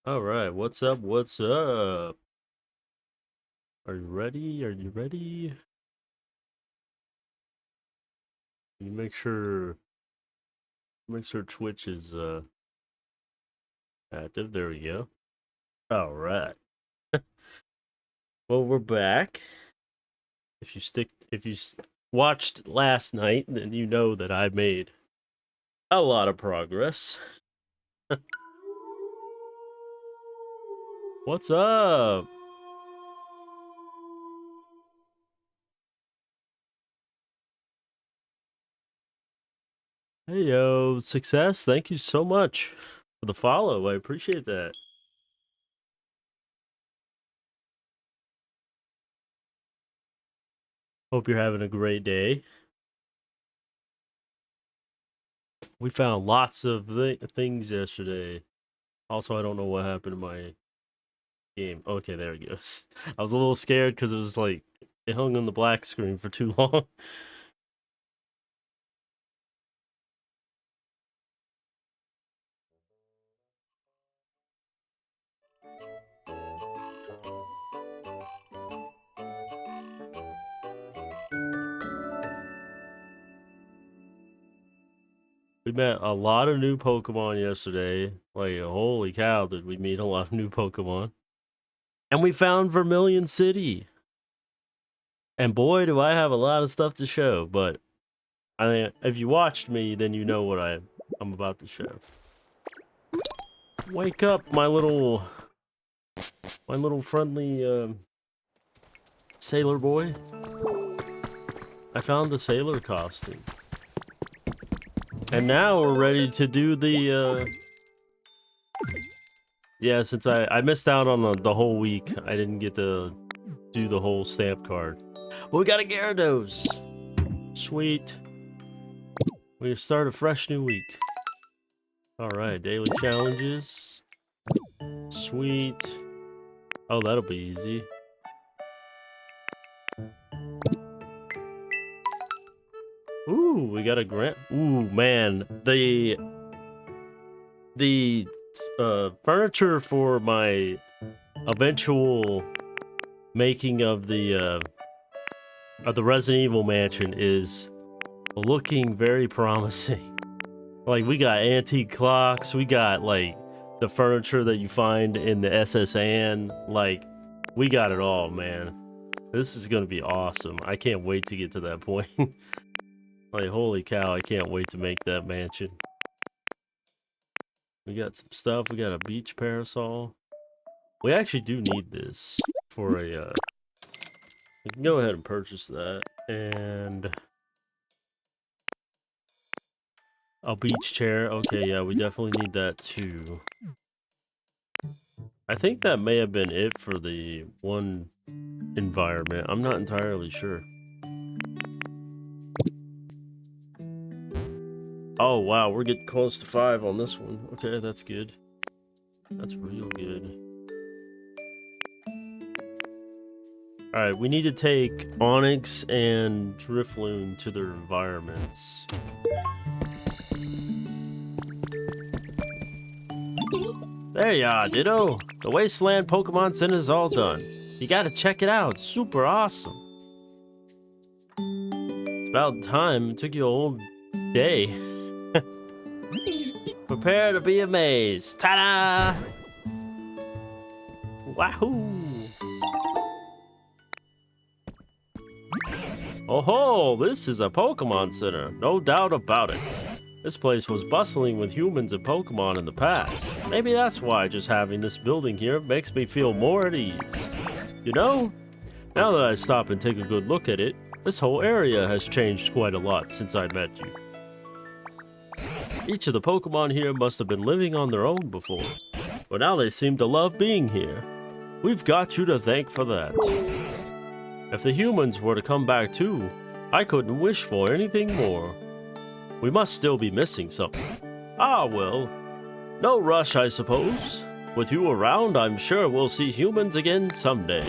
All right, what's up? What's up? Are you ready? Are you ready? You make sure Twitch is active. There we go. All right. Well, we're back. If you watched last night, then you know that I made a lot of progress. What's up? Hey yo, success. Thank you so much for the follow. I appreciate that. Hope you're having a great day. We found lots of things yesterday. Also, I don't know what happened to my game. Okay, there it goes. I was a little scared because it was like it hung on the black screen for too long. We met a lot of new Pokemon yesterday. Like, holy cow, did we meet a lot of new Pokemon? And we found Vermilion City. And boy, do I have a lot of stuff to show. But I mean, if you watched me, then you know what I'm about to show. Wake up, my little friendly sailor boy. I found the sailor costume. And now we're ready to do the yeah, since I missed out on the whole week. I didn't get to do the whole stamp card. But we got a Gyarados. Sweet. We start a fresh new week. Alright, daily challenges. Sweet. Oh, that'll be easy. Ooh, we got a grant. Ooh, man. The furniture for my eventual making of the Resident Evil mansion is looking very promising. Like, we got antique clocks, we got like the furniture that you find in the SSN. Like, we got it all, man. This is gonna be awesome. I can't wait to get to that point. Like, holy cow, I can't wait to make that mansion. We got some stuff. We got a beach parasol. We actually do need this for a we can go ahead and purchase that. And a beach chair. Okay, yeah, we definitely need that too. I think that may have been it for the one environment. I'm not entirely sure. Oh, wow, we're getting close to 5 on this one. Okay, that's good. That's real good. Alright, we need to take Onyx and Drifloon to their environments. There you are, Ditto. The Wasteland Pokemon Center is all done. You gotta check it out. It's super awesome. It's about time. It took you a whole day. Prepare to be amazed. Ta-da! Wahoo! Oh ho! This is a Pokemon Center. No doubt about it. This place was bustling with humans and Pokemon in the past. Maybe that's why just having this building here makes me feel more at ease. You know, now that I stop and take a good look at it, this whole area has changed quite a lot since I met you. Each of the Pokemon here must have been living on their own before, but now they seem to love being here. We've got you to thank for that. If the humans were to come back too, I couldn't wish for anything more. We must still be missing something. Ah, well, no rush, I suppose. With you around, I'm sure we'll see humans again someday.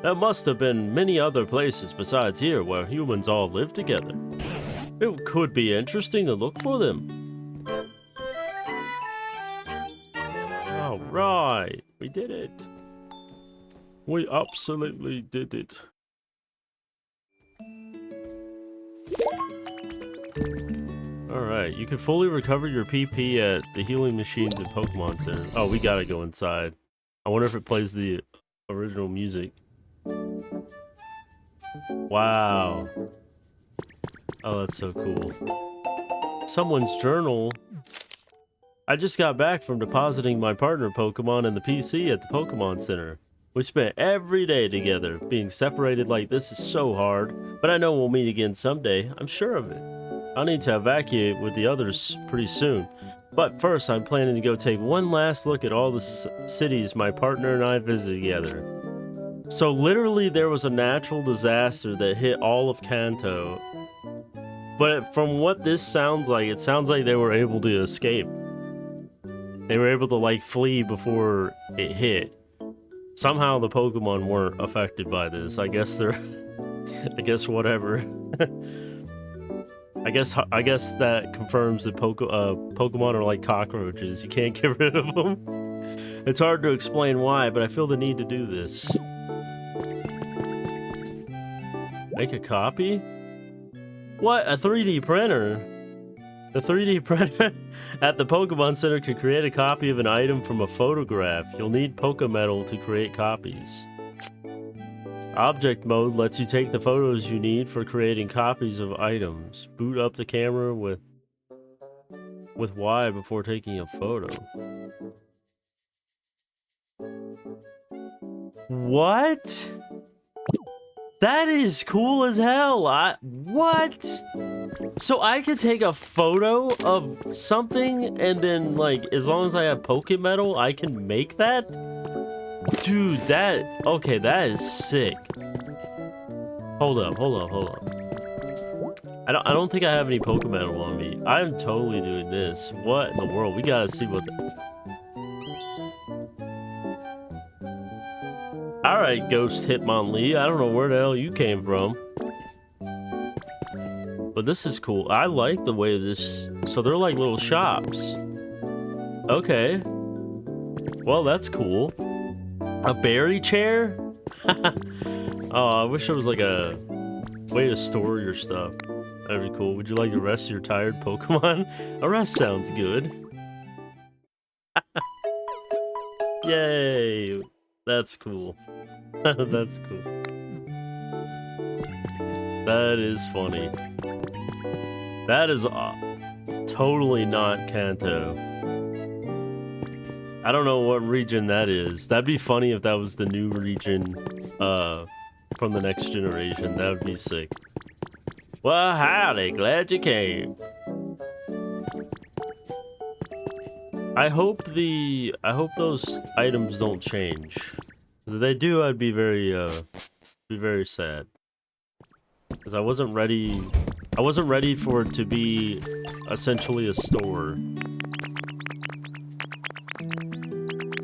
There must have been many other places besides here where humans all live together. It could be interesting to look for them. All right, we did it. We absolutely did it. All right, you can fully recover your PP at the healing machines at Pokemon Center. Oh, we gotta go inside. I wonder if it plays the original music. Wow. Oh, that's so cool. Someone's journal. I just got back from depositing my partner Pokemon in the PC at the Pokemon Center. We spent every day together. Being separated like this is so hard, but I know we'll meet again someday. I'm sure of it. I'll need to evacuate with the others pretty soon. But first, I'm planning to go take one last look at all the cities my partner and I visited together. So literally there was a natural disaster that hit all of Kanto. But from what this sounds like, it sounds like they were able to escape. They were able to like flee before it hit. Somehow the Pokemon weren't affected by this. I guess they're I guess whatever. I guess that confirms that Pokemon are like cockroaches. You can't get rid of them. It's hard to explain why, but I feel the need to do this. Make a copy? What? A 3D printer? The 3D printer at the Pokemon Center can create a copy of an item from a photograph. You'll need Pokemetal to create copies. Object mode lets you take the photos you need for creating copies of items. Boot up the camera with Y before taking a photo. What? That is cool as hell. What? So I could take a photo of something and then, like, as long as I have Pokemetal, I can make that? Dude, okay, that is sick. Hold up. I don't think I have any Pokemetal on me. I'm totally doing this. What in the world? We gotta see what Alright, Ghost Hitmonlee. I don't know where the hell you came from. But this is cool. I like the way this... So they're like little shops. Okay. Well, that's cool. A berry chair? Oh, I wish there was like a way to store your stuff. That'd be cool. Would you like to rest your tired Pokemon? A rest sounds good. Yay! That's cool. That's cool. That is funny. That is totally not Kanto. I don't know what region that is. That'd be funny if that was the new region from the next generation. That would be sick. Well, howdy, glad you came. I hope those items don't change. If they do, I'd be very sad. Because I wasn't ready for it to be essentially a store.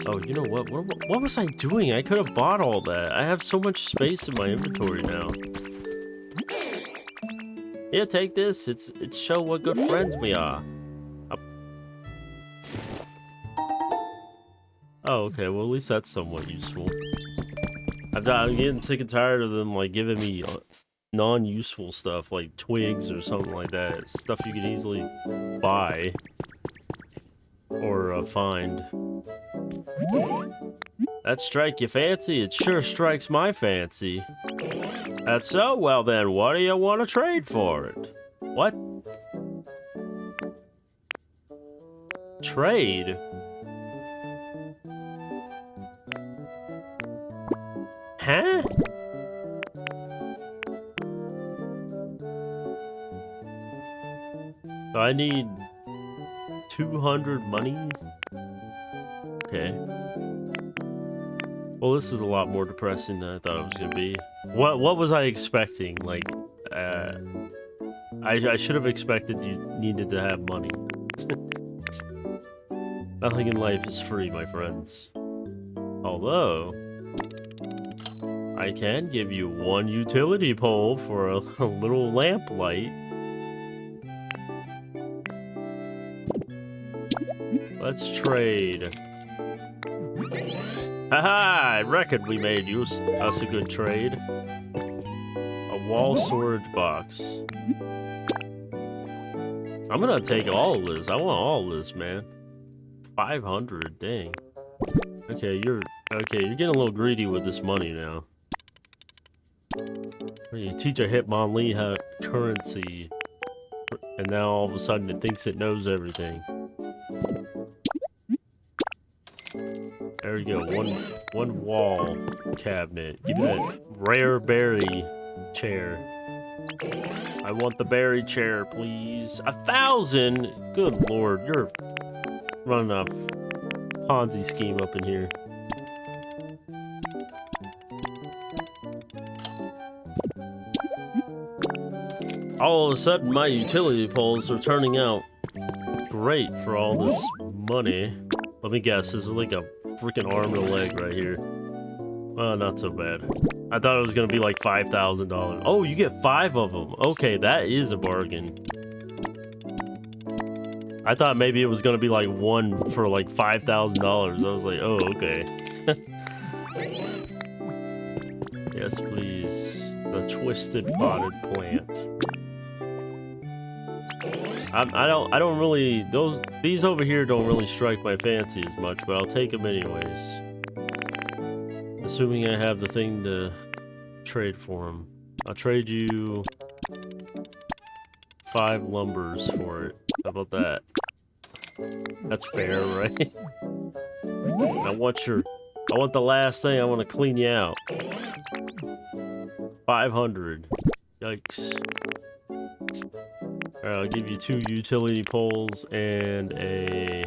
Oh, you know what? What was I doing? I could have bought all that. I have so much space in my inventory now. Yeah, take this. It's show what good friends we are. Oh, okay. Well, at least that's somewhat useful. I'm getting sick and tired of them like giving me non-useful stuff like twigs or something like that. Stuff you can easily buy or find. That strike your fancy? It sure strikes my fancy. That's so? Well then, what do you want to trade for it? What? Trade? Huh? So I need 200 monies? Okay. Well, this is a lot more depressing than I thought it was gonna be. What was I expecting? Like, I should have expected you needed to have money. Nothing in life is free, my friends. Although, I can give you one utility pole for a little lamp light. Let's trade. Haha, I reckon we made use. That's a good trade. A wall storage box. I'm gonna take all of this. I want all of this, man. 500, dang. Okay, you're getting a little greedy with this money now. You teach a Hitmonlee how currency, and now all of a sudden it thinks it knows everything. There we go. One wall cabinet. Give me that rare berry chair. I want the berry chair, please. 1,000? Good lord, you're running a Ponzi scheme up in here. All of a sudden, my utility poles are turning out great for all this money. Let me guess, this is like a freaking arm and a leg right here. Well, not so bad. I thought it was gonna be like $5,000. Oh, you get 5 of them. Okay, that is a bargain. I thought maybe it was gonna be like 1 for like $5,000. I was like, oh, okay. Yes, please. The twisted potted plant. I don't really, these over here don't really strike my fancy as much, but I'll take them anyways. Assuming I have the thing to trade for them. I'll trade you 5 lumbers for it. How about that? That's fair, right? I want the last thing, I want to clean you out. 500. Yikes. Alright, I'll give you 2 utility poles and a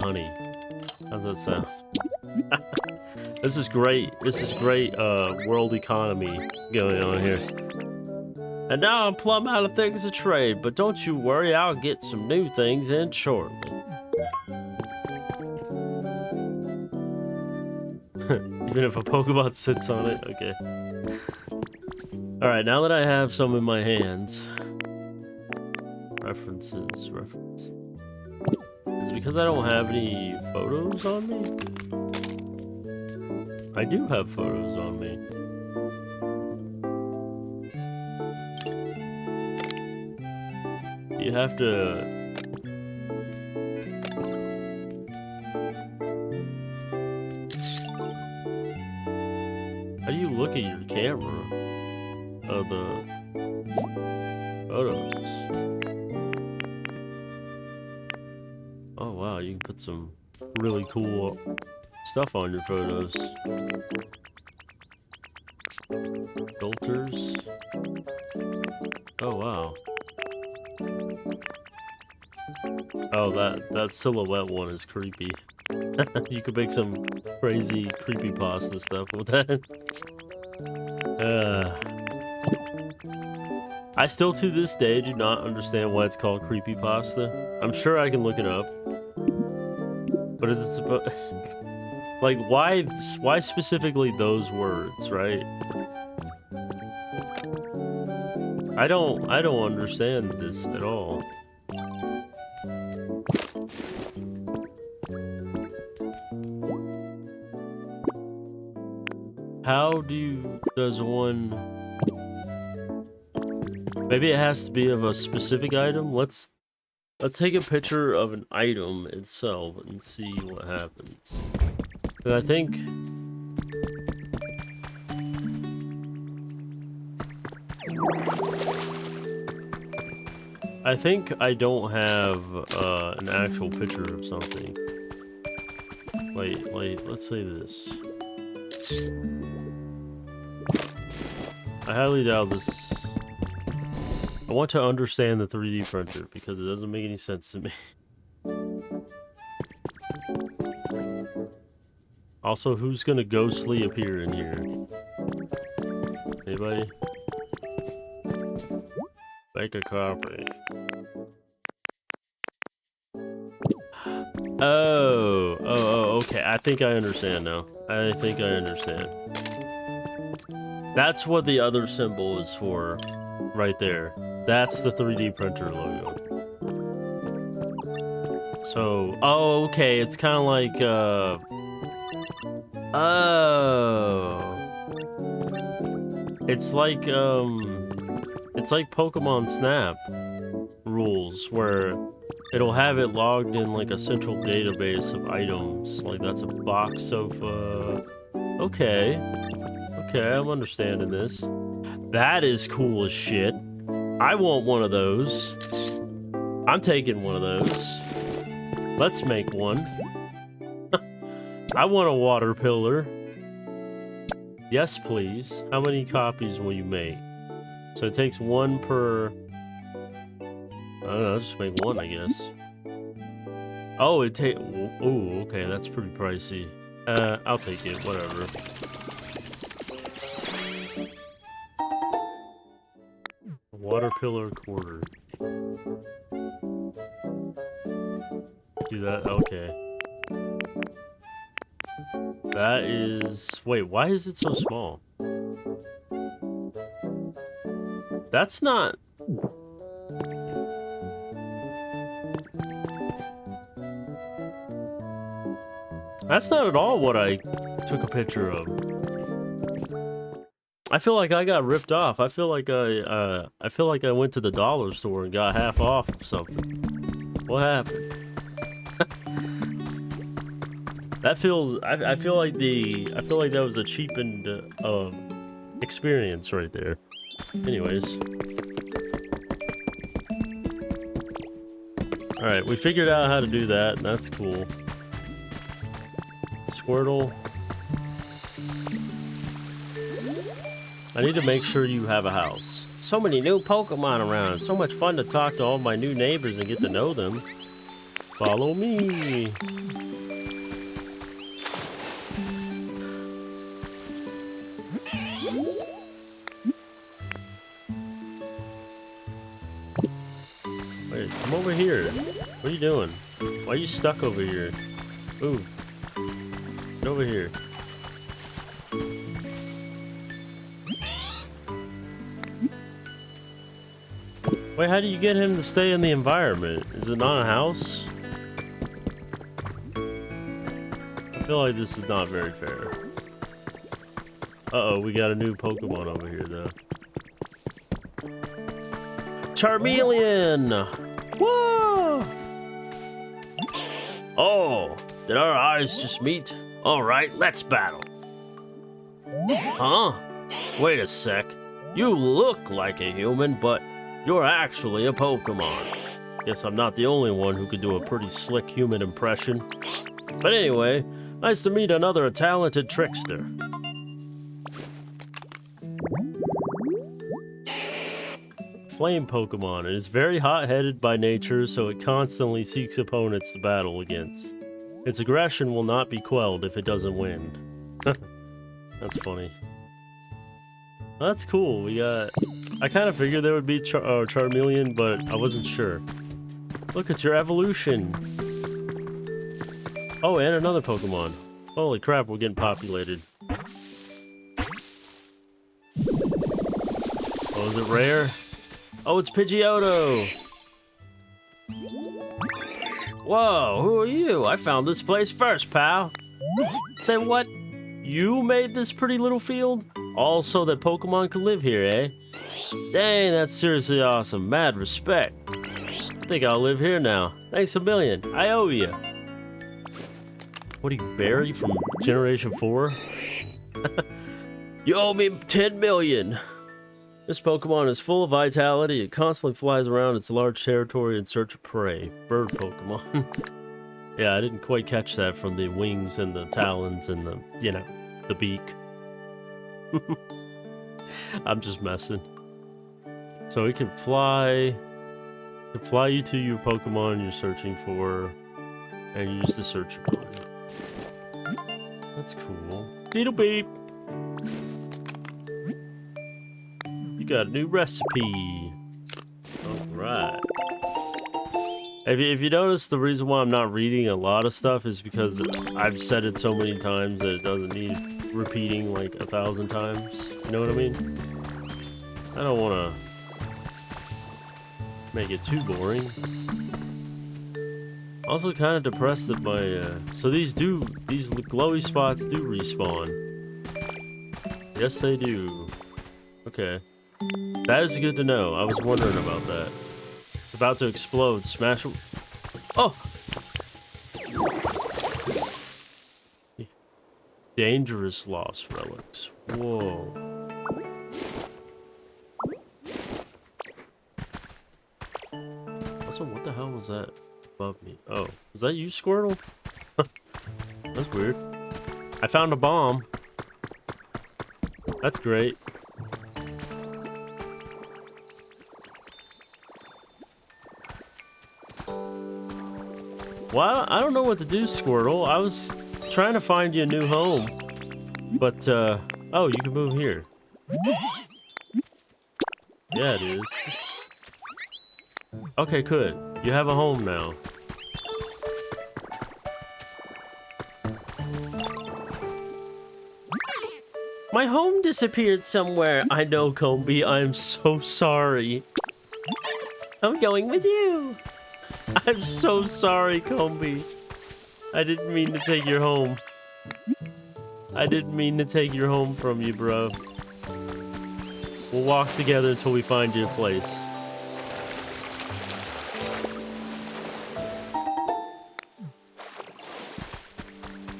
honey. How's that sound? This is great. This is great world economy going on here. And now I'm plumb out of things to trade, but don't you worry, I'll get some new things in shortly. Even if a Pokemon sits on it? Okay. Alright, now that I have some in my hands... Reference. Is it because I don't have any photos on me? I do have photos on me. You have to... How do you look at your camera? Of the photos. Oh wow, you can put some really cool stuff on your photos. Filters. Oh wow. Oh, that silhouette one is creepy. You could make some crazy creepypasta stuff with that. I still to this day do not understand why it's called creepypasta. I'm sure I can look it up. But is it supposed... Like, why specifically those words, right? I don't understand this at all. How does one... Maybe it has to be of a specific item? Let's take a picture of an item itself and see what happens. And I think... I don't have an actual picture of something. Wait, let's say this. I highly doubt this. I want to understand the 3D printer because it doesn't make any sense to me. Also, who's gonna ghostly appear in here? Anybody? Make a copy. Oh, okay. I think I understand now. I think I understand. That's what the other symbol is for, right there. That's the 3D printer logo. So, oh, okay. It's kind of like, Oh. It's like Pokemon Snap rules where it'll have it logged in like a central database of items. Like that's a box of okay. Okay, I'm understanding this. That is cool as shit. I want one of those. I'm taking one of those. Let's make one. I want a water pillar. Yes, please. How many copies will you make? So it takes one per... I don't know, just make one, I guess. Oh, it take... Oh, okay, that's pretty pricey. I'll take it, whatever. Water pillar quarter. Do that, okay. That is... Wait, why is it so small? That's not... That's not at all what I took a picture of. I feel like I got ripped off. I feel like I went to the dollar store and got half off of something. What happened? That feels... I feel like that was a cheapened experience right there. Anyways. Alright, we figured out how to do that, and that's cool. Squirtle. I need to make sure you have a house. So many new Pokemon around. So much fun to talk to all my new neighbors and get to know them. Follow me. Wait, come over here. What are you doing? Why are you stuck over here? Ooh. Get over here. Wait, how do you get him to stay in the environment? Is it not a house? I feel like this is not very fair. Uh-oh, we got a new Pokemon over here, though. Charmeleon! Whoa! Oh, did our eyes just meet? All right, let's battle. Huh? Wait a sec. You look like a human, but you're actually a Pokemon. Guess I'm not the only one who could do a pretty slick human impression. But anyway, nice to meet another talented trickster. Flame Pokemon. It is very hot-headed by nature, so it constantly seeks opponents to battle against. Its aggression will not be quelled if it doesn't win. That's funny. Well, that's cool. We got... I kind of figured there would be Charmeleon, but I wasn't sure. Look, it's your evolution. Oh, and another Pokemon. Holy crap, we're getting populated. Oh, is it rare? Oh, it's Pidgeotto! Whoa, who are you? I found this place first, pal. Say what? You made this pretty little field? All so that Pokemon could live here, eh? Dang, that's seriously awesome. Mad respect. I think I'll live here now. Thanks a million. I owe you. What are you, Barry from Generation 4? You owe me 10 million. This Pokemon is full of vitality. It constantly flies around its large territory in search of prey. Bird Pokemon. Yeah, I didn't quite catch that from the wings and the talons and the, you know, the beak. I'm just messing. So it can fly. It can fly you to your Pokemon you're searching for, and use the search ability. That's cool. Beetle beep. You got a new recipe. Alright. If you notice, the reason why I'm not reading a lot of stuff is because I've said it so many times that it doesn't need repeating like 1,000 times. You know what I mean? I don't want to make it too boring. Also kind of depressed that my, so these glowy spots do respawn. Yes, they do. Okay. That is good to know. I was wondering about that. It's about to explode. Smash. Oh! Dangerous lost relics. Whoa. Also, what the hell was that above me? Oh, was that you, Squirtle? That's weird. I found a bomb. That's great. Well, I don't know what to do, Squirtle. I was trying to find you a new home. But, oh, you can move here. Yeah, it is. Okay, good. You have a home now. My home disappeared somewhere. I know, Comby. I'm so sorry. I'm going with you. I'm so sorry, Comby. I didn't mean to take your home. I didn't mean to take your home from you, bro. We'll walk together until we find your place.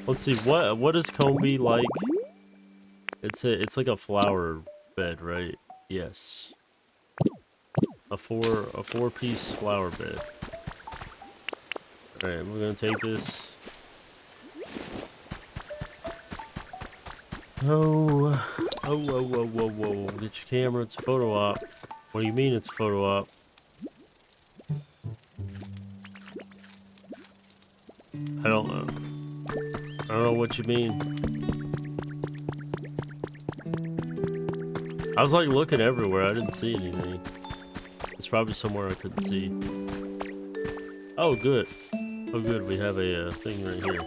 Let's see, what is Comby like? It's like a flower bed, right? Yes. A four-piece flower bed. Alright, we're gonna take this. Oh, whoa. Get your camera, it's a photo op. What do you mean it's a photo op? I don't know what you mean. I was like looking everywhere, I didn't see anything. It's probably somewhere I couldn't see. Oh, good. Oh, good, we have a thing right here.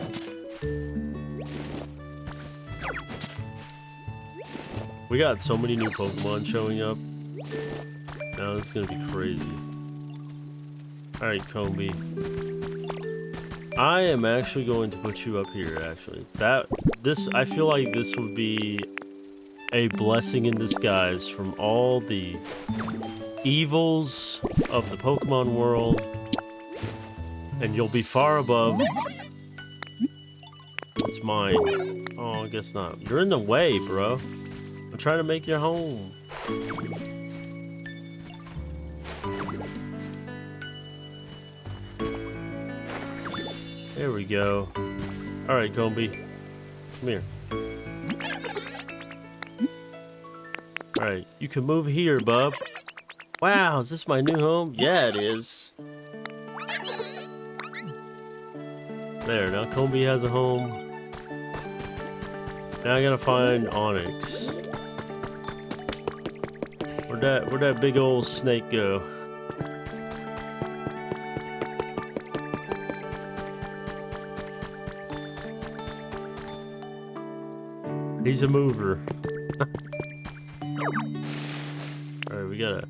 We got so many new Pokemon showing up. Now this is gonna be crazy. Alright, Comby. I am actually going to put you up here, actually. I feel like this would be a blessing in disguise from all the evils of the Pokemon world. And you'll be far above. It's mine. Oh, I guess not. You're in the way, bro. I'm trying to make your home. There we go. Alright, Comby. Come here. Alright, you can move here, bub. Wow, is this my new home? Yeah, it is. There, now Comby has a home. Now I gotta find Onyx. Where'd that big old snake go? He's a mover. Alright, we got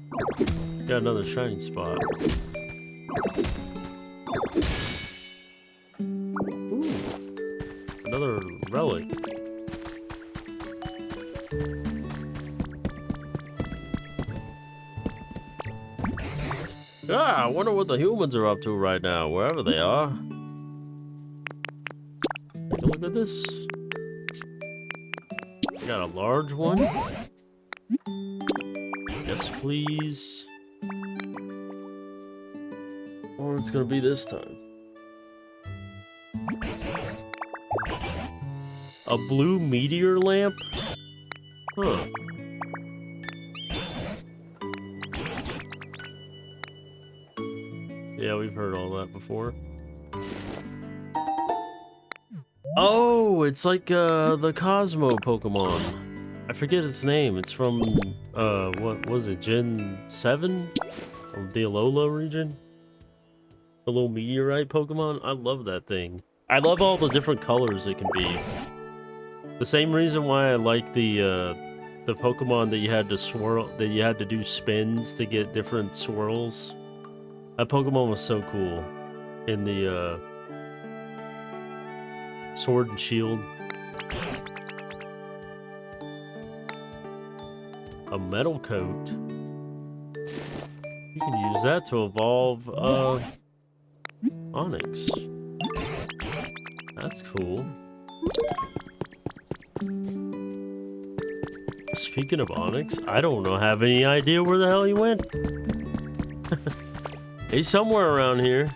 another shiny spot. Ooh, another relic. Ah, I wonder what the humans are up to right now, wherever they are. Take a look at this. We got a large one. Yes, please. Or it's gonna be this time. A blue meteor lamp? Huh. Yeah, we've heard all that before. Oh, it's like the Cosmo Pokemon. I forget its name. It's from what was it, Gen 7? Of the Alola region? The little meteorite Pokemon? I love that thing. I love all the different colors it can be. The same reason why I like the Pokemon that you had to swirl, that you had to do spins to get different swirls. That Pokemon was so cool. in the Sword and Shield. A metal coat. You can use that to evolve Onyx. That's cool. Speaking of Onyx, I don't have any idea where the hell he went. He's somewhere around here.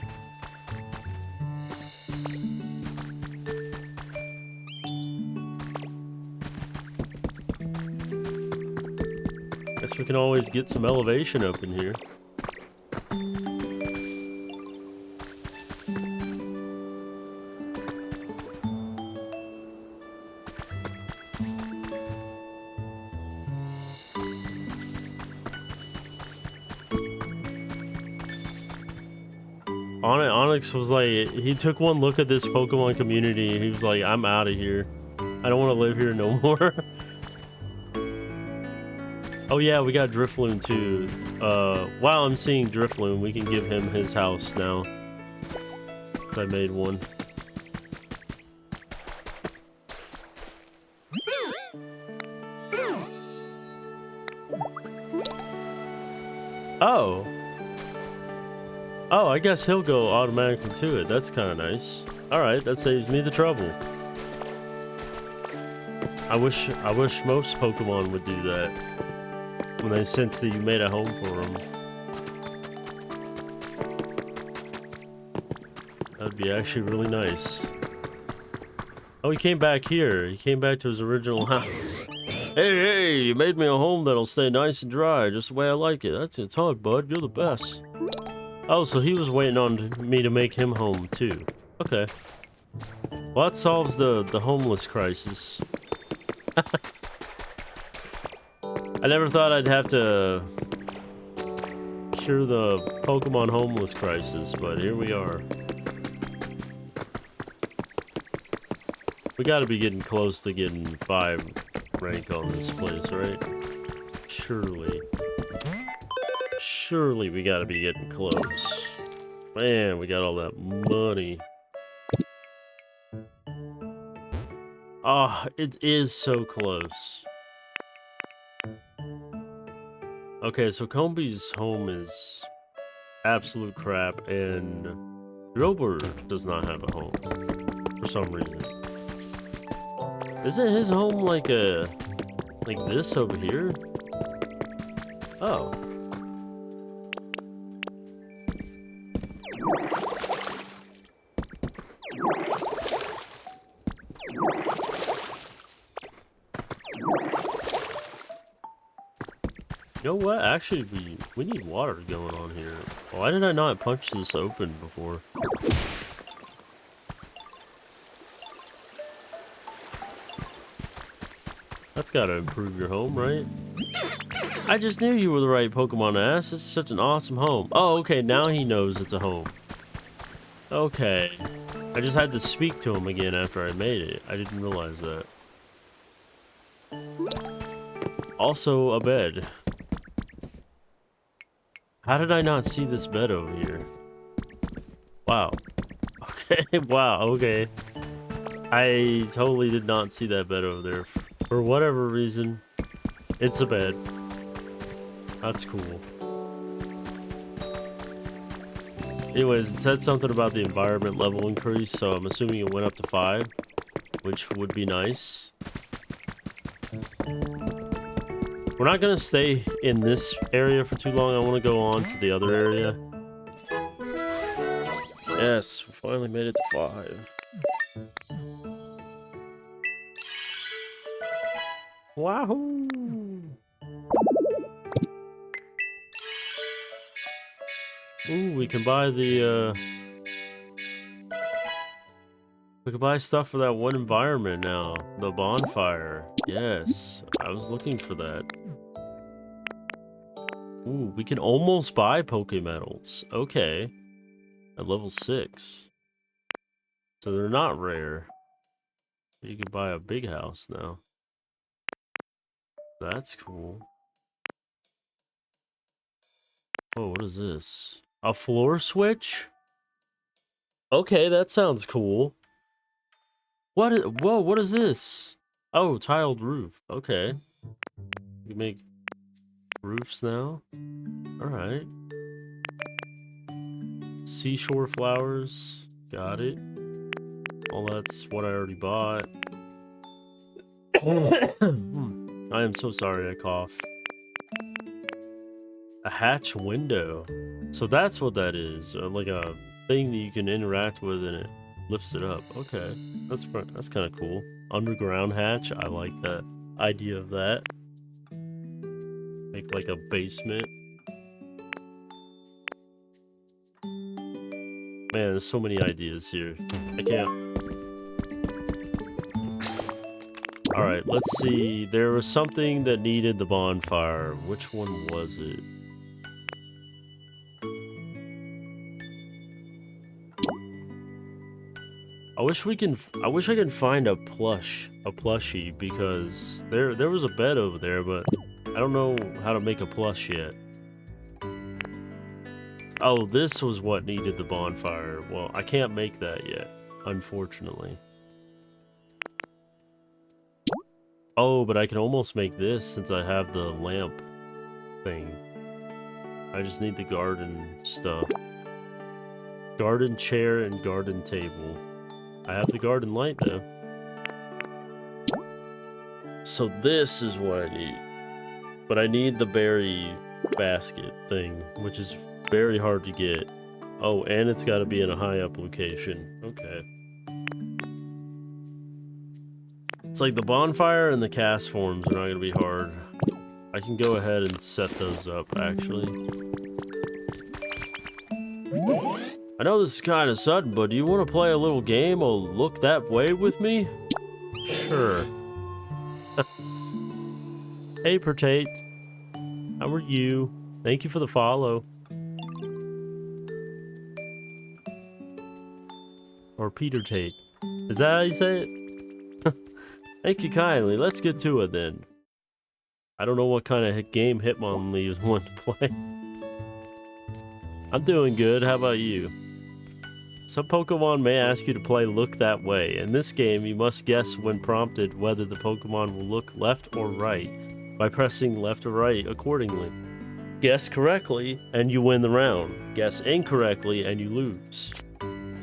Guess we can always get some elevation up in here. Onyx was like, he took one look at this Pokemon community and he was like, I'm out of here. I don't want to live here no more. Oh yeah, we got Drifloon too. While I'm seeing Drifloon, we can give him his house now. I made one. Oh. Oh, I guess he'll go automatically to it. That's kind of nice. All right, that saves me the trouble. I wish most Pokemon would do that when they sense that you made a home for them. That'd be actually really nice. Oh, he came back here. He came back to his original house. Hey, you made me a home that'll stay nice and dry, just the way I like it. That's your talk, bud. You're the best. Oh, so he was waiting on me to make him home, too. Okay. Well, that solves the homeless crisis. I never thought I'd have to cure the Pokemon homeless crisis, but here we are. We gotta be getting close to getting 5 rank on this place, right? Surely. Surely we gotta be getting close. Man, we got all that money. Ah, oh, it is so close. Okay, so Comby's home is absolute crap, and Drober does not have a home for some reason. Isn't his home like this over here? Oh. You know what? Actually, we need water going on here. Why did I not punch this open before? That's gotta improve your home, right? I just knew you were the right Pokemon to ask. This is such an awesome home. Oh, okay, now he knows it's a home. Okay. I just had to speak to him again after I made it. I didn't realize that. Also, a bed. How did I not see this bed over here? Wow. Okay, wow, okay. I totally did not see that bed over there. For whatever reason, it's a bed. That's cool. Anyways, it said something about the environment level increase, so I'm assuming it went up to 5, which would be nice. We're not gonna stay in this area for too long. I want to go on to the other area. Yes, we finally made it to 5. Wahoo! Ooh, we can buy the we can buy stuff for that one environment now. The bonfire. Yes, I was looking for that. Ooh, we can almost buy Pokémetals. Okay. At level 6. So they're not rare. You can buy a big house now. That's cool. Oh, what is this? A floor switch? Okay, that sounds cool. Whoa, what is this? Oh, tiled roof. Okay. You make roofs now? Alright. Seashore flowers. Got it. Well, that's what I already bought. I am so sorry I cough. A hatch window. So that's what that is. Like a thing that you can interact with and it lifts it up. Okay. That's kind of cool. Underground hatch. I like that idea of that. Make like a basement. Man, there's so many ideas here. I can't. Alright, let's see. There was something that needed the bonfire. Which one was it? I wish I can find a plushie, because there was a bed over there, but I don't know how to make a plush yet. Oh, this was what needed the bonfire. Well, I can't make that yet, unfortunately. Oh, but I can almost make this since I have the lamp thing. I just need the garden stuff. Garden chair and garden table. I have the garden light though. So this is what I need. But I need the berry basket thing, which is very hard to get. Oh, and it's got to be in a high up location. Okay. It's like the bonfire and the cast forms are not going to be hard. I can go ahead and set those up, actually. I know this is kind of sudden, but do you want to play a little game or look that way with me? Sure. Hey, Pertate. How are you? Thank you for the follow. Or Peter Tate. Is that how you say it? Thank you kindly. Let's get to it then. I don't know what kind of game Hitmonlee is wanting to play. I'm doing good. How about you? Some Pokemon may ask you to play Look That Way. In this game, you must guess when prompted whether the Pokemon will look left or right by pressing left or right accordingly. Guess correctly, and you win the round. Guess incorrectly, and you lose.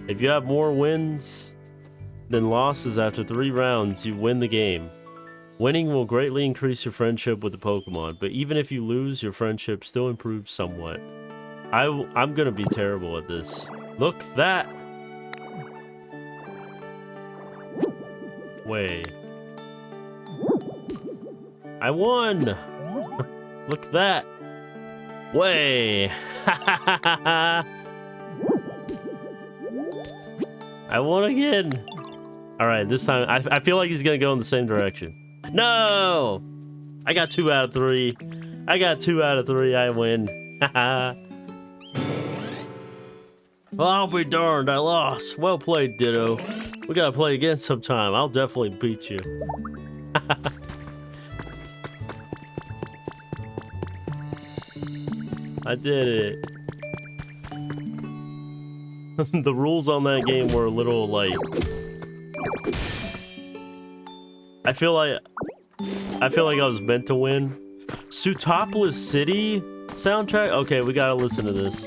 If you have more wins than losses after 3 rounds, you win the game. Winning will greatly increase your friendship with the Pokemon, but even if you lose, your friendship still improves somewhat. I'm gonna be terrible at this. Look that way. I won! Look that way. I won again. All right, this time I feel like he's gonna go in the same direction. No! I got 2 out of 3. I got 2 out of 3. I win. Well, I'll be darned. I lost. Well played, Ditto. We gotta play again sometime. I'll definitely beat you. I did it. The rules on that game were a little like... I feel like I was meant to win. Sutopolis City soundtrack? Okay, we gotta listen to this.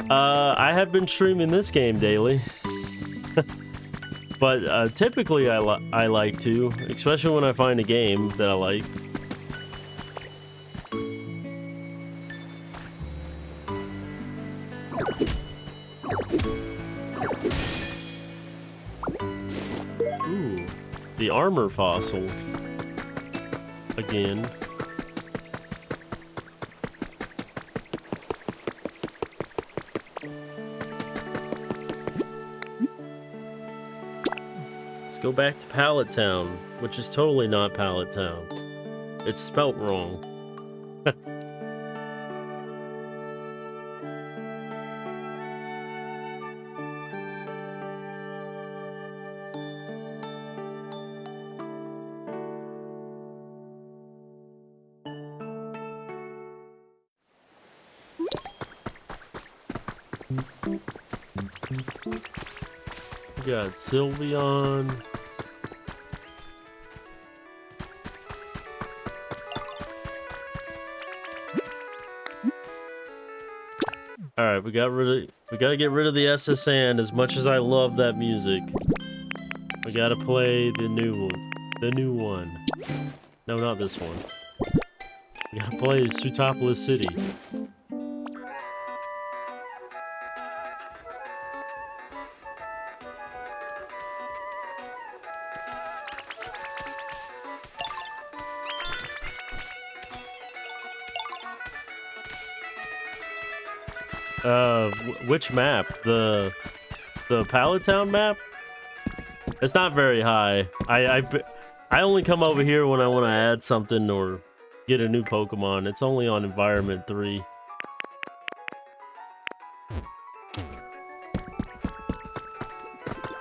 I have been streaming this game daily. But typically I like to, especially when I find a game that I like. Ooh, the armor fossil. Again. Let's go back to Pallet Town, which is totally not Pallet Town. It's spelt wrong. We got Sylveon. All right, we gotta get rid of the SSN. As much as I love that music, we gotta play the new one. No, not this one. We gotta play Sutopolis City. Which map? The Pallet Town map? It's not very high. I only come over here when I want to add something or get a new Pokemon. It's only on Environment 3.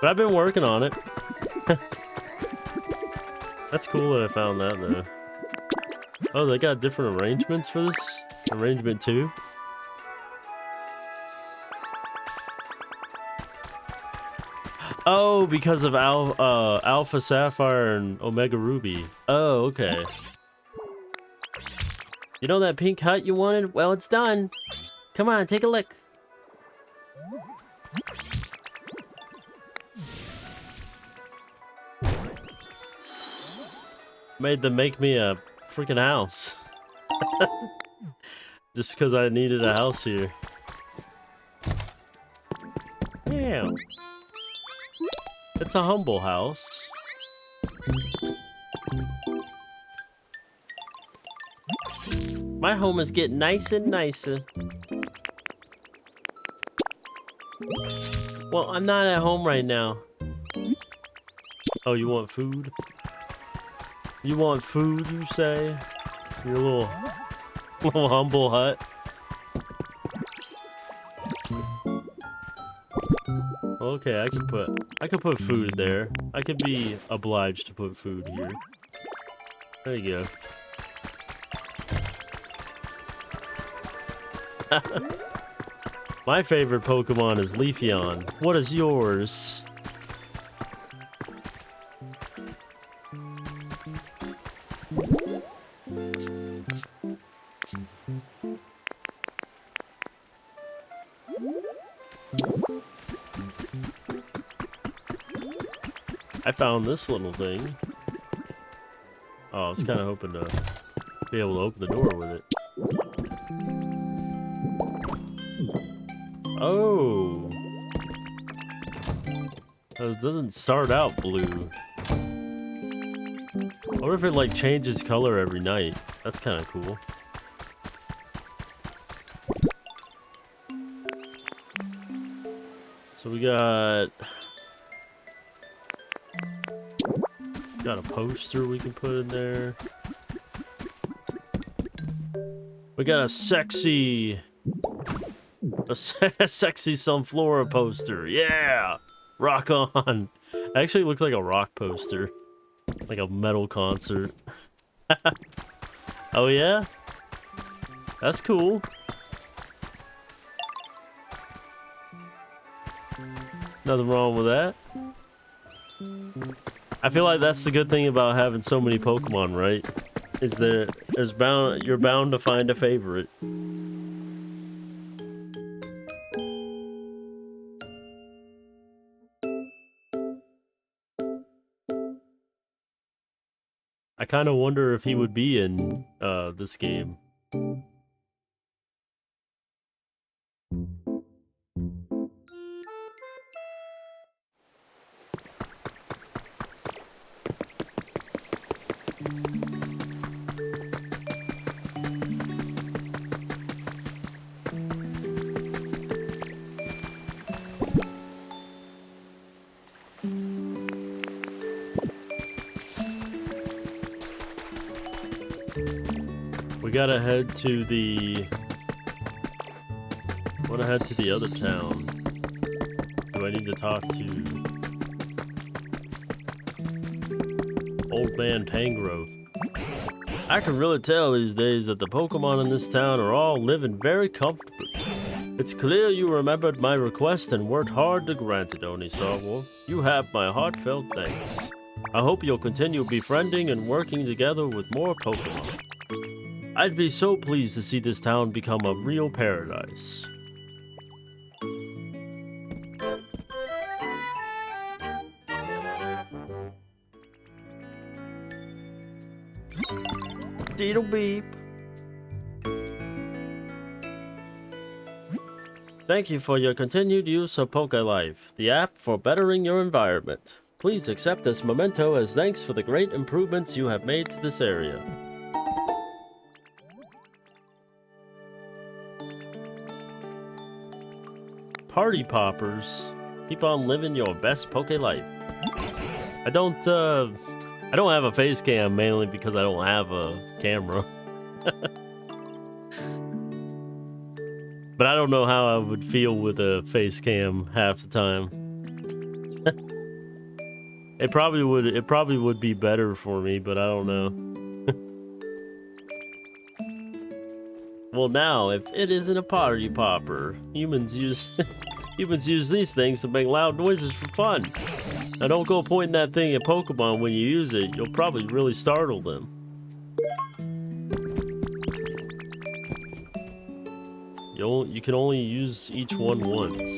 But I've been working on it. That's cool that I found that though. Oh, they got different arrangements for this? Arrangement 2? Oh, because of Alpha Sapphire and Omega Ruby. Oh, okay. You know that pink hut you wanted? Well, it's done. Come on, take a look. Made them make me a freaking house. Just because I needed a house here. Damn. It's a humble house. My home is getting nicer and nicer. Well, I'm not at home right now. Oh, you want food? You want food, you say? Your little humble hut. Okay, I can put food there. I could be obliged to put food here. There you go. My favorite Pokemon is Leafeon. What is yours? I found this little thing. Oh, I was kind of hoping to be able to open the door with it. Oh! It doesn't start out blue. I wonder if it like changes color every night. That's kind of cool. So we got a poster we can put in there. We got a sexy Sunflora poster. Yeah! Rock on! It actually looks like a rock poster. Like a metal concert. Oh yeah? That's cool. Nothing wrong with that. I feel like that's the good thing about having so many Pokemon, right? Is you're bound to find a favorite. I kind of wonder if he would be in this game. We gotta head to the... I wanna head to the other town. Do I need to talk to... Old Man Tangrowth? I can really tell these days that the Pokemon in this town are all living very comfortably. It's clear you remembered my request and worked hard to grant it, Onisawa. You have my heartfelt thanks. I hope you'll continue befriending and working together with more Pokemon. I'd be so pleased to see this town become a real paradise. Diddle beep. Thank you for your continued use of PokeLife, the app for bettering your environment. Please accept this memento as thanks for the great improvements you have made to this area. Party poppers, keep on living your best PokeLife. I don't have a face cam mainly because I don't have a camera. But I don't know how I would feel with a face cam half the time. It probably would be better for me, but I don't know. Well, now if it isn't a party popper, humans use these things to make loud noises for fun. Now don't go pointing that thing at Pokemon when you use it. You'll probably really startle them. You can only use each one once.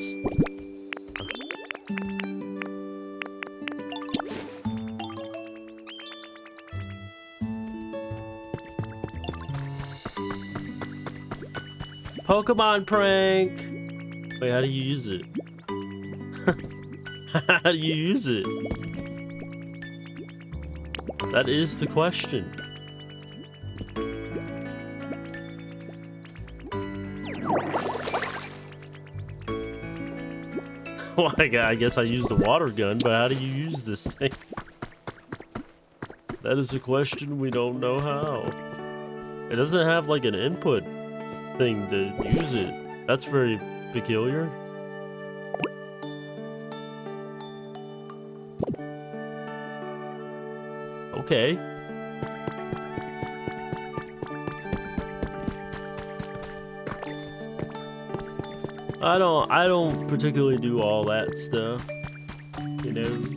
Pokemon prank! Wait, how do you use it? How do you use it? That is the question. Well, I guess I used the water gun, but how do you use this thing? That is a question we don't know how. It doesn't have like an input thing to use it. That's very peculiar. Okay. I don't particularly do all that stuff, you know.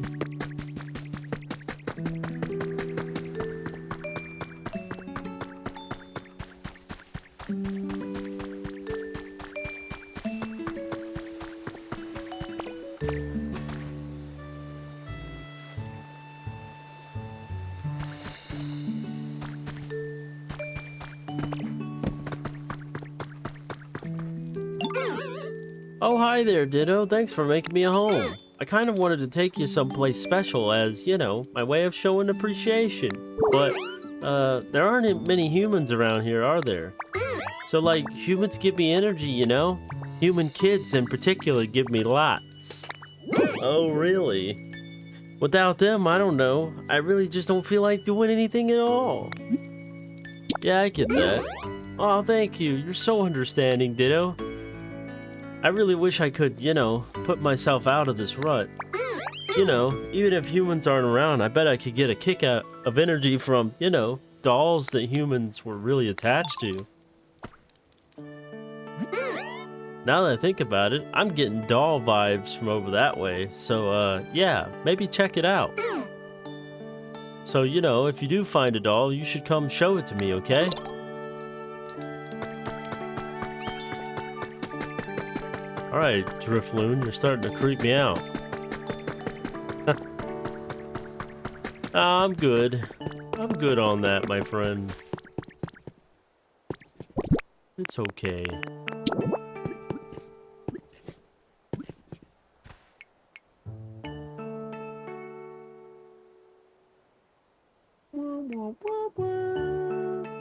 Oh, hi there, Ditto. Thanks for making me a home. I kind of wanted to take you someplace special as, you know, my way of showing appreciation. But, there aren't many humans around here, are there? So, like, humans give me energy, you know? Human kids, in particular, give me lots. Oh, really? Without them, I don't know. I really just don't feel like doing anything at all. Yeah, I get that. Oh, thank you. You're so understanding, Ditto. I really wish I could, you know, put myself out of this rut. You know, even if humans aren't around, I bet I could get a kick out of energy from, you know, dolls that humans were really attached to. Now that I think about it, I'm getting doll vibes from over that way. So, yeah, maybe check it out. So, you know, if you do find a doll, you should come show it to me, okay? Alright, Drifloon, you're starting to creep me out. I'm good. I'm good on that, my friend. It's okay.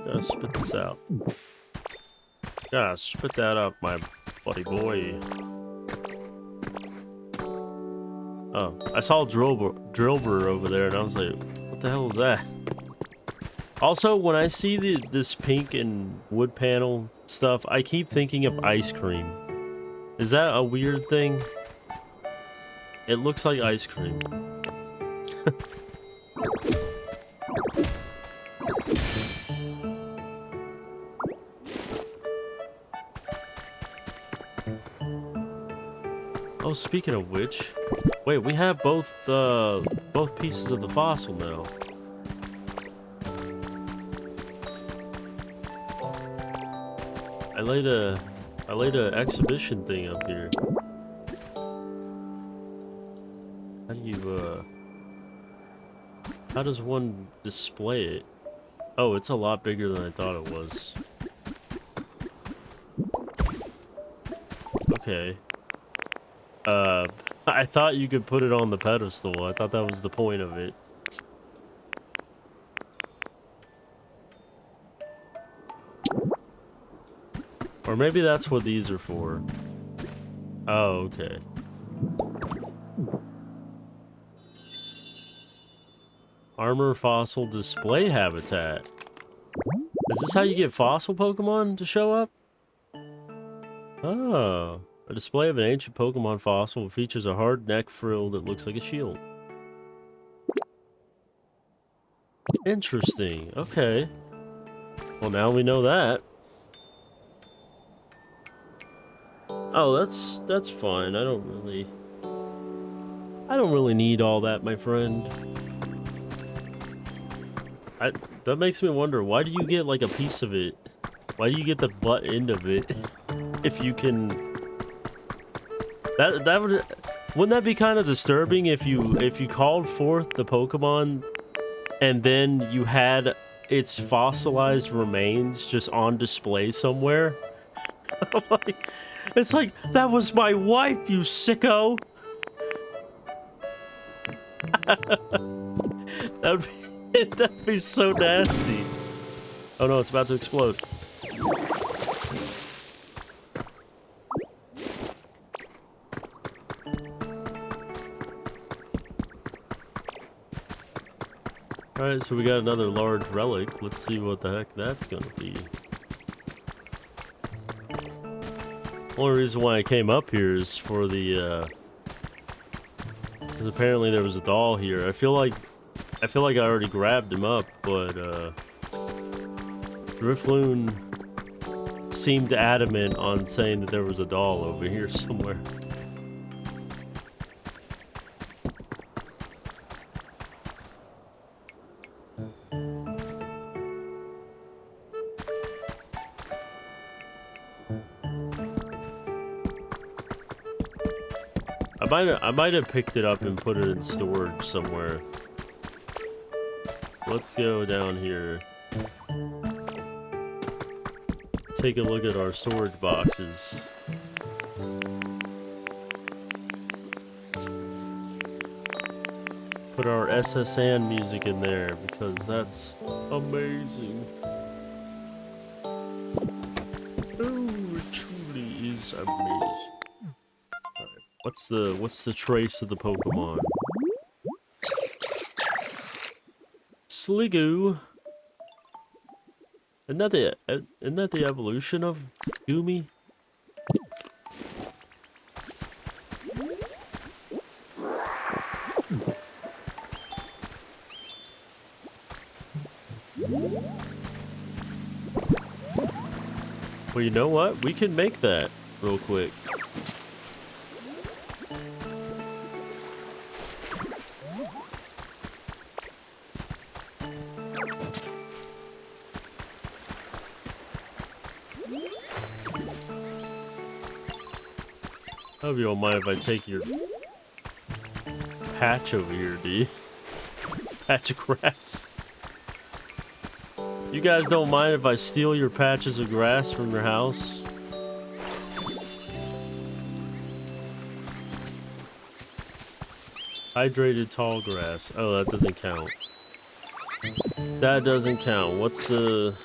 Gotta spit this out. Gotta spit that out, my buddy boy. Oh, I saw Drillbur over there, and I was like, what the hell is that? Also, when I see this pink and wood panel stuff, I keep thinking of ice cream. Is that a weird thing? It looks like ice cream. Oh, speaking of which, wait, we have both pieces of the fossil now. I laid a exhibition thing up here. How do you how does one display it? Oh, it's a lot bigger than I thought it was. Okay. I thought you could put it on the pedestal. I thought that was the point of it. Or maybe that's what these are for. Oh, okay. Armor fossil display habitat. Is this how you get fossil Pokemon to show up? Oh. A display of an ancient Pokemon fossil features a hard neck frill that looks like a shield. Interesting. Okay. Well, now we know that. Oh, that's fine. I don't really need all that, my friend. That makes me wonder, why do you get like a piece of it? Why do you get the butt end of it if you can? Wouldn't that be kind of disturbing if you called forth the Pokemon and then you had its fossilized remains just on display somewhere? It's like, that was my wife, you sicko. That'd be so nasty. Oh no, it's about to explode. Alright, so we got another large relic. Let's see what the heck that's gonna be. Only reason why I came up here is for the, because apparently there was a doll here. I feel like I already grabbed him up, but, Drifloon seemed adamant on saying that there was a doll over here somewhere. I might have picked it up and put it in storage somewhere. Let's go down here. Take a look at our storage boxes. Put our SSN music in there because that's amazing. Oh, it truly is amazing. What's the trace of the Pokemon? Sliggoo. Isn't that the evolution of Goomy? Well, you know what? We can make that real quick. I hope you don't mind if I take your patch over here, do you? Patch of grass. You guys don't mind if I steal your patches of grass from your house? Hydrated tall grass. Oh, that doesn't count. That doesn't count. What's the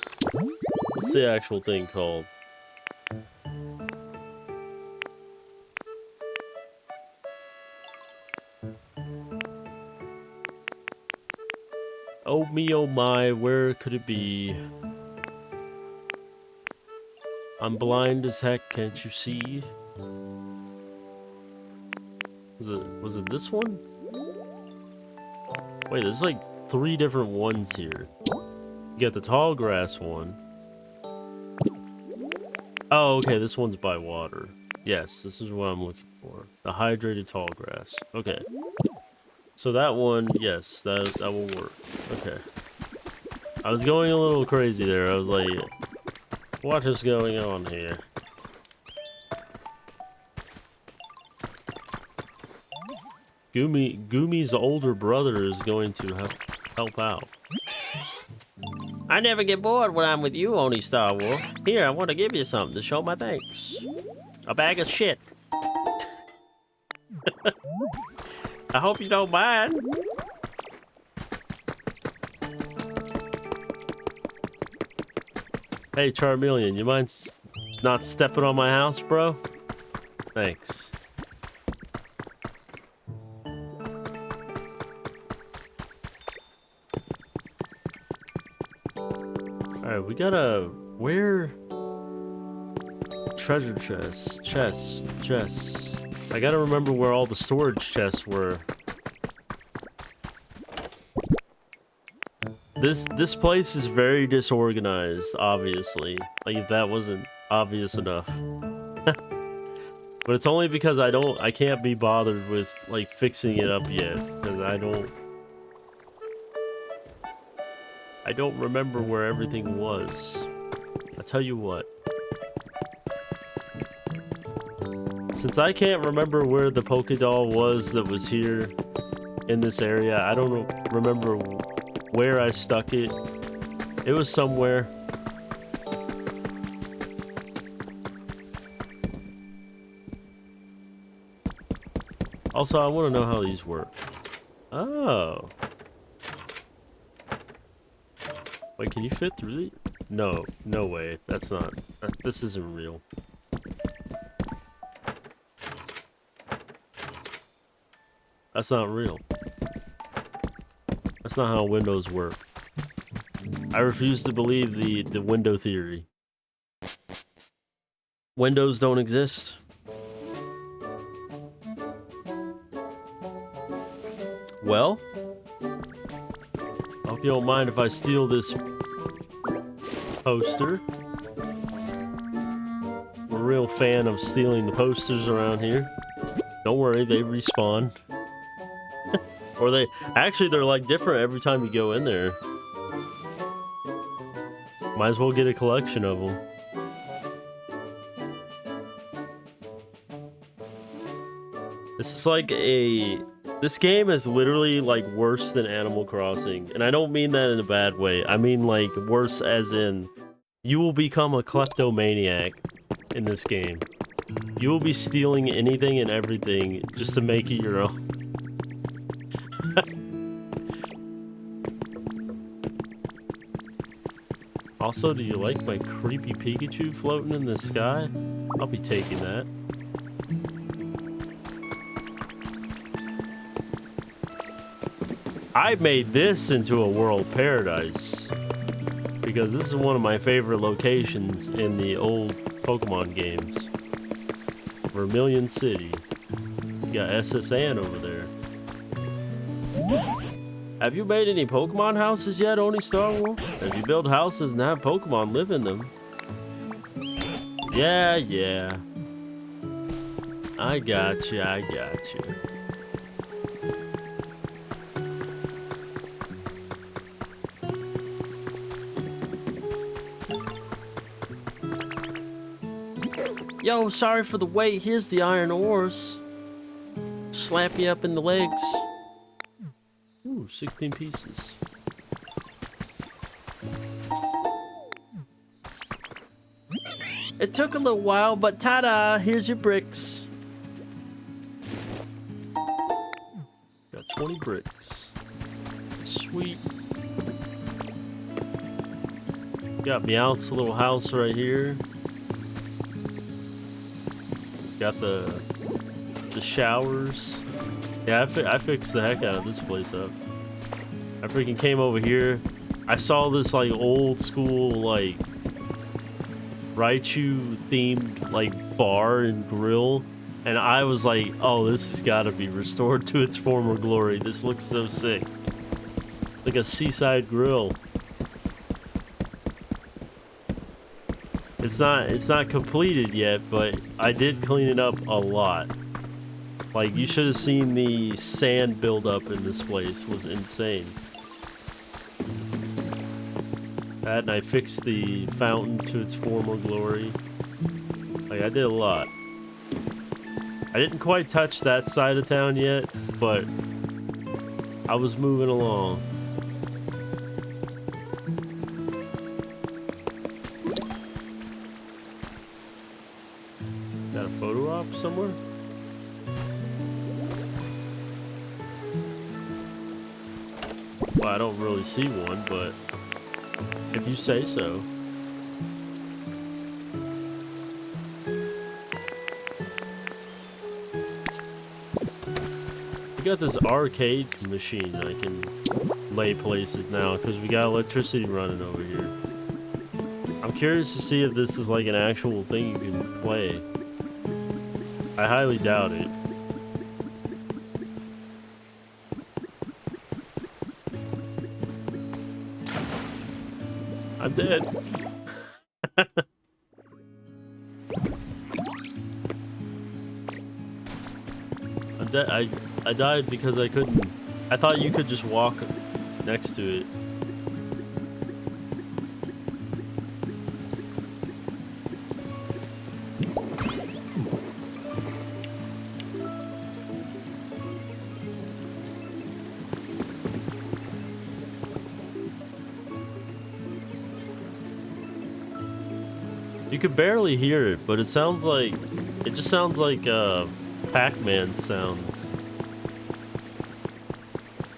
actual thing called? Oh me, oh my, where could it be? I'm blind as heck, can't you see? Was it this one? Wait, there's like 3 different ones here. You got the tall grass one. Oh, okay, this one's by water. Yes, this is what I'm looking for. for? The hydrated tall grass. Okay. So that one, yes, that will work. Okay. I was going a little crazy there. I was like, what is going on here? Gumi's older brother is going to help out. I never get bored when I'm with you, Oni Star Wolf. Here, I want to give you something to show my thanks. A bag of shit. I hope you don't mind. Hey, Charmeleon, you mind not stepping on my house, bro? Thanks. Alright, we gotta... Where... Treasure chests. I gotta remember where all the storage chests were. This place is very disorganized, obviously. Like, if that wasn't obvious enough. But it's only because I can't be bothered with, like, fixing it up yet. Because I don't remember where everything was. I'll tell you what. Since I can't remember where the Pokédoll was that was here in this area, I don't remember where I stuck it. It was somewhere. Also, I want to know how these work. Oh. Wait, can you fit through the... No, no way. That's not... this isn't real. That's not real. That's not how windows work. I refuse to believe the window theory. Windows don't exist. Well, I hope you don't mind if I steal this poster. I'm a real fan of stealing the posters around here. Don't worry, they respawn. Or they're like different every time you go in there. Might as well get a collection of them. This game is literally like worse than Animal Crossing. And I don't mean that in a bad way. I mean like worse as in you will become a kleptomaniac in this game. You will be stealing anything and everything just to make it your own. Also, do you like my creepy Pikachu floating in the sky? I'll be taking that. I made this into a world paradise because this is one of my favorite locations in the old Pokemon games. Vermilion City. You got SS Ann over there. Have you made any Pokemon houses yet, Oni Star Wolf? Have you built houses and have Pokemon live in them? Yeah. I got you. Yo, sorry for the wait. Here's the iron ores. Slap me up in the legs. Ooh, 16 pieces. It took a little while, but ta-da! Here's your bricks. Got 20 bricks. Sweet. Got Meowth's little house right here. Got the showers. Yeah, I fixed the heck out of this place up. I freaking came over here. I saw this like old school like Raichu themed like bar and grill, and I was like, oh, this has got to be restored to its former glory. This looks so sick. Like a seaside grill. It's not completed yet, but I did clean it up a lot. Like, you should have seen the sand buildup in this place. It was insane. That, and I fixed the fountain to its former glory. Like, I did a lot. I didn't quite touch that side of town yet, but I was moving along. Got a photo op somewhere? Well, I don't really see one, but if you say so. We got this arcade machine I can lay places now because we got electricity running over here. I'm curious to see if this is like an actual thing you can play. I highly doubt it. I'm dead. I'm dead. I died because I couldn't. I thought you could just walk next to it. You could barely hear it, but it sounds like, it just sounds like Pac-Man sounds.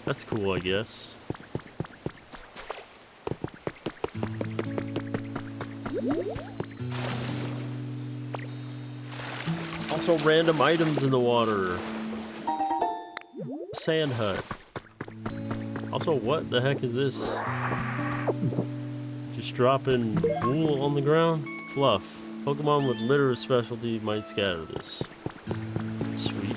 That's cool, I guess. Also, random items in the water. Sand hut. Also, what the heck is this? Just dropping wool on the ground? Fluff. Pokemon with litter specialty might scatter this. Sweet.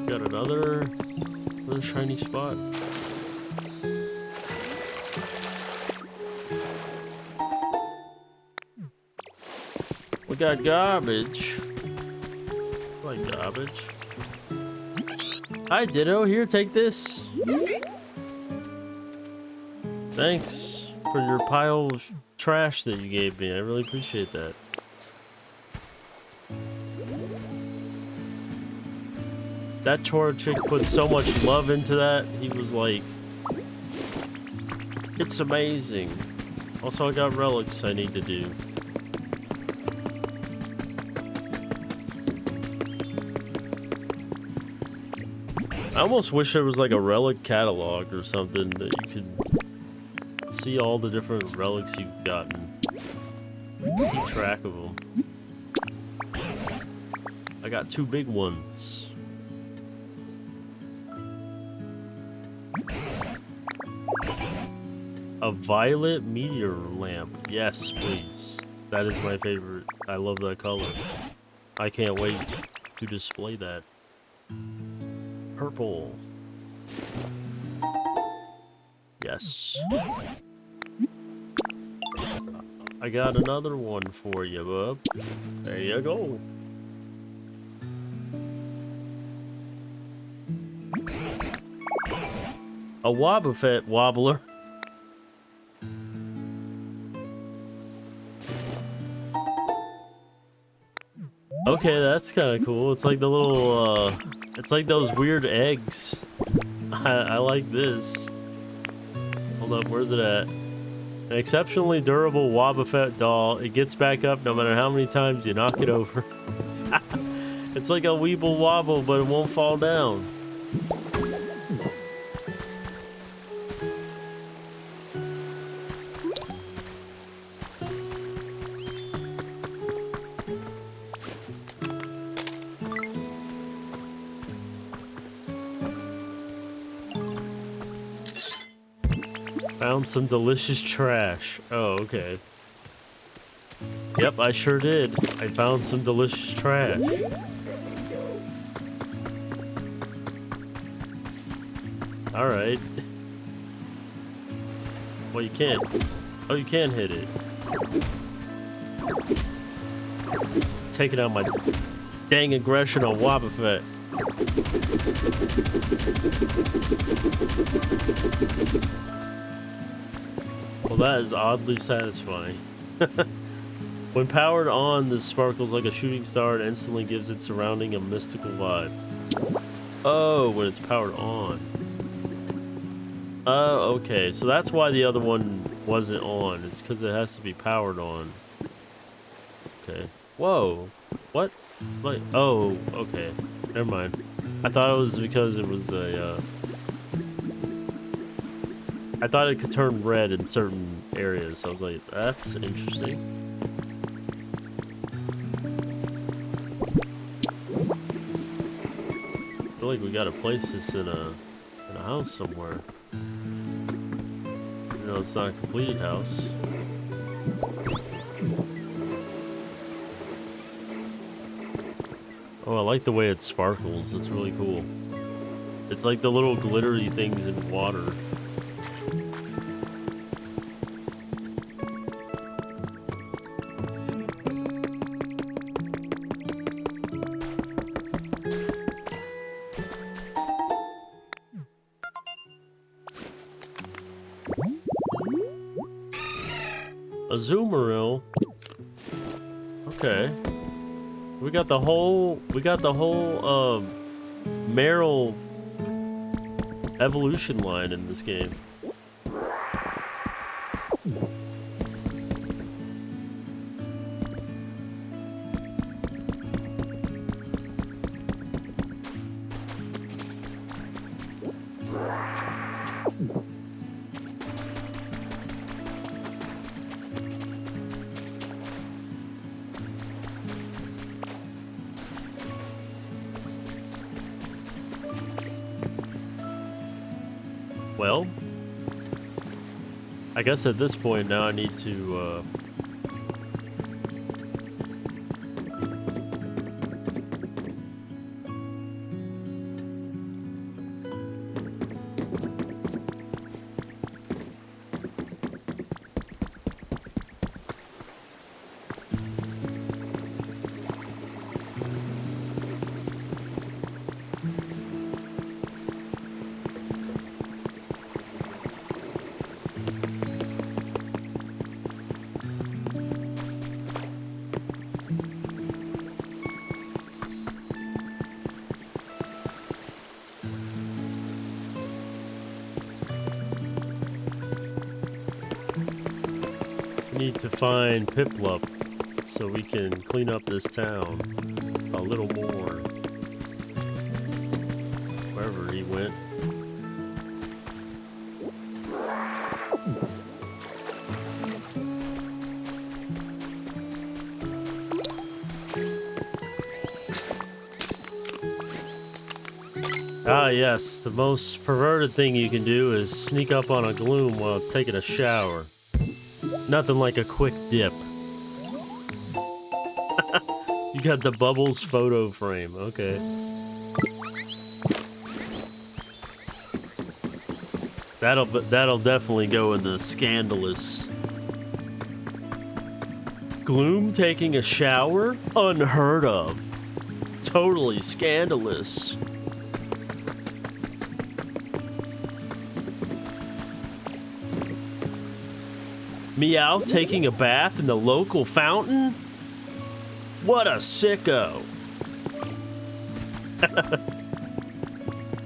Got another shiny spot. We got garbage. I like garbage. Hi, Ditto. Here, take this. Thanks for your pile of trash that you gave me. I really appreciate that. That chore chick put so much love into that. He was like, it's amazing. Also, I got relics I need to do. I almost wish there was like a relic catalog or something that you could see all the different relics you've gotten. Keep track of them. I got 2 big ones. A violet meteor lamp. Yes, please. That is my favorite. I love that color. I can't wait to display that. Purple. Yes. I got another one for you, bub. There you go. A Wobbuffet wobbler. Okay, that's kind of cool. It's like the little, it's like those weird eggs. I like this. Hold up, where's it at? An exceptionally durable Wobbuffet doll. It gets back up no matter how many times you knock it over. It's like a Weeble Wobble, but it won't fall down. Found some delicious trash. Oh, okay. Yep, I sure did. I found some delicious trash. Alright. Well, you can't. Oh, you can hit it. Taking out my dang aggression on Wobbuffet. Well, that is oddly satisfying. When powered on, this sparkles like a shooting star and instantly gives its surrounding a mystical vibe. Oh, when it's powered on. Oh, okay. So that's why the other one wasn't on. It's because it has to be powered on. Okay. Whoa. What? Like, oh, okay. Never mind. I thought it was because it was a, I thought it could turn red in certain areas. I was like, that's interesting. I feel like we gotta place this in a house somewhere. You know, it's not a completed house. Oh, I like the way it sparkles. It's really cool. It's like the little glittery things in water. A Zoomeril. Okay. We got the whole Meryl evolution line in this game. Well, I guess at this point now I need to, need to find Piplup so we can clean up this town a little more. Wherever he went. Ah, yes, the most perverted thing you can do is sneak up on a Gloom while it's taking a shower. Nothing like a quick dip. You got the Bubbles photo frame, okay. That'll definitely go in the scandalous. Gloom taking a shower? Unheard of. Totally scandalous. Meow taking a bath in the local fountain? What a sicko.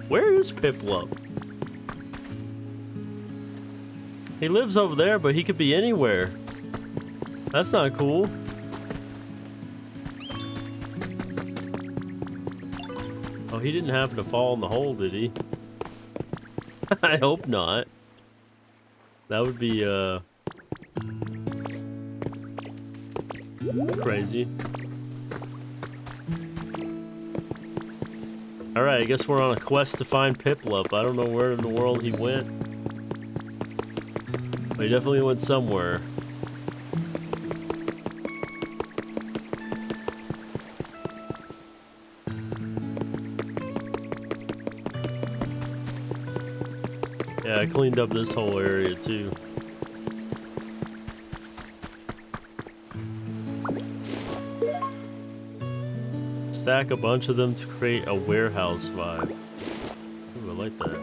Where is Piplup? He lives over there, but he could be anywhere. That's not cool. Oh, he didn't happen to fall in the hole, did he? I hope not. That would be, crazy. Alright, I guess we're on a quest to find Piplup. I don't know where in the world he went. But he definitely went somewhere. Yeah, I cleaned up this whole area too. Stack a bunch of them to create a warehouse vibe. Ooh, I like that.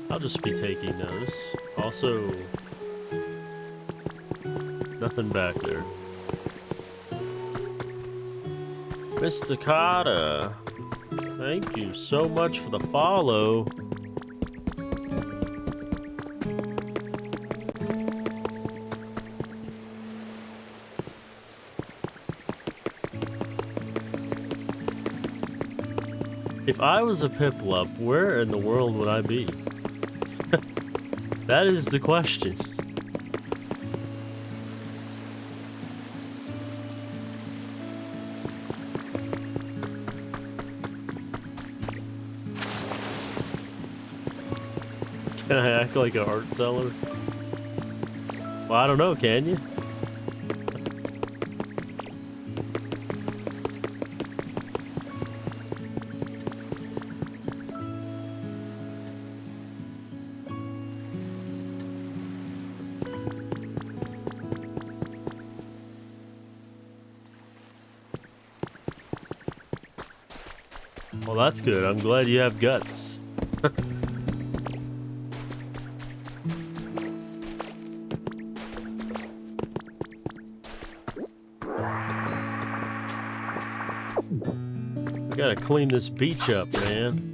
I'll just be taking those. Also, nothing back there. Mr. Carter, thank you so much for the follow. If I was a Piplup, where in the world would I be? That is the question. Can I act like an art seller? Well, I don't know, can you? Well, that's good. I'm glad you have guts. We gotta clean this beach up, man.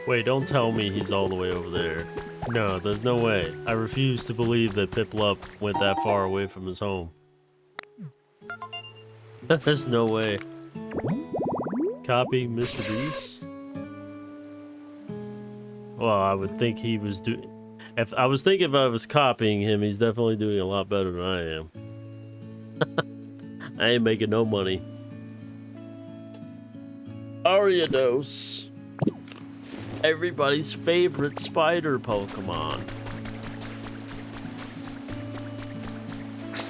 Wait, don't tell me he's all the way over there. No, there's no way. I refuse to believe that Piplup went that far away from his home. There's no way. Copying Mr. Beast? Well, I would think he was doing... If I was thinking if I was copying him, he's definitely doing a lot better than I am. I ain't making no money. Ariados. Everybody's favorite spider Pokemon.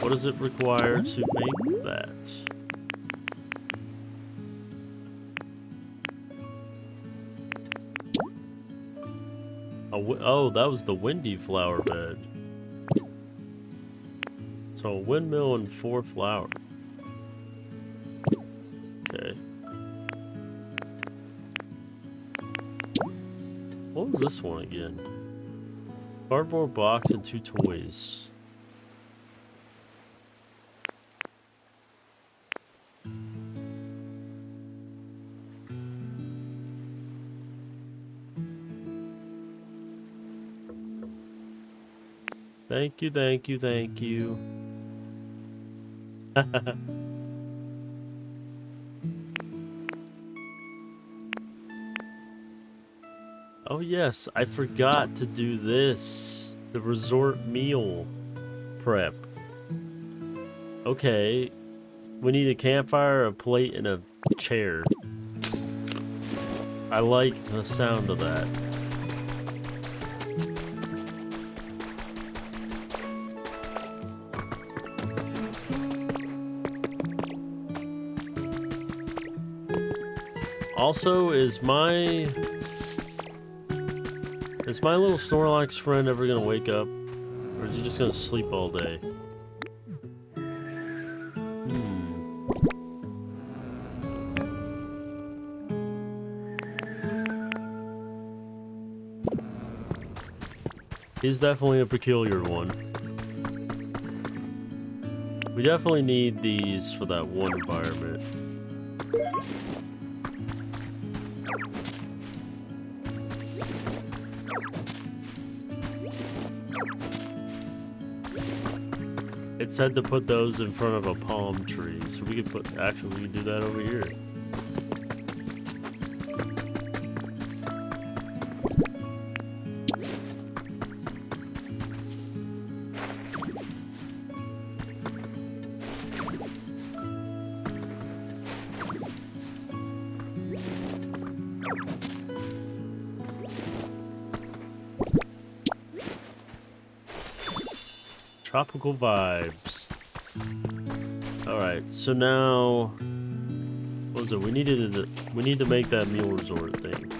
What does it require to make that? Oh, that was the windy flower bed. So a windmill and 4 flowers. Okay. What was this one again? Cardboard box and 2 toys. Thank you, thank you, thank you. Oh yes, I forgot to do this. The resort meal prep. Okay. We need a campfire, a plate, and a chair. I like the sound of that. Also, is my little Snorlax friend ever gonna wake up? Or is he just gonna sleep all day? He's definitely a peculiar one. We definitely need these for that one environment. It said to put those in front of a palm tree, so we could put, actually we could do that over here. Tropical vibes. Alright, so now... What was it? We need to make that mule resort thing.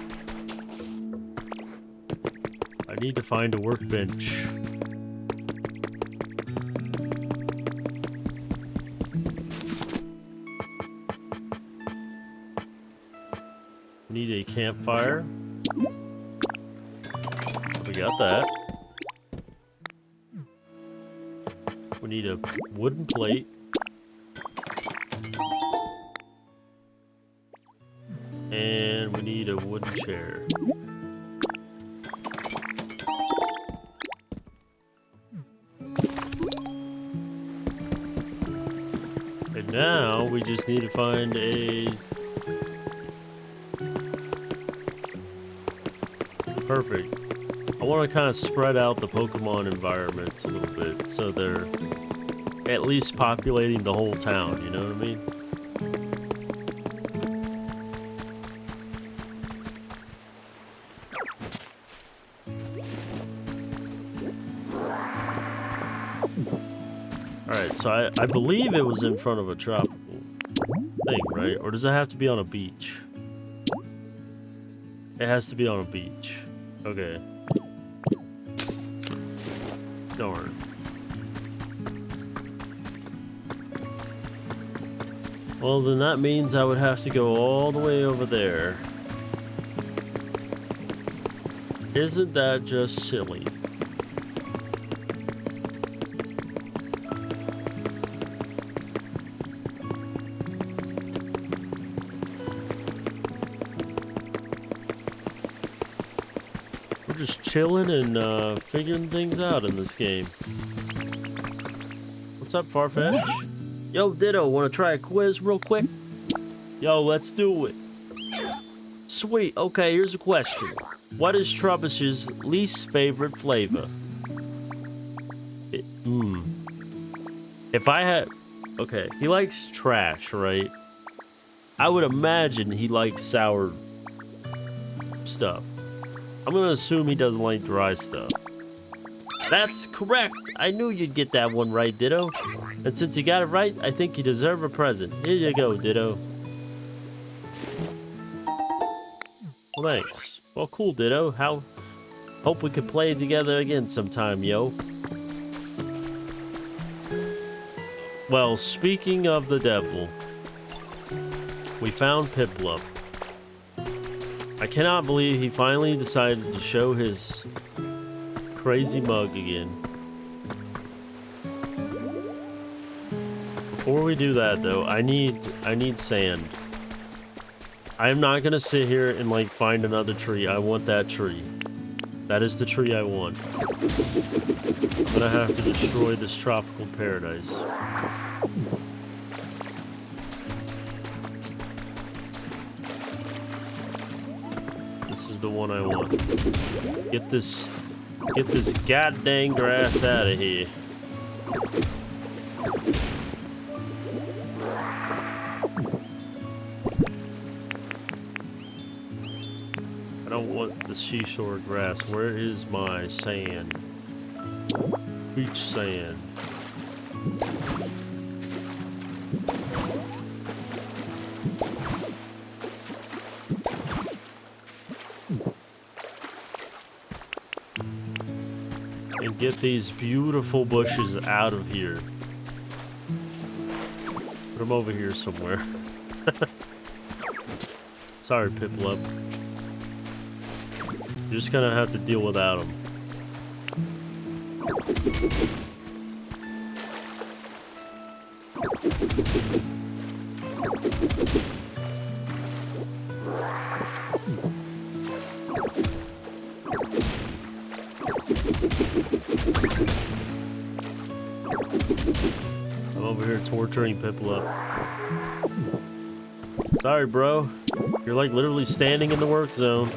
I need to find a workbench. We need a campfire. We got that. We need a wooden plate. And we need a wooden chair. And now we just need to find a... Perfect. I want to kind of spread out the Pokemon environments a little bit so they're at least populating the whole town, you know what I mean? Alright, so I believe it was in front of a tropical thing, right? Or does it have to be on a beach? It has to be on a beach. Okay. Darn. Well, then that means I would have to go all the way over there. Isn't that just silly? Just chilling and figuring things out in this game. What's up, Farfetch? Yo, Ditto, want to try a quiz real quick? Yo, let's do it. Sweet. Okay, here's a question. What is Trubbish's least favorite flavor? If I had... Okay, he likes trash, right? I would imagine he likes sour stuff. I'm gonna assume he doesn't like dry stuff. That's correct. I knew you'd get that one right, Ditto. And since you got it right, I think you deserve a present. Here you go, Ditto. Well, thanks. Well, cool, Ditto. Hope we could play together again sometime, yo. Well, speaking of the devil, we found Piplup. I cannot believe he finally decided to show his crazy mug again. Before we do that though, I need sand. I'm not gonna sit here and like find another tree. I want that tree. That is the tree I want. I'm gonna have to destroy this tropical paradise. This is the one I want. Get this goddamn grass out of here. I don't want the seashore grass. Where is my sand? Beach sand. And get these beautiful bushes out of here. Put them over here somewhere. Sorry, Piplup. You're just gonna have to deal without them. I'm over here torturing Piplup. Sorry, bro. You're like literally standing in the work zone.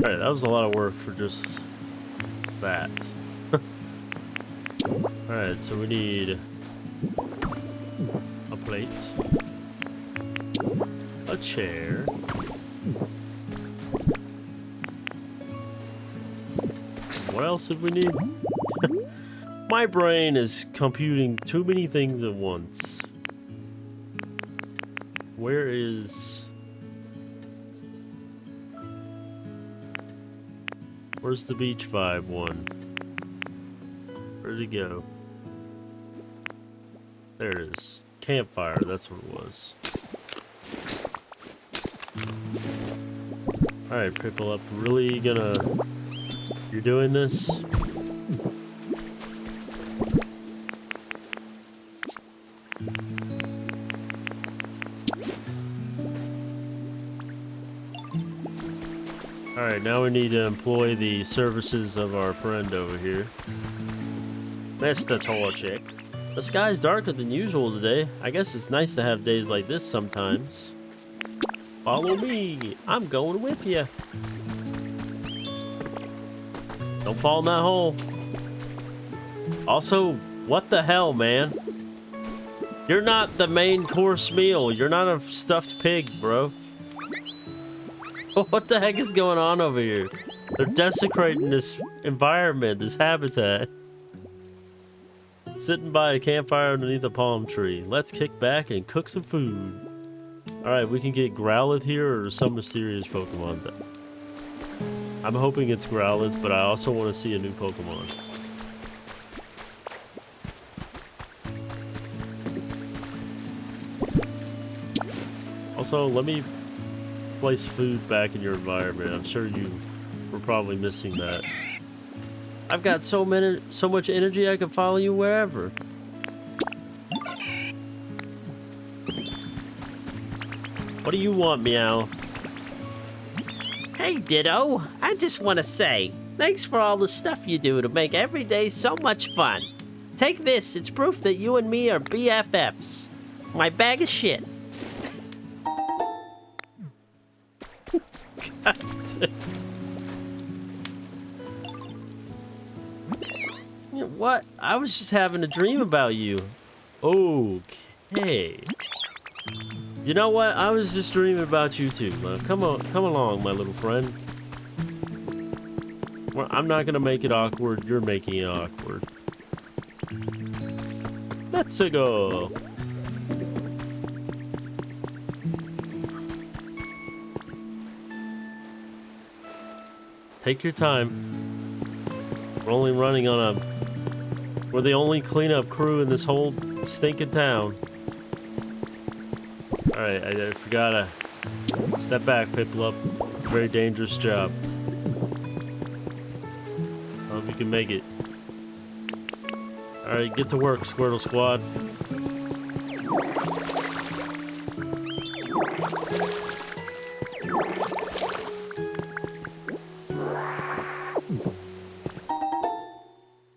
Alright, that was a lot of work for just that. Alright, so we need a plate, a chair, what else did we need? My brain is computing too many things at once. Where is... Where's the beach vibe one? Where'd it go? There it is. Campfire, that's what it was. Alright, Pipple Up, really gonna... You're doing this? Alright, now we need to employ the services of our friend over here. Mr. Torchic. The sky's darker than usual today. I guess it's nice to have days like this sometimes. Follow me. I'm going with you. Don't fall in that hole. Also, what the hell, man? You're not the main course meal. You're not a stuffed pig, bro. What the heck is going on over here? They're desecrating this environment, this habitat. Sitting by a campfire underneath a palm tree. Let's kick back and cook some food. Alright, we can get Growlithe here or some mysterious Pokemon. I'm hoping it's Growlithe, but I also want to see a new Pokemon. Also, let me place food back in your environment. I'm sure you were probably missing that. I've got so much energy I can follow you wherever. What do you want, Meow? Hey, Ditto. I just want to say, thanks for all the stuff you do to make every day so much fun. Take this. It's proof that you and me are BFFs. My bag of shit. What? I was just having a dream about you. Okay. You know what? I was just dreaming about you too. Come along, my little friend. Well, I'm not gonna make it awkward. You're making it awkward. Let's go. Take your time. We're only running on a... We're the only cleanup crew in this whole stinking town. Alright, I forgot to step back, Piplup. It's a very dangerous job. I hope you can make it. Alright, get to work, Squirtle Squad.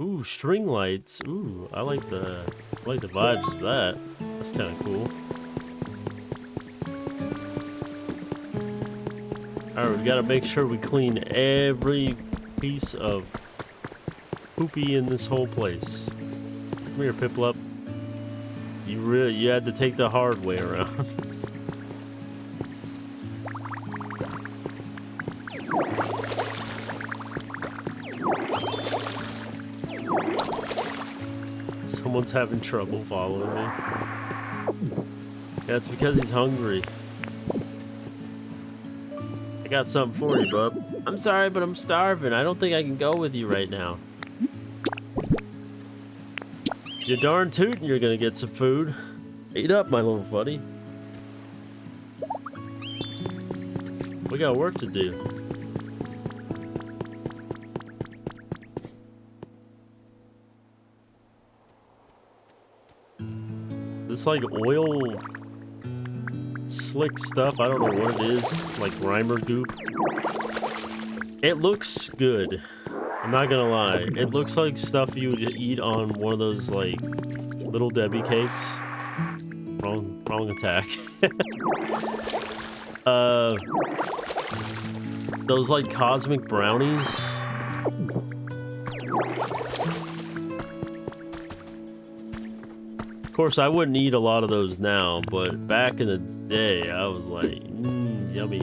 Ooh, string lights. Ooh, I like the vibes of that. That's kind of cool. Alright, we gotta make sure we clean every piece of poopy in this whole place. Come here, Piplup. You had to take the hard way around. Someone's having trouble following me. Yeah, it's because he's hungry. I got something for you, bub. I'm sorry, but I'm starving. I don't think I can go with you right now. You're darn tootin' you're gonna get some food. Eat up, my little buddy. We got work to do. This like oil slick stuff, I don't know what it is, like Grimer goop. It looks good. I'm not gonna lie. It looks like stuff you would eat on one of those like Little Debbie cakes. Wrong attack. those like cosmic brownies. Of course, I wouldn't eat a lot of those now, but back in the day, I was like, yummy.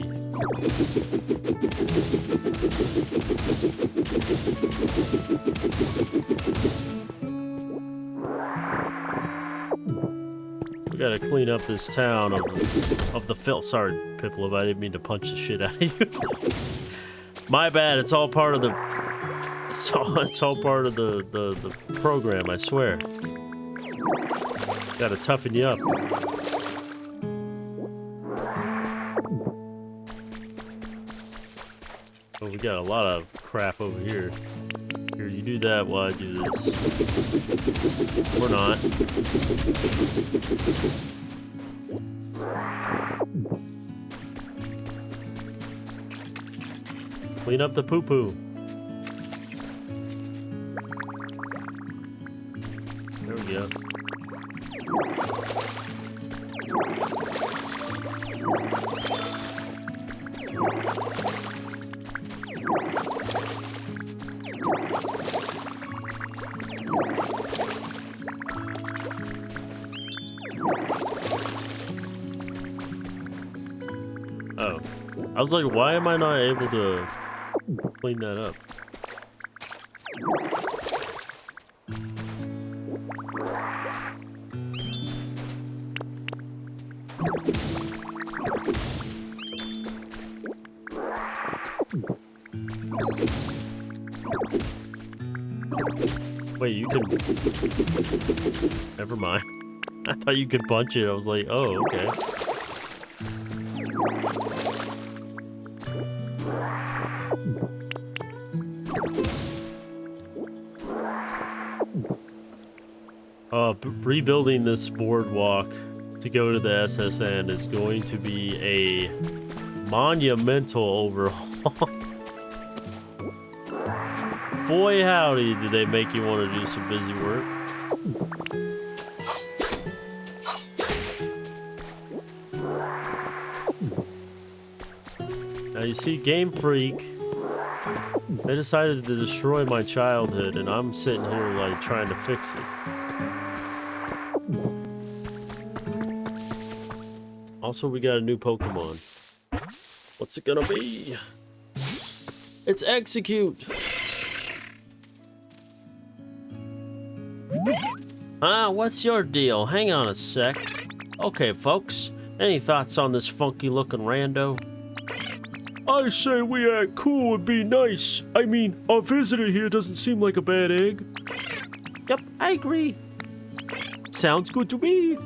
We gotta clean up this town of the filth. Sorry, Piplup, I didn't mean to punch the shit out of you. My bad. It's all part of the. It's all part of the program. I swear. Gotta toughen you up. Oh, we got a lot of crap over here. Here, you do that while I do this. Or not. Clean up the poo-poo. There we go. Oh. I was like, why am I not able to clean that up? Wait, you can... Never mind. I thought you could punch it. I was like, oh, okay. Rebuilding this boardwalk to go to the SSN is going to be a monumental overhaul. Boy, howdy, do they make you want to do some busy work. Now you see, Game Freak, they decided to destroy my childhood, and I'm sitting here like trying to fix it. Also, we got a new Pokemon. What's it gonna be? It's Execute! What's your deal? Hang on a sec. Okay, folks. Any thoughts on this funky-looking rando? I say we act cool and be nice. I mean, our visitor here doesn't seem like a bad egg. Yep, I agree. Sounds good to me.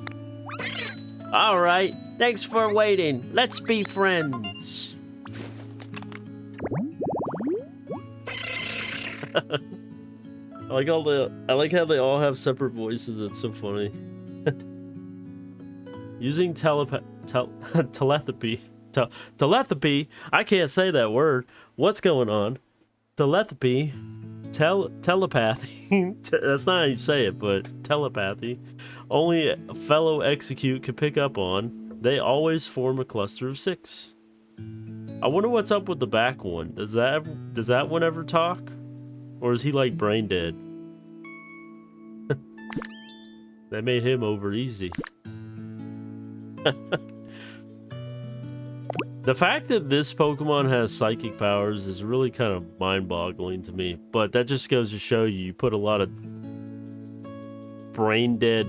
All right. Thanks for waiting. Let's be friends. I like how they all have separate voices. It's so funny. Using telepathy. Telepathy. I can't say that word. What's going on? Telepathy. Telepathy. That's not how you say it, but telepathy. Only a fellow Execute can pick up on. They always form a cluster of 6. I wonder what's up with the back one. Does that one ever talk? Or is he like brain dead? That made him over easy. The fact that this Pokemon has psychic powers is really kind of mind-boggling to me. But that just goes to show you put a lot of brain dead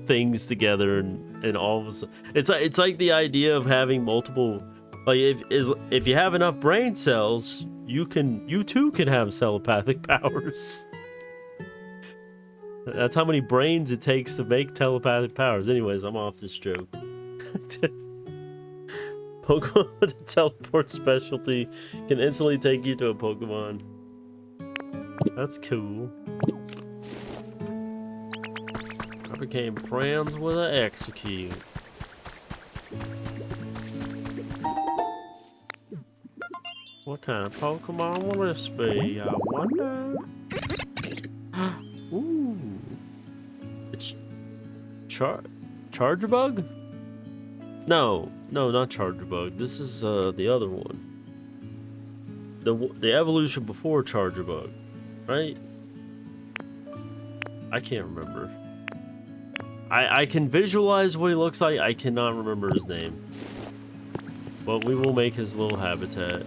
things together and all of a sudden it's like the idea of having multiple, like if you have enough brain cells, you too can have telepathic powers. That's how many brains it takes to make telepathic powers. Anyways, I'm off this joke. Pokemon with a teleport specialty can instantly take you to a Pokemon. That's cool. I became friends with an Execute. What kind of Pokemon will this be, I wonder? Ooh. It's Charger Bug? No, No, not Charger Bug. This is the other one. The evolution before Charger Bug, right? I can't remember. I can visualize what he looks like. I cannot remember his name. But we will make his little habitat.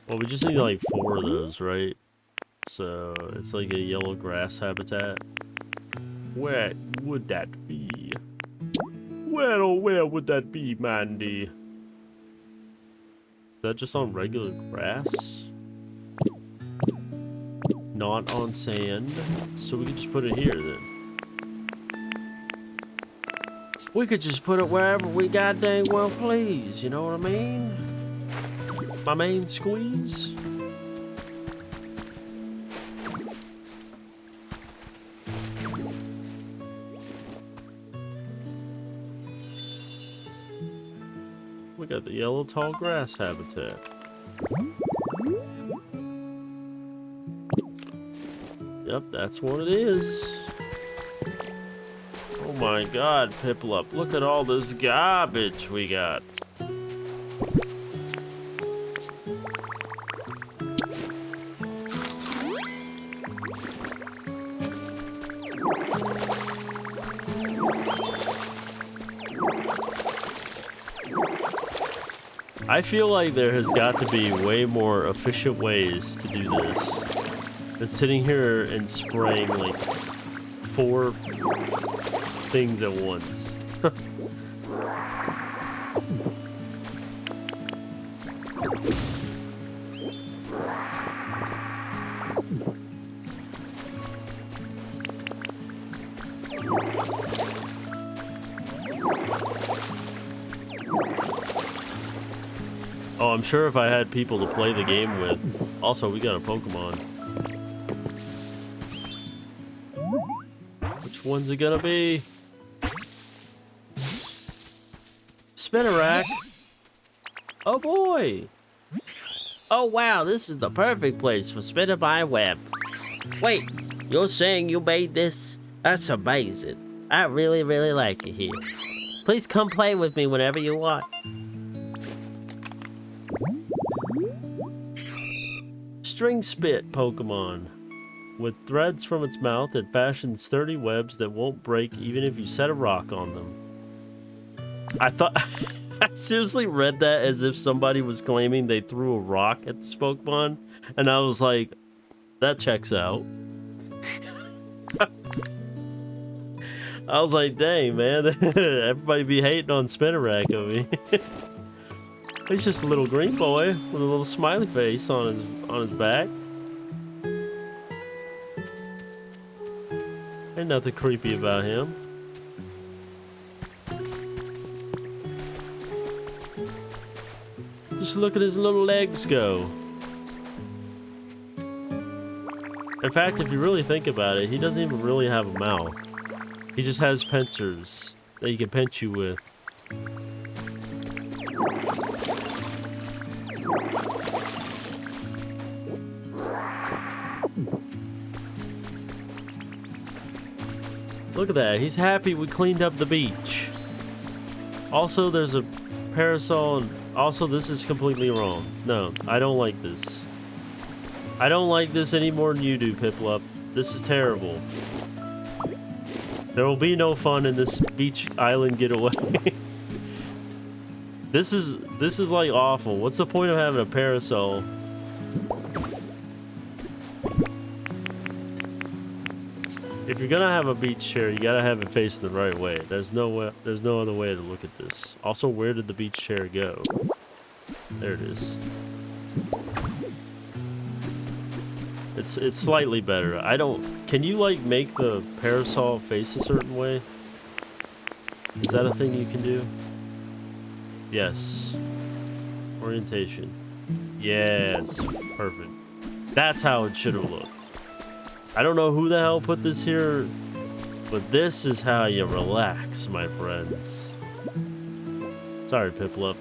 Well, we just need like 4 of those, right? So it's like a yellow grass habitat. Where would that be? Where oh where would that be, Mandy? Is that just on regular grass? Not on sand. So we could just put it here then. We could just put it wherever we goddamn well please, you know what I mean? My main squeeze. We got the yellow tall grass habitat. Yep, that's what it is. Oh my god, Piplup, look at all this garbage we got. I feel like there has got to be way more efficient ways to do this than sitting here and spraying like 4 things at once. Oh, I'm sure if I had people to play the game with. Also, we got a Pokemon. Which one's it gonna be? Spinarak. Oh boy. Oh wow, this is the perfect place for spinning my web. Wait, you're saying you made this? That's amazing. I really, really like it here. Please come play with me whenever you want. String Spit Pokemon. With threads from its mouth, it fashions sturdy webs that won't break even if you set a rock on them. I thought... I seriously read that as if somebody was claiming they threw a rock at this Pokemon, and I was like, that checks out. I was like, dang, man, everybody be hating on Spinarak over here. He's just a little green boy with a little smiley face on his back. Ain't nothing creepy about him. Just look at his little legs go. In fact, if you really think about it, he doesn't even really have a mouth. He just has pincers that he can pinch you with. Look at that. He's happy we cleaned up the beach. Also, there's a parasol. And also, this is completely wrong. No, I don't like this. I don't like this any more than you do, Piplup. This is terrible. There will be no fun in this beach island getaway. This is like awful. What's the point of having a parasol? If you're gonna have a beach chair, you gotta have it facing the right way. There's no other way to look at this. Also, where did the beach chair go? There it is. It's slightly better. I don't. Can you like make the parasol face a certain way? Is that a thing you can do? Yes. Orientation. Yes. Perfect. That's how it should have looked. I don't know who the hell put this here, but this is how you relax, my friends. Sorry, Piplup.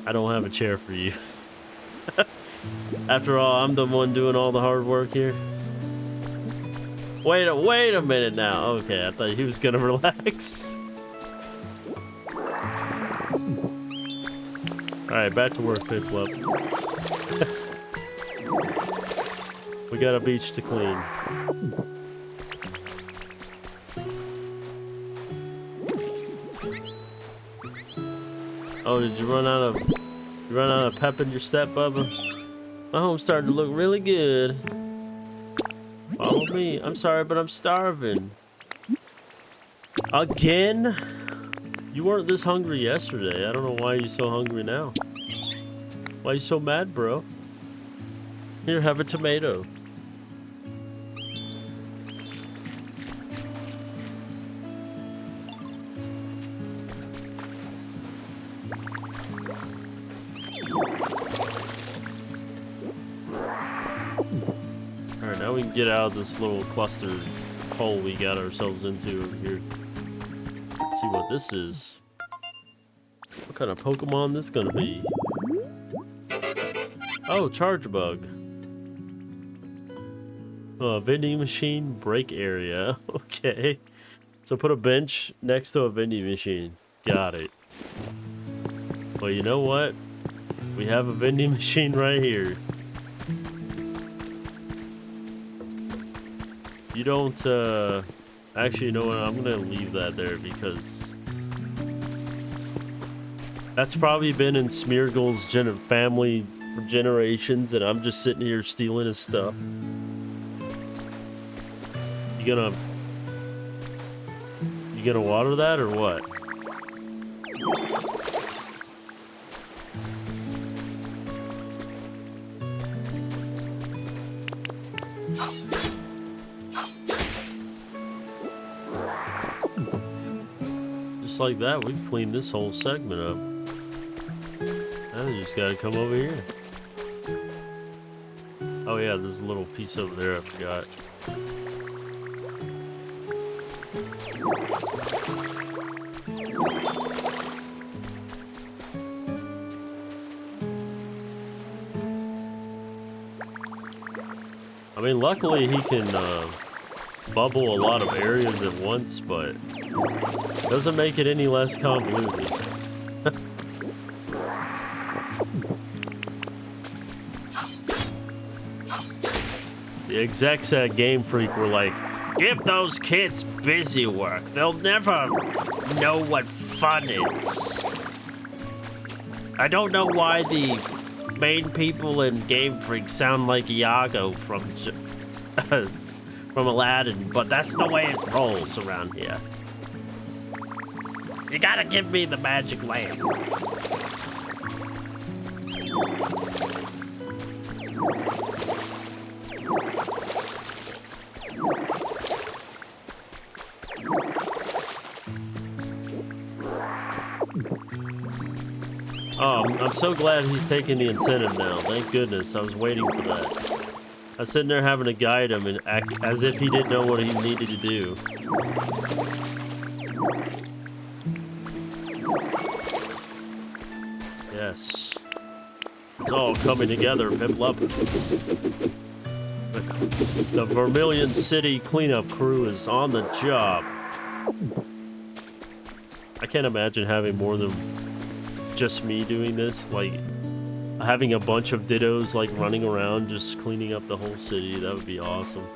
I don't have a chair for you. After all, I'm the one doing all the hard work here. Wait a minute now. Okay, I thought he was gonna relax. Alright, back to work, Piplup. We got a beach to clean. Oh, did you run out of pep in your step, Bubba? My home's starting to look really good. Follow me. I'm sorry, but I'm starving. Again? You weren't this hungry yesterday. I don't know why you're so hungry now. Why are you so mad, bro? Here, have a tomato. Alright, now we can get out of this little cluster hole we got ourselves into over here. Let's see what this is. What kind of Pokemon this gonna be? Oh, charge bug. Vending machine break area. Okay. So put a bench next to a vending machine. Got it. Well, you know what? We have a vending machine right here. You don't, actually, you know what? I'm gonna leave that there because that's probably been in Smeargle's family for generations, and I'm just sitting here stealing his stuff. You gonna water that or what? Just like that, we've cleaned this whole segment up. Now you just gotta come over here. Oh yeah, there's a little piece over there I forgot. I mean, luckily he can bubble a lot of areas at once, but doesn't make it any less convoluted. The execs at Game Freak were like, give those kids busy work. They'll never know what fun is. I don't know why the main people in Game Freak sound like Iago from Aladdin, but that's the way it rolls around here. You gotta give me the magic lamp. Oh, I'm so glad he's taking the incentive now. Thank goodness. I was waiting for that. I was sitting there having to guide him and act as if he didn't know what he needed to do. Yes. It's all coming together, Piplup. The Vermilion City cleanup crew is on the job. I can't imagine having more than just me doing this, like having a bunch of dittos like running around just cleaning up the whole city. That would be awesome.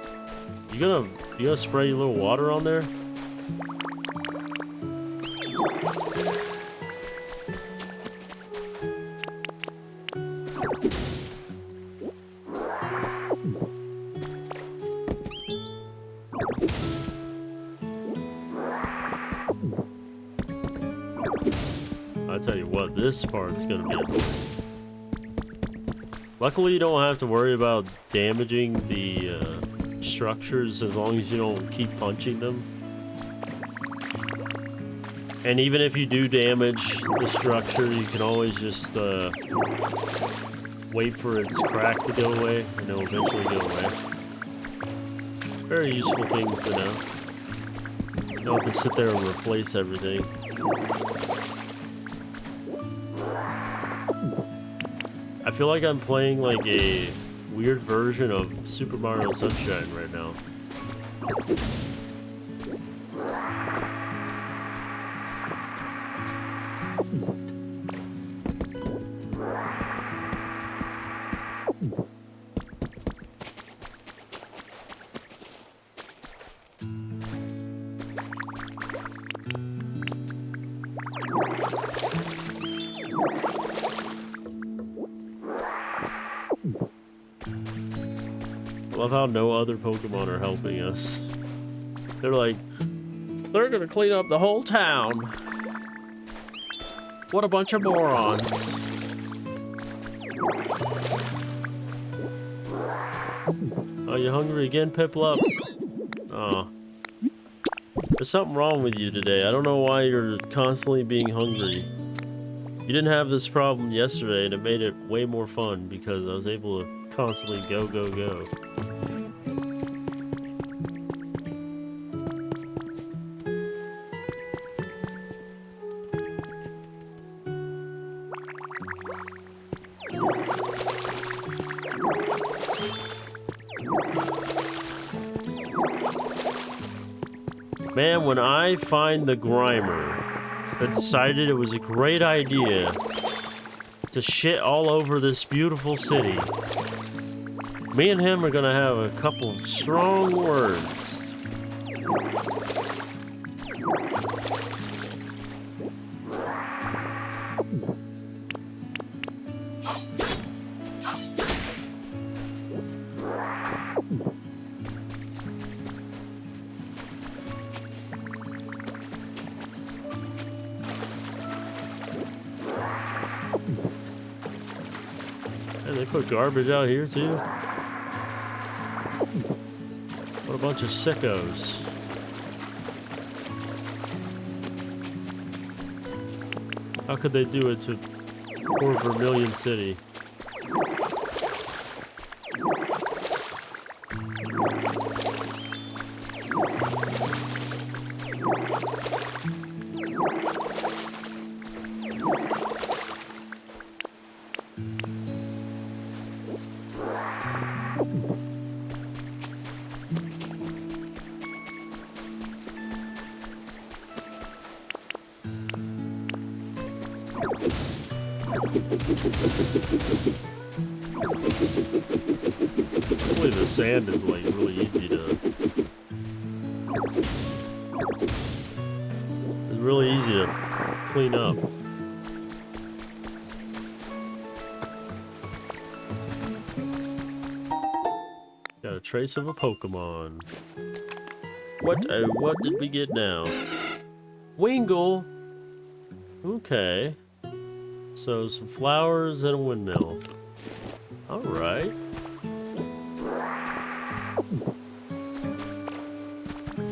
You gonna spray a little water on there? I tell you what, this part's gonna be annoying. Luckily, you don't have to worry about damaging the structures as long as you don't keep punching them. And even if you do damage the structure, you can always just wait for its crack to go away, and it'll eventually go away. Very useful things to know. You don't have to sit there and replace everything. I feel like I'm playing like a weird version of Super Mario Sunshine right now. I love how no other Pokemon are helping us. They're like, they're gonna clean up the whole town. What a bunch of morons. Are you hungry again, Piplup? Oh. There's something wrong with you today. I don't know why you're constantly being hungry. You didn't have this problem yesterday, and it made it way more fun because I was able to constantly go, go, go. Man, when I find the Grimer that decided it was a great idea to shit all over this beautiful city, me and him are gonna have a couple strong words. And they put garbage out here too? What a bunch of sickos. How could they do it to poor Vermilion City? Hopefully the sand is like really easy to... It's really easy to clean up. Got a trace of a Pokemon. What did we get now? Wingull! Okay. So, some flowers and a windmill. Alright.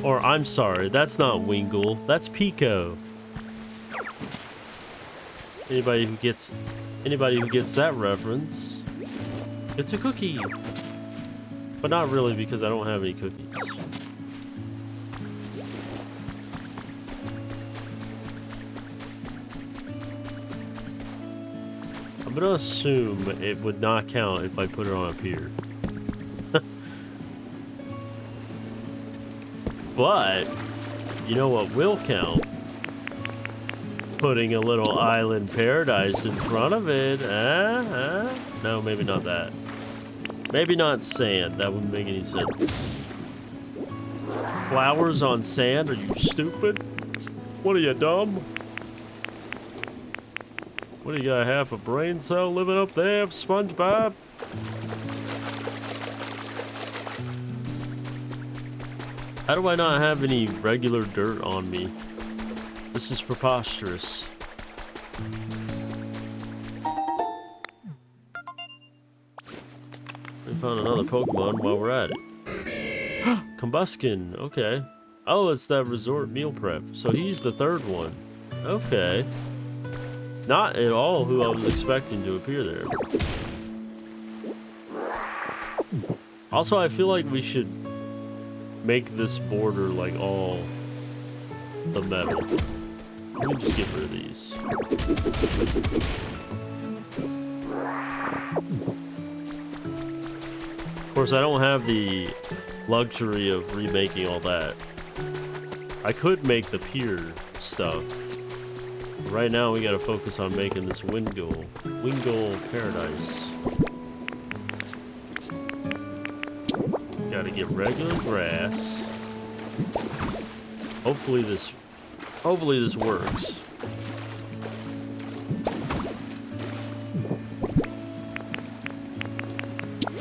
Or, I'm sorry, that's not Wingull. That's Pico. Anybody who gets that reference gets a cookie. But not really, because I don't have any cookies. I'm gonna assume it would not count if I put it on up here. But, you know what will count? Putting a little island paradise in front of it. No, maybe not that. Maybe not sand. That wouldn't make any sense. Flowers on sand? Are you stupid? What are you, dumb? What do you got, half a brain cell living up there, SpongeBob? How do I not have any regular dirt on me? This is preposterous. We found another Pokemon while we're at it. Combuskin, okay. Oh, it's that resort meal prep. So he's the third one. Okay. Not at all who I was expecting to appear there. Also, I feel like we should make this border like all the metal. Let me just get rid of these. Of course, I don't have the luxury of remaking all that. I could make the pier stuff. Right now, we gotta focus on making this Wingull Paradise. Gotta get regular grass. Hopefully this works.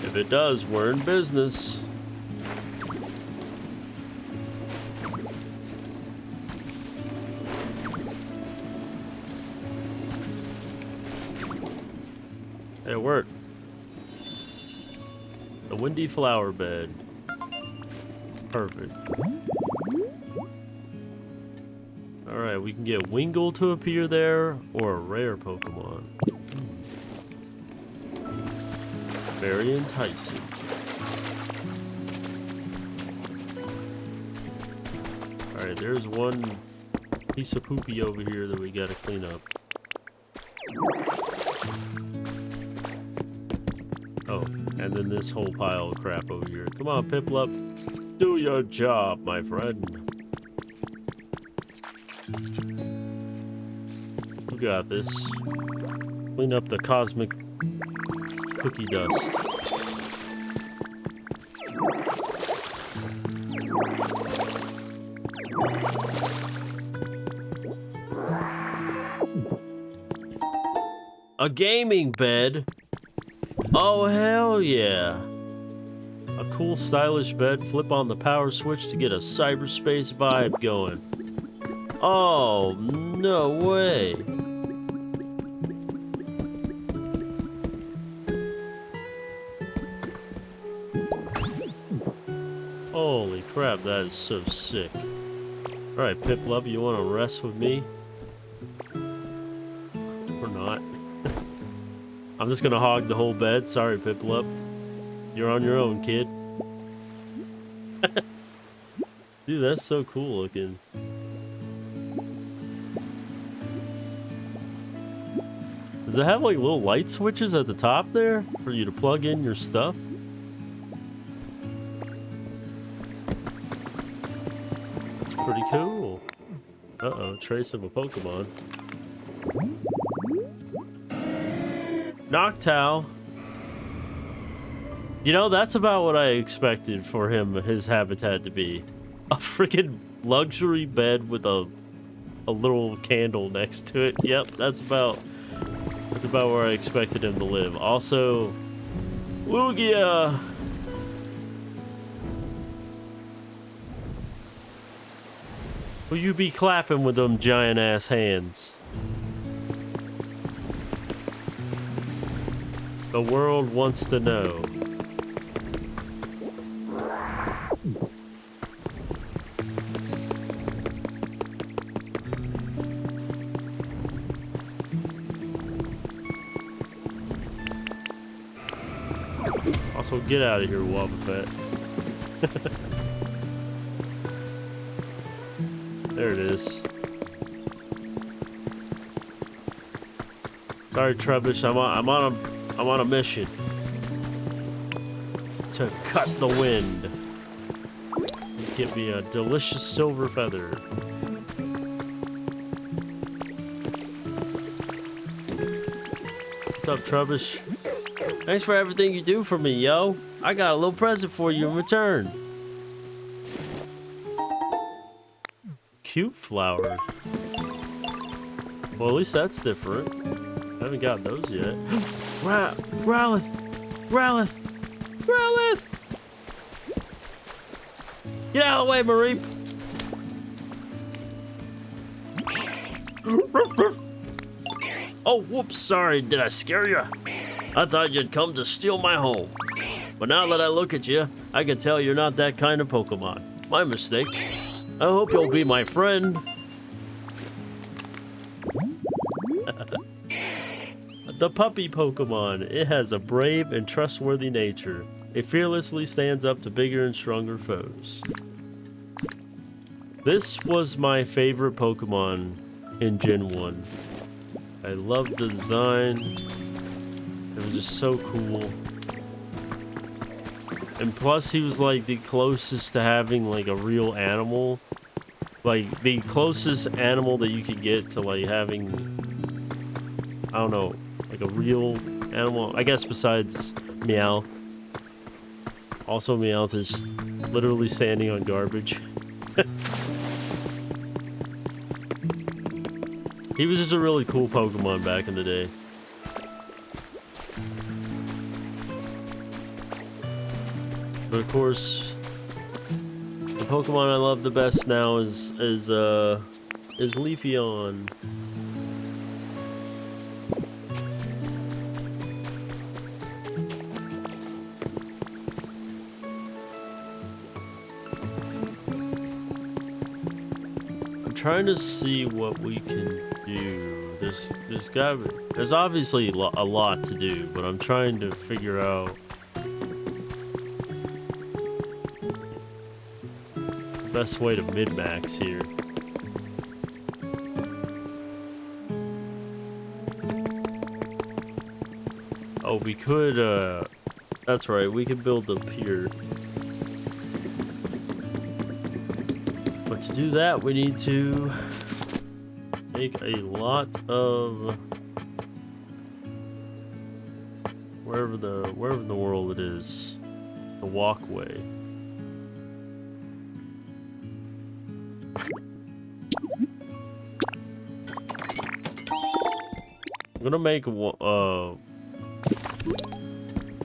If it does, we're in business. It worked. The windy flower bed. Perfect. Alright, we can get Wingull to appear there, or a rare Pokemon. Very enticing. Alright, there's one piece of poopy over here that we gotta clean up. Oh, and then this whole pile of crap over here. Come on, Piplup. Do your job, my friend. You got this. Clean up the cosmic cookie dust. A gaming bed? Oh, hell yeah. A cool, stylish bed. Flip on the power switch to get a cyberspace vibe going. Oh, no way. Holy crap, that is so sick. Alright, Piplup, you want to rest with me? Or not? I'm just gonna hog the whole bed. Sorry, Piplup. You're on your own, kid. Dude, that's so cool looking. Does it have like little light switches at the top there for you to plug in your stuff? That's pretty cool. Uh-oh, trace of a Pokemon. Noctowl. You know, that's about what I expected for him, his habitat to be. A freaking luxury bed with a little candle next to it. Yep, that's about where I expected him to live. Also, Lugia. Will you be clapping with them giant ass hands? The world wants to know. Also, get out of here, Wobbuffet. There it is. Sorry, Trubbish. I'm on a mission to cut the wind. Get me a delicious silver feather. What's up, Trubbish? Thanks for everything you do for me, yo. I got a little present for you in return. Cute flowers. Well, at least that's different. I haven't gotten those yet. Growlithe! Growlithe! Growlithe! Get out of the way, Mareep! Oh, whoops, sorry. Did I scare you? I thought you'd come to steal my home. But now that I look at you, I can tell you're not that kind of Pokemon. My mistake. I hope you'll be my friend. The puppy Pokemon. It has a brave and trustworthy nature. It fearlessly stands up to bigger and stronger foes. This was my favorite Pokemon in Gen 1. I loved the design. It was just so cool. And plus, he was like the closest to having like a real animal. Like the closest animal that you could get to like having, I don't know, like a real animal. I guess besides Meowth. Also, Meowth is literally standing on garbage. He was just a really cool Pokemon back in the day. But of course, the Pokemon I love the best now is Leafeon. I'm trying to see what we can do. There's obviously a lot to do, but I'm trying to figure out the best way to min-max here. Oh, we could, that's right, we could build a pier. But to do that, we need to make a lot of wherever in the world it is, the walkway. I'm gonna make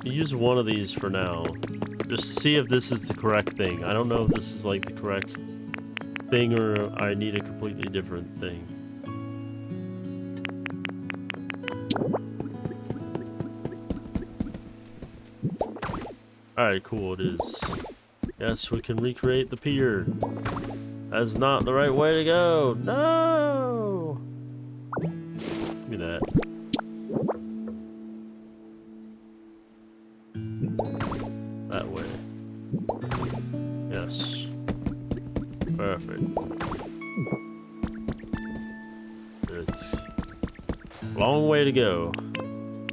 use one of these for now, just to see if this is the correct thing. I don't know if this is like the correct thing or I need a completely different thing. Alright, cool, it is. Yes, we can recreate the pier. That's not the right way to go. No! Give me that. That way. Yes. Perfect. It's a long way to go.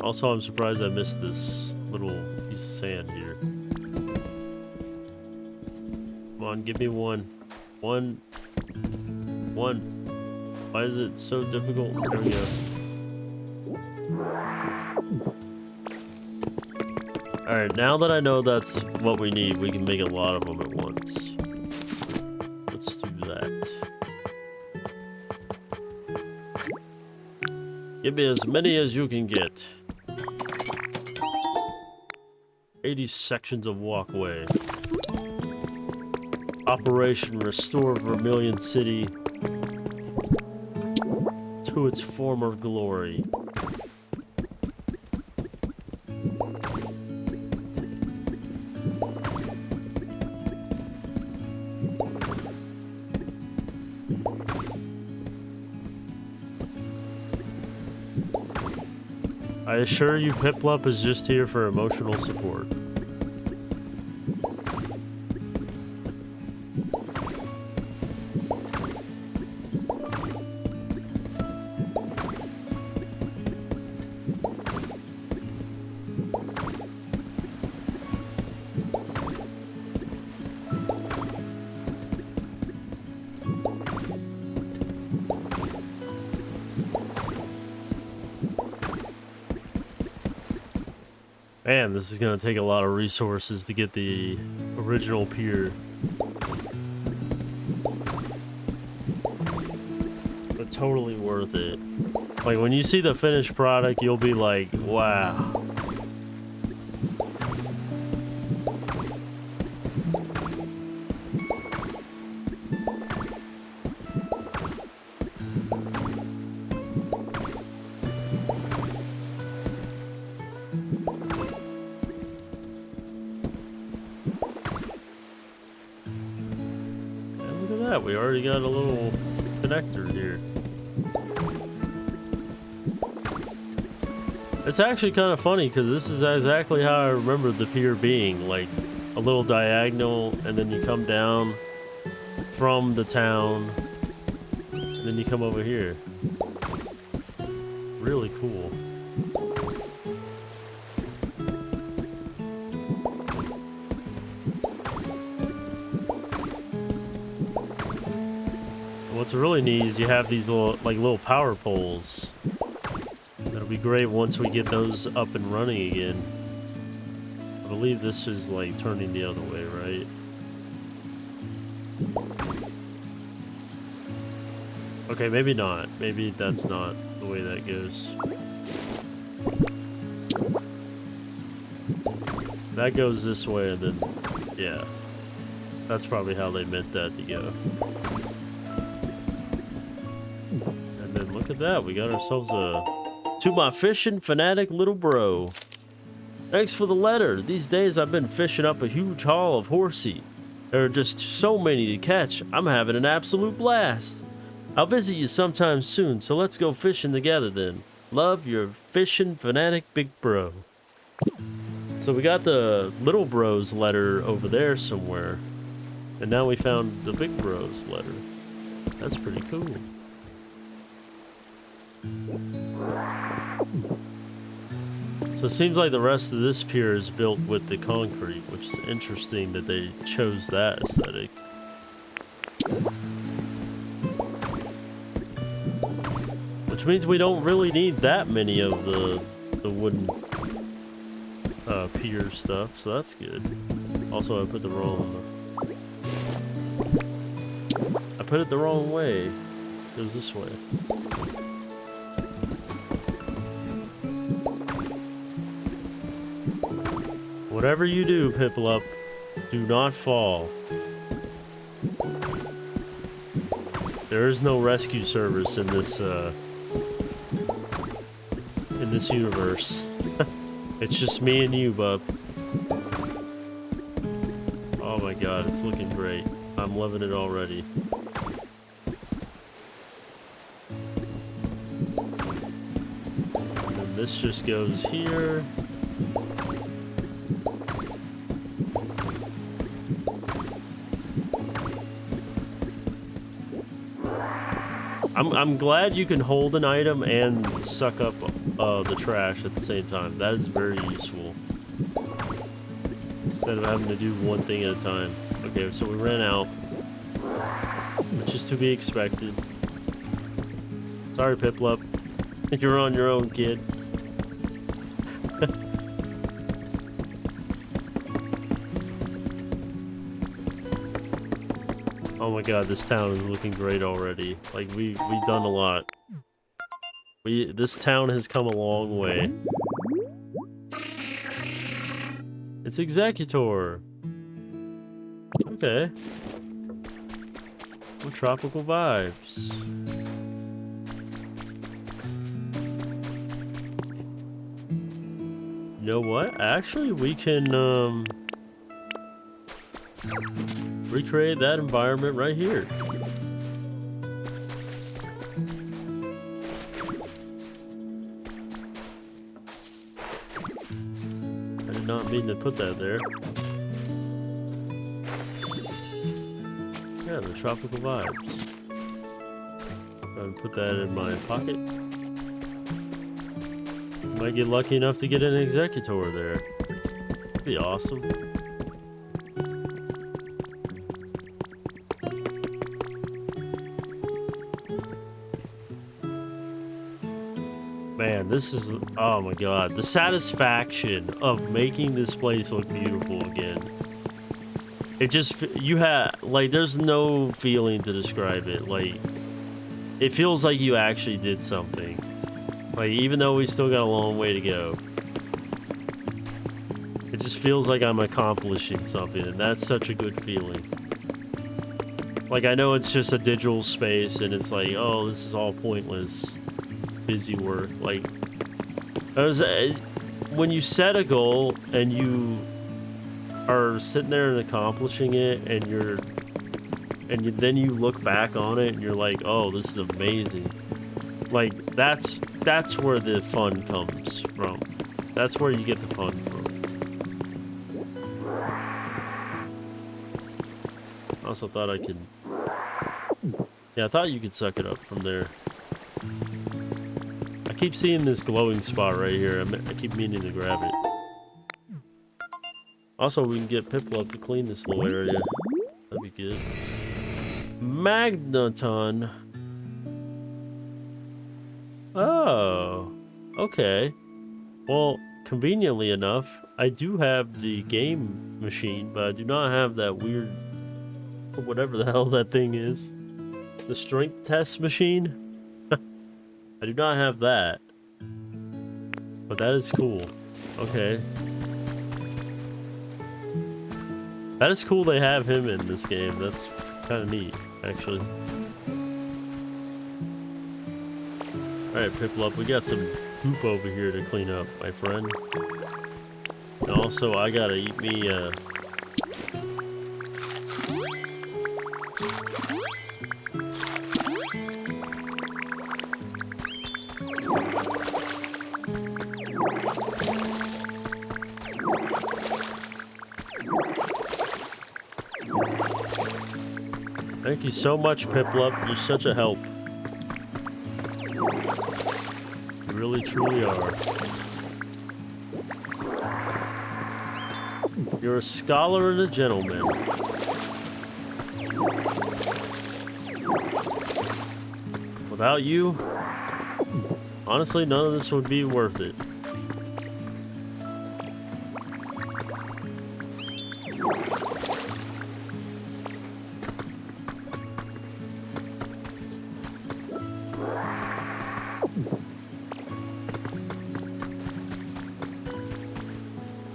Also, I'm surprised I missed this little piece of sand here. Come on, give me one. One. Why is it so difficult? There we go. Alright, now that I know that's what we need, we can make a lot of them at once. Let's do that. Give me as many as you can get. 80 sections of walkway. Operation Restore Vermilion City to its former glory. I assure you, Piplup is just here for emotional support. Man, this is going to take a lot of resources to get the original pier. But totally worth it. Like, when you see the finished product, you'll be like, wow. We already got a little connector here. It's actually kind of funny because this is exactly how I remember the pier being, like a little diagonal, and then you come down from the town, and then you come over here. Really cool. What's really neat is you have these little power poles. That'll be great once we get those up and running again. I believe this is like turning the other way, right? Okay, maybe not. Maybe that's not the way that goes. That goes this way and then, yeah. That's probably how they meant that to go. And then look at that, we got ourselves a... To my fishing fanatic little bro. Thanks for the letter. These days I've been fishing up a huge haul of horsey. There are just so many to catch. I'm having an absolute blast. I'll visit you sometime soon, so let's go fishing together then. Love, your fishing fanatic big bro. So we got the little bro's letter over there somewhere. And now we found the big bro's letter. That's pretty cool. So it seems like the rest of this pier is built with the concrete, which is interesting that they chose that aesthetic. Which means we don't really need that many of the wooden pier stuff, so that's good. Also, I put the wrong... I put it the wrong way. It goes this way. Whatever you do, Piplup, do not fall. There is no rescue service in this universe. It's just me and you, bub. Oh my god, it's looking great. I'm loving it already. And then this just goes here. I'm glad you can hold an item and suck up the trash at the same time. That is very useful. Instead of having to do one thing at a time. Okay, so we ran out. Which is to be expected. Sorry, Piplup. You're on your own, kid. Oh my god, this town is looking great already. Like, we've done a lot. This town has come a long way. It's Executor. Okay. More tropical vibes. You know what? Actually, we can, recreate that environment right here. I did not mean to put that there. Yeah, the tropical vibes. I'm gonna put that in my pocket. Might get lucky enough to get an Executor there. That'd be awesome. Man, this is, oh my god, the satisfaction of making this place look beautiful again. It just, you have, like, there's no feeling to describe it. Like, it feels like you actually did something. Like, even though we still got a long way to go. It just feels like I'm accomplishing something, and that's such a good feeling. Like, I know it's just a digital space, and it's like, oh, this is all pointless. Busy work. Like, when you set a goal and you are sitting there and accomplishing it, and then you look back on it and you're like, oh, this is amazing. Like, that's where the fun comes from. That's where you get the fun from. I also thought I could, yeah, I thought you could suck it up from there. I keep seeing this glowing spot right here. I keep meaning to grab it. Also, we can get Piplup to clean this little area. That'd be good. Magneton. Oh, okay. Well, conveniently enough, I do have the game machine, but I do not have that weird, whatever the hell that thing is. The strength test machine? I do not have that. But that is cool. Okay. That is cool they have him in this game. That's kind of neat, actually. Alright, Piplup, we got some poop over here to clean up, my friend. And also, I gotta eat me, Thank you so much, Piplup. You're such a help. You really, truly are. You're a scholar and a gentleman. Without you, honestly, none of this would be worth it.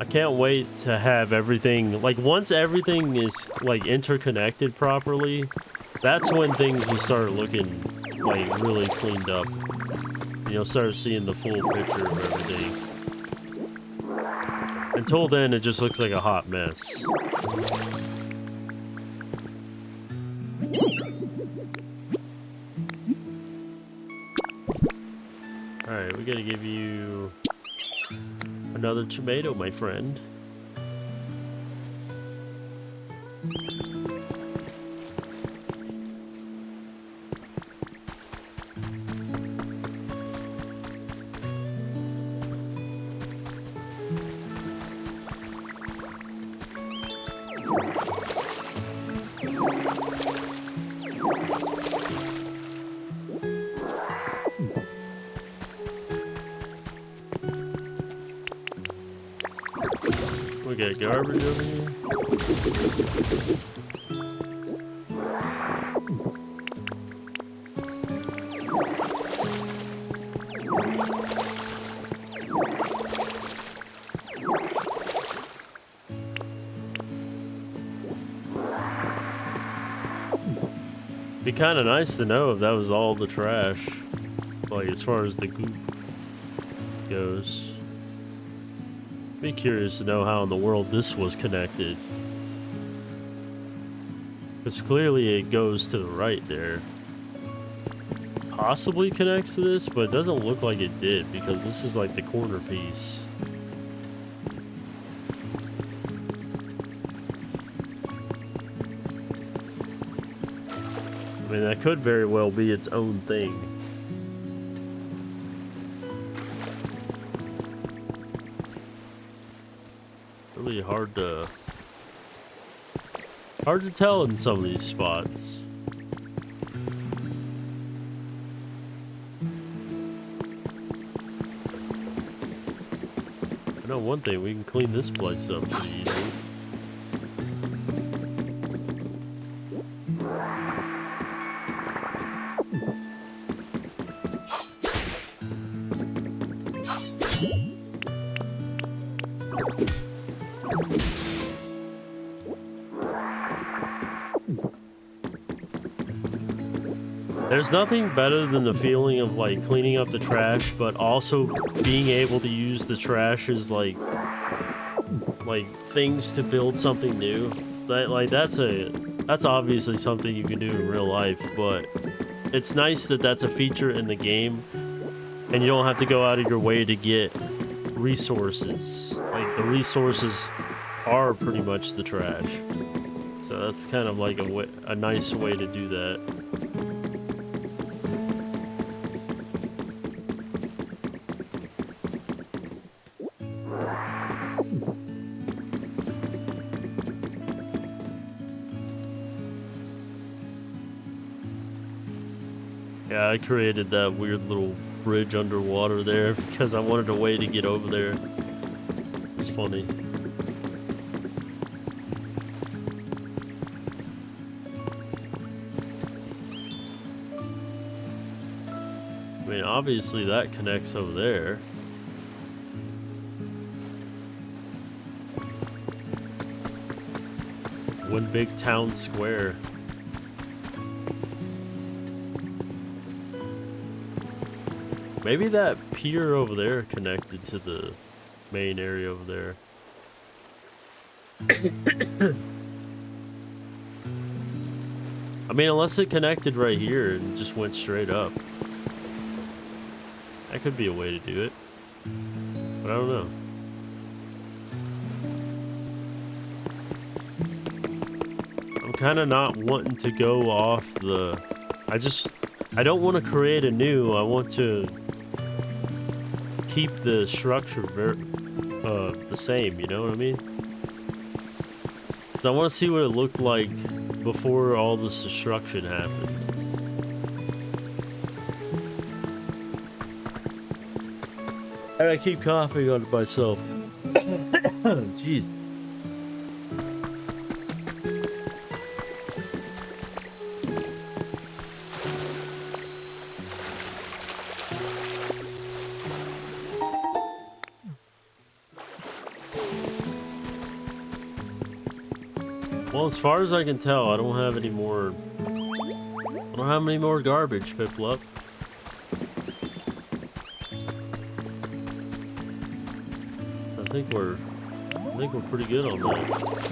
I can't wait to have everything, like, once everything is, like, interconnected properly, that's when things will start looking, like, really cleaned up. And you'll start seeing the full picture of everything. Until then, it just looks like a hot mess. Alright, we gotta give you another tomato, my friend. We got garbage over here. Be kind of nice to know if that was all the trash, like as far as the goop goes. Be curious to know how in the world this was connected. Because clearly it goes to the right there. Possibly connects to this, but it doesn't look like it did because this is like the corner piece. I mean, that could very well be its own thing. Really hard to tell in some of these spots. I know one thing, we can clean this place up pretty easily. There's nothing better than the feeling of like cleaning up the trash, but also being able to use the trash as like things to build something new. That's obviously something you can do in real life, but it's nice that that's a feature in the game, and you don't have to go out of your way to get resources. Like the resources are pretty much the trash, so that's kind of like a nice way to do that. Yeah, I created that weird little bridge underwater there because I wanted a way to get over there. It's funny. I mean, obviously that connects over there. One big town square. Maybe that pier over there connected to the main area over there. I mean, unless it connected right here and just went straight up. That could be a way to do it. But I don't know. I'm kind of not wanting to go off the... I don't want to create a new. I want to keep the structure the same, you know what I mean? Because I want to see what it looked like before all this destruction happened. And I keep coughing on myself. Jeez. Well, as far as I can tell, I don't have any more garbage, Piplup. I think we're pretty good on that.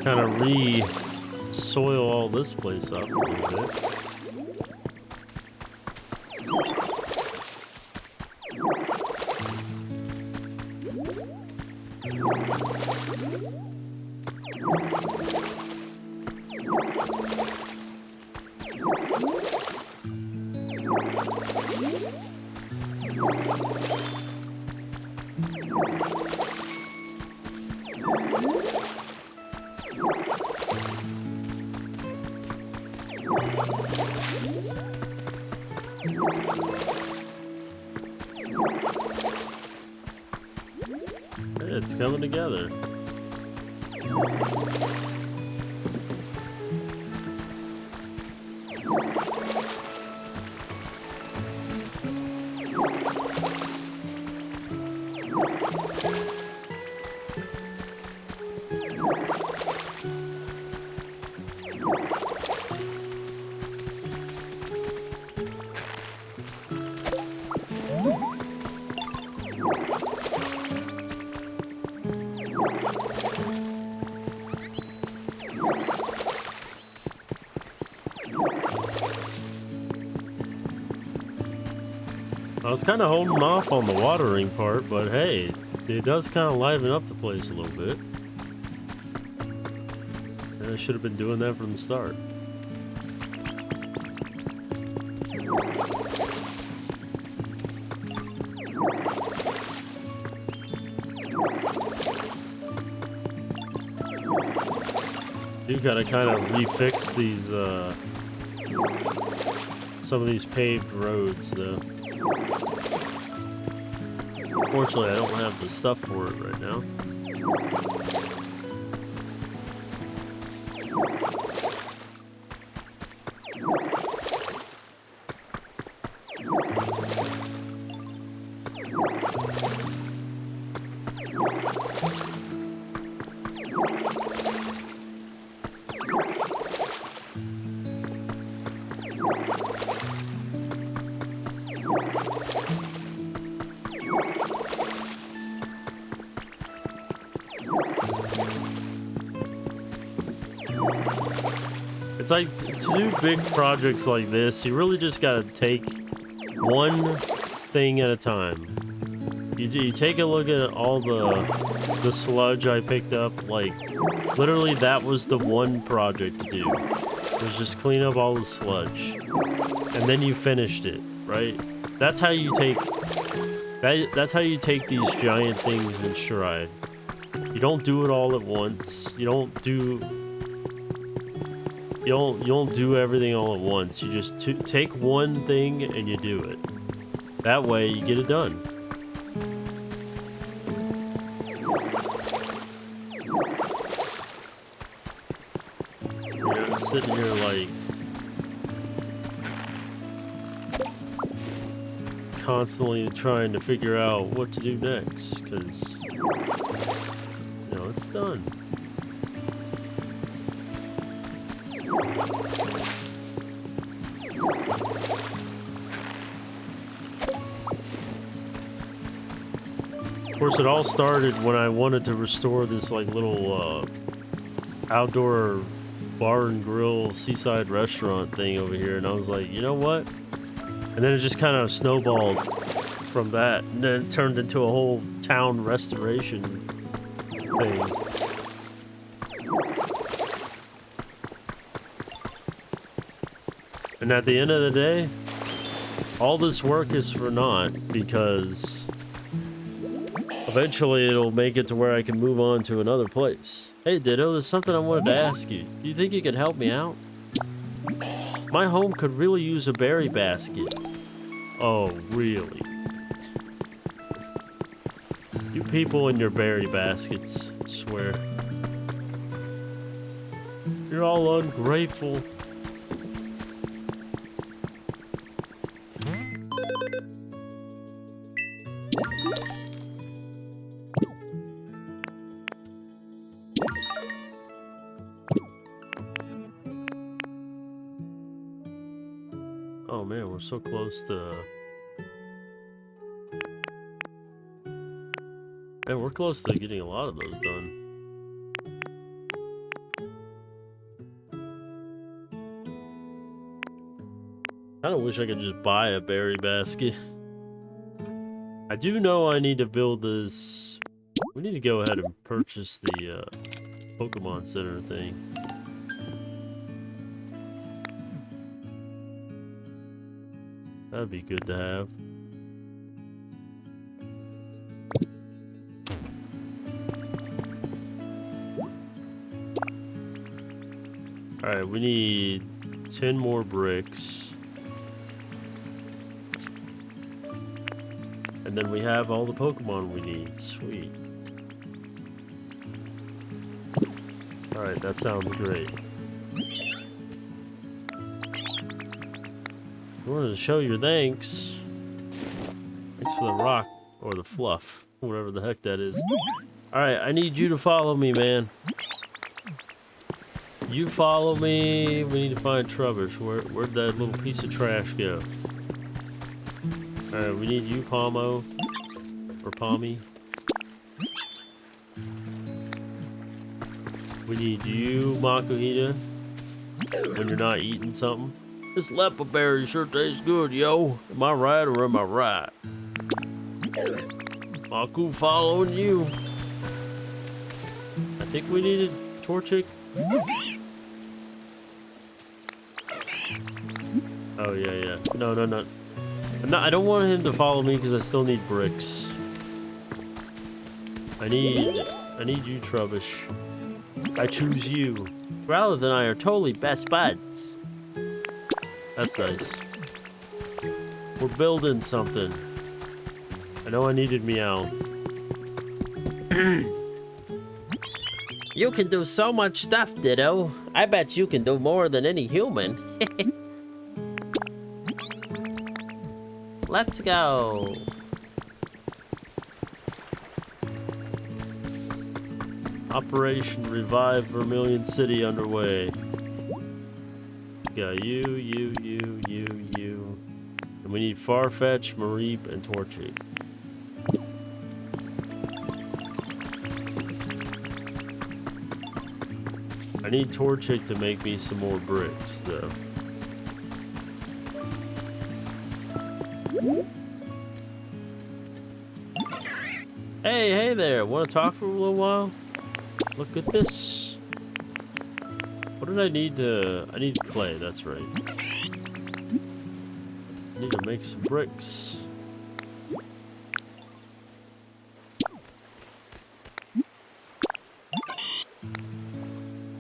Kind of re-soil all this place up a little bit. It's coming together. I was kind of holding off on the watering part, but hey, it does kind of liven up the place a little bit. And I should have been doing that from the start. You gotta kind of refix these, some of these paved roads, though. Unfortunately, I don't have the stuff for it right now. it's like to do big projects like this, you really just gotta take one thing at a time. You take a look at all the sludge I picked up. Like, literally, that was the one project to do. It was just clean up all the sludge, and then you finished it, right? That's how you take. That's how you take these giant things in stride. You don't do it all at once. You don't do everything all at once. You just take one thing and you do it. That way, you get it done. You're not sitting here like constantly trying to figure out what to do next, because it's done. Of course, it all started when I wanted to restore this like little outdoor bar and grill seaside restaurant thing over here, and I was like, you know what? And then it just kind of snowballed from that, and then it turned into a whole town restoration thing. And at the end of the day, all this work is for naught, because eventually it'll make it to where I can move on to another place. Hey Ditto, there's something I wanted to ask you. Do you think you can help me out? My home could really use a berry basket. Oh, really? You people in your berry baskets, I swear. You're all ungrateful. Oh man, we're so close to... Man, we're close to getting a lot of those done. I kinda wish I could just buy a berry basket. I do know I need to build this... We need to go ahead and purchase the Pokemon Center thing. That'd be good to have. Alright, we need 10 more bricks. And then we have all the Pokemon we need. Sweet. Alright, that sounds great. I wanted to show your thanks. Thanks for the rock, or the fluff, whatever the heck that is. Alright, I need you to follow me, man. You follow me. We need to find Trubbish. Where'd that little piece of trash go? Alright, we need you, Palmo. Or Palmy. We need you, Makuhita. When you're not eating something. This leper berry sure tastes good, yo. Am I right or am I right? Maku following you. I think we needed Torchic. Oh yeah. No. I don't want him to follow me because I still need bricks. I need you, Trubbish. I choose you. Rather than I are totally best buds. That's nice. We're building something. I know I needed Meow. You can do so much stuff, Ditto. I bet you can do more than any human. Let's go. Operation Revive Vermilion City underway. Got you. And we need Farfetch, Mareep, and Torchic. I need Torchic to make me some more bricks, though. Hey there. Want to talk for a little while? Look at this. What did I need to... I need clay, that's right. I need to make some bricks.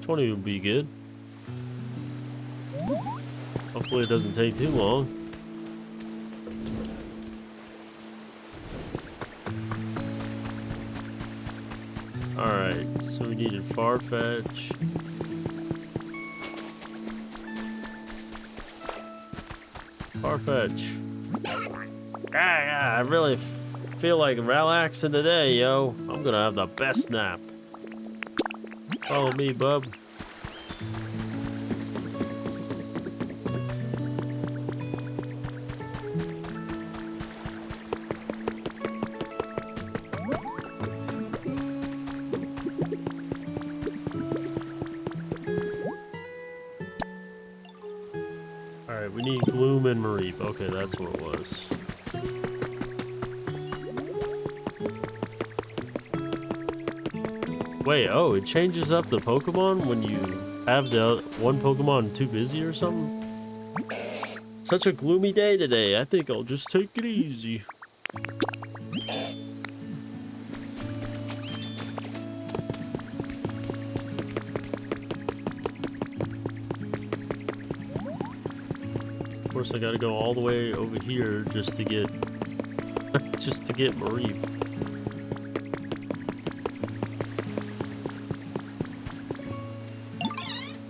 20 would be good. Hopefully it doesn't take too long. Alright, so we needed Farfetch. Farfetch. I really feel like relaxing today, yo. I'm gonna have the best nap. Follow me, bub. Alright, we need Gloom and Mareep. Okay, that's what it was. Wait, oh, it changes up the Pokemon when you have the one Pokemon too busy or something? Such a gloomy day today. I think I'll just take it easy. Of course, I gotta go all the way over here just to get Mareep.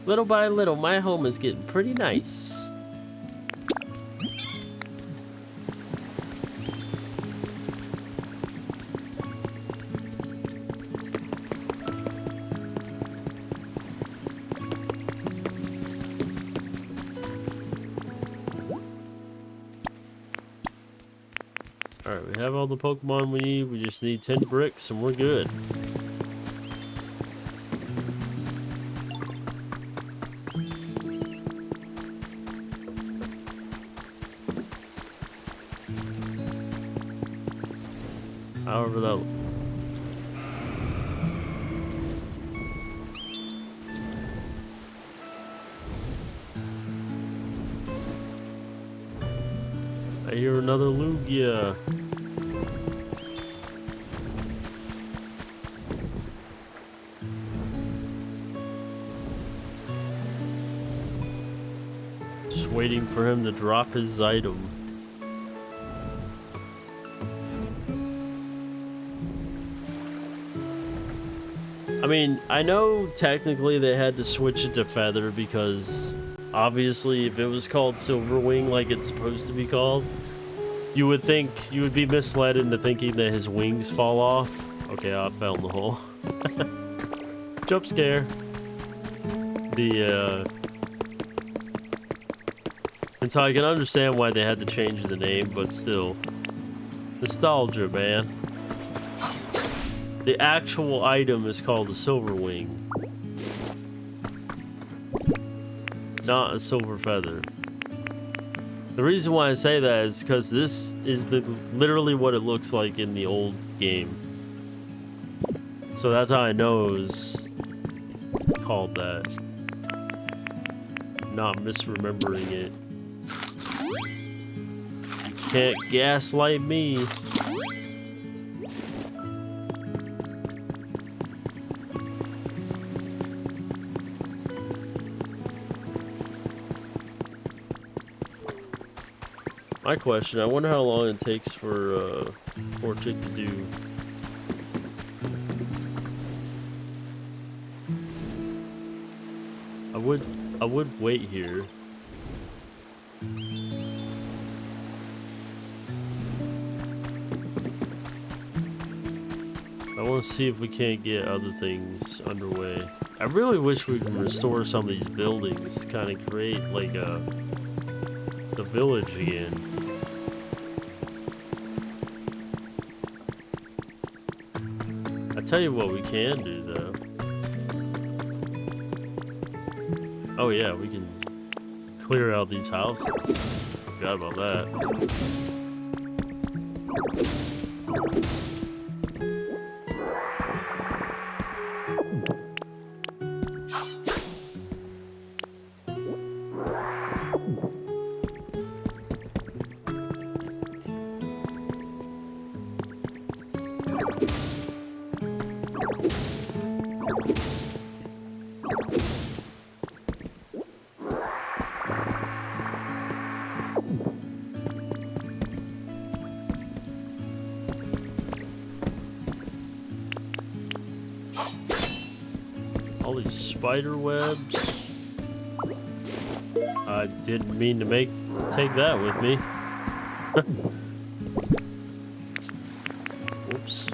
Little by little, my home is getting pretty nice. Alright, we have all the Pokemon we need. We just need 10 bricks and we're good. However that... I hear another Lugia. Just waiting for him to drop his item. I mean, I know technically they had to switch it to Feather because obviously if it was called Silverwing like it's supposed to be called, you would think, you would be misled into thinking that his wings fall off. Okay, I fell in the hole. Jump scare. And so I can understand why they had to change the name, but still. Nostalgia, man. The actual item is called a Silverwing, not a Silver Feather. The reason why I say that is because this is literally what it looks like in the old game. So that's how I know it was called that. Not misremembering it. You can't gaslight me. My question, I wonder how long it takes for Torchic to do. I would wait here. I want to see if we can't get other things underway. I really wish we could restore some of these buildings to kind of create like the village again. I tell you what we can do though. Oh yeah, we can clear out these houses. Forgot about that. All these spider webs. I didn't mean to take that with me. Whoops.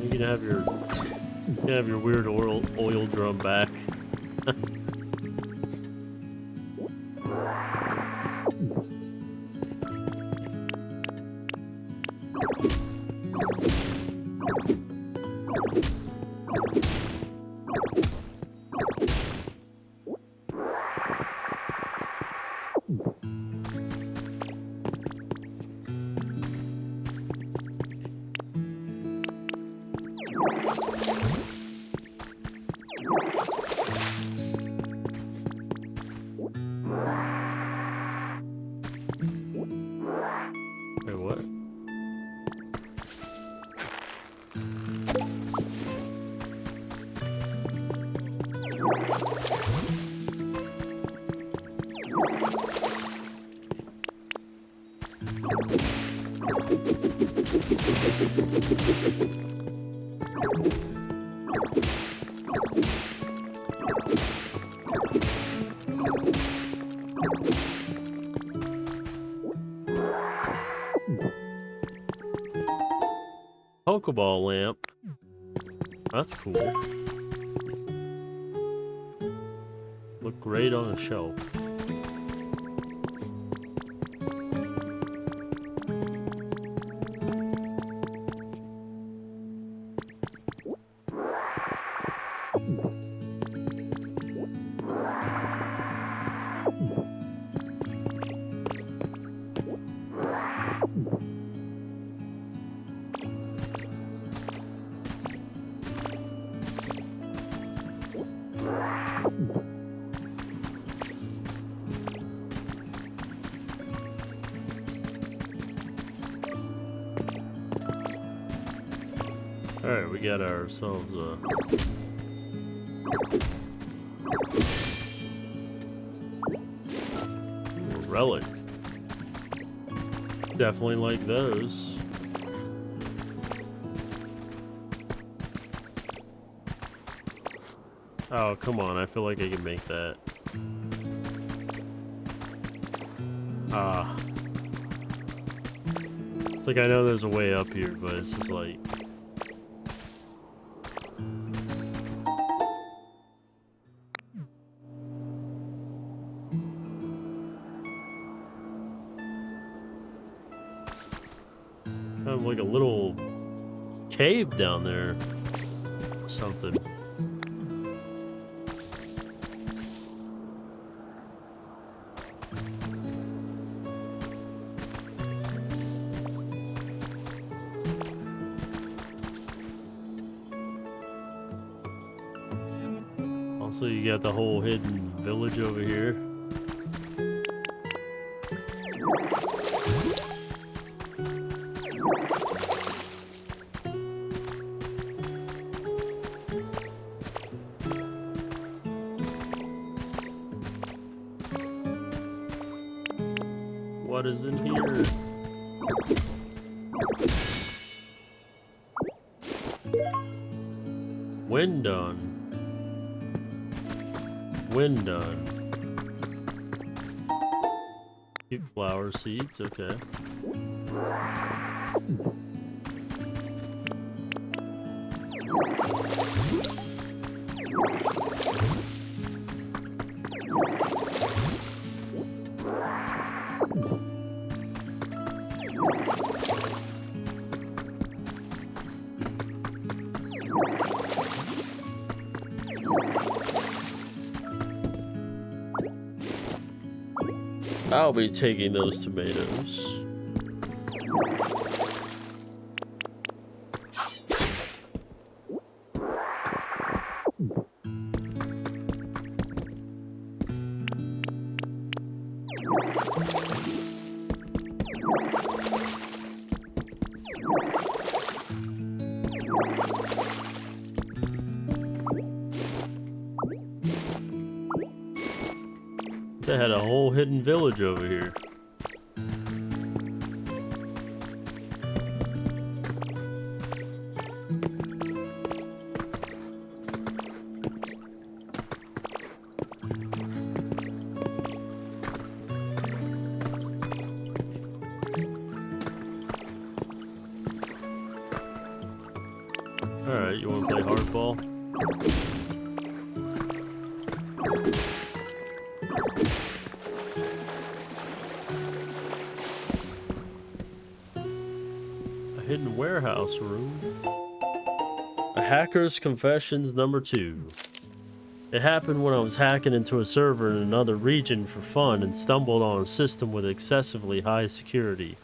You can have your weird oil drum back. Wait, what? Pokeball lamp. That's cool. Look great on a shelf. Alright, we got ourselves a relic. Definitely like those. Oh, come on, I feel like I can make that. Ah. It's like I know there's a way up here, but it's just like... kind of like a little cave down there. Something. Also, you got the whole hidden village over here. What is in here? When done. When done. Cute flower seeds, okay. I'll be taking those tomatoes. They had a whole hidden village over here. Alright, you wanna play hardball? Hidden warehouse room. A hacker's confessions number 2. It happened when I was hacking into a server in another region for fun and stumbled on a system with excessively high security.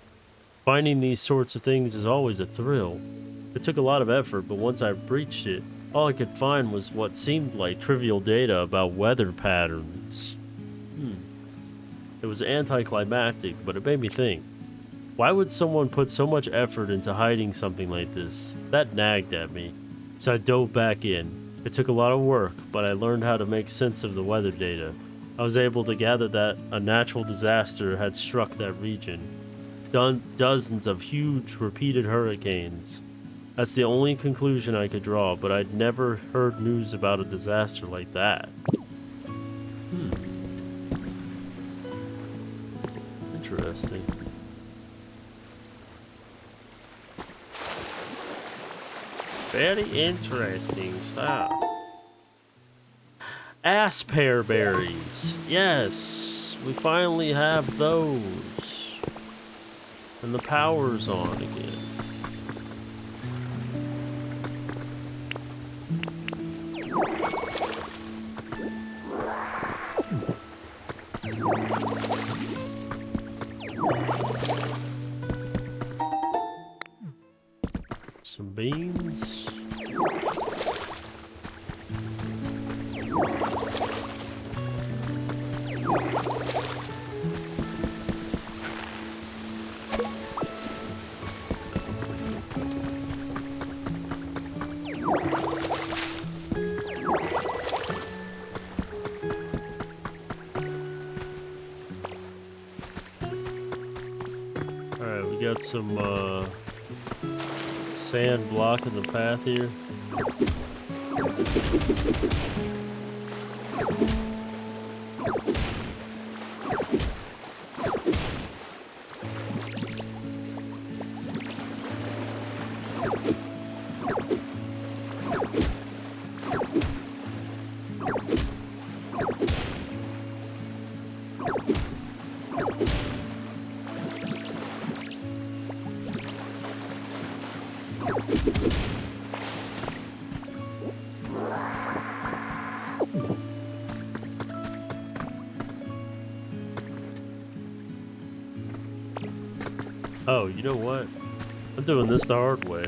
Finding these sorts of things is always a thrill. It took a lot of effort, but once I breached it, all I could find was what seemed like trivial data about weather patterns. It was anticlimactic, but it made me think. Why would someone put so much effort into hiding something like this? That nagged at me. So I dove back in. It took a lot of work, but I learned how to make sense of the weather data. I was able to gather that a natural disaster had struck that region. Dozens of huge, repeated hurricanes. That's the only conclusion I could draw, but I'd never heard news about a disaster like that. Interesting. Very interesting stuff. Aspear berries. Yes, we finally have those. And the power's on again. Some beans. Alright, we got some sand blocking the path here. Oh, you know what? I'm doing this the hard way.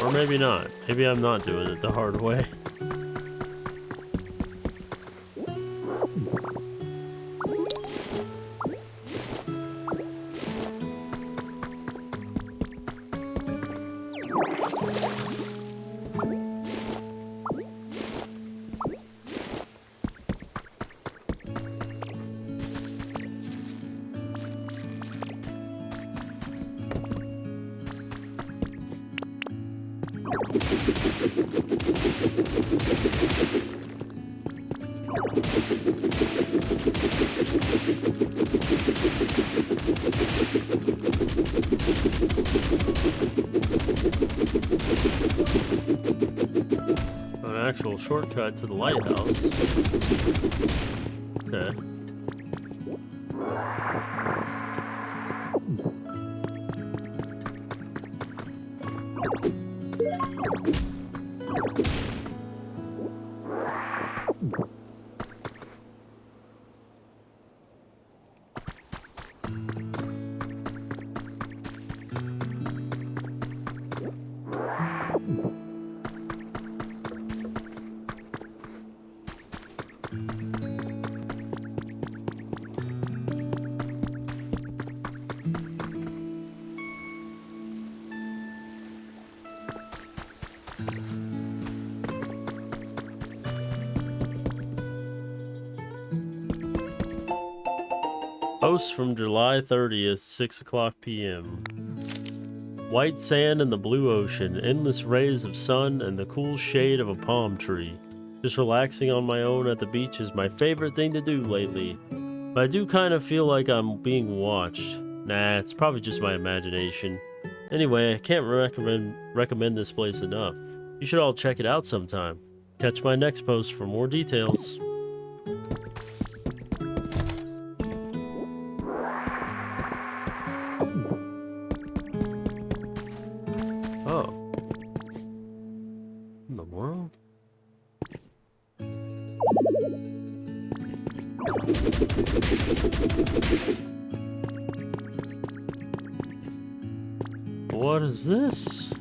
Or maybe not. Maybe I'm not doing it the hard way. actual shortcut to the lighthouse. Okay. Post from July 30th, 6 o'clock p.m. White sand and the blue ocean, endless rays of sun, and the cool shade of a palm tree. Just relaxing on my own at the beach is my favorite thing to do lately. But I do kind of feel like I'm being watched. Nah, it's probably just my imagination. Anyway, I can't recommend this place enough. You should all check it out sometime. Catch my next post for more details. Oh. In the world? What is this?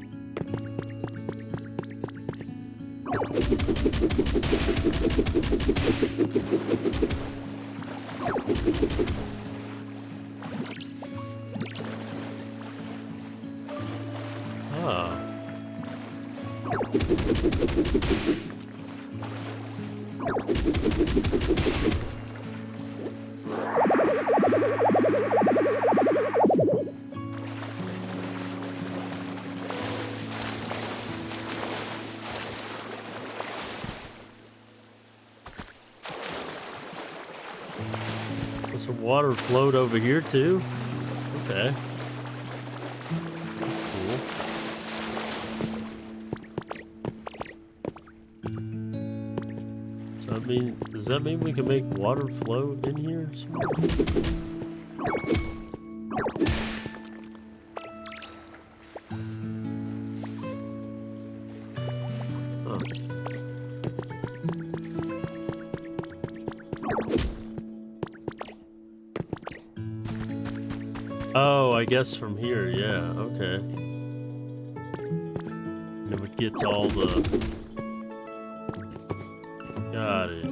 Ah. Does the water float over here too? Okay. That's cool. Does that mean we can make water float in here somewhere? Huh. Oh, I guess from here, yeah, okay. And it would get to all the... Got it.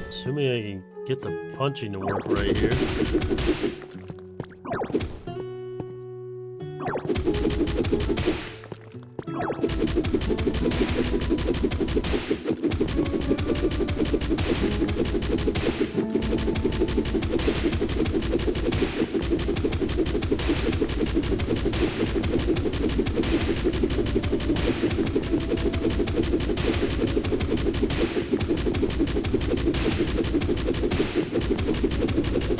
Assuming I can get the punching to work right here.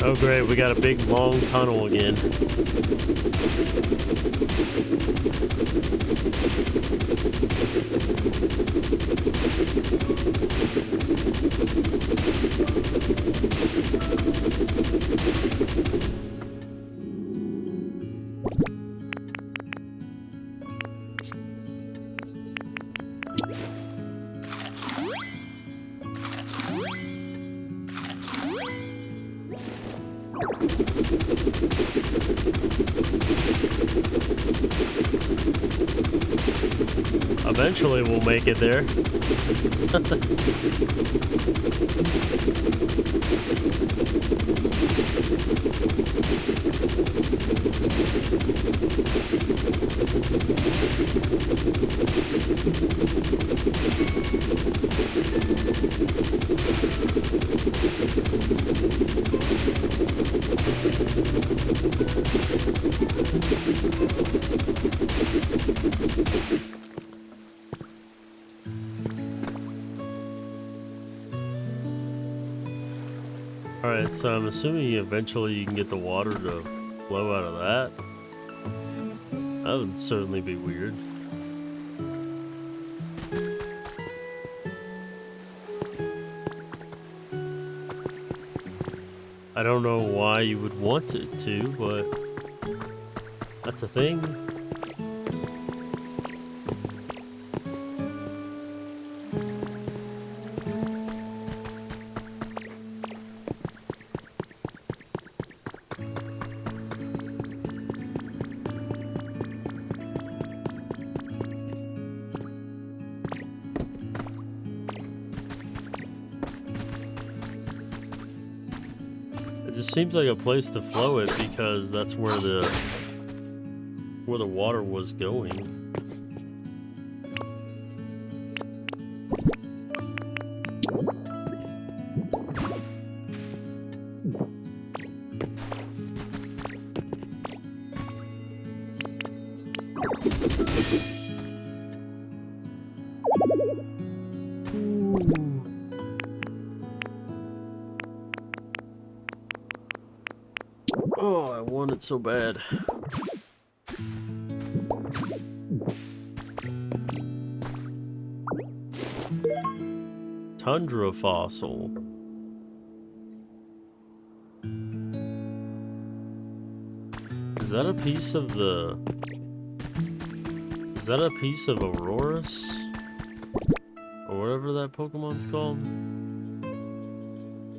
Oh great, we got a big long tunnel again. Eventually we'll make it there. Alright, so I'm assuming eventually you can get the water to flow out of that. That would certainly be weird. I don't know why you would want it to, but that's a thing. It just seems like a place to flow it because that's where the water was going. Oh, I want it so bad. Tundra fossil. Is that a piece of the... Is that a piece of Auroras? Or whatever that Pokemon's called?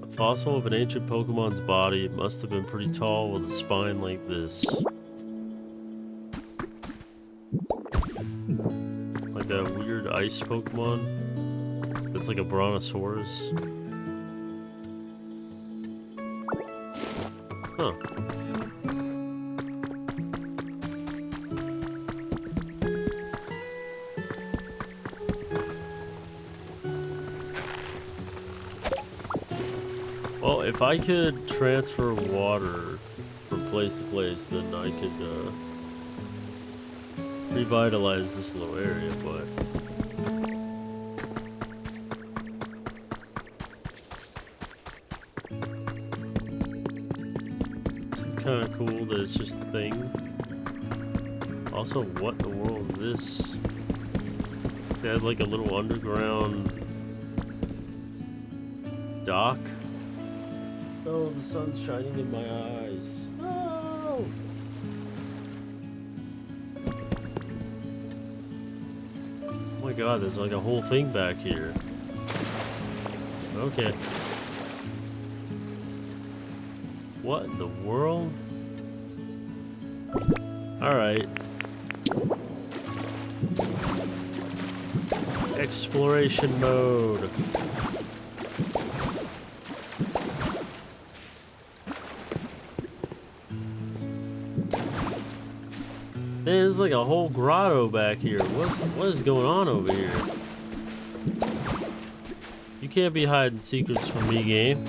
A fossil of an ancient Pokemon's body. It must have been pretty tall with a spine like this. Like that weird ice Pokemon. That's like a Brontosaurus. Huh. Well, if I could transfer water from place to place, then I could revitalize this little area, but... It's kind of cool that it's just a thing. Also, what in the world is this? They had like a little underground dock. Oh, the sun's shining in my eyes. No! Oh my god, there's like a whole thing back here. Okay. What in the world? Alright. Exploration mode. There's like a whole grotto back here. What is going on over here? You can't be hiding secrets from me, game.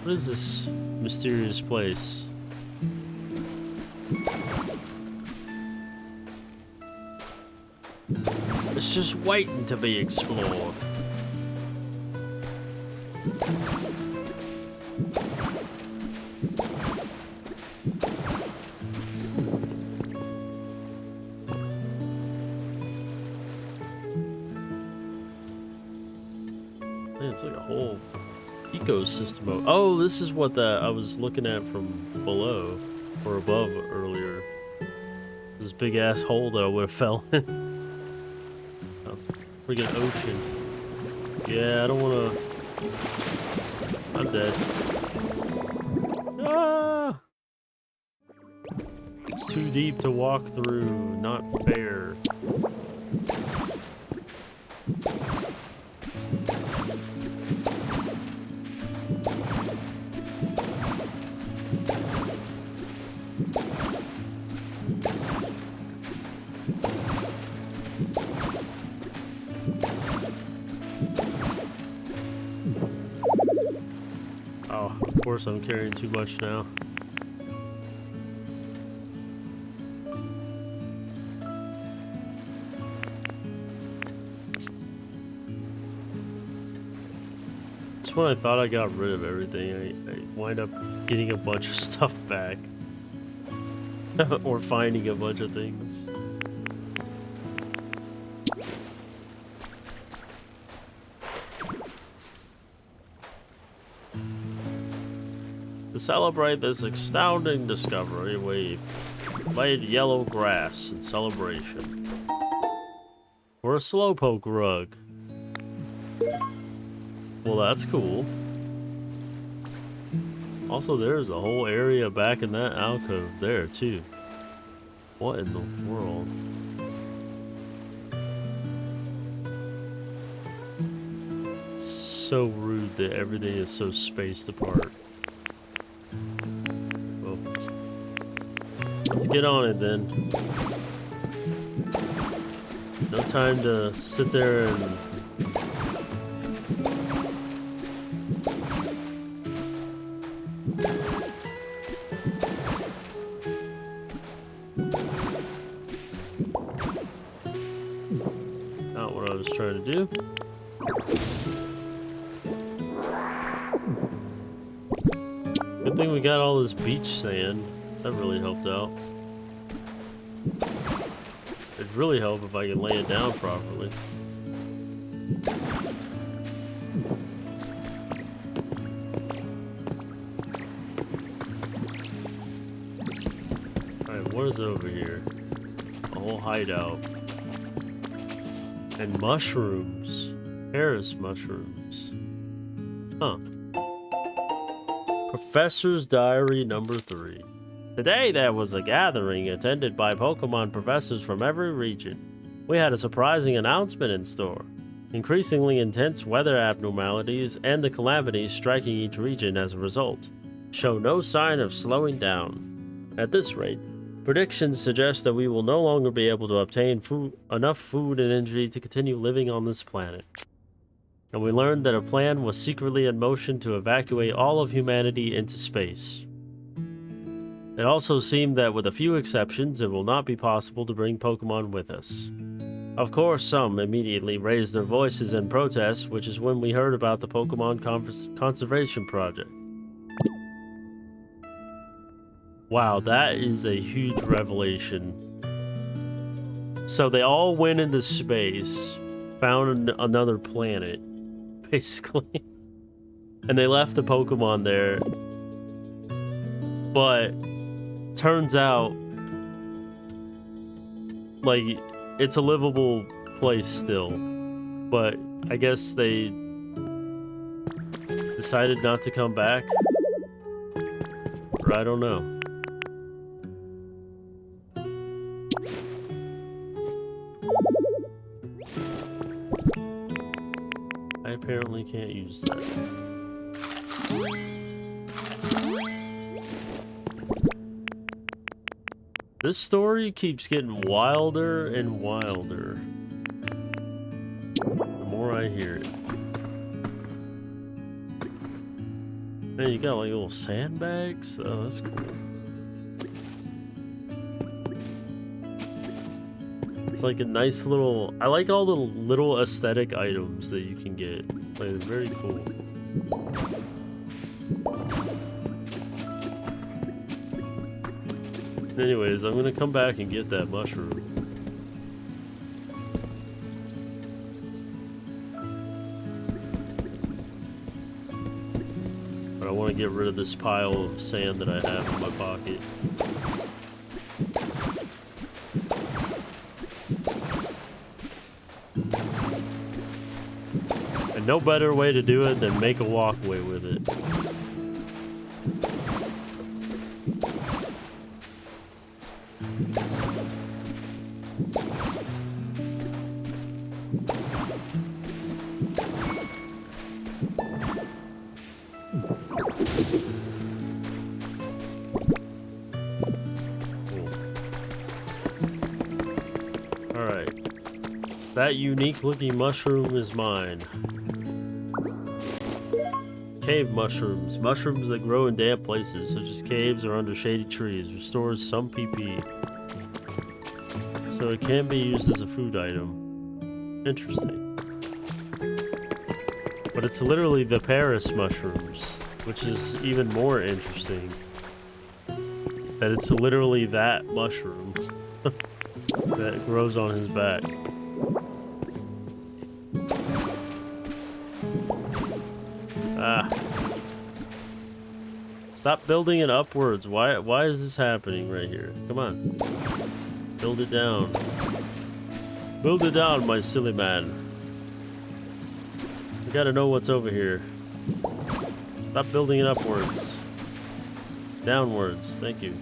What is this mysterious place? It's just waiting to be explored. It's like a whole ecosystem. Oh, this is what I was looking at from below or above earlier. This big ass hole that I would have fell in. Oh, freaking ocean. Yeah, I don't want to. I'm dead. Ah! It's too deep to walk through. Not fair. Oh, of course I'm carrying too much now. Just when I thought I got rid of everything, I wind up getting a bunch of stuff back. or finding a bunch of things. To celebrate this astounding discovery, we laid yellow grass in celebration. For a slowpoke rug. Well, that's cool. Also, there's a whole area back in that alcove there, too. What in the world? So rude that everything is so spaced apart. Well, let's get on it then. No time to sit there and not what I was trying to do. Good thing we got all this beach sand. That really helped out. It'd really help if I could lay it down properly. Alright, what is over here? A whole hideout. And mushrooms. Paris mushrooms. Huh. Professor's Diary number 3. Today there was a gathering attended by Pokemon professors from every region. We had a surprising announcement in store. Increasingly intense weather abnormalities and the calamities striking each region as a result show no sign of slowing down. At this rate, predictions suggest that we will no longer be able to obtain enough food and energy to continue living on this planet. And we learned that a plan was secretly in motion to evacuate all of humanity into space. It also seemed that with a few exceptions, it will not be possible to bring Pokemon with us. Of course, some immediately raised their voices in protest, which is when we heard about the Pokemon Conservation Project. Wow, that is a huge revelation. So they all went into space, found another planet, basically. And they left the Pokemon there. But turns out, like, it's a livable place still. But I guess they decided not to come back. Or I don't know. I apparently can't use that. This story keeps getting wilder and wilder the more I hear it. Man, you got like little sandbags? Oh, that's cool. It's like a nice little... I like all the little aesthetic items that you can get. Like, it's very cool. Anyways, I'm gonna come back and get that mushroom. But I want to get rid of this pile of sand that I have in my pocket. And no better way to do it than make a walkway with it. That unique looking mushroom is mine. Cave mushrooms. Mushrooms that grow in damp places, such as caves or under shady trees, restores some PP. So it can be used as a food item. Interesting. But it's literally the Paris mushrooms, which is even more interesting. that it's literally that mushroom that grows on his back. Ah. Stop building it upwards. Why is this happening right here? Come on. Build it down. Build it down, my silly man. We gotta know what's over here. Stop building it upwards. Downwards. Thank you.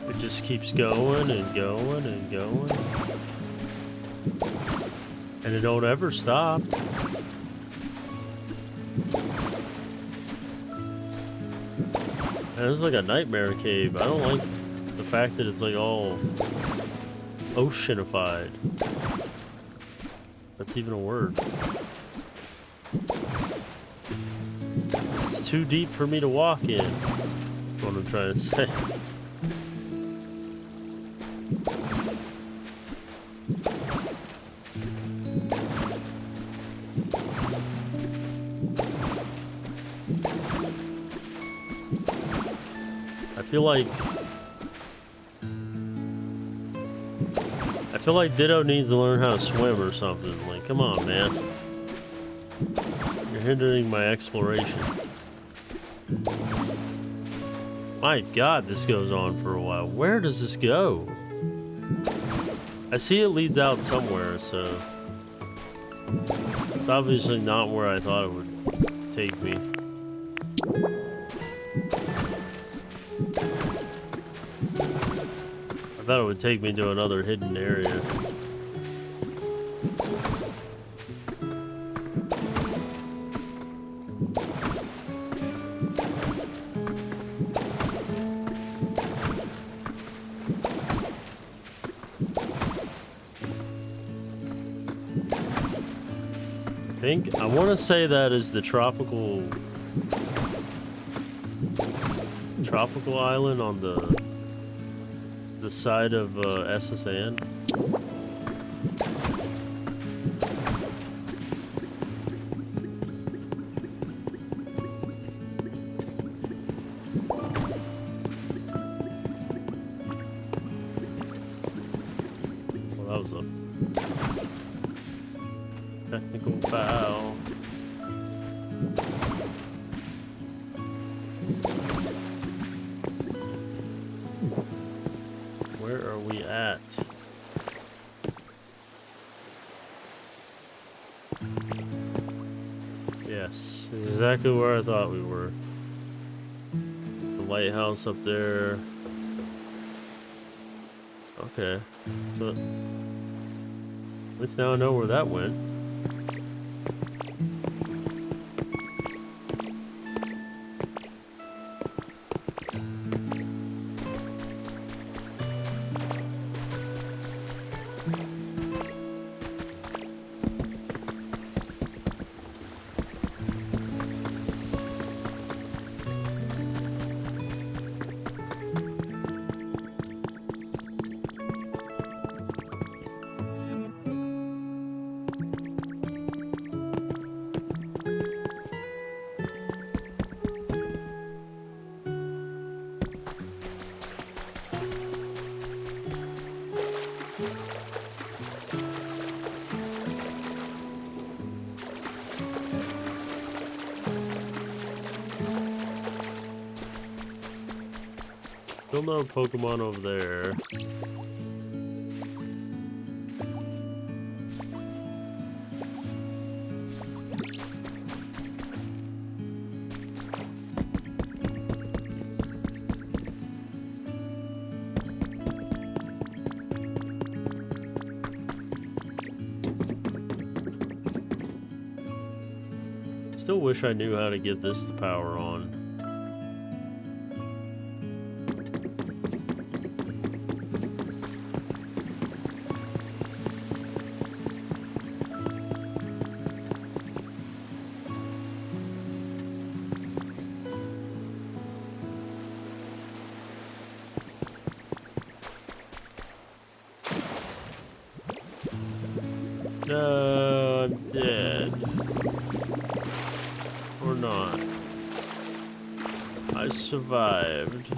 It just keeps going and going and going. And it don't ever stop. And it's like a nightmare cave. I don't like the fact that it's like all oceanified. That's even a word. It's too deep for me to walk in. That's what I'm trying to say. I feel like Ditto needs to learn how to swim or something. Like, come on, man. You're hindering my exploration. My God, this goes on for a while. Where does this go? I see it leads out somewhere, so it's obviously not where I thought it would take me. I thought it would take me to another hidden area. I want to say that is the tropical island on the side of SSN. Well, that was a technical foul. Where are we at? Yes, exactly where I thought we were. The lighthouse up there. Okay, so at least now I know where that went. Still no Pokemon over there. Still wish I knew how to get this to power on. No. I'm dead. Or not. I survived.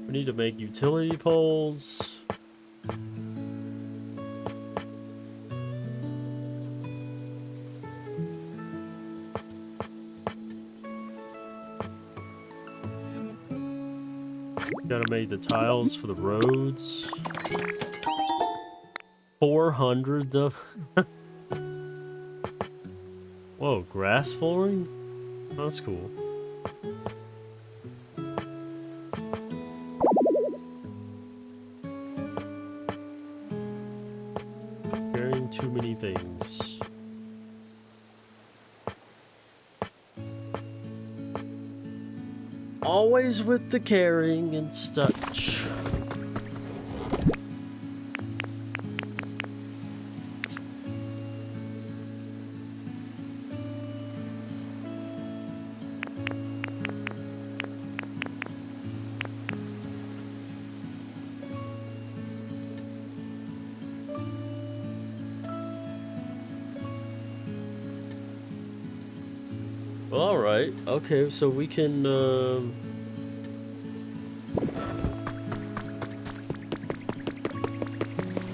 We need to make utility poles. Gotta make the tiles for the roads. 400 of... Whoa, grass flooring? Oh, that's cool. Carrying too many things. Always with the carrying and such. Well, all right. Okay, so we can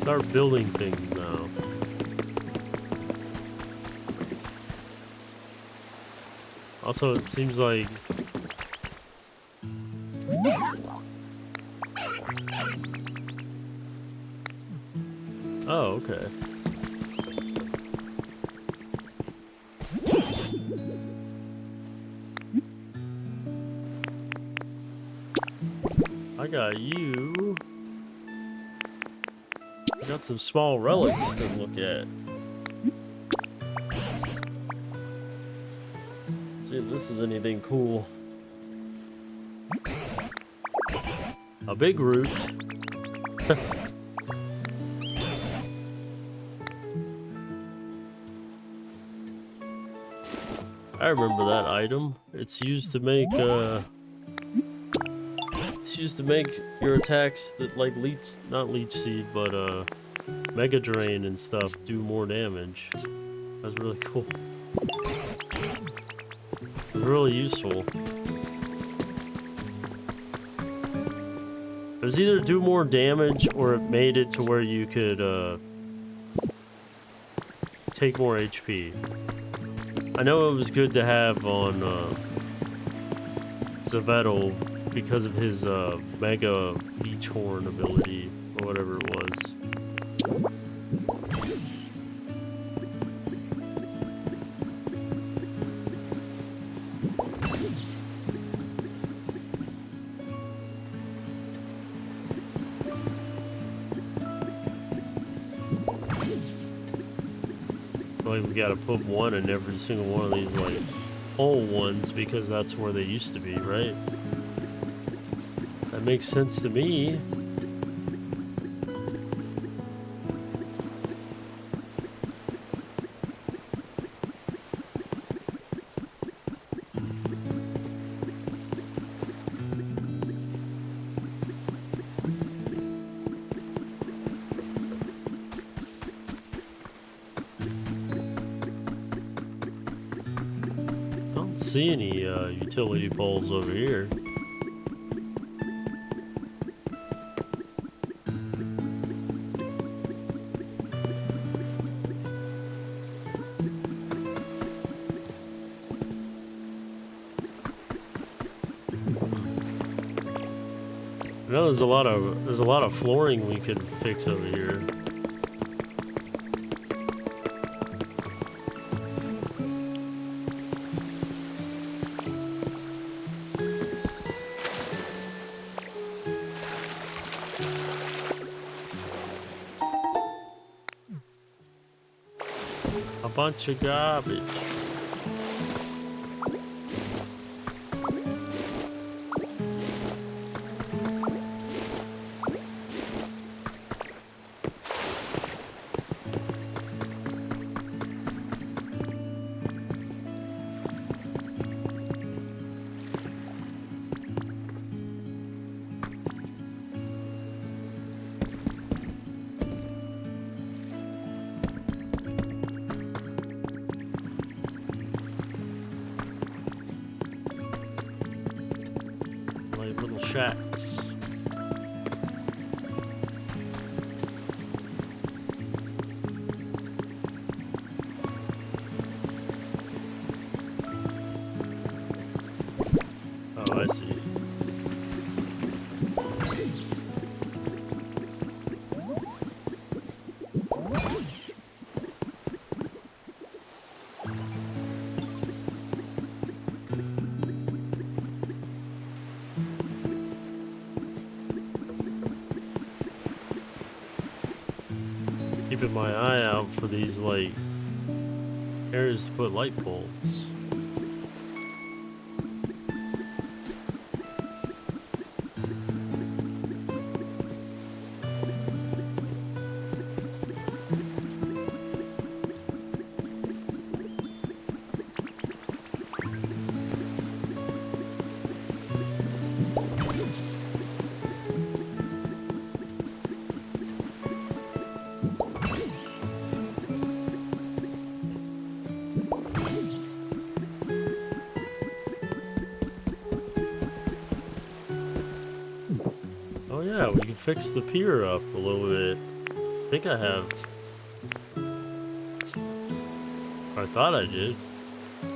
start building things now. Also, it seems like oh, okay. I got you. I got some small relics to look at. See if this is anything cool. A big root. I remember that item. It's used to make it's used to make your attacks that like leech, not leech seed, but mega drain and stuff do more damage. That's really cool. It's really useful. It was either do more damage or it made it to where you could take more HP. I know it was good to have on Zavettel because of his Mega Leech Horn ability, or whatever it was. Like we gotta put one in every single one of these like whole ones because that's where they used to be, right? That makes sense to me. I don't see any utility poles over here. I know there's a lot of flooring we could fix over here. A bunch of garbage. shacks. Oh, I see. Keeping my eye out for these, like, areas to put light poles. Oh yeah, we can fix the pier up a little bit. I think I have. I thought I did.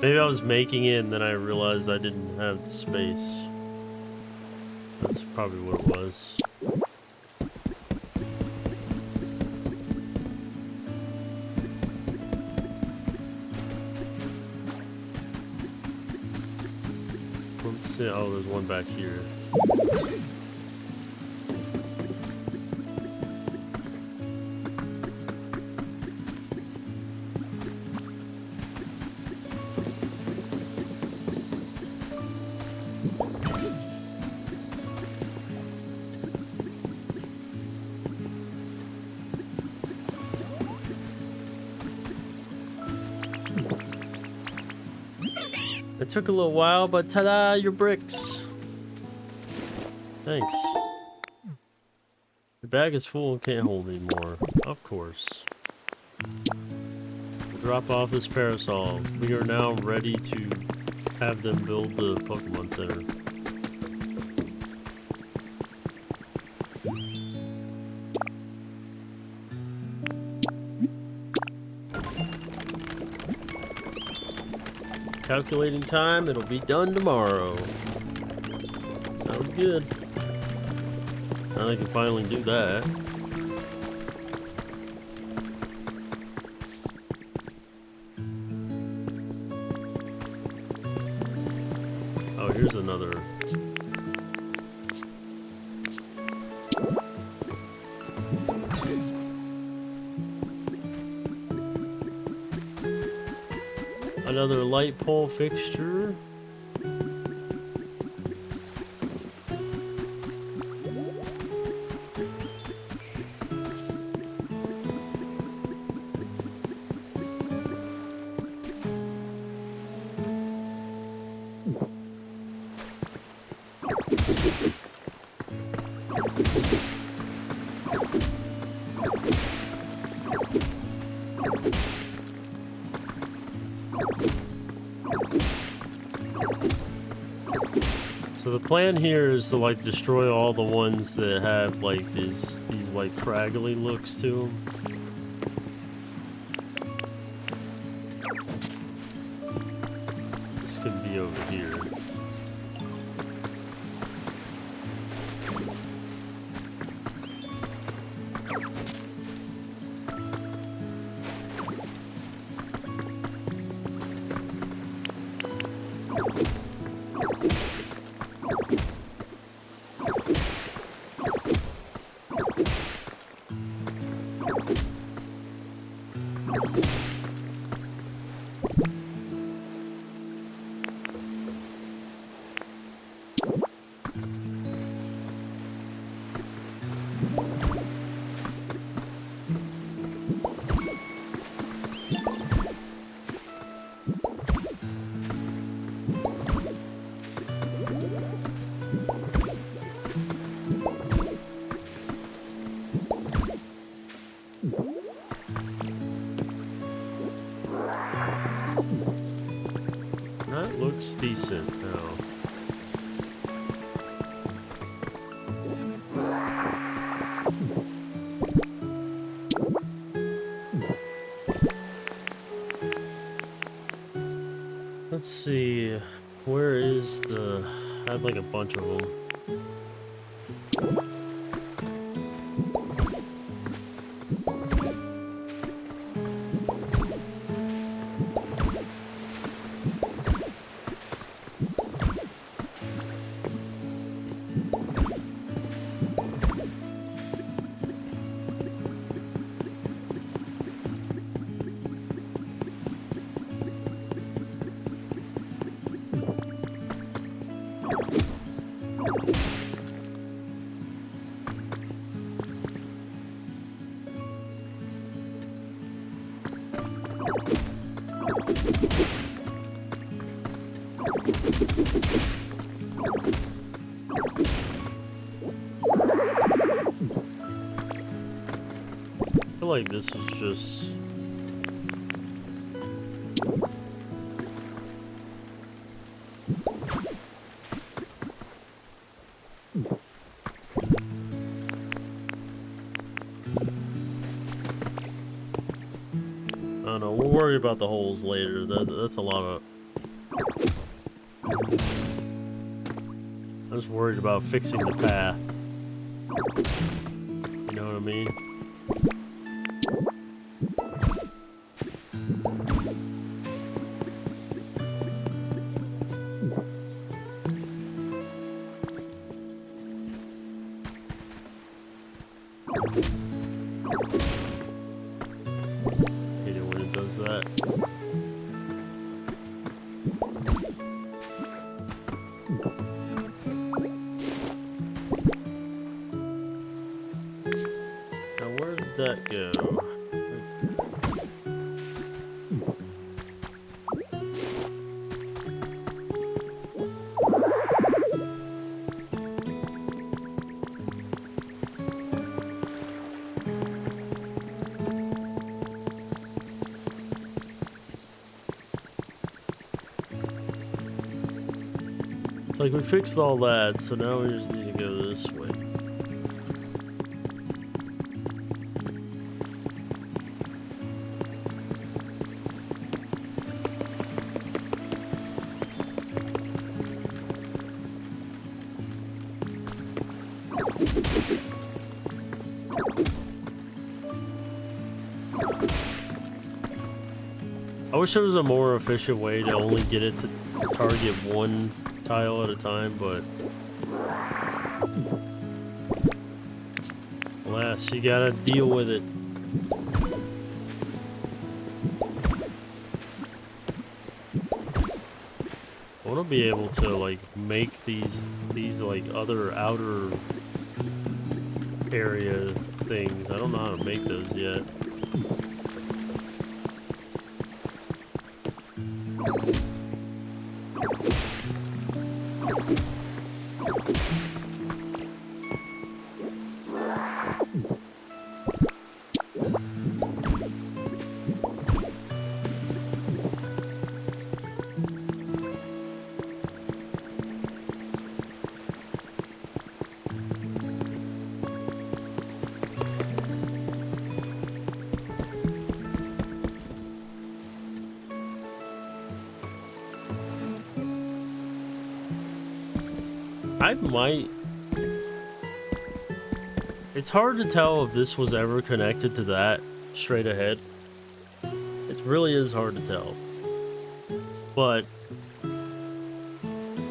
Maybe I was making it and then I realized I didn't have the space. That's probably what it was. Let's see. Oh, there's one back here. It took a little while, but ta-da, your bricks. Thanks. Your bag is full and can't hold anymore. Of course. We'll drop off this parasol. We are now ready to have them build the Pokemon Center. Calculating time, it'll be done tomorrow. Sounds good. Now they can finally do that. Oh, here's another. Another light pole fixture. So the plan here is to like destroy all the ones that have like these like craggly looks to them. This could be over here. That looks decent now. Where is the... I had like a bunch of them. I feel like this is just... I don't know, we'll worry about the holes later. That's a lot of... I'm just worried about fixing the path. You know what I mean? Hate it when it does that. Now where did that go? It's like we fixed all that, so now we just need to go this way. I wish there was a more efficient way to only get it to target one tile at a time, but alas, you gotta deal with it. I want to be able to like make these like other outer area things. I don't know how to make those yet. I might... It's hard to tell if this was ever connected to that straight ahead. It really is hard to tell. But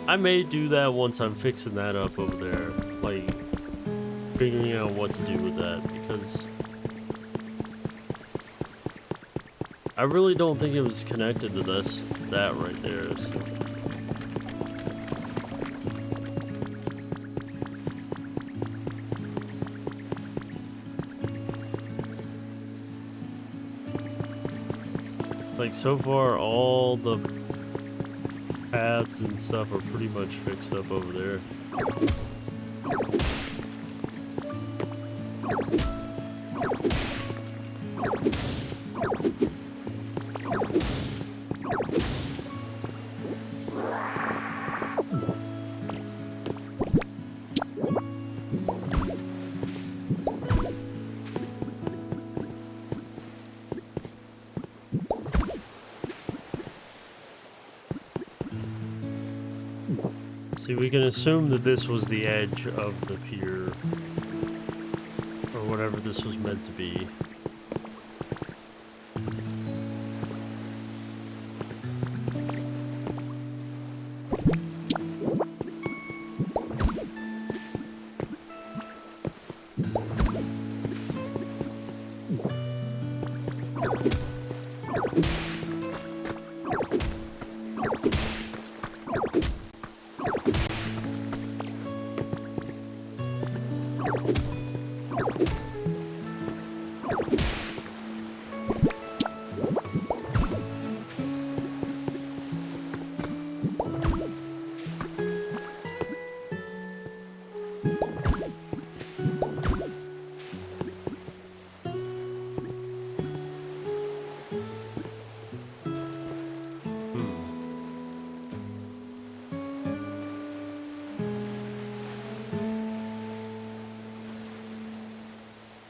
I may do that once I'm fixing that up over there. Like, figuring out what to do with that, because I really don't think it was connected to that right there, so. Like, so far, all the paths and stuff are pretty much fixed up over there. See, we can assume that this was the edge of the pier, or whatever this was meant to be.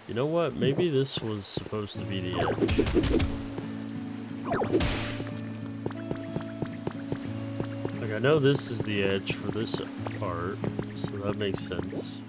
You know what? Maybe this was supposed to be the edge. Like, I know this is the edge for this part, so that makes sense.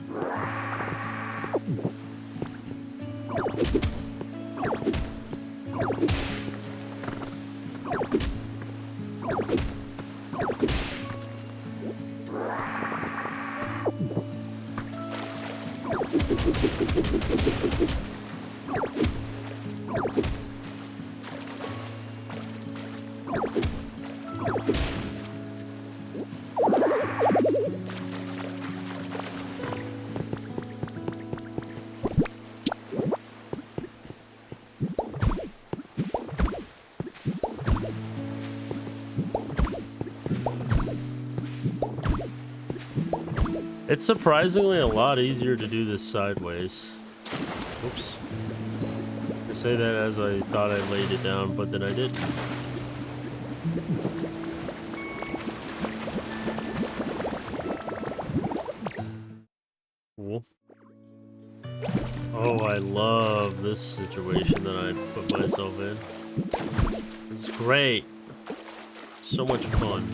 It's surprisingly a lot easier to do this sideways. Oops. I say that as I thought I laid it down, but then I didn't. Cool. Oh, I love this situation that I put myself in. It's great. So much fun.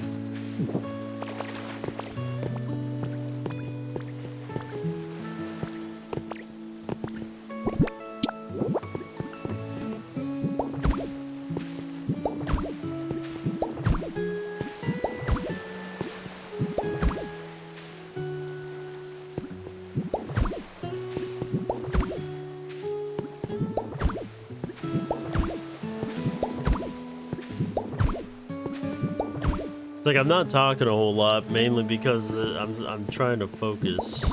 It's like I'm not talking a whole lot, mainly because I'm trying to focus.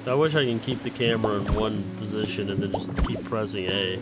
I wish I can keep the camera in one position and then just keep pressing A.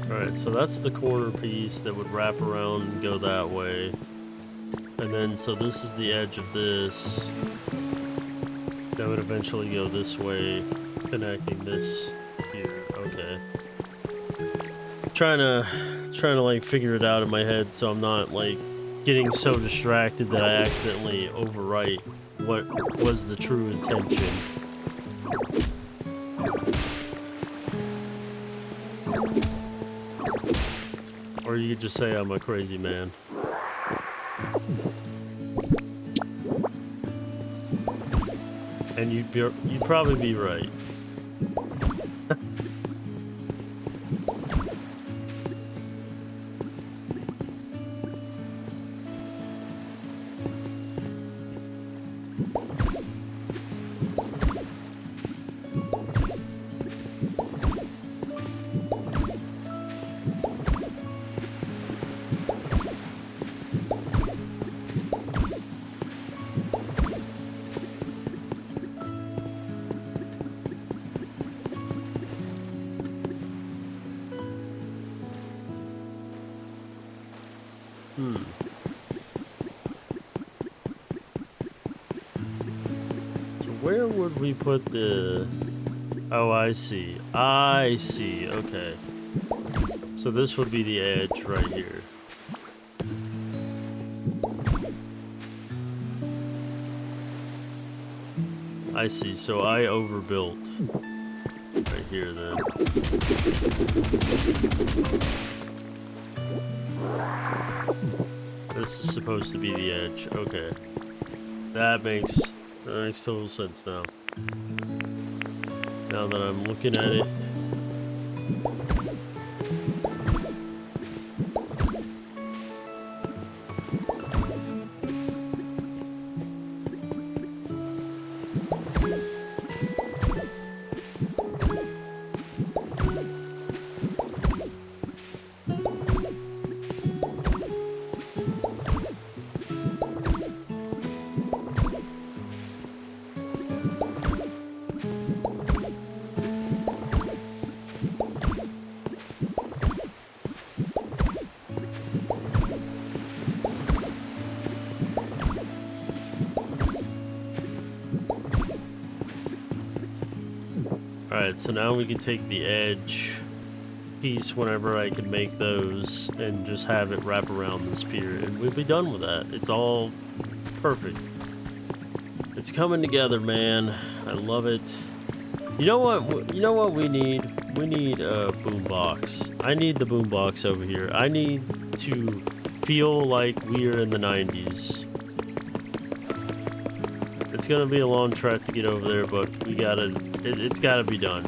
Alright, so that's the corner piece that would wrap around and go that way. And then, so this is the edge of this. That would eventually go this way, connecting this here. Okay. Trying to like figure it out in my head so I'm not like getting so distracted that I accidentally overwrite what was the true intention. Or Or you could just say I'm a crazy man. And you'd probably be right. So where would we put the... Oh, I see. I see. Okay. So this would be the edge right here. I see. So I overbuilt right here then. This is supposed to be the edge. Okay. That makes total sense now. Now that I'm looking at it. Alright, so now we can take the edge piece whenever I can make those and just have it wrap around this pier, and we'll be done with that. It's all perfect. It's coming together, man. I love it. You know what? You know what we need? We need a boombox. I need the boombox over here. I need to feel like we're in the 90s. It's gonna be a long trek to get over there, but we gotta. It's gotta be done.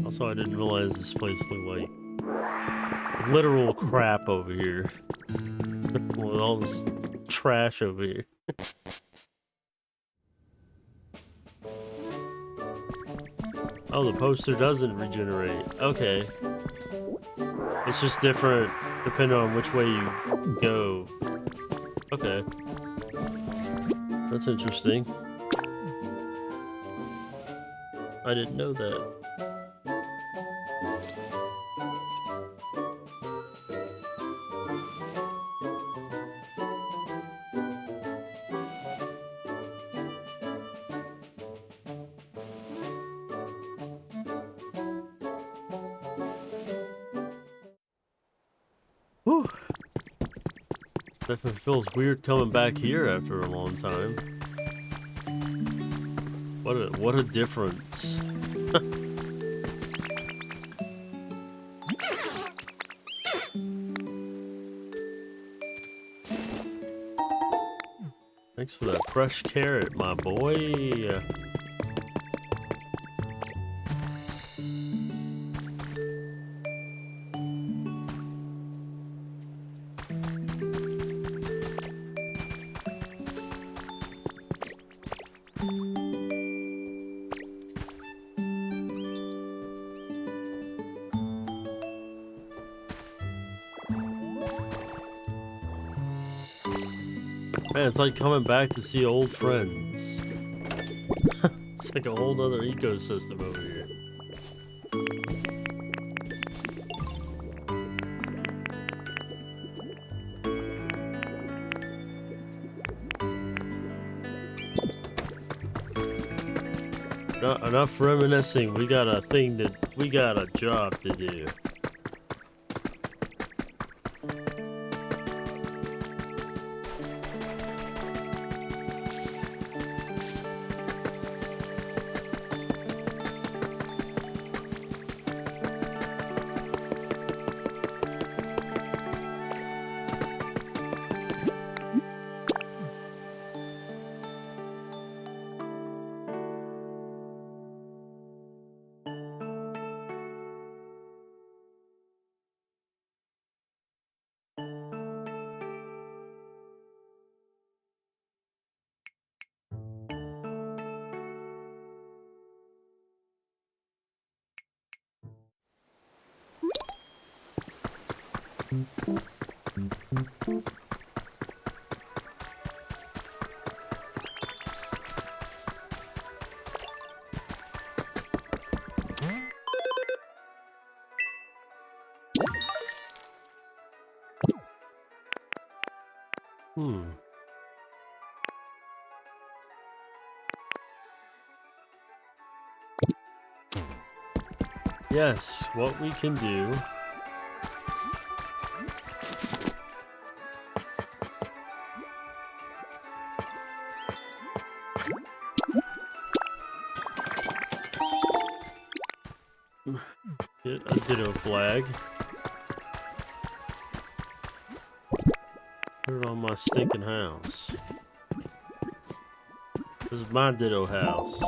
Also, I didn't realize this place looked like literal crap over here. With all this trash over here. Oh, the poster doesn't regenerate. Okay. It's just different depending on which way you go. Okay. That's interesting. I didn't know that. Whew. Definitely feels weird coming back here after a long time. What a difference. Thanks for that fresh carrot, my boy. Man, it's like coming back to see old friends. It's like a whole nother ecosystem over here. enough reminiscing. We got a job to do. Yes, what we can do. Get a ditto flag. Put it on my stinking house. This is my ditto house.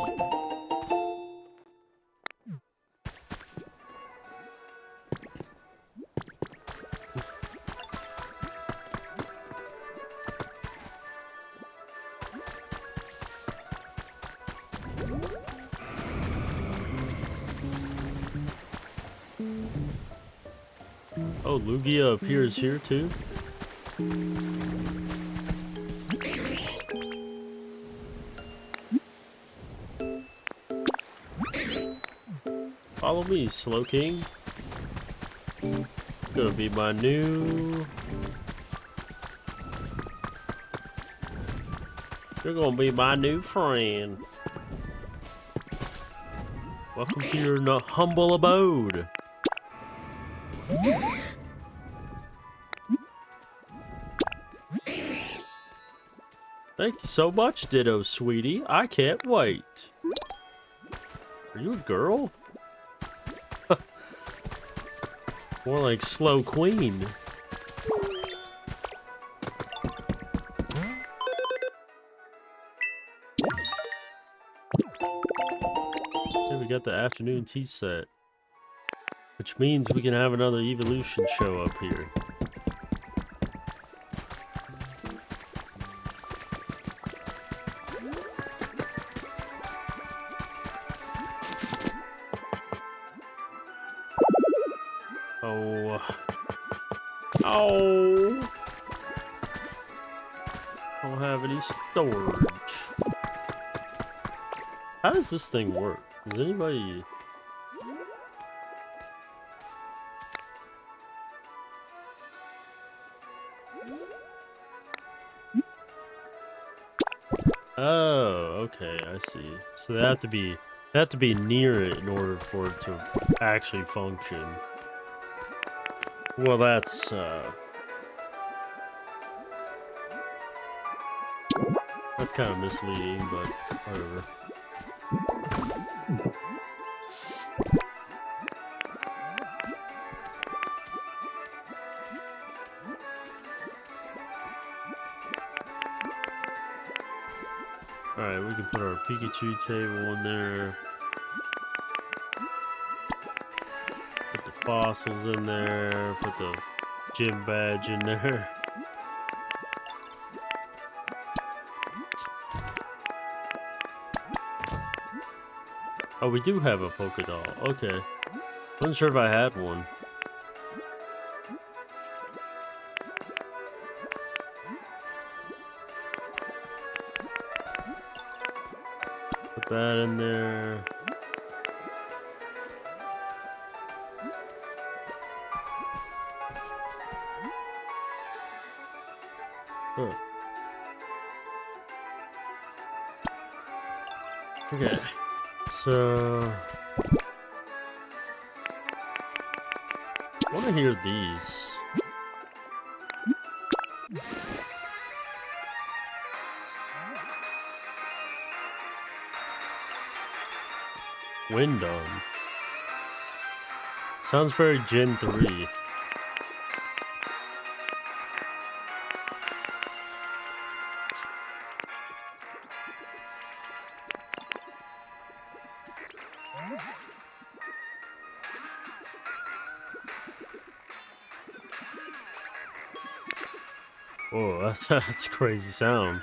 Oh, Lugia appears here too? Follow me, Slow King. Gonna be my new... You're gonna be my new friend. Welcome to your humble abode. Thank you so much, Ditto, sweetie. I can't wait. Are you a girl? More like Slow Queen. Hey, we got the afternoon tea set. Which means we can have another evolution show up here. Oh. I don't have any storage. How does this thing work? Does anybody... Oh, okay, I see. So they have to be near it in order for it to actually function. Well, that's kind of misleading, but whatever. Alright, we can put our Pikachu table in there. Put the fossils in there. Put the gym badge in there. Oh, we do have a Poké Doll. Okay. Wasn't sure if I had one. Put that in there. Huh. Okay. So I want to hear these. Windom. Sounds very Gen 3. Oh, that's a crazy sound.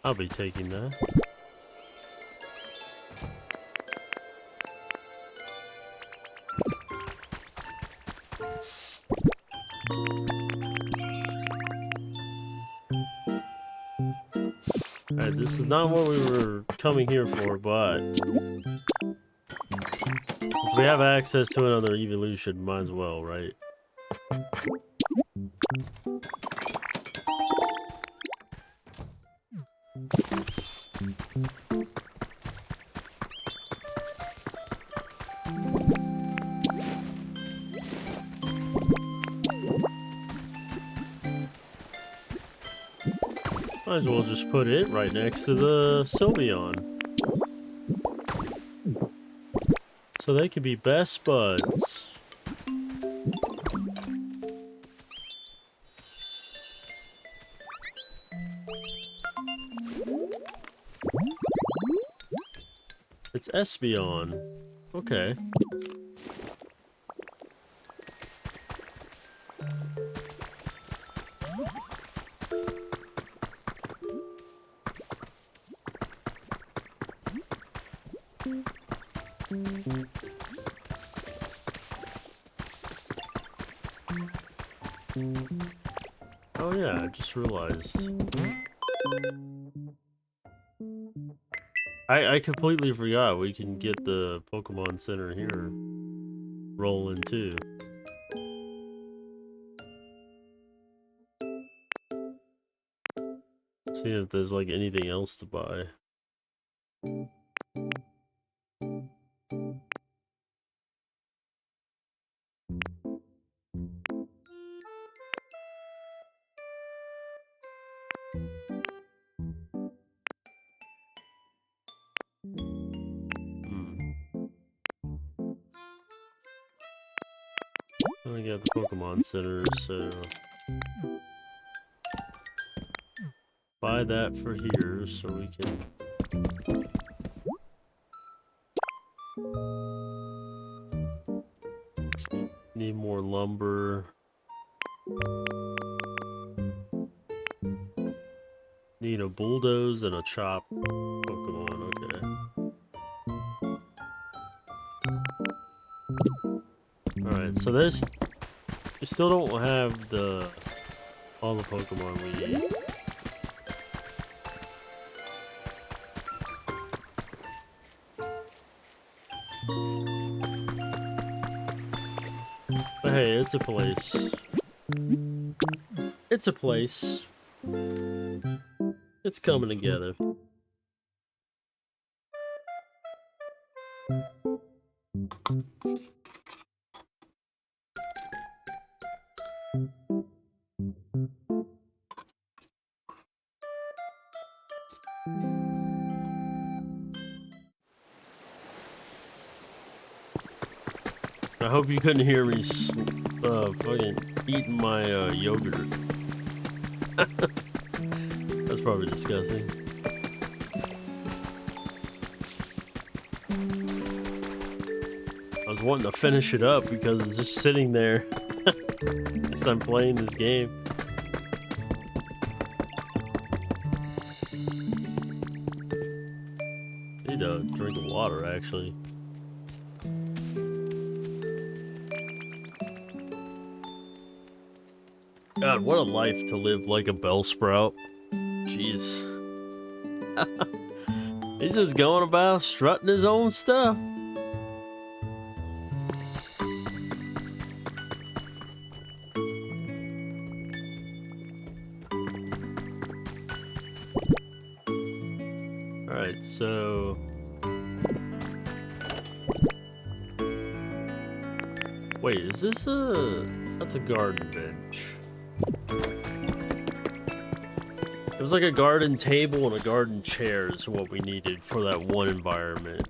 I'll be taking that. Alright, this is not what we were coming here for, but since we have access to another evolution, might as well, right? Might as well just put it right next to the Sylveon. So they could be best buds. It's Espeon. Okay. Oh yeah, I just realized. I completely forgot we can get the Pokemon Center here rolling too. See if there's like anything else to buy. We got the Pokemon Center, so buy that for here so we can need more lumber. Need a bulldoze and a chop Pokemon, okay. Alright, so this we still don't have all the Pokemon we need. But hey, it's a place. It's a place. It's coming together. I hope you couldn't hear me fucking eating my yogurt. That's probably disgusting. I was wanting to finish it up because it's just sitting there as I'm playing this game. I need a drink of water, actually. God, what a life to live like a Bellsprout. Jeez. He's just going about strutting his own stuff. so... Wait, is this a... That's a garden bench. It was like a garden table and a garden chair is what we needed for that one environment.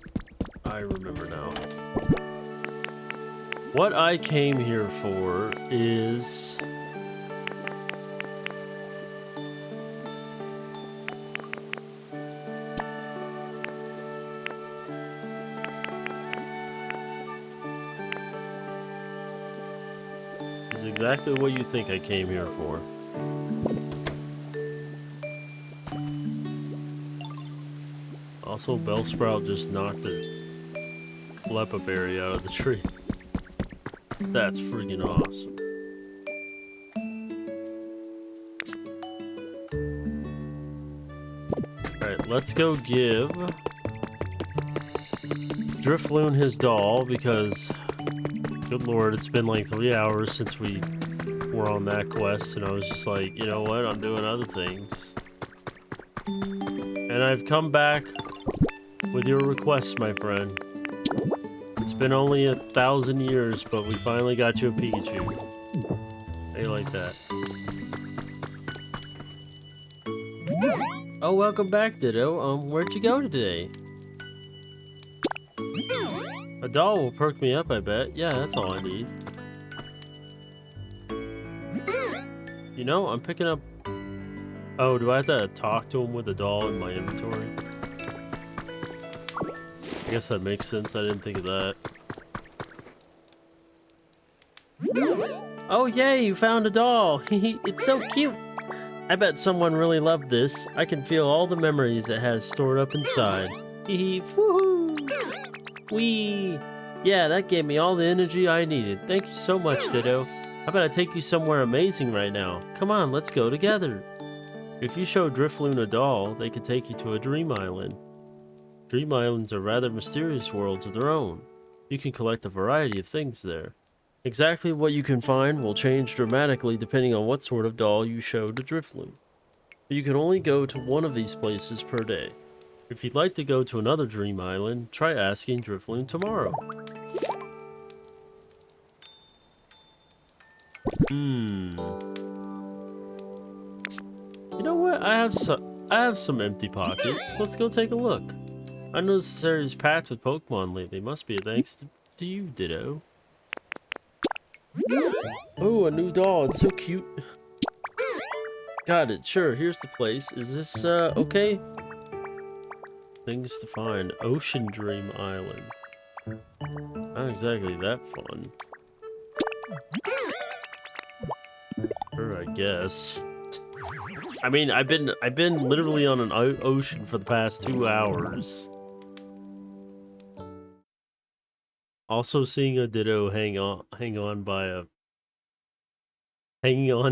I remember now. What I came here for is... exactly what you think I came here for. Also, Bellsprout just knocked the Lepa berry out of the tree. That's freaking awesome. Alright, let's go give Drifloon his doll because, good lord, it's been like 3 hours since we were on that quest, and I was just like, you know what, I'm doing other things. And I've come back with your request, my friend. It's been only 1,000 years, but we finally got you a Pikachu. How you like that? Oh, welcome back, Ditto. Where'd you go today? A doll will perk me up, I bet. Yeah, that's all I need. You know, I'm picking up... Oh, do I have to talk to him with a doll in my inventory? I guess that makes sense. I didn't think of that. Oh, yay, you found a doll. It's so cute. I bet someone really loved this. I can feel all the memories it has stored up inside. Woohoo! Wee! Yeah, that gave me all the energy I needed. Thank you so much, Ditto. How about I take you somewhere amazing right now? Come on, let's go together. If you show Drifloon a doll, they could take you to a dream island. Dream islands are rather mysterious worlds of their own. You can collect a variety of things there. Exactly what you can find will change dramatically depending on what sort of doll you show to Drifloon. But you can only go to one of these places per day. If you'd like to go to another dream island, try asking Drifloon tomorrow. You know what? I have some empty pockets. Let's go take a look. I noticed this area is packed with Pokemon lately. Must be thanks to you, Ditto. Oh, a new doll. It's so cute. Got it. Sure, here's the place. Is this, okay? Things to find. Ocean Dream Island. Not exactly that fun. Sure, I guess. I mean, I've been literally on an ocean for the past 2 hours. Also, seeing a Ditto hanging on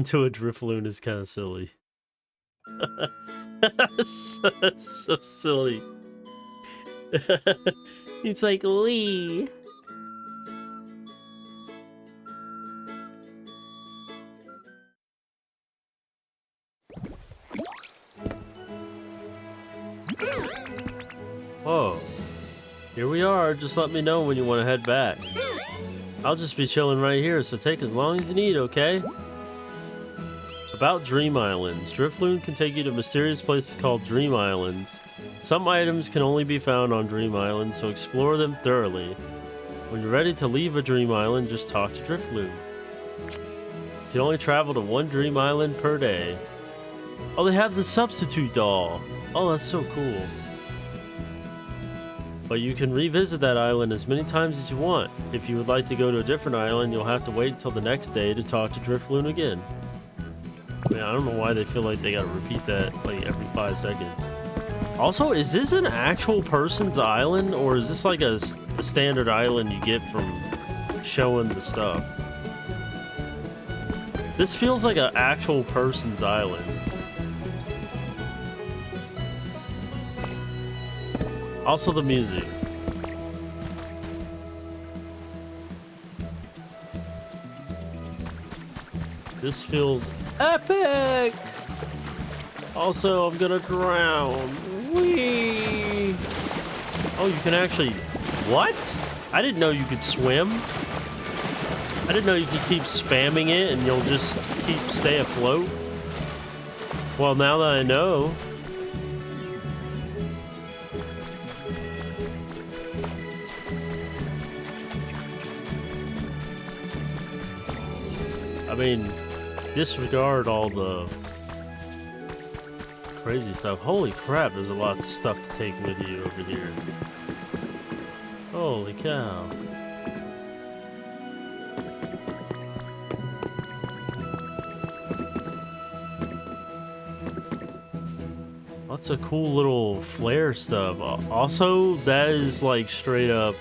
to a Drifloon is kind of silly. so silly. It's like, wee. Whoa. Here we are. Just let me know when you want to head back. I'll just be chilling right here, so take as long as you need, okay? About Dream Islands. Drifloon can take you to mysterious places called Dream Islands. Some items can only be found on Dream Island, so explore them thoroughly. When you're ready to leave a Dream Island, just talk to Drifloon. You can only travel to one Dream Island per day. Oh, they have the substitute doll. Oh, that's so cool. But you can revisit that island as many times as you want. If you would like to go to a different island, you'll have to wait until the next day to talk to Drifloon again. I mean, I don't know why they feel like they gotta repeat that like every 5 seconds. Also, is this an actual person's island, or is this like a standard island you get from showing the stuff? This feels like an actual person's island. Also, the music. This feels epic! Also, I'm gonna drown. Whee! Oh, you can actually... What? I didn't know you could swim. I didn't know you could keep spamming it and you'll just stay afloat. Well, now that I know... I mean, disregard all the crazy stuff. Holy crap, there's a lot of stuff to take with you over here. Holy cow. Lots of cool little flare stuff. Also, that is like straight up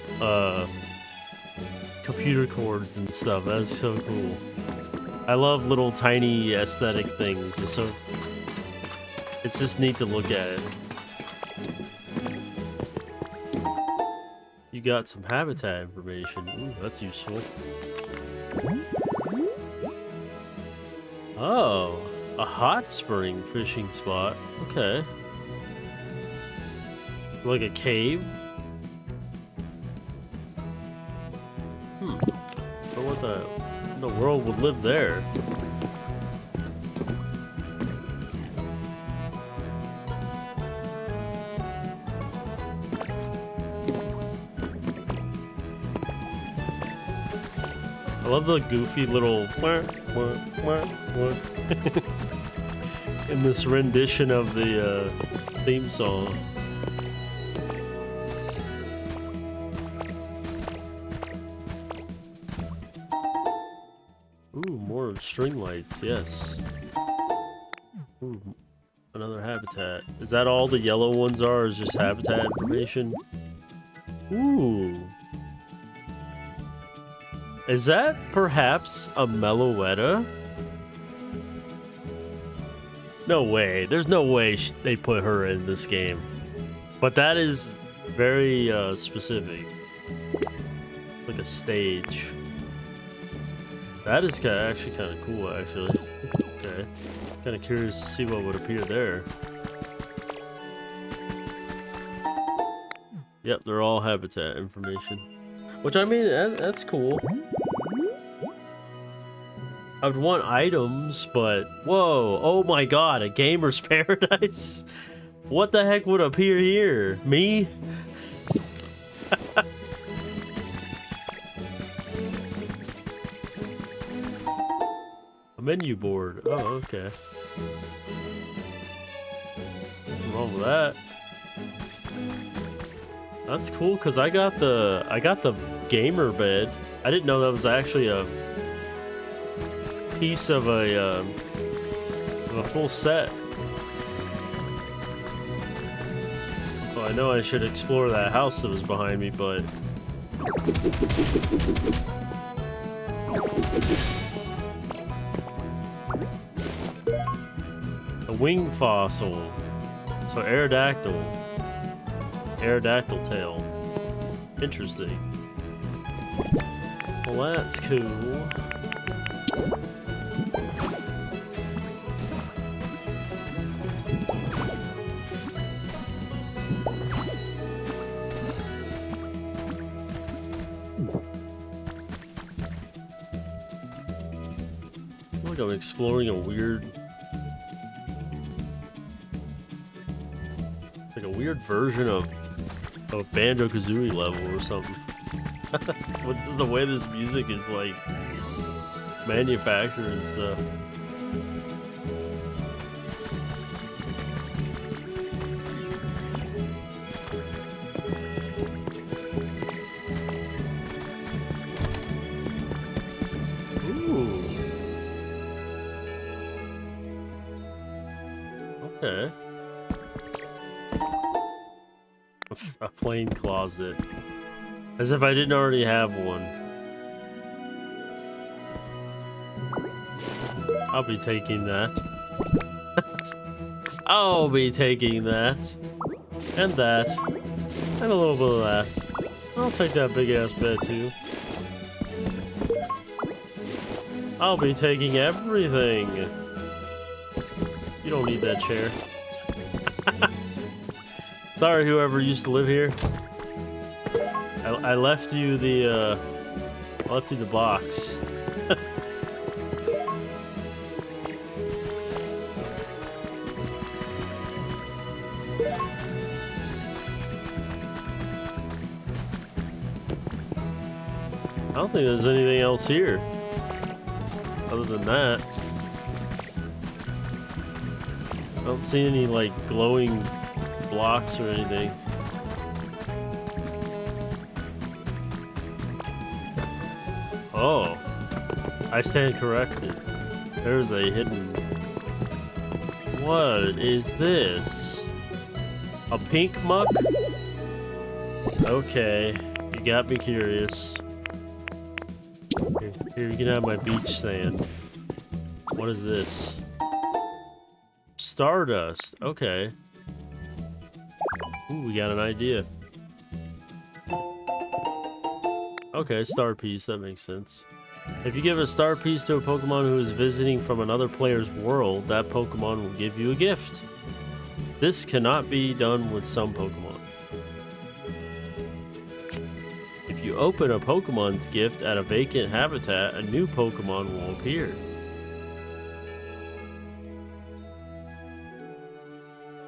computer cords and stuff. That's so cool. I love little tiny aesthetic things. It's just neat to look at it. You got some habitat information. Ooh, that's useful. Oh, a hot spring fishing spot. Okay. Like a cave? But what the world would live there? I love the goofy little in this rendition of the theme song. Ooh, more string lights, yes. Ooh, another habitat. Is that all the yellow ones are? Is just habitat information? Ooh. Is that perhaps a Meloetta? No way. There's no way they put her in this game. But that is very specific. Like a stage. That is actually kind of cool, actually. Okay. Kind of curious to see what would appear there. Yep, they're all habitat information. Which, I mean, that's cool. I would want items, but... Whoa, oh my god, a gamer's paradise? What the heck would appear here? Me? A menu board. Oh, okay. Nothing wrong with that. That's cool, because I got the gamer bed. I didn't know that was actually a piece of a full set. So I know I should explore that house that was behind me, but a wing fossil. So Aerodactyl tail. Interesting. Well, that's cool. I feel like I'm exploring a weird version of a Banjo-Kazooie level or something. With the way this music is like manufactured and stuff. Ooh. Okay. A plain closet. As if I didn't already have one. I'll be taking that. I'll be taking that. And that. And a little bit of that. I'll take that big ass bed too. I'll be taking everything. You don't need that chair. Sorry, whoever used to live here. I left you the box. I don't think there's anything else here other than that. I don't see any like glowing blocks or anything. Oh, I stand corrected. There's a hidden... What is this? A pink muck? Okay, you got me curious. Here, you can have my beach sand. What is this? Stardust. Okay. Ooh, we got an idea. Okay, star piece. That makes sense. If you give a star piece to a Pokemon who is visiting from another player's world, that Pokemon will give you a gift. This cannot be done with some Pokemon. If you open a Pokemon's gift at a vacant habitat, a new Pokemon will appear.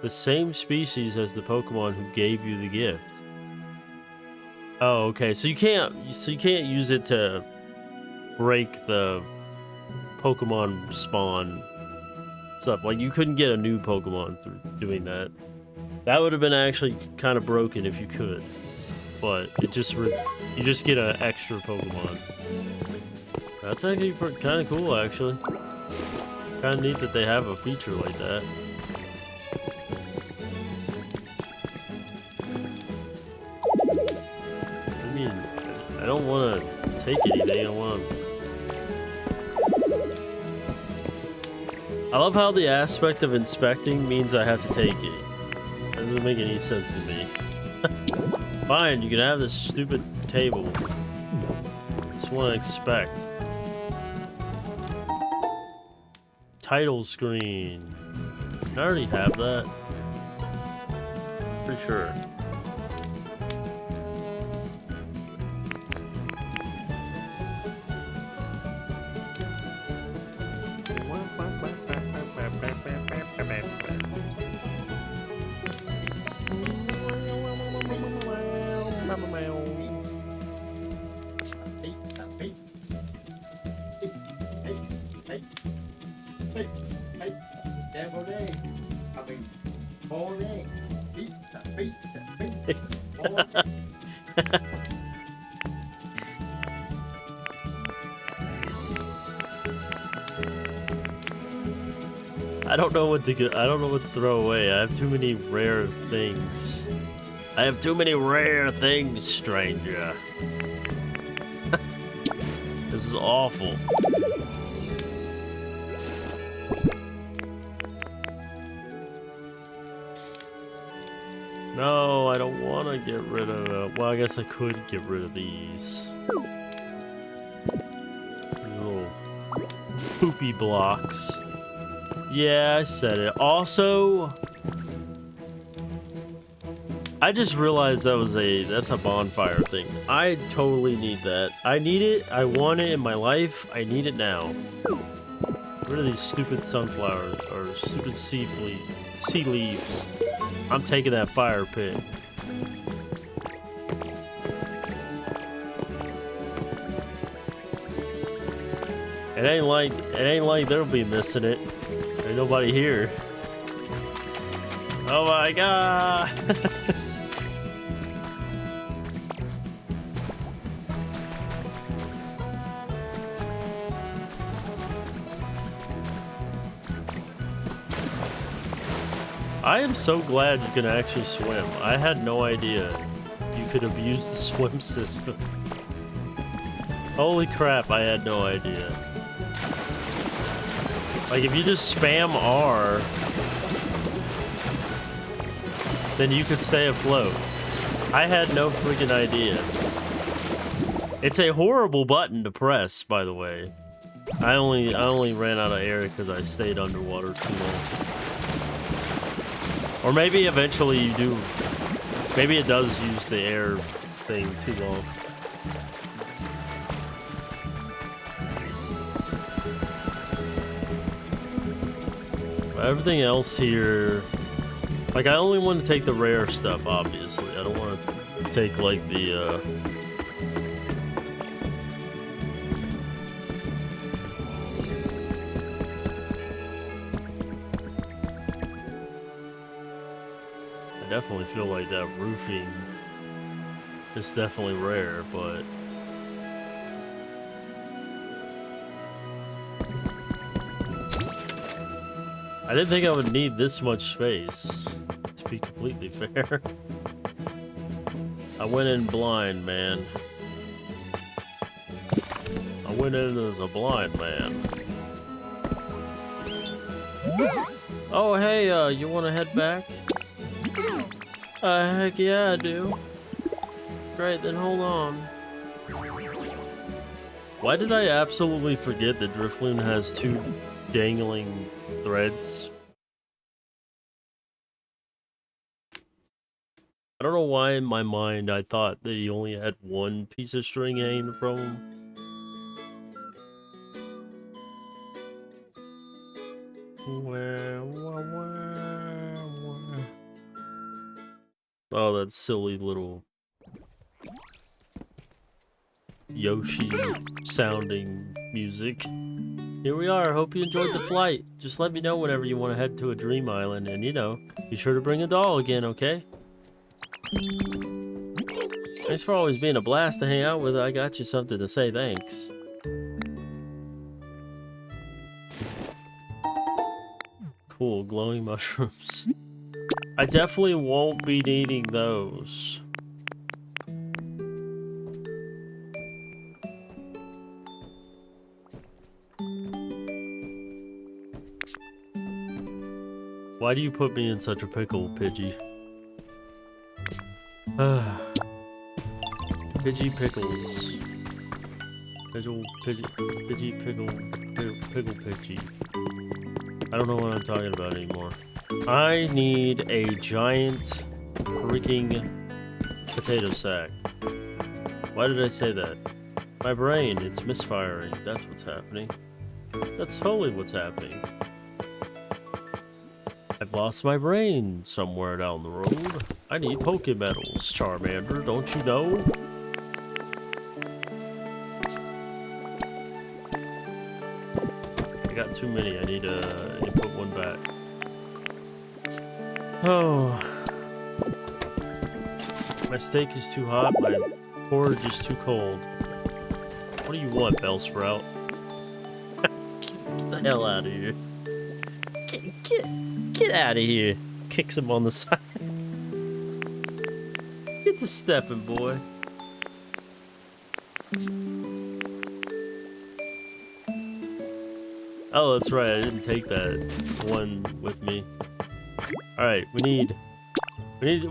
The same species as the Pokemon who gave you the gift. Oh, okay. So you can't use it to break the Pokemon spawn stuff. Like you couldn't get a new Pokemon through doing that. That would have been actually kind of broken if you could. But it just you just get an extra Pokemon. That's actually kind of cool, actually. Kind of neat that they have a feature like that. I mean, I don't want to take anything. I want to... I love how the aspect of inspecting means I have to take it. That doesn't make any sense to me. Fine, you can have this stupid table. Just want to inspect. Title screen. I already have that. Pretty sure. I don't know what to get. I don't know what to throw away. I have too many rare things. I have too many rare things, stranger. This is awful. No, I don't want to get rid of... well, I guess I could get rid of these. These little poopy blocks. Yeah, I said it. Also, I just realized that's a bonfire thing. I totally need that. I need it. I want it in my life. I need it now. Get rid of these stupid sunflowers or stupid sea leaves. I'm taking that fire pit. It ain't like they'll be missing it. Ain't nobody here. Oh my god! I am so glad you can actually swim. I had no idea you could abuse the swim system. Holy crap, I had no idea. Like, if you just spam R, then you could stay afloat. I had no freaking idea. It's a horrible button to press, by the way. I only ran out of air because I stayed underwater too long. Or maybe eventually you do Maybe it does use the air thing too long. But everything else here, like I only want to take the rare stuff, obviously. I don't want to take like the I definitely feel like that roofing is definitely rare, but I didn't think I would need this much space, to be completely fair. I went in blind, man. I went in as a blind man. Oh, hey, you want to head back? Heck yeah, I do. Great, then hold on. Why did I absolutely forget that Drifloon has 2 dangling threads? I don't know why in my mind I thought that he only had 1 piece of string hanging from him. Oh, that silly little Yoshi sounding music. Here we are. Hope you enjoyed the flight. Just let me know whenever you want to head to a dream island, and you know, be sure to bring a doll again, okay? Thanks for always being a blast to hang out with. I got you something to say thanks. Cool, glowing mushrooms. I definitely won't be needing those. Why do you put me in such a pickle, Pidgey? Pidgey pickles. Pidgey pickle Pidgey. I don't know what I'm talking about anymore. I need a giant freaking potato sack. Why did I say that? My brain, it's misfiring. That's what's happening. That's totally what's happening. I've lost my brain somewhere down the road. I need Pokemedals, Charmander, don't you know? I got too many. I need to put one back. Oh. My steak is too hot. My porridge is too cold. What do you want, Bellsprout? Get the hell out of here. Get out of here. Kicks him on the side. Get to stepping, boy. Oh, that's right. I didn't take that one with me. All right, we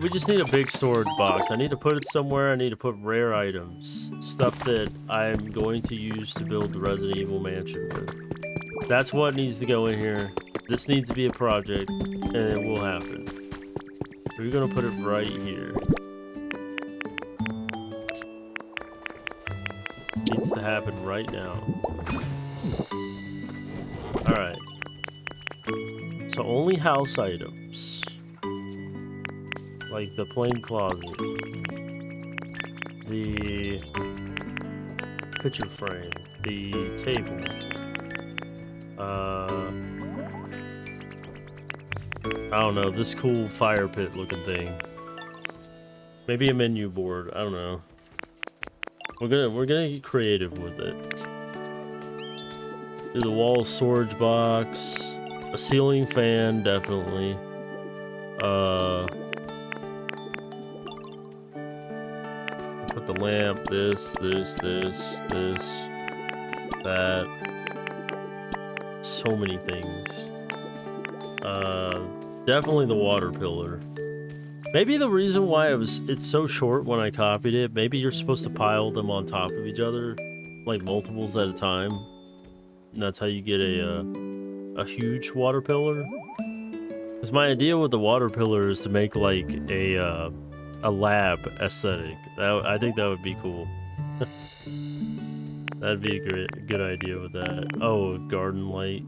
just need a big storage box. I need to put it somewhere. I need to put rare items, stuff that I'm going to use to build the Resident Evil mansion with. That's what needs to go in here. This needs to be a project, and it will happen. We're gonna put it right here. Needs to happen right now. All right. So only house items. Like the plain closet. The picture frame. The table. I don't know, this cool fire pit looking thing. Maybe a menu board, I don't know. We're gonna get creative with it. Do the wall storage box. A ceiling fan, definitely. Put the lamp, this, that. So many things. Definitely the water pillar. Maybe the reason why it's so short when I copied it, maybe you're supposed to pile them on top of each other, like multiples at a time. And that's how you get a huge water pillar. Because my idea with the water pillar is to make like a a lab aesthetic. I think that would be cool. That'd be a good idea with that. Oh, a garden light.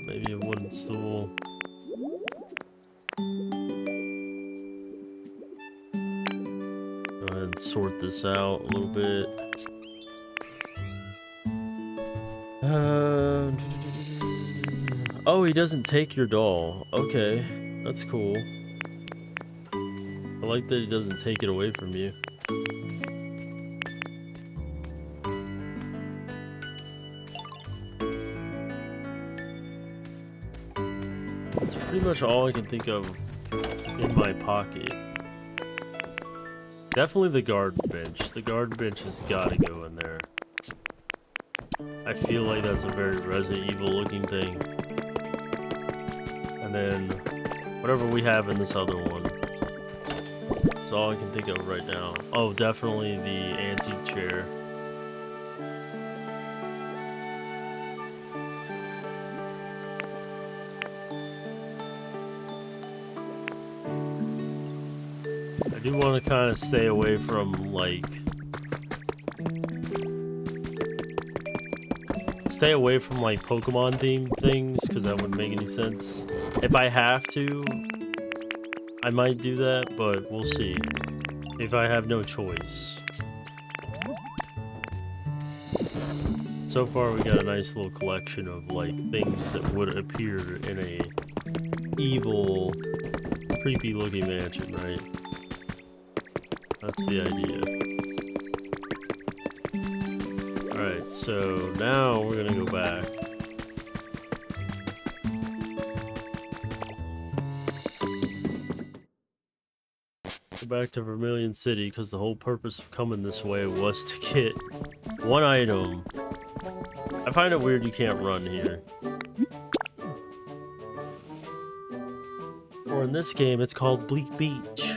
Maybe a wooden stool. Go ahead and sort this out a little bit. Oh, he doesn't take your doll. Okay, that's cool. I like that he doesn't take it away from you. That's pretty much all I can think of in my pocket. Definitely the garden bench. The garden bench has got to go in there. I feel like that's a very Resident Evil looking thing. And then whatever we have in this other one. That's all I can think of right now. Oh, definitely the antique chair. I do want to kind of stay away from like Pokemon themed things, because that wouldn't make any sense. If I have to, I might do that, but we'll see. If I have no choice. So far we got a nice little collection of like things that would appear in a evil, creepy looking mansion, right? That's the idea. Alright, so now we're gonna go back. Go back to Vermilion City, because the whole purpose of coming this way was to get one item. I find it weird you can't run here. Or in this game, it's called Bleak Beach.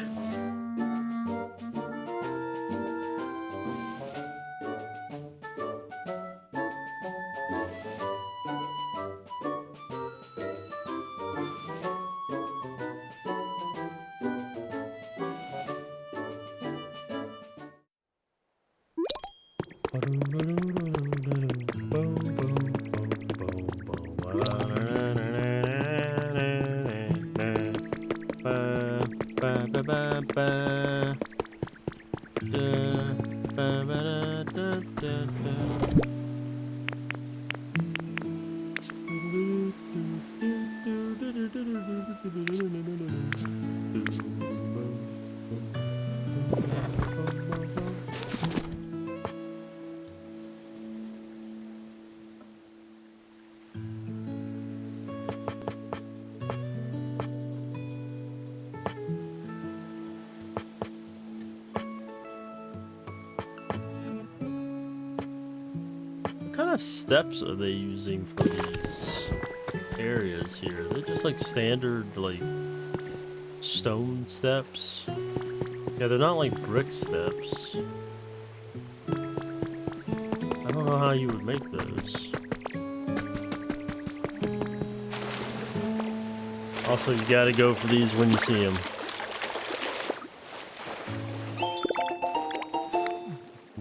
What kind of steps are they using for these areas here? They're just like standard, like, stone steps. Yeah, they're not like brick steps. I don't know how you would make those. Also, you gotta go for these when you see them.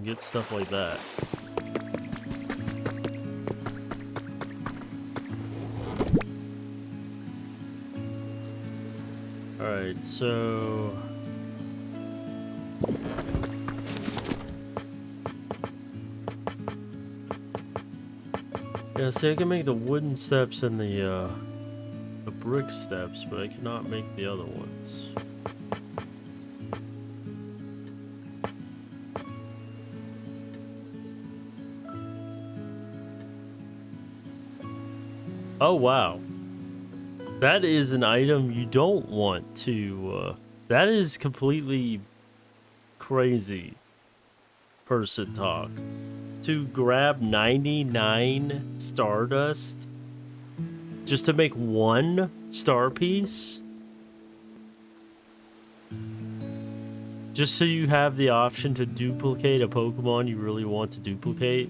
Get stuff like that. Alright, so... yeah, see, I can make the wooden steps and the brick steps, but I cannot make the other ones. Oh, wow. That is an item you don't want to, that is completely crazy person talk. To grab 99 Stardust just to make one star piece? Just so you have the option to duplicate a Pokemon you really want to duplicate?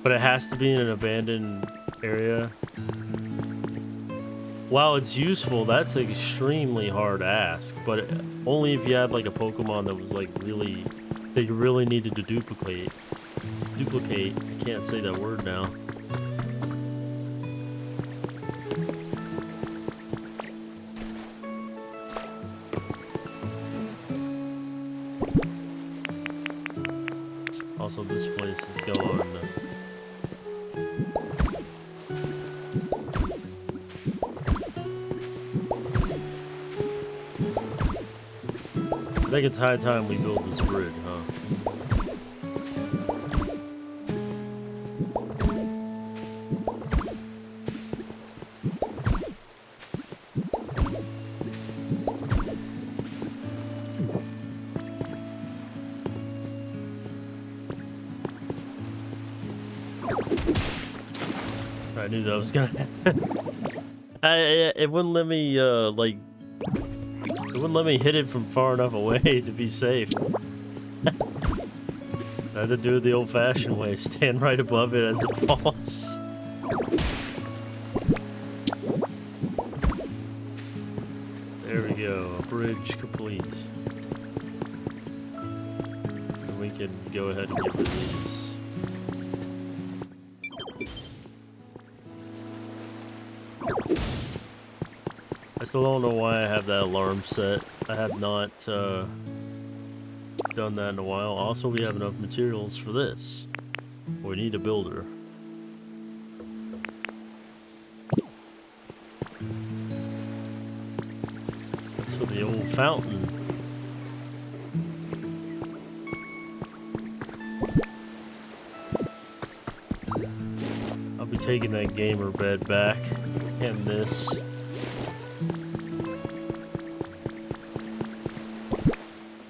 But it has to be in an abandoned area. while it's useful, that's an extremely hard ask. But only if you had like a Pokemon that was like really, that you really needed to duplicate. Duplicate. I can't say that word now. Also, this place is going. I think it's high time we build this bridge, huh? I knew that was gonna happen. It wouldn't let me, like... It wouldn't let me hit it from far enough away to be safe. I had to do it the old-fashioned way. Stand right above it as it falls. There we go. Bridge complete. And we can go ahead and get rid of these. I still don't know why I have that alarm set. I have not done that in a while. Also, we have enough materials for this. We need a builder. That's for the old fountain. I'll be taking that gamer bed back and this.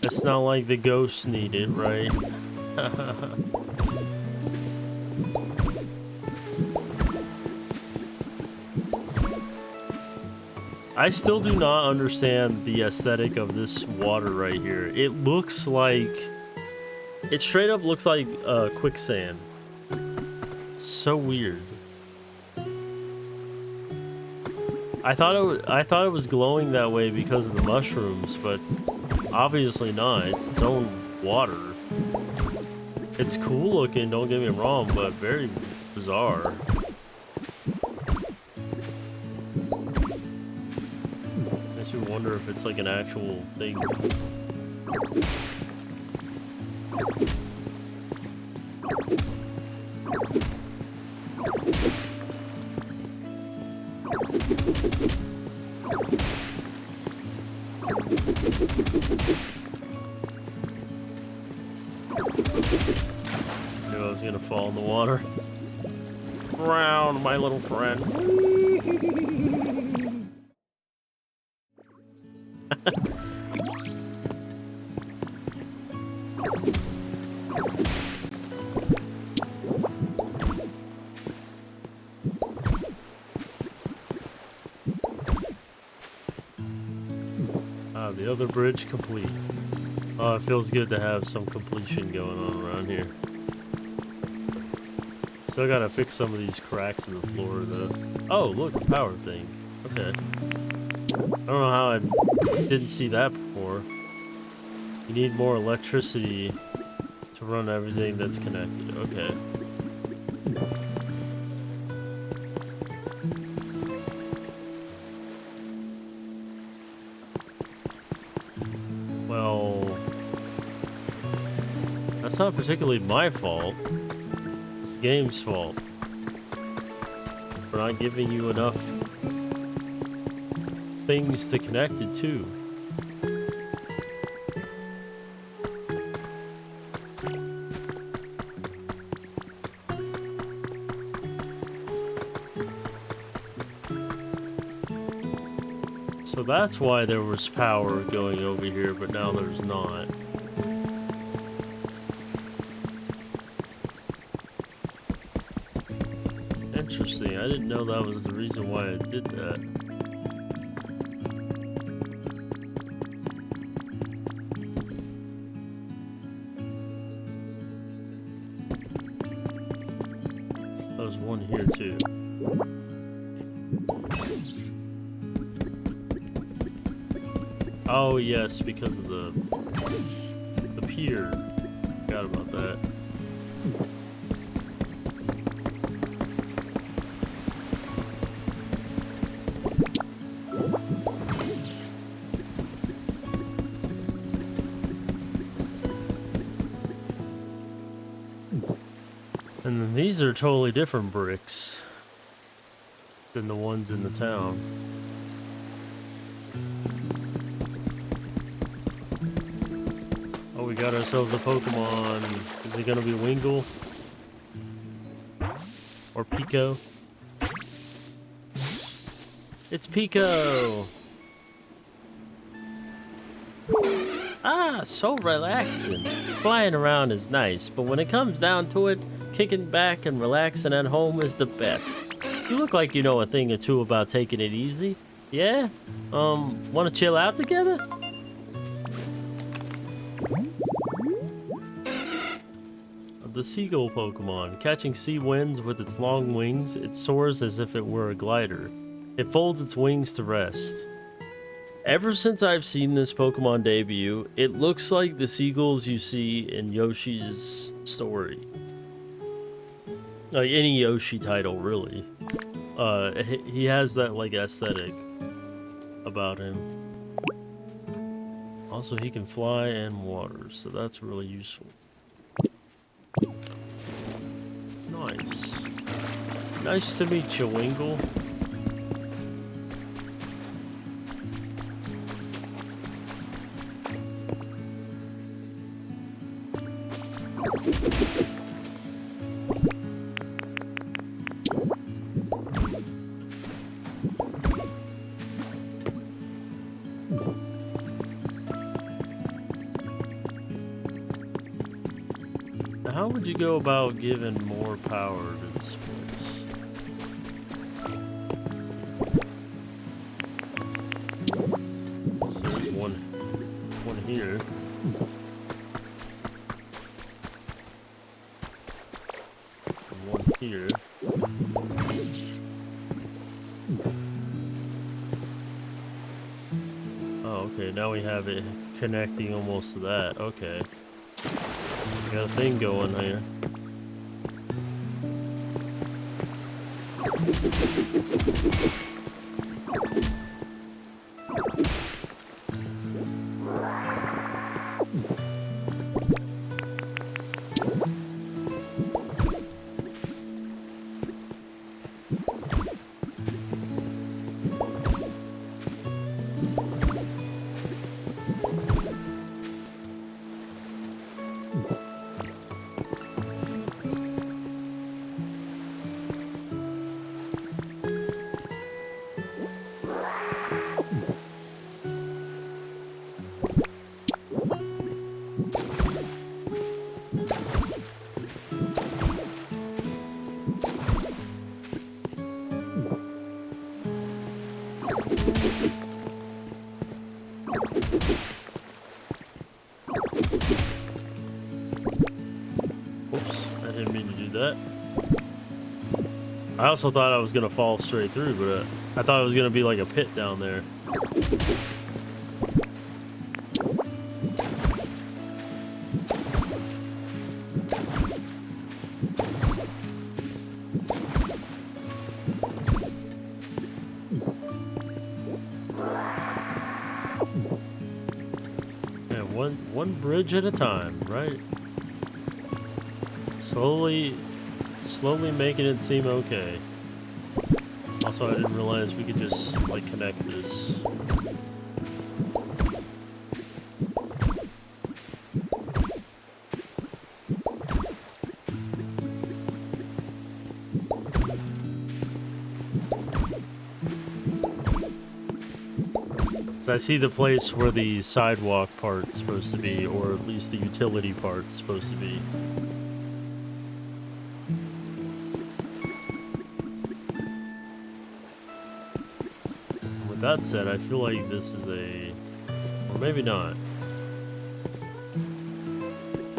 It's not like the ghosts need it, right? I still do not understand the aesthetic of this water right here. It looks like... It straight up looks like quicksand. So weird. I thought it was glowing that way because of the mushrooms, but obviously not. It's its own water. It's cool looking, don't get me wrong, but very bizarre. Makes me wonder if it's like an actual thing. Knew I was gonna fall in the water. Drown, my little friend. The other bridge complete. Oh, it feels good to have some completion going on around here. Still gotta fix some of these cracks in the floor, though. Oh, look, a power thing. Okay. I don't know how I didn't see that before. You need more electricity to run everything that's connected. Okay. Well, that's not particularly my fault. It's the game's fault for not giving you enough things to connect it to. So that's why there was power going over here, but now there's not. Interesting. I didn't know that was the reason why I did that. There's one here too. Oh yes, because of the pier. Forgot about that. And then these are totally different bricks than the ones in the town. Oh, we got ourselves a Pokemon. Is it gonna be Wingull? Or Pico? It's Pico! Ah, so relaxing. Flying around is nice, but when it comes down to it, kicking back and relaxing at home is the best. You look like you know a thing or two about taking it easy. Yeah? Wanna chill out together? The seagull Pokemon. Catching sea winds with its long wings, it soars as if it were a glider. It folds its wings to rest. Ever since I've seen this Pokemon debut, it looks like the seagulls you see in Yoshi's story. Like any Yoshi title, really. He has that like aesthetic about him. Also, he can fly and water, so that's really useful. Nice. Nice to meet you, Wingull. How would you go about giving more power to this place? So there's one here. And one here. Oh, okay, now we have it connecting almost to that. Okay. Got a thing going here. Whoops, I didn't mean to do that. I also thought I was gonna fall straight through, but I thought it was gonna be like a pit down there. Yeah, one bridge at a time, right? Slowly making it seem okay. Also, I didn't realize we could just, like, connect this. So I see the place where the sidewalk part's supposed to be, or at least the utility part's supposed to be. That said, I feel like this is a... or maybe not.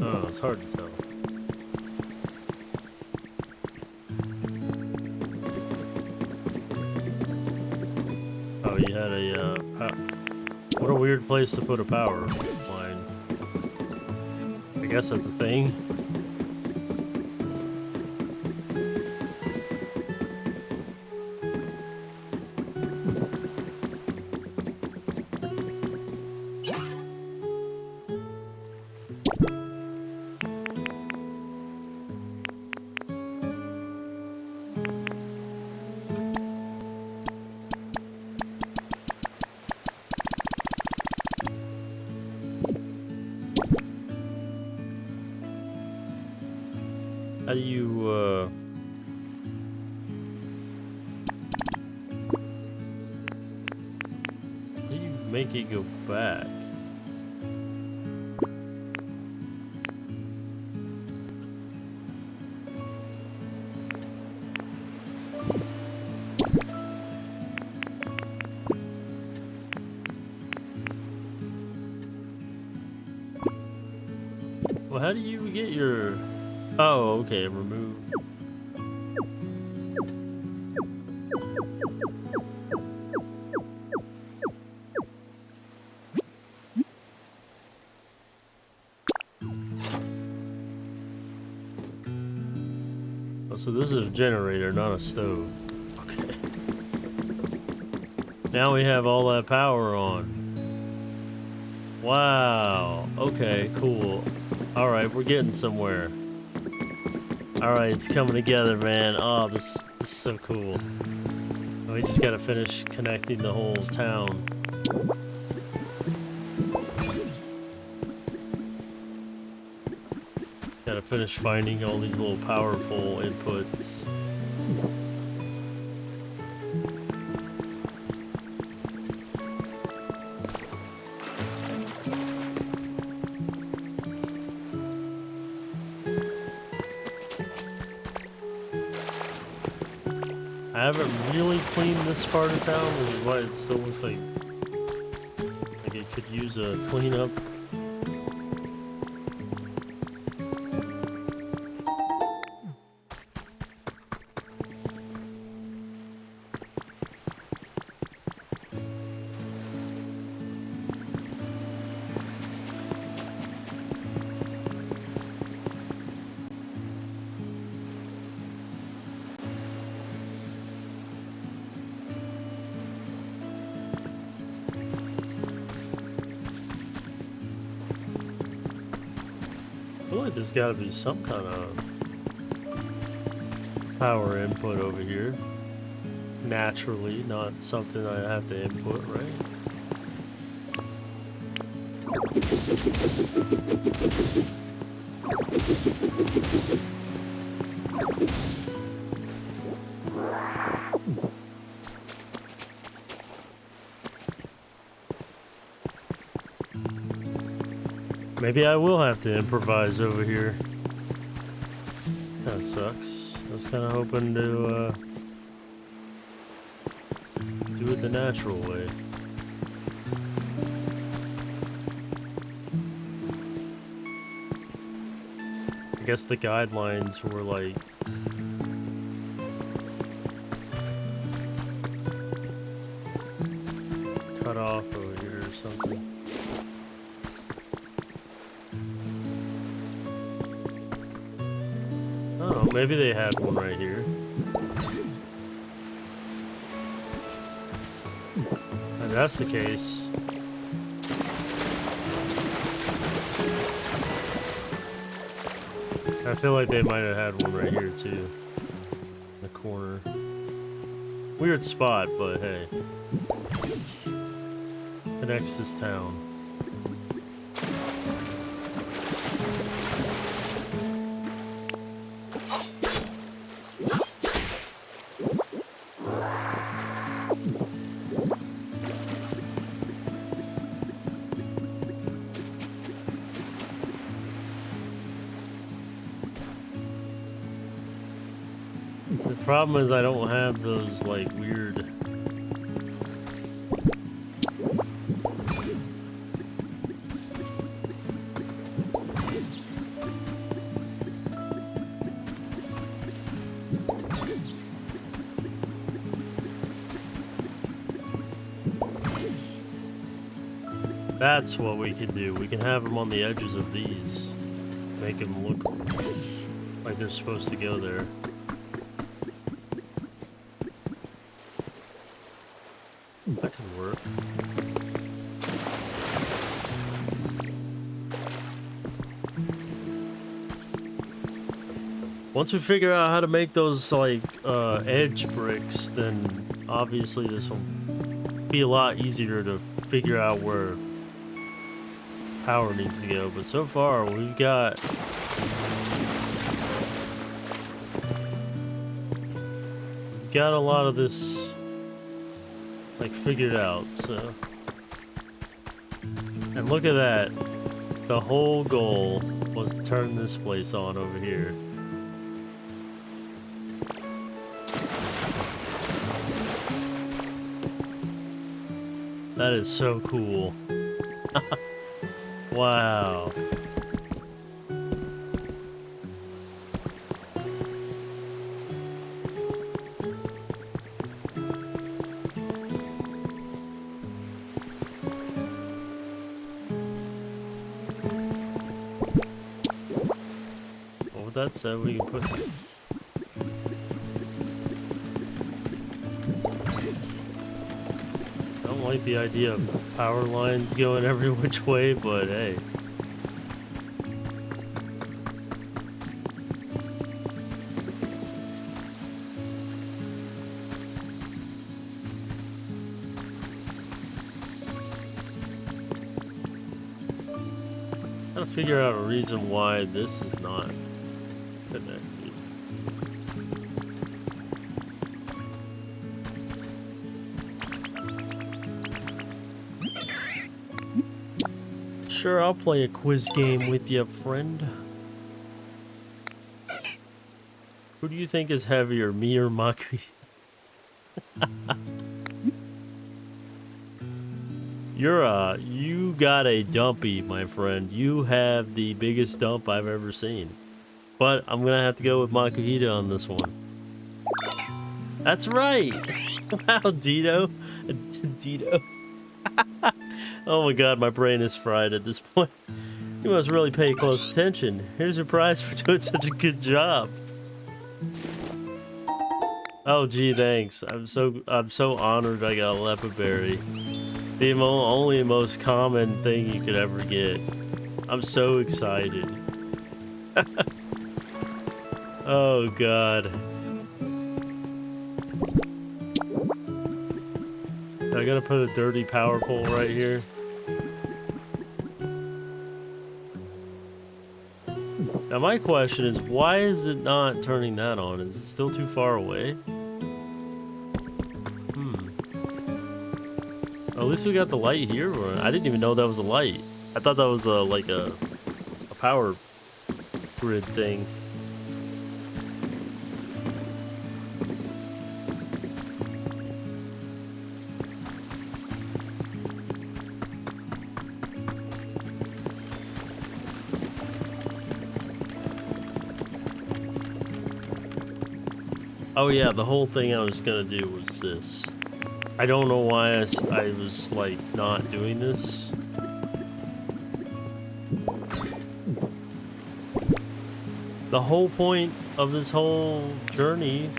Oh, it's hard to tell. Oh, you had a What a weird place to put a power line. I guess that's a thing. How do you, how do you make it go back? Well, how do you get your... Oh, okay, remove. Oh, so this is a generator, not a stove. Okay. Now we have all that power on. Wow. Okay, cool. Alright, we're getting somewhere. Alright, it's coming together, man. Oh, this is so cool. We just gotta finish connecting the whole town. Gotta finish finding all these little power pole inputs. I haven't really cleaned this part of town, which is why it still looks like it could use a cleanup. I feel like there's got to be some kind of power input over here. Naturally, not something I have to input, right? Maybe I will have to improvise over here. That sucks. I was kind of hoping to do it the natural way. I guess the guidelines were like cut off over here or something. Oh, maybe they had one right here. If that's the case. I feel like they might have had one right here too. In the corner. Weird spot, but hey. Connects this town. The problem is I don't have those like weird That's what we can do. We can have them on the edges of these. Make them look like they're supposed to go there. That can work. Once we figure out how to make those like edge bricks, then obviously this will be a lot easier to figure out where power needs to go. But so far we've got a lot of this like figured out. So, and look at that, the whole goal was to turn this place on over here. That is so cool. Wow. Well, with that said, we can put... I don't like the idea of power lines going every which way, but hey. Gotta figure out a reason why this is not connected. Sure, I'll play a quiz game with you, friend. Who do you think is heavier, me or Maki? You got a dumpy, my friend. You have the biggest dump I've ever seen. But I'm gonna have to go with Makuhita on this one. That's right! Wow, Dito. Dito. Oh my god, my brain is fried at this point. You must really pay close attention. Here's your prize for doing such a good job. Oh gee, thanks. I'm so honored I got a leopard berry. The only most common thing you could ever get. I'm so excited. Oh god. I gotta put a dirty power pole right here. Now my question is, why is it not turning that on? Is it still too far away? At least we got the light here. I didn't even know that was a light. I thought that was like a power grid thing. Oh yeah, the whole thing I was gonna do was this. I don't know why I was like not doing this. The whole point of this whole journey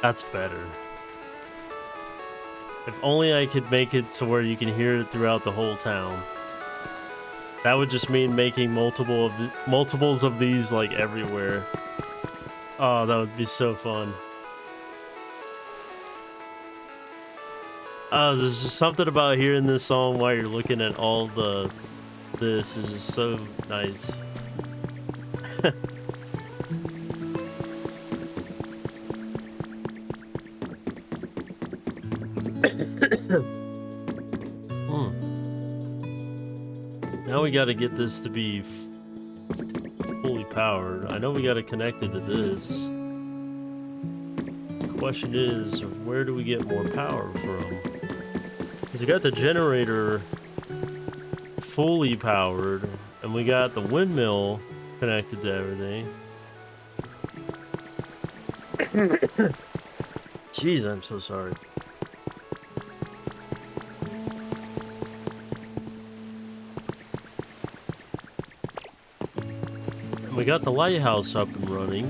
that's better. If only I could make it to where you can hear it throughout the whole town. That would just mean making multiples of these like everywhere. Oh, that would be so fun. There's just something about hearing this song while you're looking at all this is just so nice. Now we gotta get this to be fully powered. I know we gotta connect it to this. The question is, where do we get more power from? Because we got the generator fully powered, and we got the windmill connected to everything. Jeez, I'm so sorry. And we got the lighthouse up and running.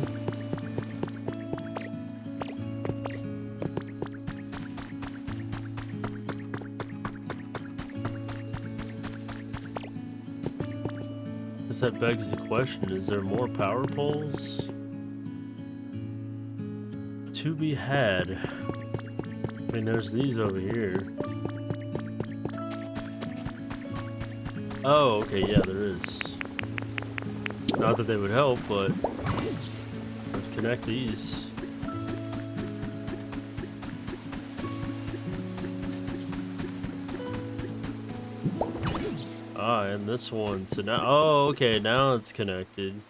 Guess that begs the question, is there more power poles to be had? I mean, there's these over here. Oh, okay, yeah, there is. Not that they would help, but let's connect these. Ah, and this one. So now, oh, okay, now it's connected.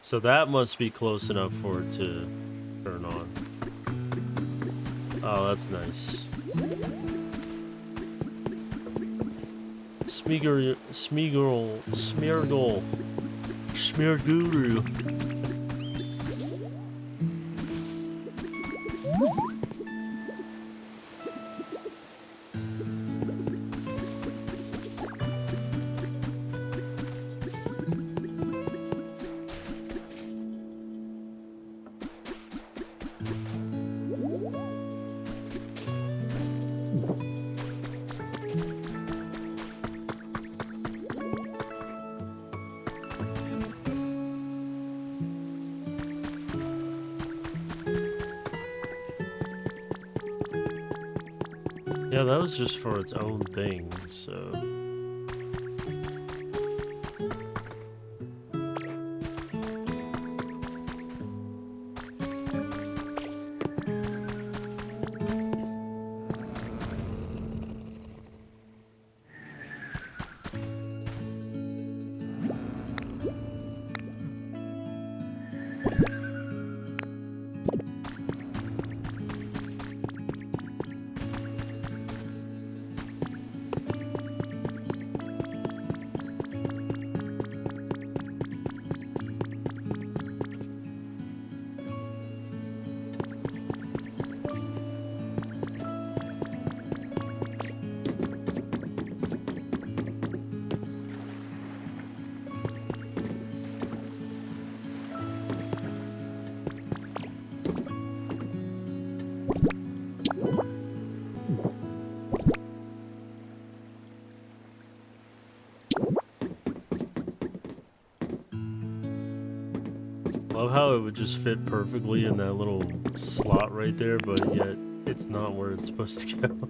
So that must be close enough for it to turn on. Oh, that's nice. Smeagol. Smearguru. Yeah, that was just for its own thing, so... Love how it would just fit perfectly in that little slot right there, but yet it's not where it's supposed to go.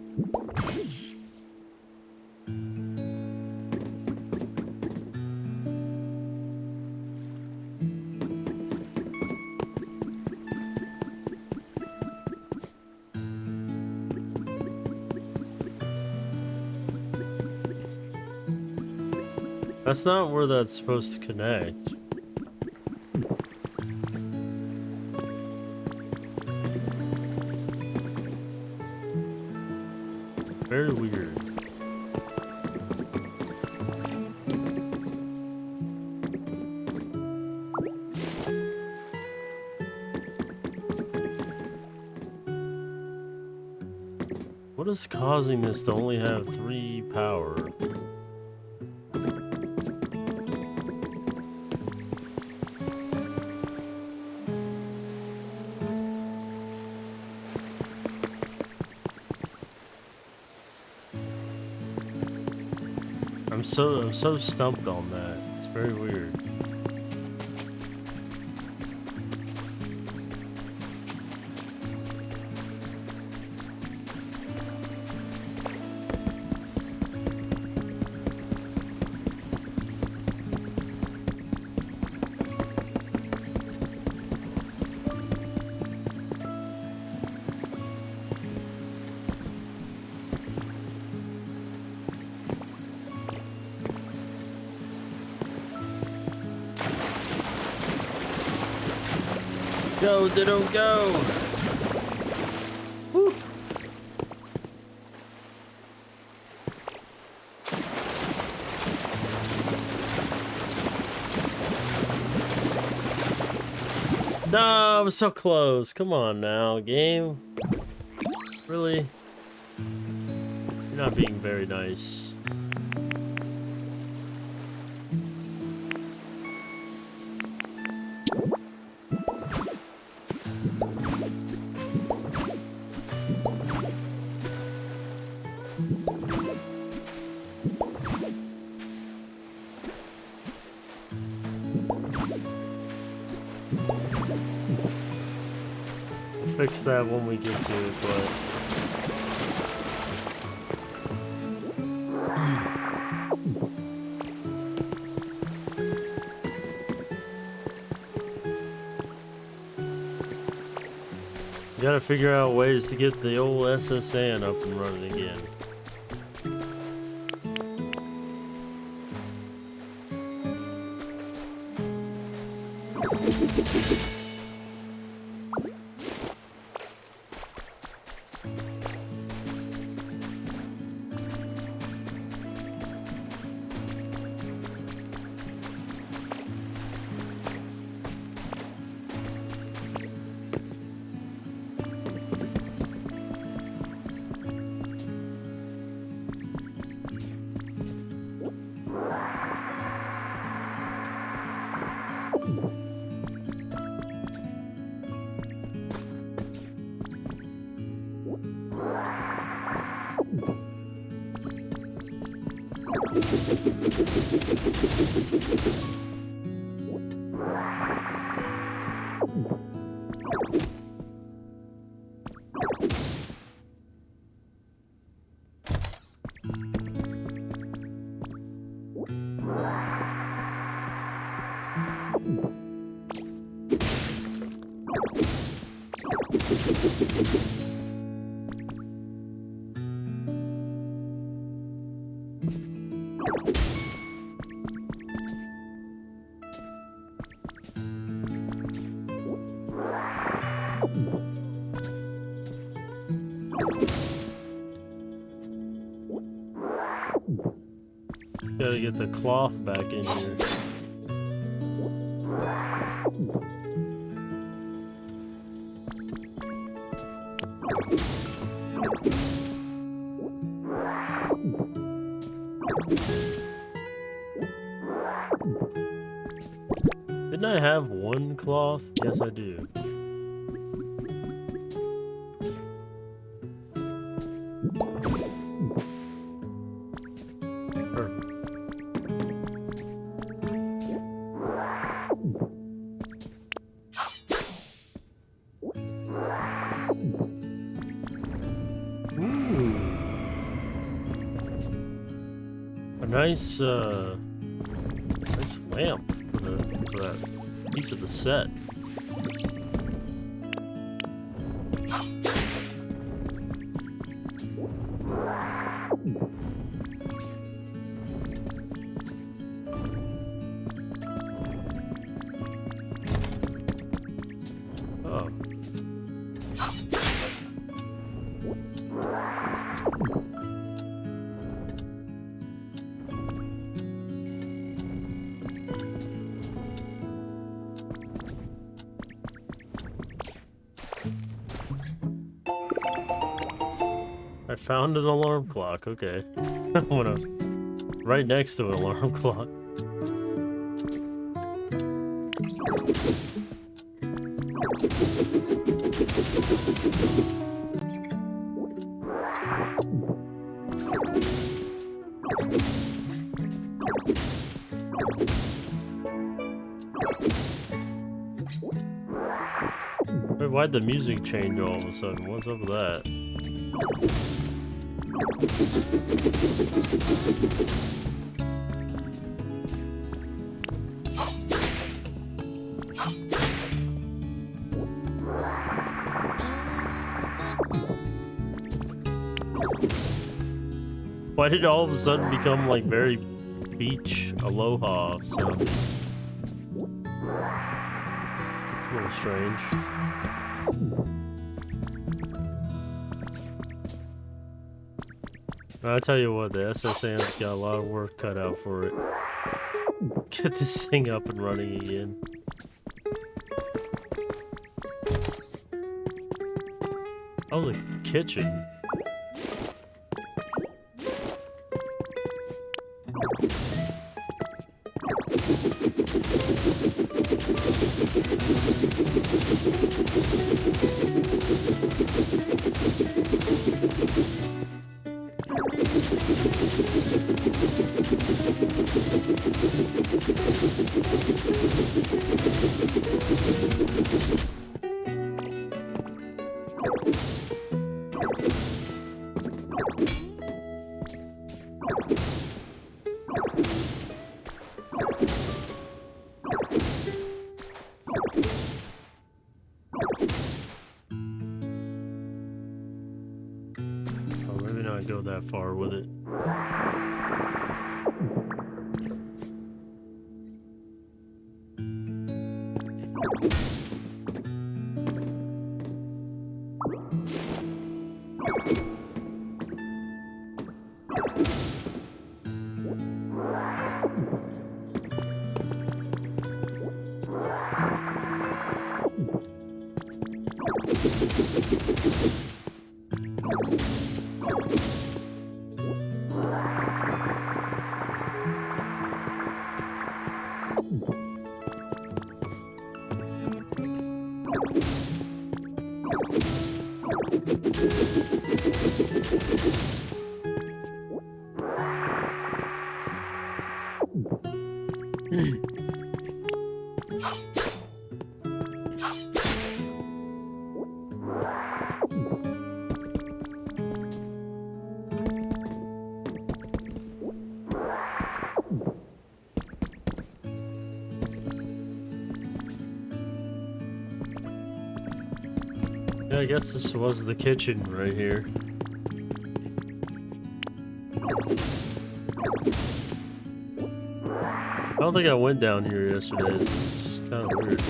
That's not where that's supposed to connect. Very weird. What is causing this to only have 3 power? I'm so stumped on that. It's very weird. Go, Ditto, go! Woo. No, I was so close. Come on now, game. Really? You're not being very nice. Fix that when we get to it, but you gotta figure out ways to get the old SSN up and running again. Gotta get the cloth back in here. Didn't I have one cloth? Yes, I do. Nice, nice lamp for that piece of the set. Oh. I found an alarm clock, okay. Right next to an alarm clock. Wait, why'd the music change all of a sudden? What's up with that? Why did it all of a sudden become like very beach aloha sounding? It's a little strange. I tell you what, the SSN's got a lot of work cut out for it. Get this thing up and running again. Oh, the kitchen. Maybe not go that far with it. Yeah, I guess this was the kitchen right here. I don't think I went down here yesterday. It's kind of weird.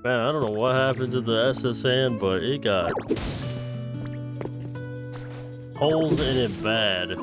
Man, I don't know what happened to the SSN, but it got holes in it bad.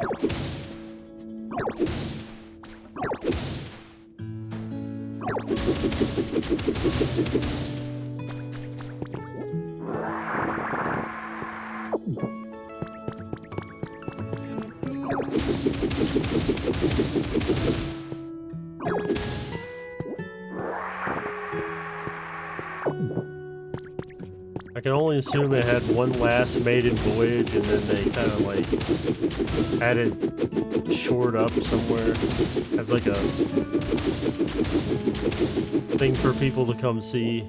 I can only assume they had one last maiden voyage and then they kind of like had it shored up somewhere as like a thing for people to come see.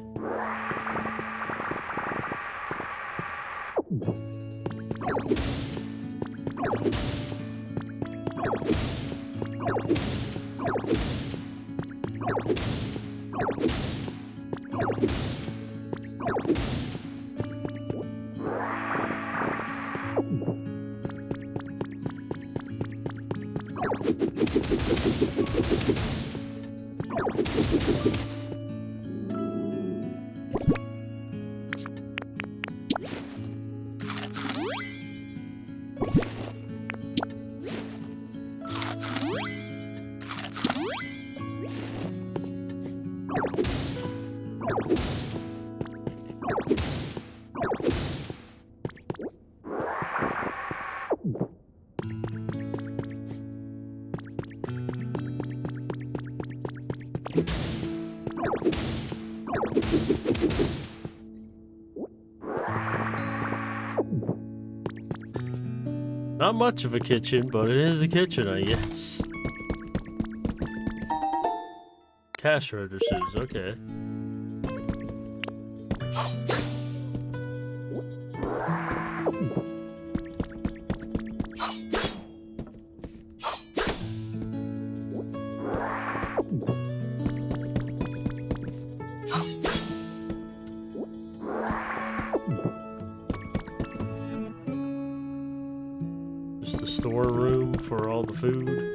Not much of a kitchen, but it is a kitchen, I guess. cash registers, okay. Just the storeroom for all the food.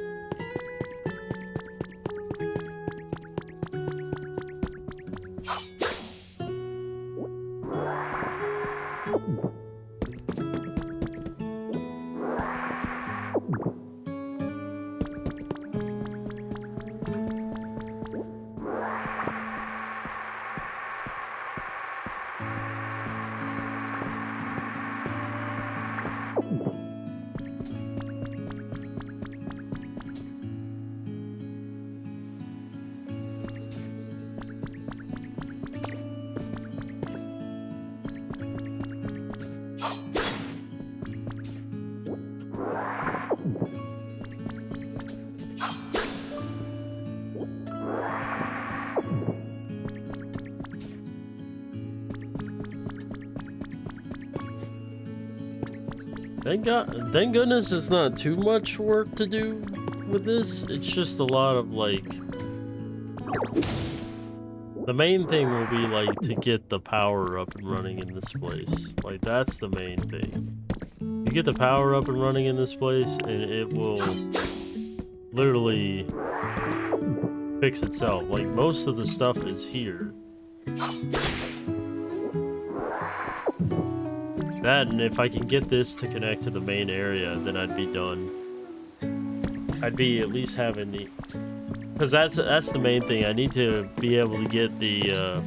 Thank goodness it's not too much work to do with this. It's just a lot of like... The main thing will be like to get the power up and running in this place. Like that's the main thing. You get the power up and running in this place and it will literally fix itself. Like most of the stuff is here. That, and if I can get this to connect to the main area, then I'd be done. I'd be at least having the... Because that's the main thing. I need to be able to get the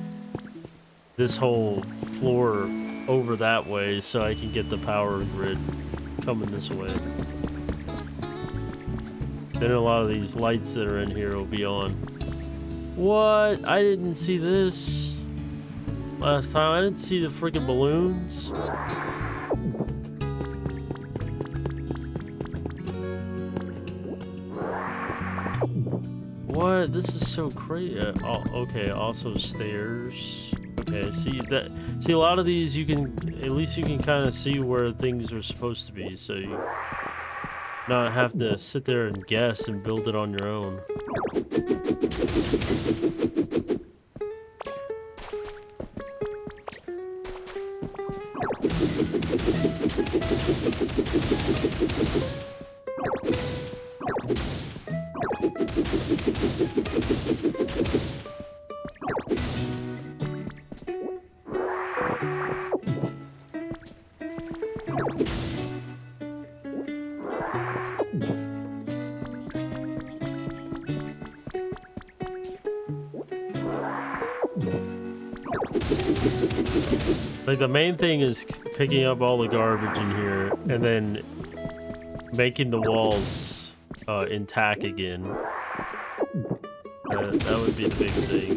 this whole floor over that way so I can get the power grid coming this way. Then a lot of these lights that are in here will be on. What? I didn't see this last time. I didn't see the freaking balloons. What? This is so crazy. Oh, okay, also stairs. Okay, see that? See, a lot of these you can, at least you can kind of see where things are supposed to be, so you not have to sit there and guess and build it on your own. Like the main thing is picking up all the garbage in here and then making the walls intact again. That would be the big thing.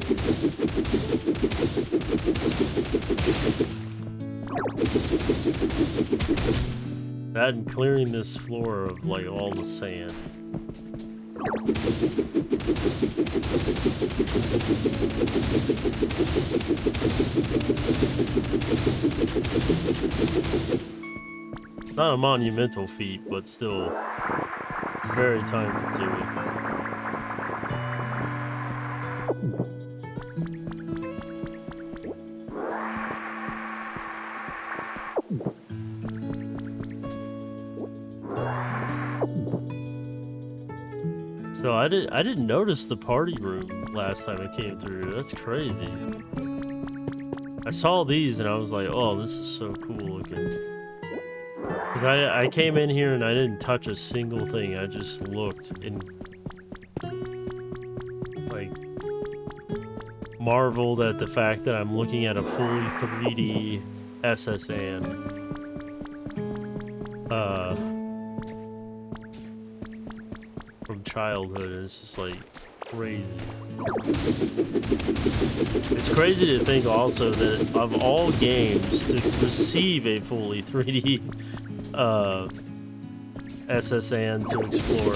That and clearing this floor of like all the sand. Not a monumental feat, but still very time consuming. So I didn't notice the party room last time I came through. That's crazy. I saw these and I was like, oh, this is so cool looking. Because I came in here and I didn't touch a single thing. I just looked and like marveled at the fact that I'm looking at a fully 3D SSN. From childhood, and it's just like crazy. It's crazy to think also that of all games to receive a fully 3D SSN to explore.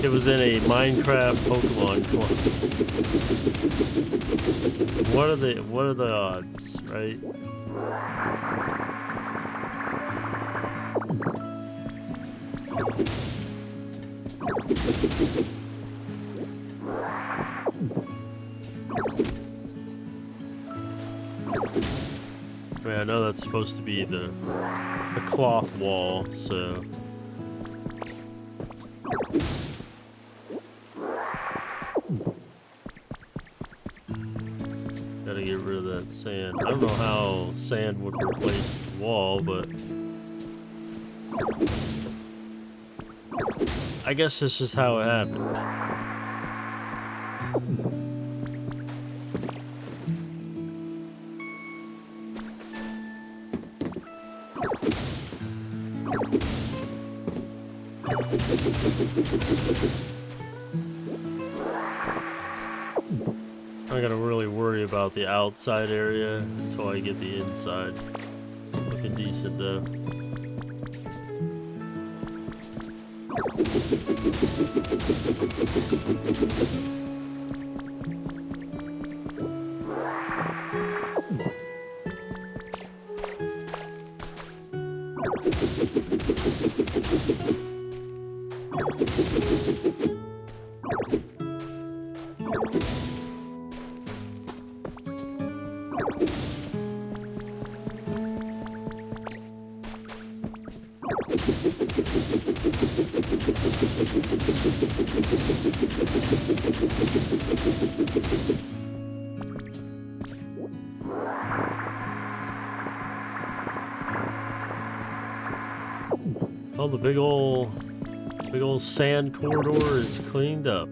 It was in a Minecraft Pokemon club. What are the odds, right? I mean, I know that's supposed to be the cloth wall, so gotta get rid of that sand. I don't know how sand would replace the wall, but I guess this is how it happened. I gotta really worry about the outside area until I get the inside looking decent though. Oh, the big ol' sand corridor is cleaned up.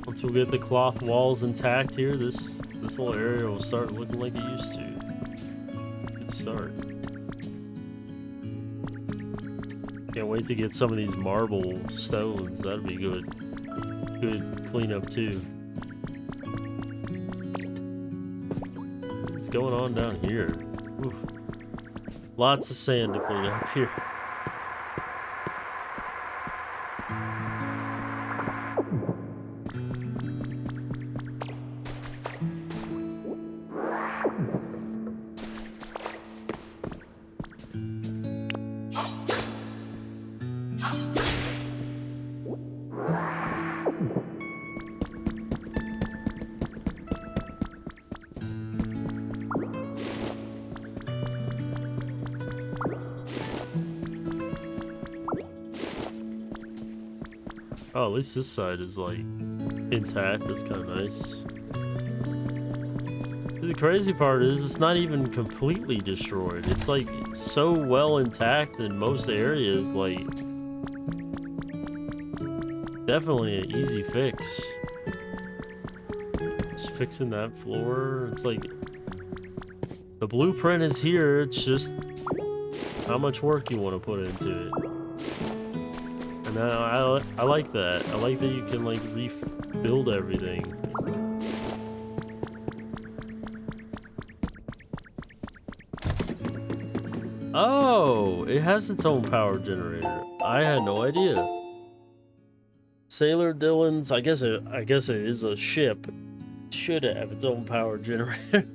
Once we get the cloth walls intact here, this little area will start looking like it used to. Good start. Can't wait to get some of these marble stones. That'd be good. Good cleanup too. What's going on down here? Oof. Lots of sand to clean up here. Oh, at least this side is like intact. That's kind of nice. The crazy part is it's not even completely destroyed. It's like so well intact in most areas. Like definitely an easy fix. Just fixing that floor. It's like the blueprint is here. It's just how much work you want to put into it. And I like that. I like that you can like rebuild everything. Oh, it has its own power generator. I had no idea. Sailor Dylan's, I guess it is a ship. It should have its own power generator.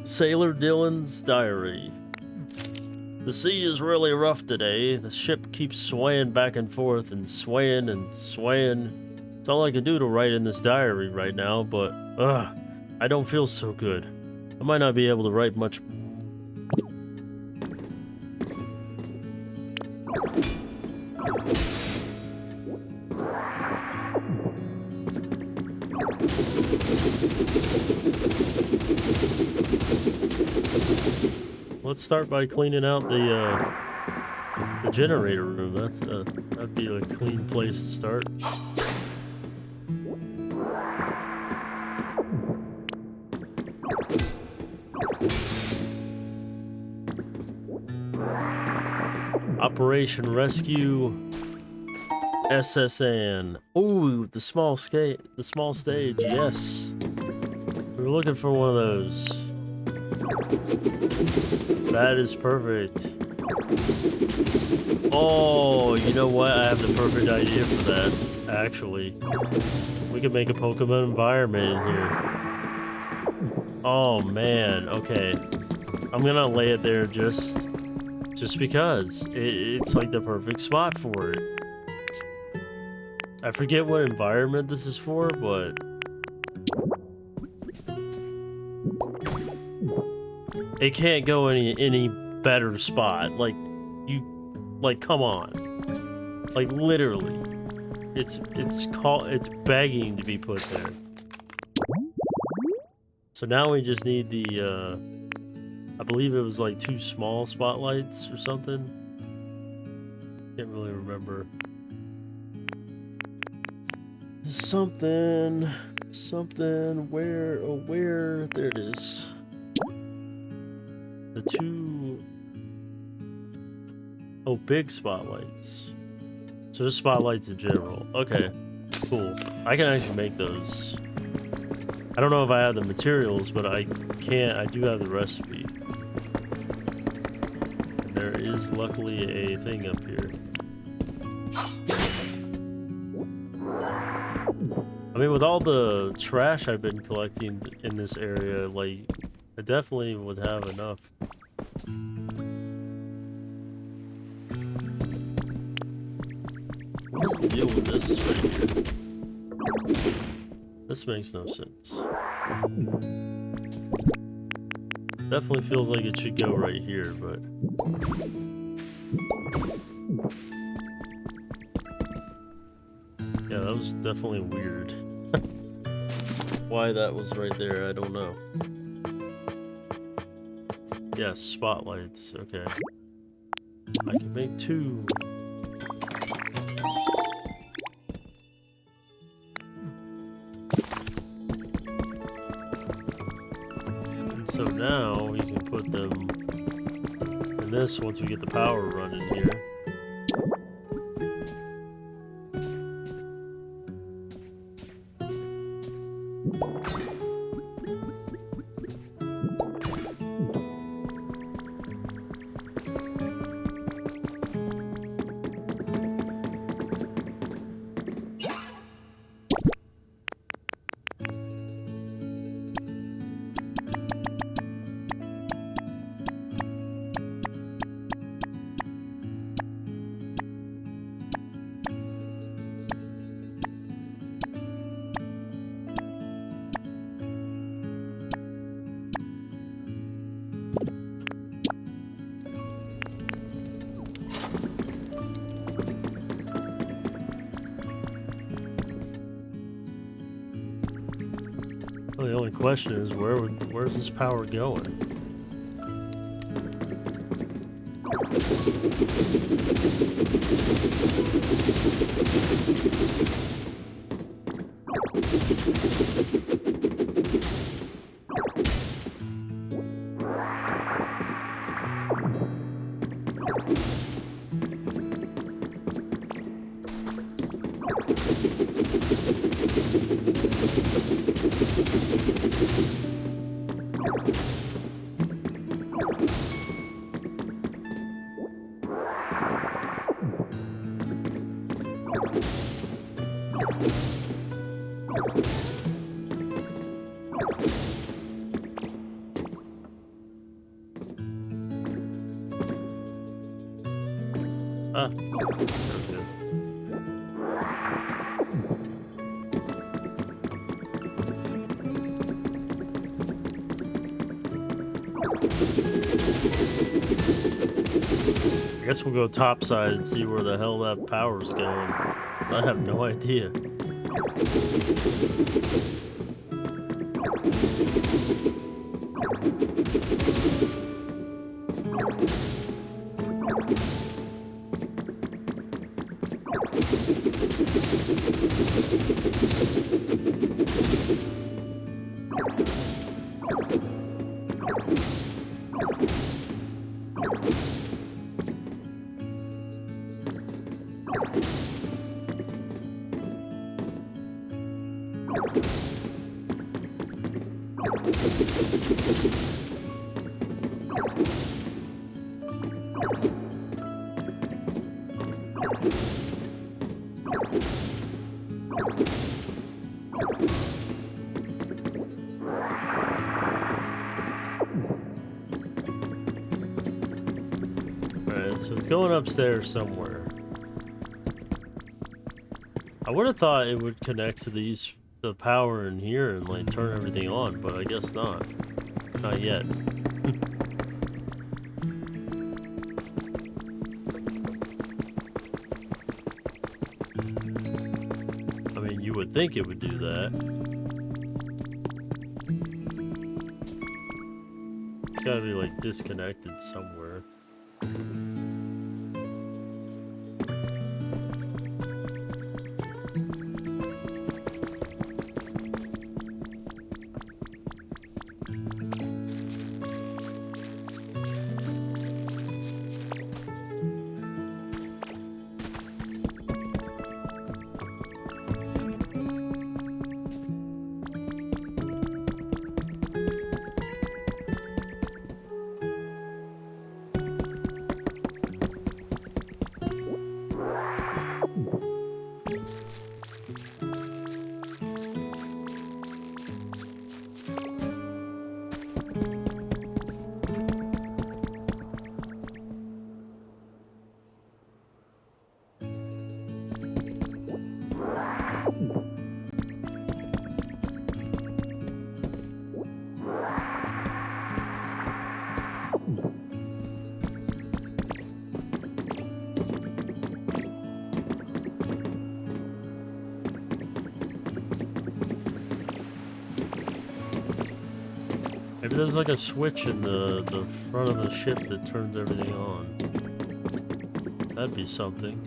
Sailor Dylan's diary. The sea is really rough today. The ship keeps swaying back and forth and swaying and swaying. It's all I can do to write in this diary right now, but I don't feel so good. I might not be able to write much. Let's start by cleaning out the generator room. That'd be a clean place to start. Operation Rescue SSN. Ooh, the small stage. Yes, we were looking for one of those. That is perfect. Oh, you know what? I have the perfect idea for that, actually. We could make a Pokemon environment in here. Oh, man. Okay. I'm gonna lay it there just because. It's like the perfect spot for it. I forget what environment this is for, but... it can't go any better spot. Like, come on. Like, literally. It's begging to be put there. So now we just need the, I believe it was like 2 small spotlights or something. Can't really remember. Something, where, there it is. The 2, oh, big spotlights. So just spotlights in general. Okay, cool. I can actually make those. I don't know if I have the materials, but I do have the recipe. And there is luckily a thing up here. I mean, with all the trash I've been collecting in this area, like, I definitely would have enough. What's the deal with this right here? This makes no sense. Definitely feels like it should go right here, but... yeah, that was definitely weird. Why that was right there, I don't know. Yeah, spotlights, okay. I can make 2. And so now we can put them in this once we get the power running here. Well, the only question is where's this power going? Ah, okay. I guess we'll go topside and see where the hell that power's going. I have no idea. Alright, so it's going upstairs somewhere. I would have thought it would connect to the power in here and like turn everything on, but I guess not. Not yet. I mean, you would think it would do that. It's gotta be like disconnected somewhere. Maybe there's like a switch in the front of the ship that turns everything on. That'd be something.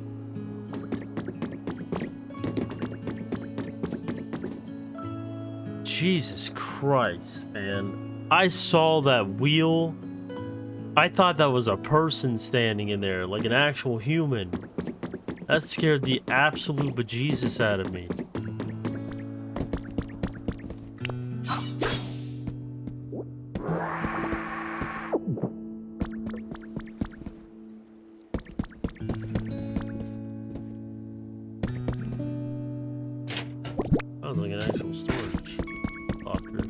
Jesus Christ, man. I saw that wheel. I thought that was a person standing in there, like an actual human. That scared the absolute bejesus out of me. Sounds like an actual storage locker.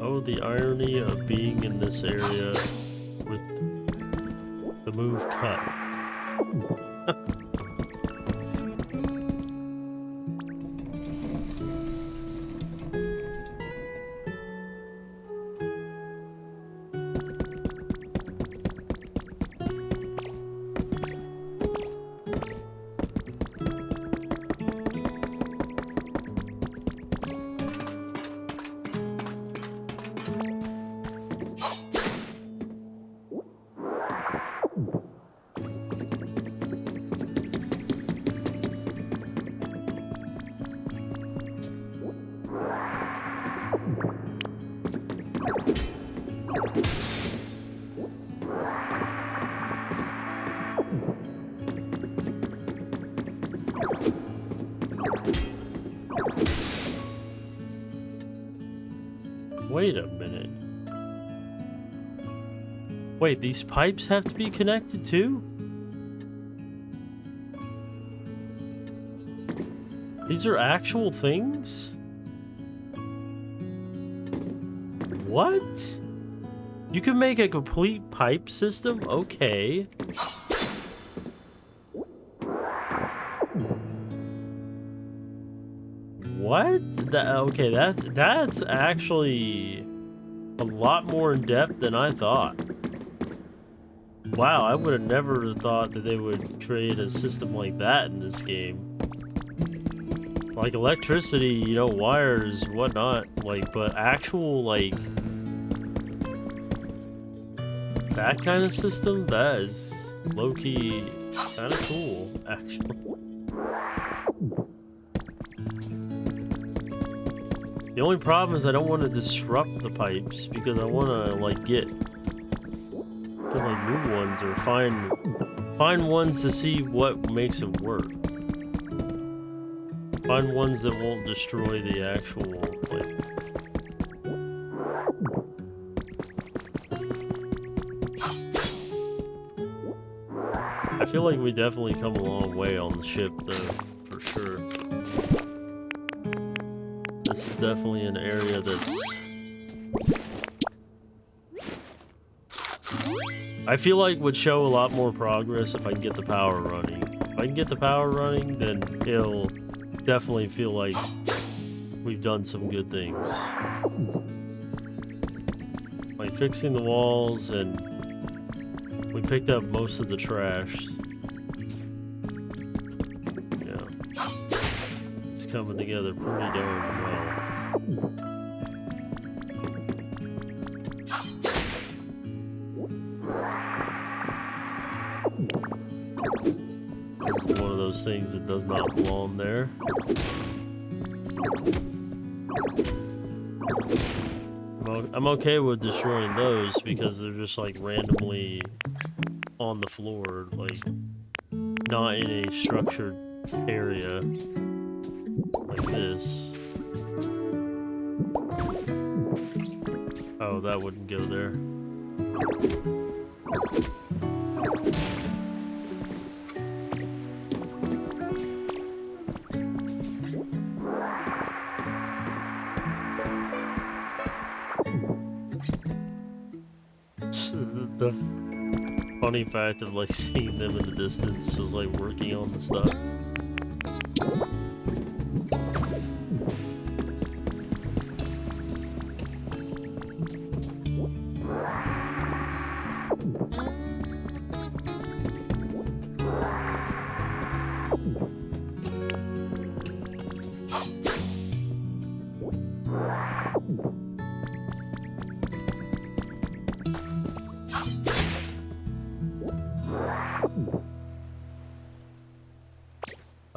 Oh, the irony of being in this area with the move cut. Wait a minute. Wait, these pipes have to be connected too? These are actual things? What? You can make a complete pipe system? Okay. What? Okay, that's actually a lot more in depth than I thought. Wow, I would have never thought that they would create a system like that in this game. Like electricity, you know, wires, whatnot, like, but actual, like, that kind of system, that is low-key kind of cool, actually. The only problem is I don't want to disrupt the pipes because I want to like get like new ones or find Find ones to see what makes it work. Find ones that won't destroy the actual, like... I feel like we definitely come a long way on the ship, though, for sure. This is definitely an area that's... I feel like would show a lot more progress if I can get the power running. If I can get the power running, then it'll definitely feel like we've done some good things. Like fixing the walls, and we picked up most of the trash. Yeah. It's coming together pretty darn well. This is one of those things that does not belong there. I'm okay with destroying those because they're just like randomly on the floor, like not in a structured area like this. Oh, that wouldn't go there. The funny fact of like seeing them in the distance just like working on the stuff.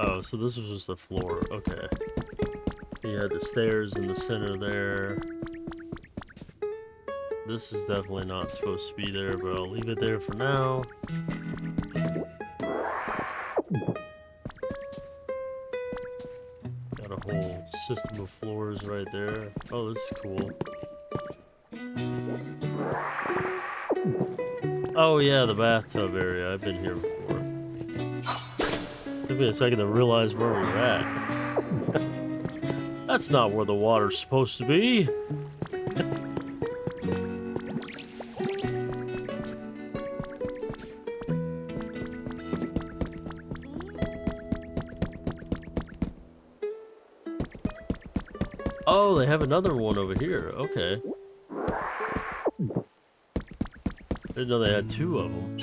Oh, so this was just the floor. Okay. You had the stairs in the center there. This is definitely not supposed to be there, but I'll leave it there for now. Got a whole system of floors right there. Oh, this is cool. Oh yeah, the bathtub area. I've been here before. Took me a second to realize where we were at. That's not where the water's supposed to be. Oh, they have another one over here. Okay. Didn't know they had two of them.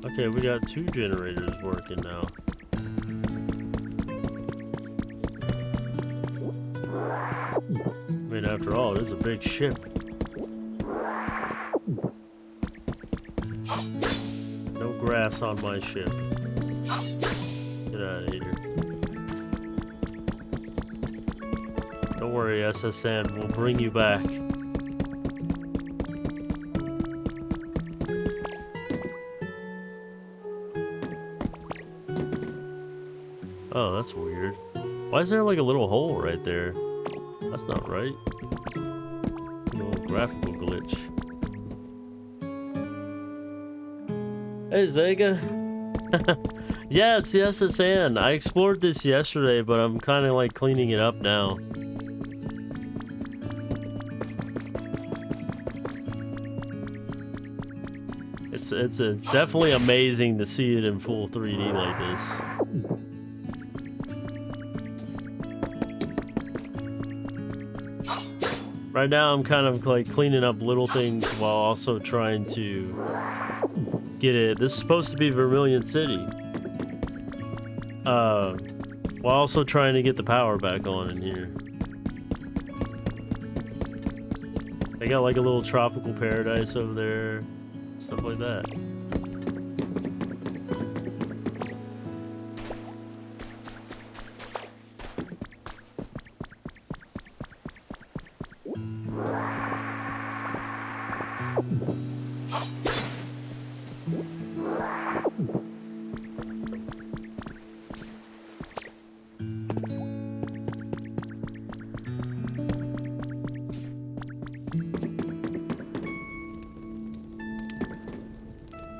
Okay, we got two generators working now. I mean, after all, it is a big ship. No grass on my ship. Get out of here. Don't worry, SSN, we'll bring you back. Oh, that's weird. Why is there like a little hole right there? That's not right. A little graphical glitch. Hey, Zega. Yeah, it's the SSN. I explored this yesterday, but I'm kind of like cleaning it up now. It's definitely amazing to see it in full 3D like this. Right now, I'm kind of like cleaning up little things while also trying to get it. This is supposed to be Vermilion City. While also trying to get the power back on in here. They got like a little tropical paradise over there, stuff like that.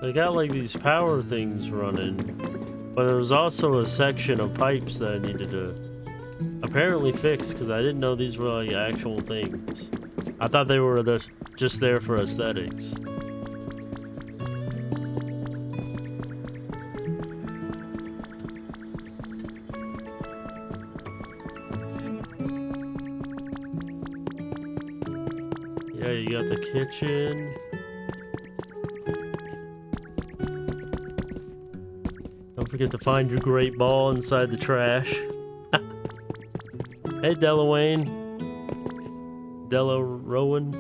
They got like these power things running, but there was also a section of pipes that I needed to apparently fix because I didn't know these were like actual things. I thought they were just there for aesthetics. Yeah, you got the kitchen. Don't forget to find your great ball inside the trash. Hey, Delawayne. Rowan.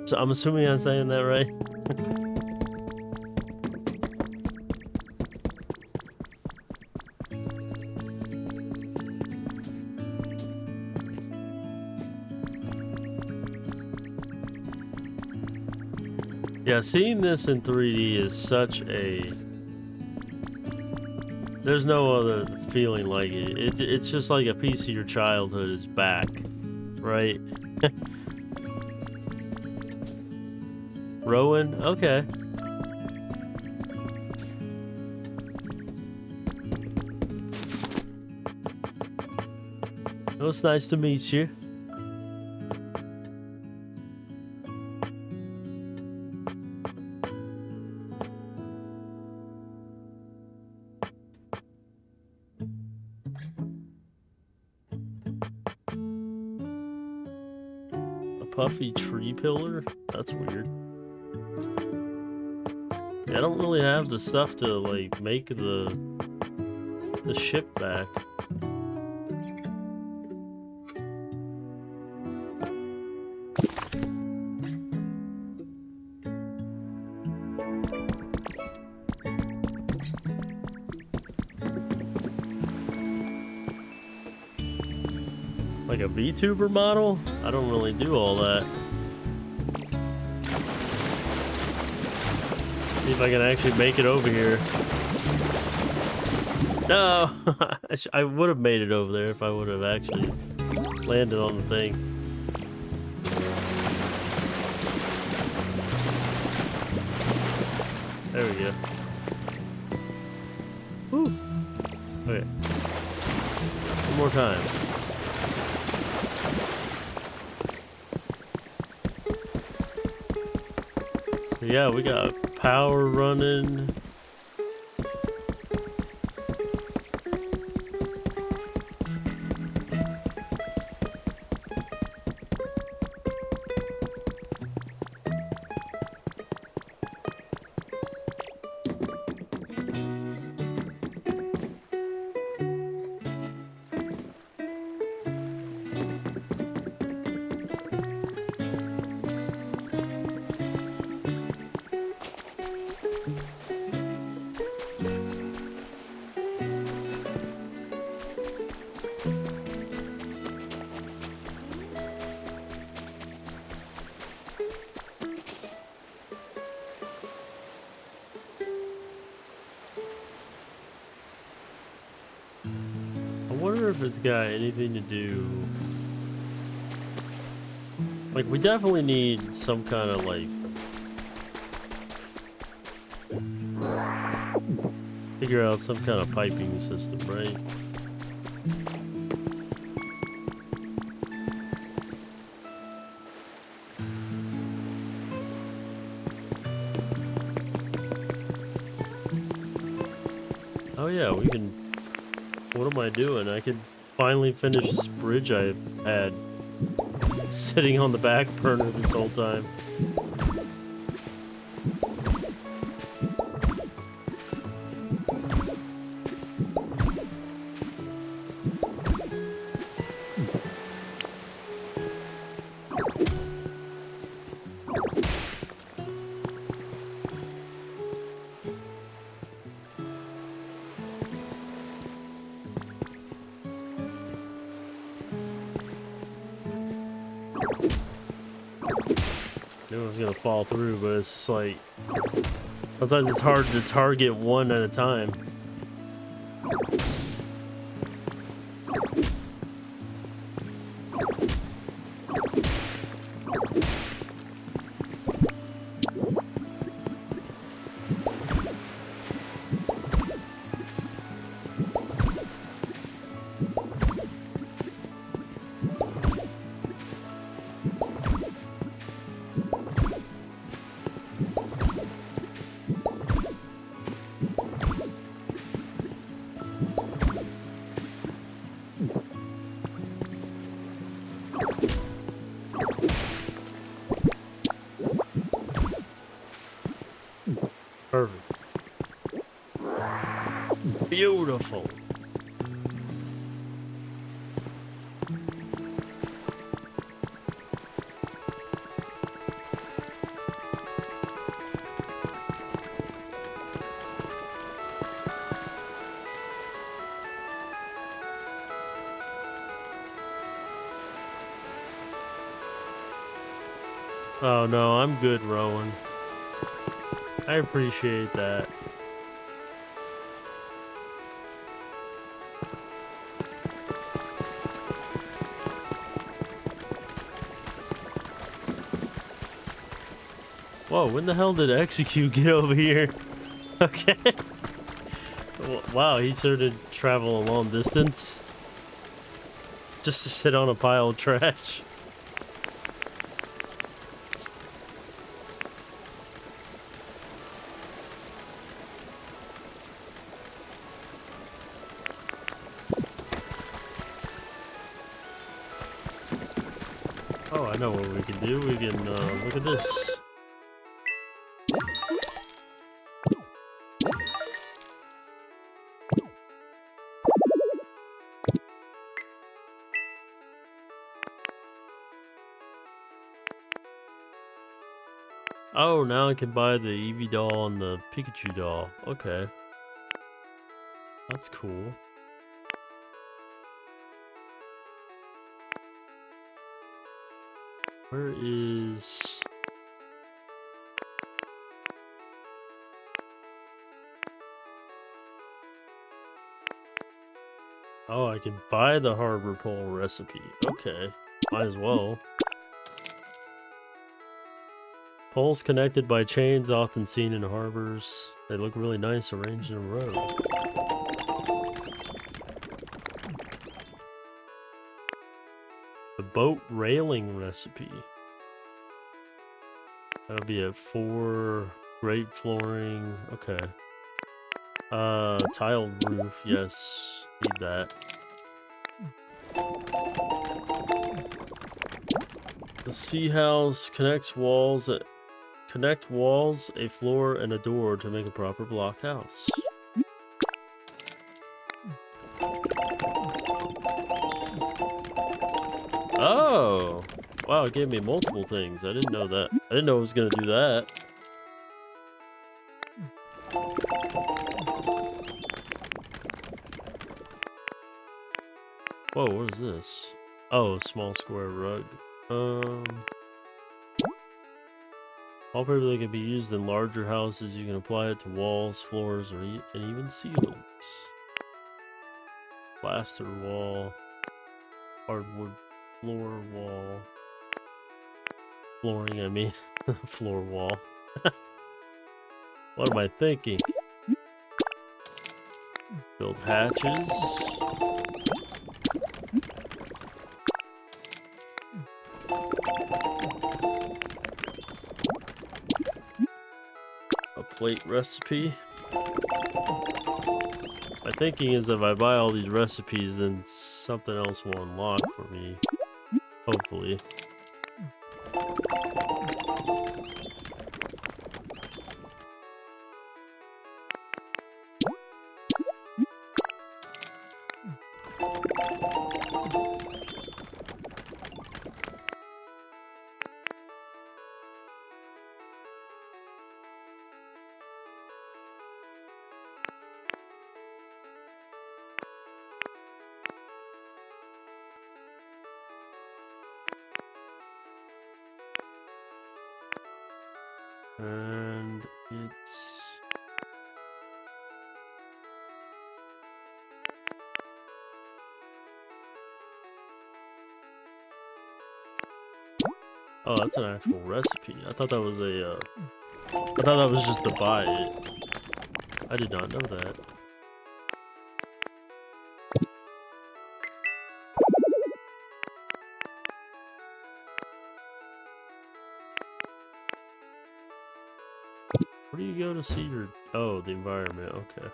So I'm assuming I'm saying that right. Yeah, seeing this in 3D is such a... There's no other feeling like it. It's just like a piece of your childhood is back, right? Rowan? Okay. It was nice to meet you. Puffy tree pillar? That's weird. Yeah, I don't really have the stuff to like make the ship back. Like a VTuber model? I don't really do all that. See if I can actually make it over here. No! I would have made it over there if I would have actually landed on the thing. There we go. Whew. Okay. One more time. Yeah, we got power running. I wonder if it's got anything to do... Like, we definitely need some kind of, like... Figure out some kind of piping system, right? Oh yeah, we can... What am I doing? I could finally finish this bridge I had sitting on the back burner this whole time. Knew it was gonna fall through, but it's just like sometimes it's hard to target one at a time. Beautiful. Oh no, I'm good, Rowan. I appreciate that. Whoa, when the hell did Execute get over here? Okay. Wow, he started to travel a long distance just to sit on a pile of trash. Oh, I know what we can do. We can look at this. Oh, now I can buy the Eevee doll and the Pikachu doll. Okay. That's cool. Where is... Oh, I can buy the harbor pole recipe. Okay. Might as well. Poles connected by chains often seen in harbors. They look really nice arranged in a row. The boat railing recipe. That'll be at 4. Great flooring. Okay. Tiled roof. Yes. Need that. The sea house connect walls, a floor, and a door to make a proper block house. Oh! Wow, it gave me multiple things. I didn't know that. I didn't know it was gonna do that. Whoa, what is this? Oh, a small square rug. Wallpaper that can be used in larger houses. You can apply it to walls, floors, and even ceilings. Plaster wall. Hardwood floor wall. Flooring, I mean. Floor wall. What am I thinking? Build hatches. A plate recipe. My thinking is if I buy all these recipes, then something else will unlock for me. Hopefully. And it's... Oh, that's an actual recipe. I thought that was a, I thought that was just to buy it. I did not know that. Where do you go to see your... Oh, the environment, okay.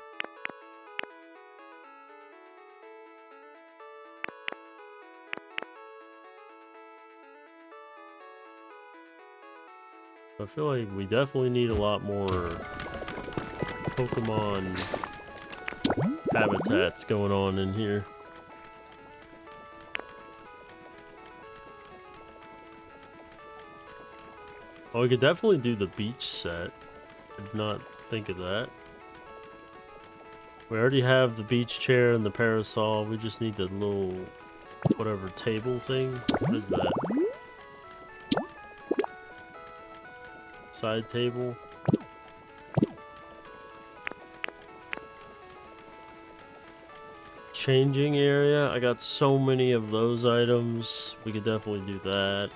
I feel like we definitely need a lot more Pokemon habitats going on in here. Oh, we could definitely do the beach set. I did not think of that. We already have the beach chair and the parasol. We just need the little whatever table thing. What is that? Side table. Changing area. I got so many of those items. We could definitely do that.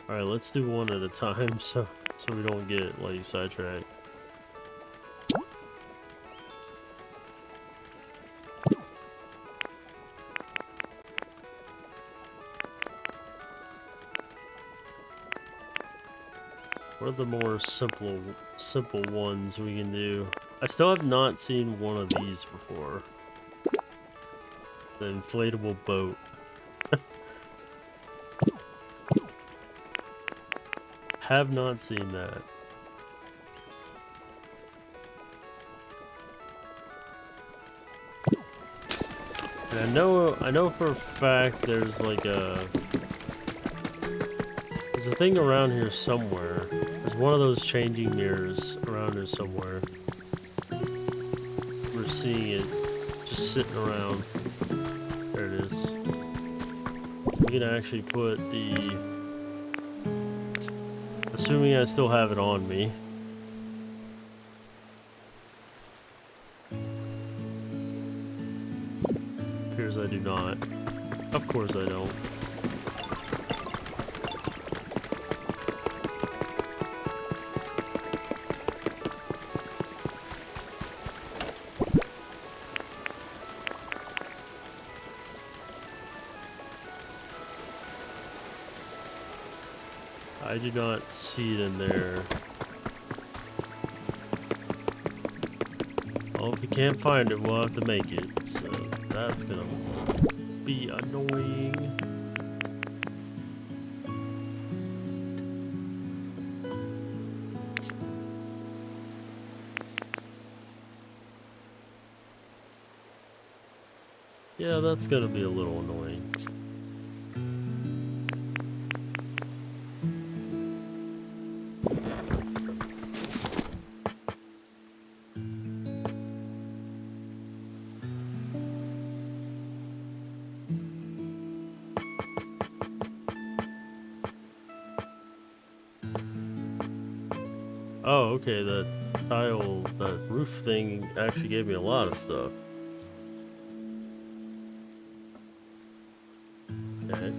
Alright, let's do one at a time so we don't get like sidetracked. What are the more simple ones we can do? I still have not seen one of these before. The inflatable boat. Have not seen that. And I know for a fact there's like there's a thing around here somewhere. There's one of those changing mirrors around here somewhere. We're seeing it just sitting around. There it is. We can actually put the, assuming I still have it on me. Appears I do not. Of course I don't. I do not see it in there. Well, if we can't find it, we'll have to make it. So that's gonna be annoying. Yeah, that's gonna be a little annoying. Oh, okay, that tile, that roof thing actually gave me a lot of stuff. Okay.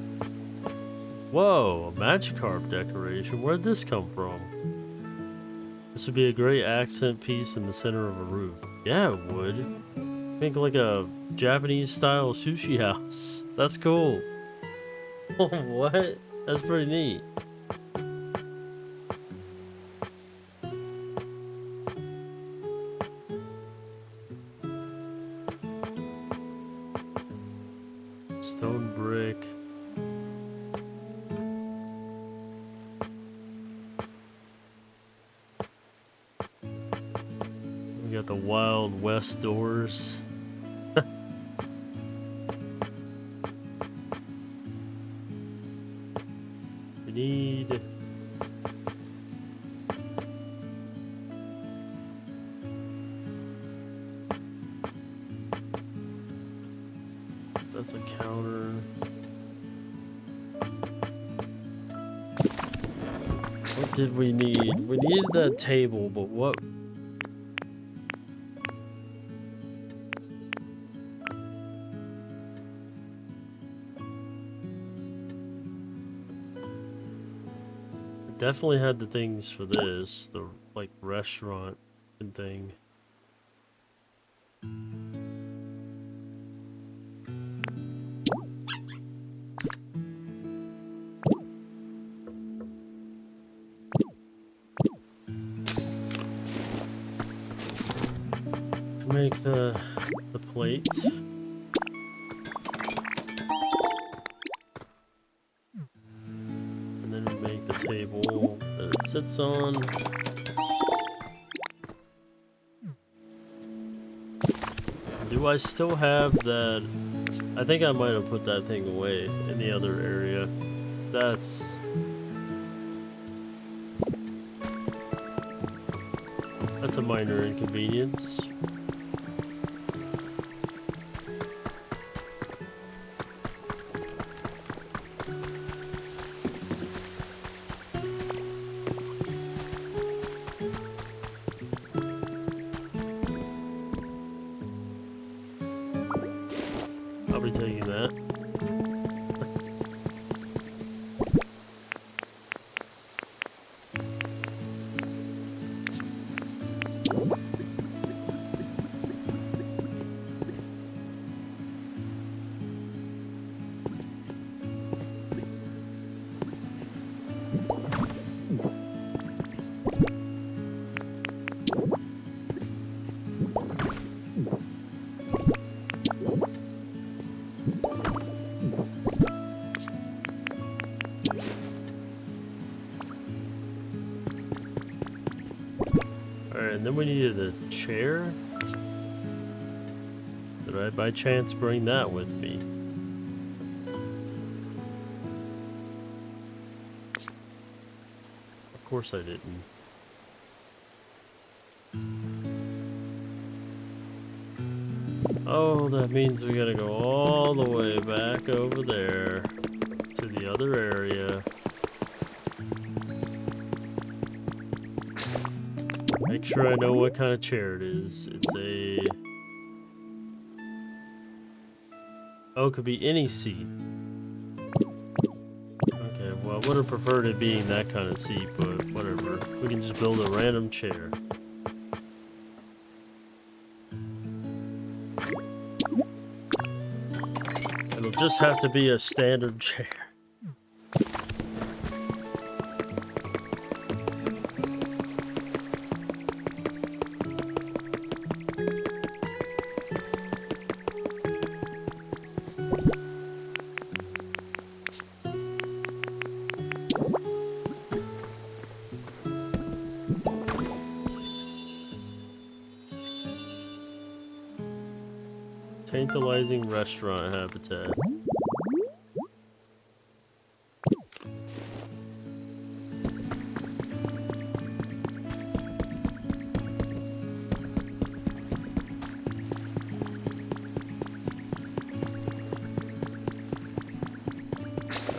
Whoa, a Magikarp decoration. Where'd this come from? This would be a great accent piece in the center of a roof. Yeah, it would. Think like a Japanese style sushi house. That's cool. What? That's pretty neat. Stone brick. We got the Wild West doors. We need... That's a counter. What did we need? We needed that table, but what? Definitely had the things for this, the like restaurant and thing. make the plate. And then we make the table that it sits on. Do I still have that? I think I might have put that thing away in the other area. That's a minor inconvenience. I'll be taking that. Alright, and then we needed a chair. Did I by chance bring that with me? Of course I didn't. Oh, that means we gotta go all the way back over there to the other area. Make sure I know what kind of chair it is. It's a... Oh, it could be any seat. Okay, well, I would have preferred it being that kind of seat, but whatever. We can just build a random chair. It'll just have to be a standard chair. Tantalizing restaurant habitat.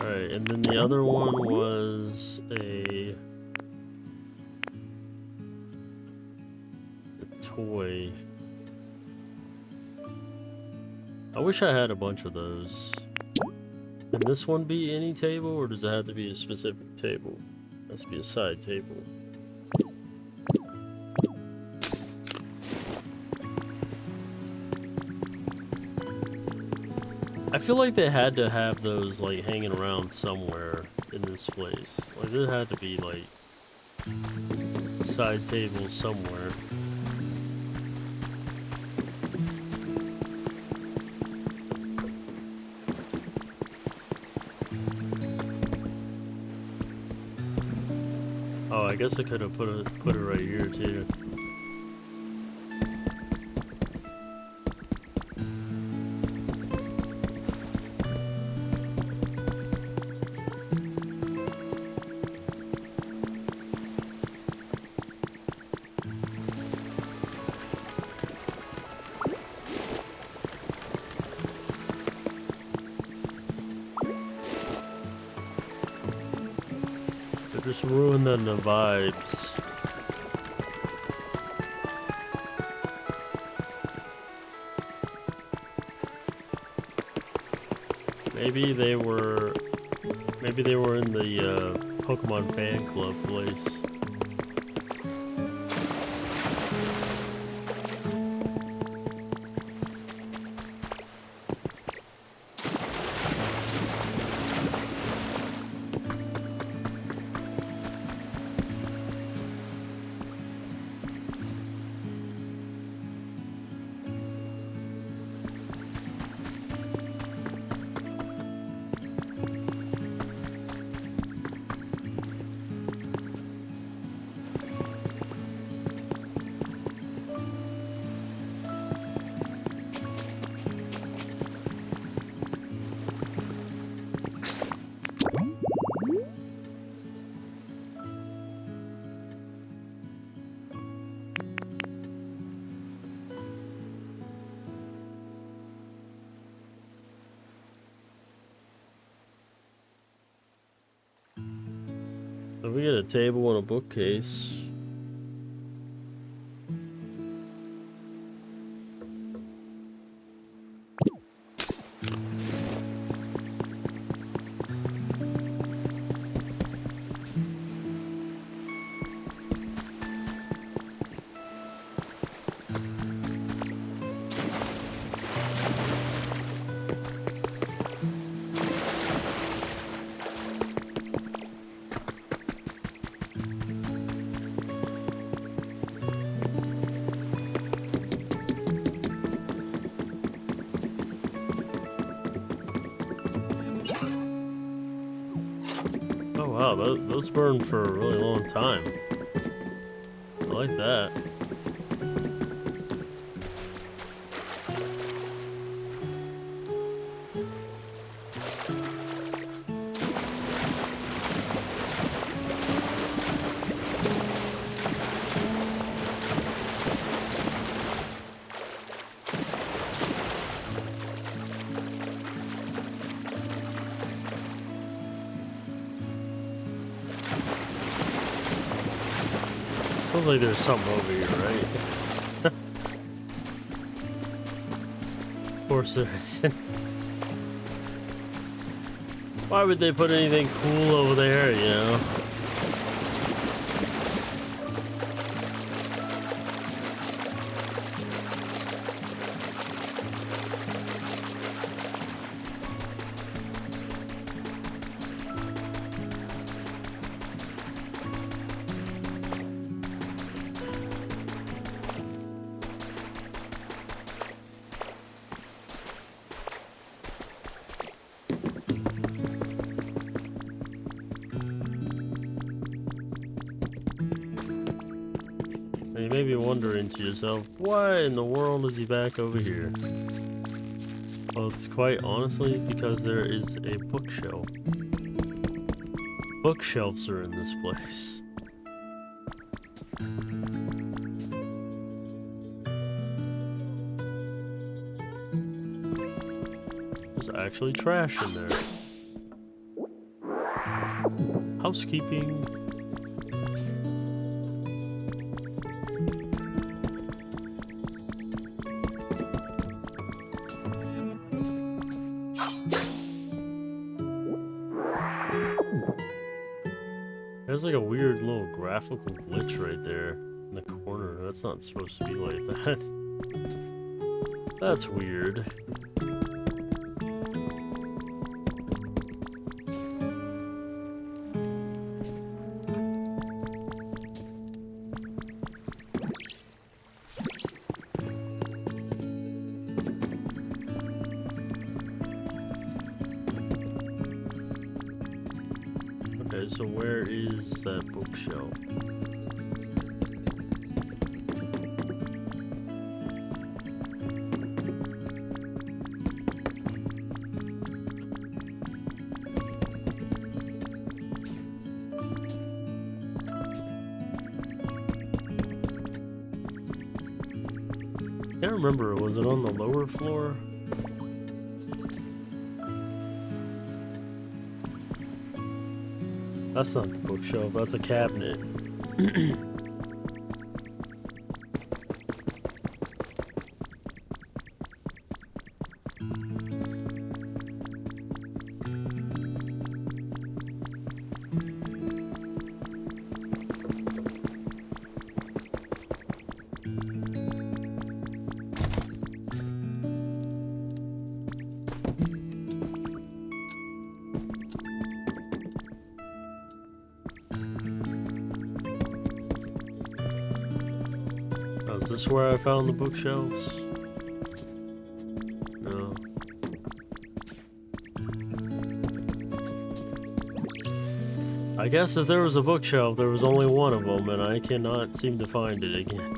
Alright, and then the other one was a toy. I wish I had a bunch of those. Can this one be any table, or does it have to be a specific table? It has to be a side table. I feel like they had to have those like hanging around somewhere in this place. Like there had to be like side tables somewhere. Oh, I guess I could have put it right here too. Just ruin the vibes. Maybe they were in the Pokemon fan club place. So we get a table and a bookcase. Oh wow, those burn for a really long time. I like that. Feels like there's something over here, right? Of course there isn't. Why would they put anything cool over there, you know? You may be wondering to yourself, why in the world is he back over here? Well, it's quite honestly because there is a bookshelf. Bookshelves are in this place. There's actually trash in there. Housekeeping. There's like a weird little graphical glitch right there in the corner. That's not supposed to be like that. That's weird. Okay, so where is that bookshelf? I can't remember, was it on the lower floor? That's not the bookshelf, that's a cabinet. Is this where I found the bookshelves? No. I guess if there was a bookshelf, there was only one of them, and I cannot seem to find it again.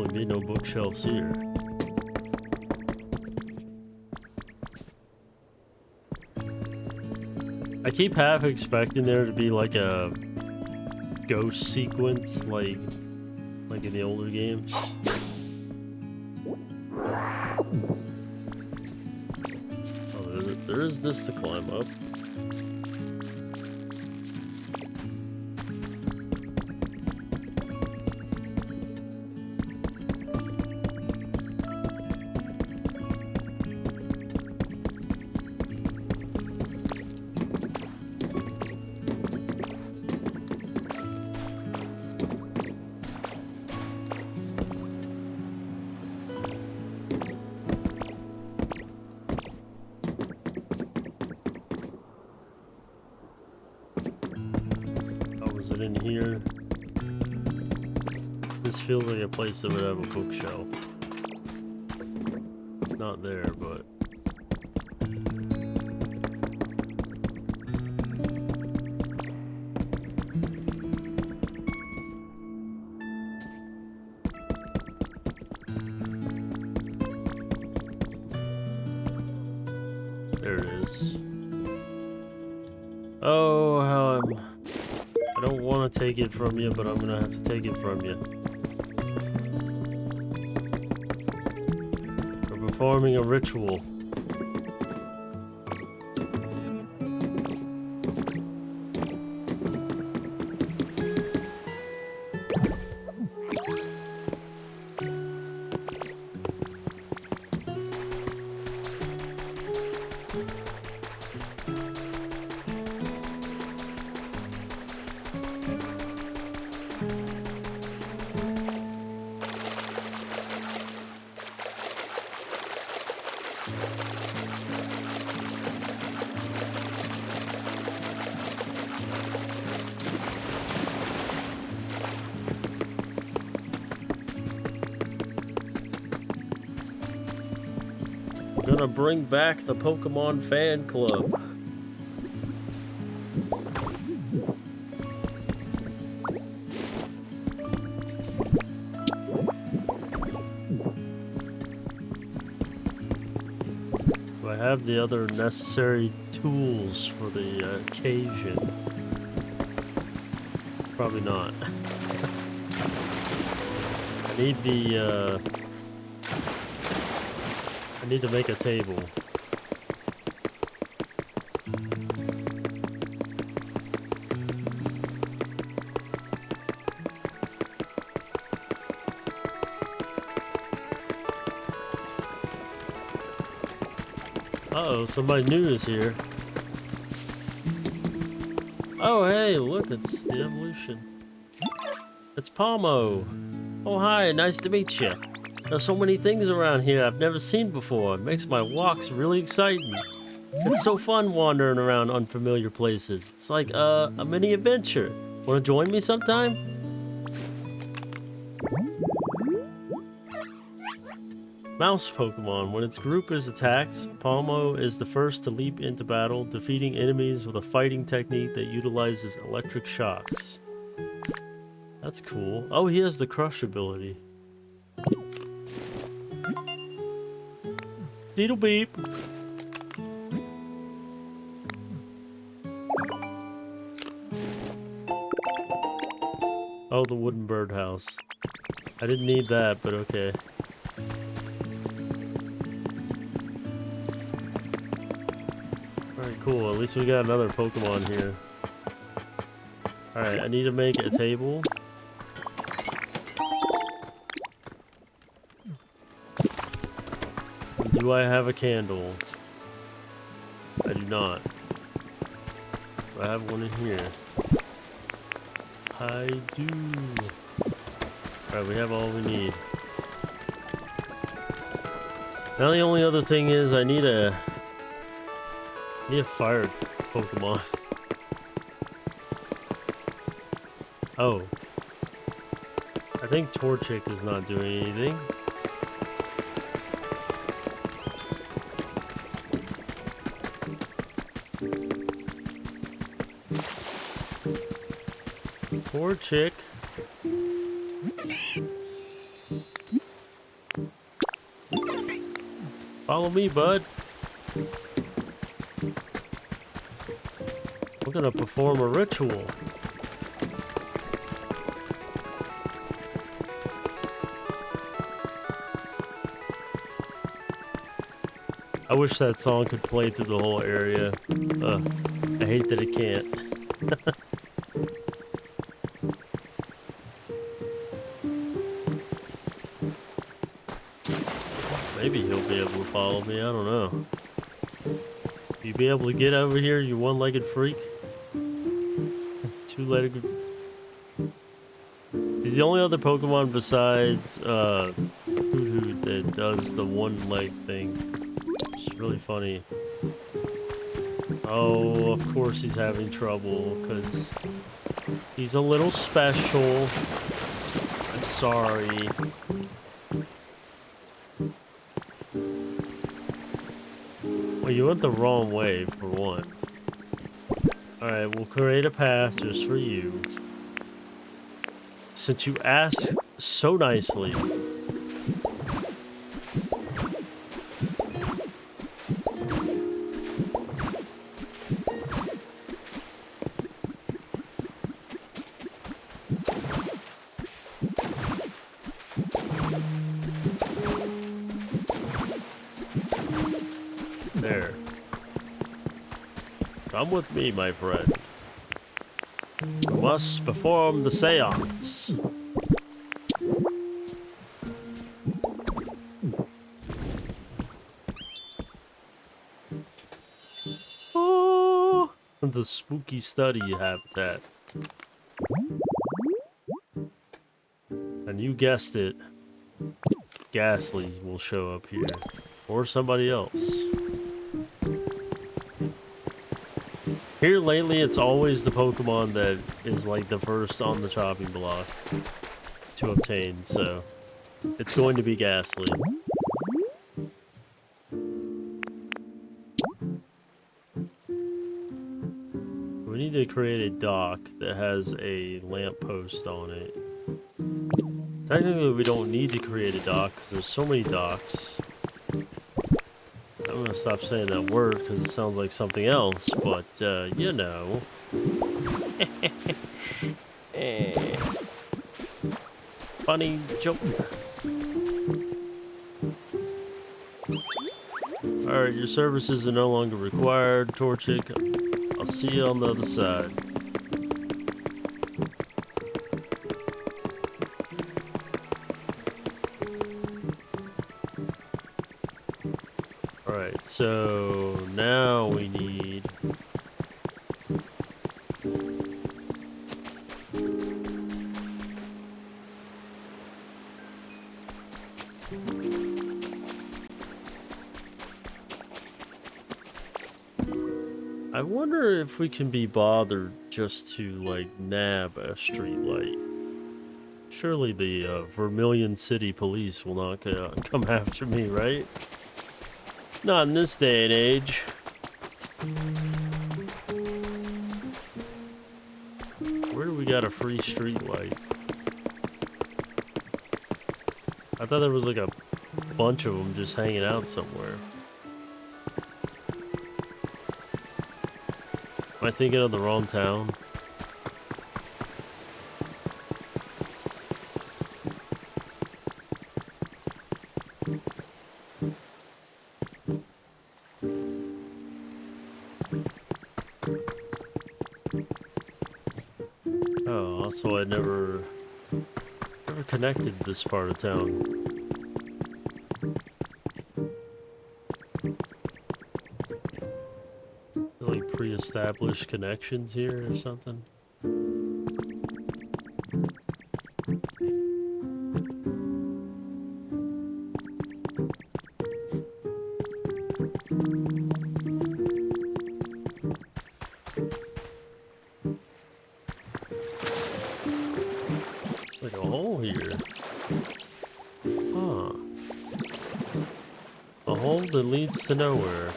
really be no bookshelves here. I keep half expecting there to be like a ghost sequence, like in the older games. Oh, there is this to climb up. In here, this feels like a place that would have a bookshelf. Not there, but there it is. Oh, how I don't want to take it from you, but I'm gonna have to take it from you. We're performing a ritual. Gonna bring back the Pokemon fan club. Do I have the other necessary tools for the occasion? Probably not. I need the I need to make a table. Uh-oh, somebody new is here. Oh, hey, look, it's the evolution. It's Palmo. Oh, hi, nice to meet you. There's so many things around here I've never seen before. It makes my walks really exciting. It's so fun wandering around unfamiliar places. It's like a mini adventure. Want to join me sometime? Mouse Pokemon. When its group is attacked, Palmo is the first to leap into battle, defeating enemies with a fighting technique that utilizes electric shocks. That's cool. Oh, he has the crush ability. Deedle beep. Oh, the wooden birdhouse. I didn't need that, but okay. Alright, cool. At least we got another Pokemon here. Alright, I need to make a table. Do I have a candle? I do not. Do I have one in here? I do. Alright, we have all we need. Now the only other thing is I need a fire Pokemon. Oh. I think Torchic is not doing anything. Torchic. Follow me, bud. We're gonna perform a ritual. I wish that song could play through the whole area. I hate that it can't. Maybe he'll be able to follow me, I don't know. You be able to get over here, you one-legged freak? Two-legged... He's the only other Pokemon besides, Hoot that does the one-leg thing. It's really funny. Oh, of course he's having trouble, because he's a little special. I'm sorry. Well, you went the wrong way, for one. Alright, we'll create a path just for you. Since you asked so nicely. There. Come with me, my friend. We must perform the seance. Oh, the spooky study habitat. And you guessed it, Ghastlies will show up here. Or somebody else. Here lately, it's always the Pokemon that is like the first on the chopping block to obtain, so it's going to be Ghastly. We need to create a dock that has a lamppost on it. Technically, we don't need to create a dock because there's so many docks. I'm gonna stop saying that word because it sounds like something else, but you know. Funny joke. Alright, your services are no longer required, Torchic. I'll see you on the other side. Alright, so now we need... I wonder if we can be bothered just to, like, nab a streetlight. Surely the Vermilion City Police will not come after me, right? Not in this day and age. Where do we got a free streetlight? I thought there was like a bunch of them just hanging out somewhere. Am I thinking of the wrong town? Oh, also I never connected this part of town. Like pre-established connections here or something. Like a hole here. Huh. A hole that leads to nowhere.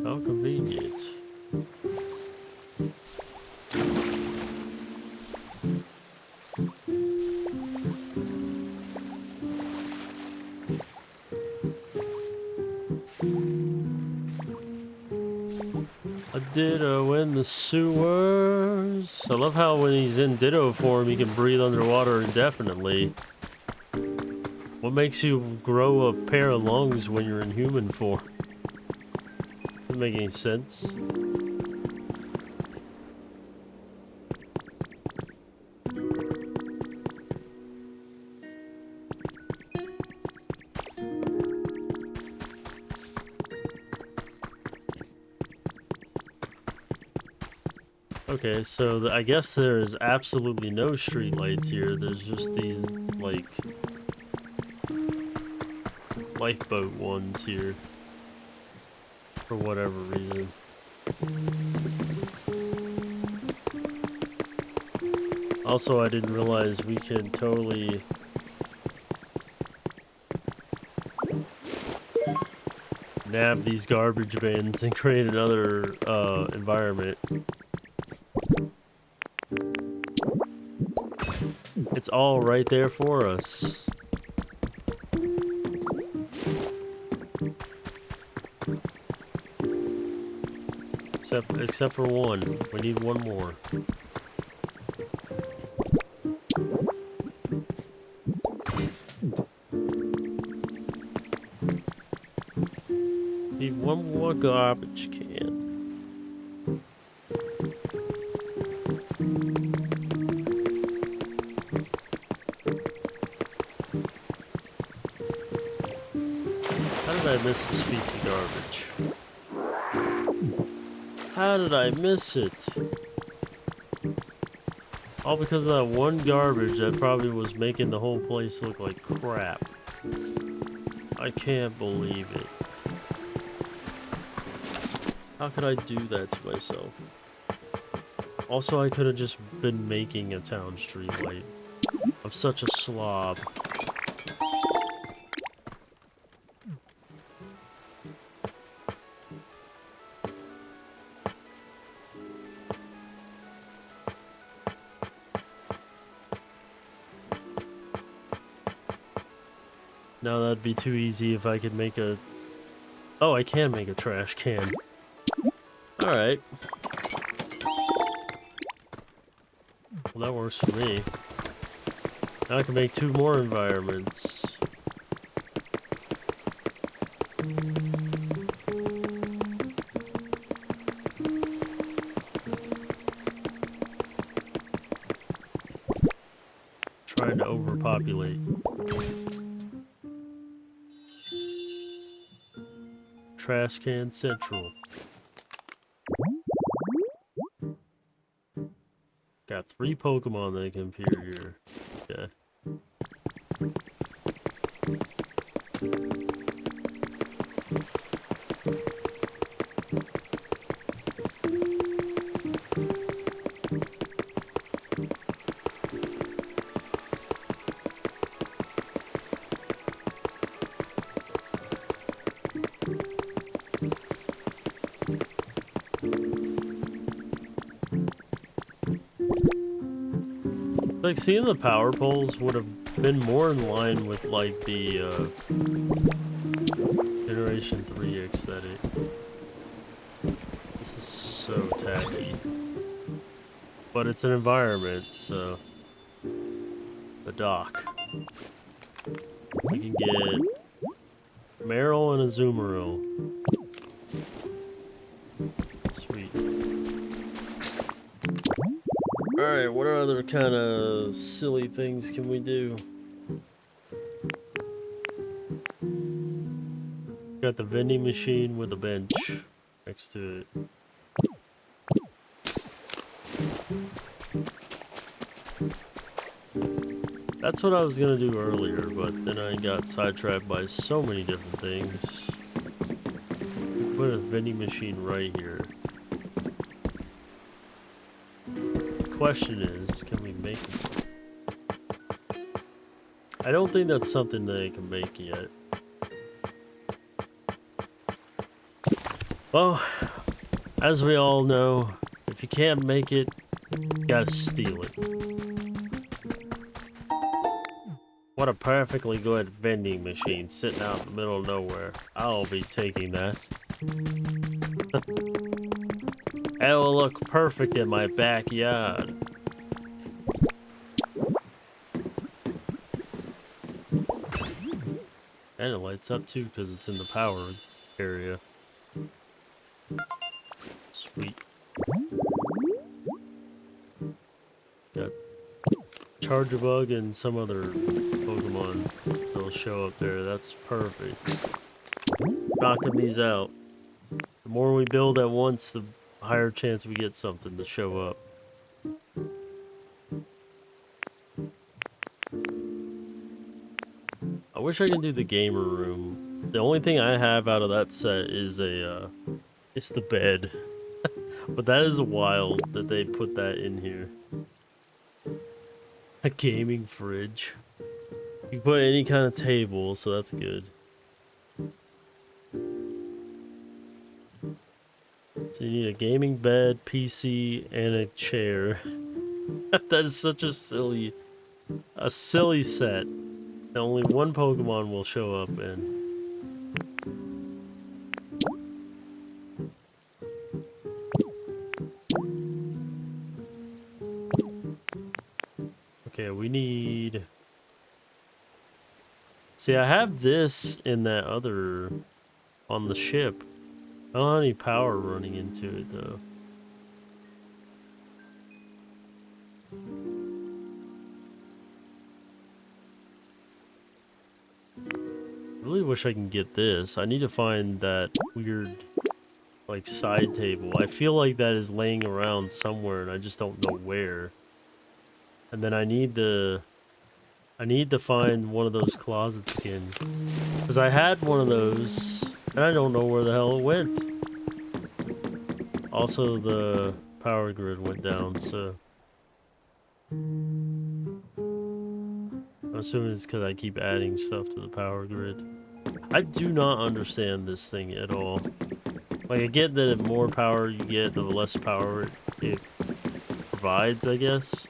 How convenient. Ditto in the sewers. I love how when he's in Ditto form, he can breathe underwater indefinitely. What makes you grow a pair of lungs when you're in human form? Doesn't make any sense. Okay, so I guess there's absolutely no streetlights here. There's just these, like, lifeboat ones here. For whatever reason. Also, I didn't realize we can totally... nab these garbage bins and create another, environment. It's all right there for us. Except for one. We need one more. Need one more garbage can. How did I miss this piece of garbage? How did I miss it? All because of that one garbage that probably was making the whole place look like crap. I can't believe it. How could I do that to myself? Also, I could have just been making a town street light. I'm such a slob. Now that'd be too easy if I could make a... Oh, I can make a trash can. Alright. Well, that works for me. Now I can make 2 more environments. Trying to overpopulate. Trash can central. Got 3 Pokemon that can appear here. Okay. Like, seeing the power poles would have been more in line with, like, the, Generation 3 aesthetic. This is so tacky. But it's an environment, so... The dock. We can get... Meryl and a Azumarill. Sweet. Alright, what other kind of silly things can we do? Got the vending machine with a bench next to it. That's what I was gonna do earlier, but then I got sidetracked by so many different things. Put a vending machine right here. Question is, can we make it? I don't think that's something that I can make yet. Well, as we all know, if you can't make it, you gotta steal it. What a perfectly good vending machine sitting out in the middle of nowhere. I'll be taking that. It'll look perfect in my backyard. And it lights up too because it's in the power area. Sweet. Got Charger Bug and some other Pokemon that'll show up there. That's perfect. Knocking these out. The more we build at once, the higher chance we get something to show up. I wish I could do the gamer room. The only thing I have out of that set is it's the bed. But that is wild that they put that in here. A gaming fridge. You can put any kind of table, so that's good. So you need a gaming bed, PC, and a chair. That is such a silly set. And only one Pokemon will show up in. Okay, we need... See, I have this in that other... on the ship. I don't have any power running into it, though. I really wish I can get this. I need to find that weird, like, side table. I feel like that is laying around somewhere, and I just don't know where. And then I need to find one of those closets again. Because I had one of those, and I don't know where the hell it went. Also, the power grid went down, so... I'm assuming it's because I keep adding stuff to the power grid. I do not understand this thing at all. Like, I get that the more power you get, the less power it provides, I guess.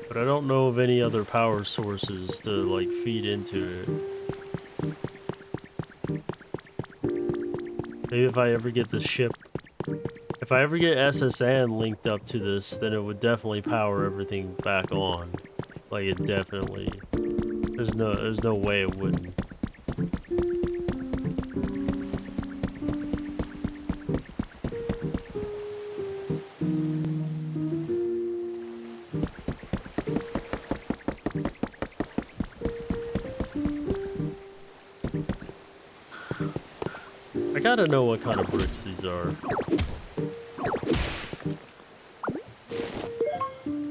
But I don't know of any other power sources to, like, feed into it. Maybe if I ever get the ship... If I ever get SSN linked up to this, then it would definitely power everything back on. Like, it definitely... There's no way it wouldn't. I gotta know what kind of bricks these are.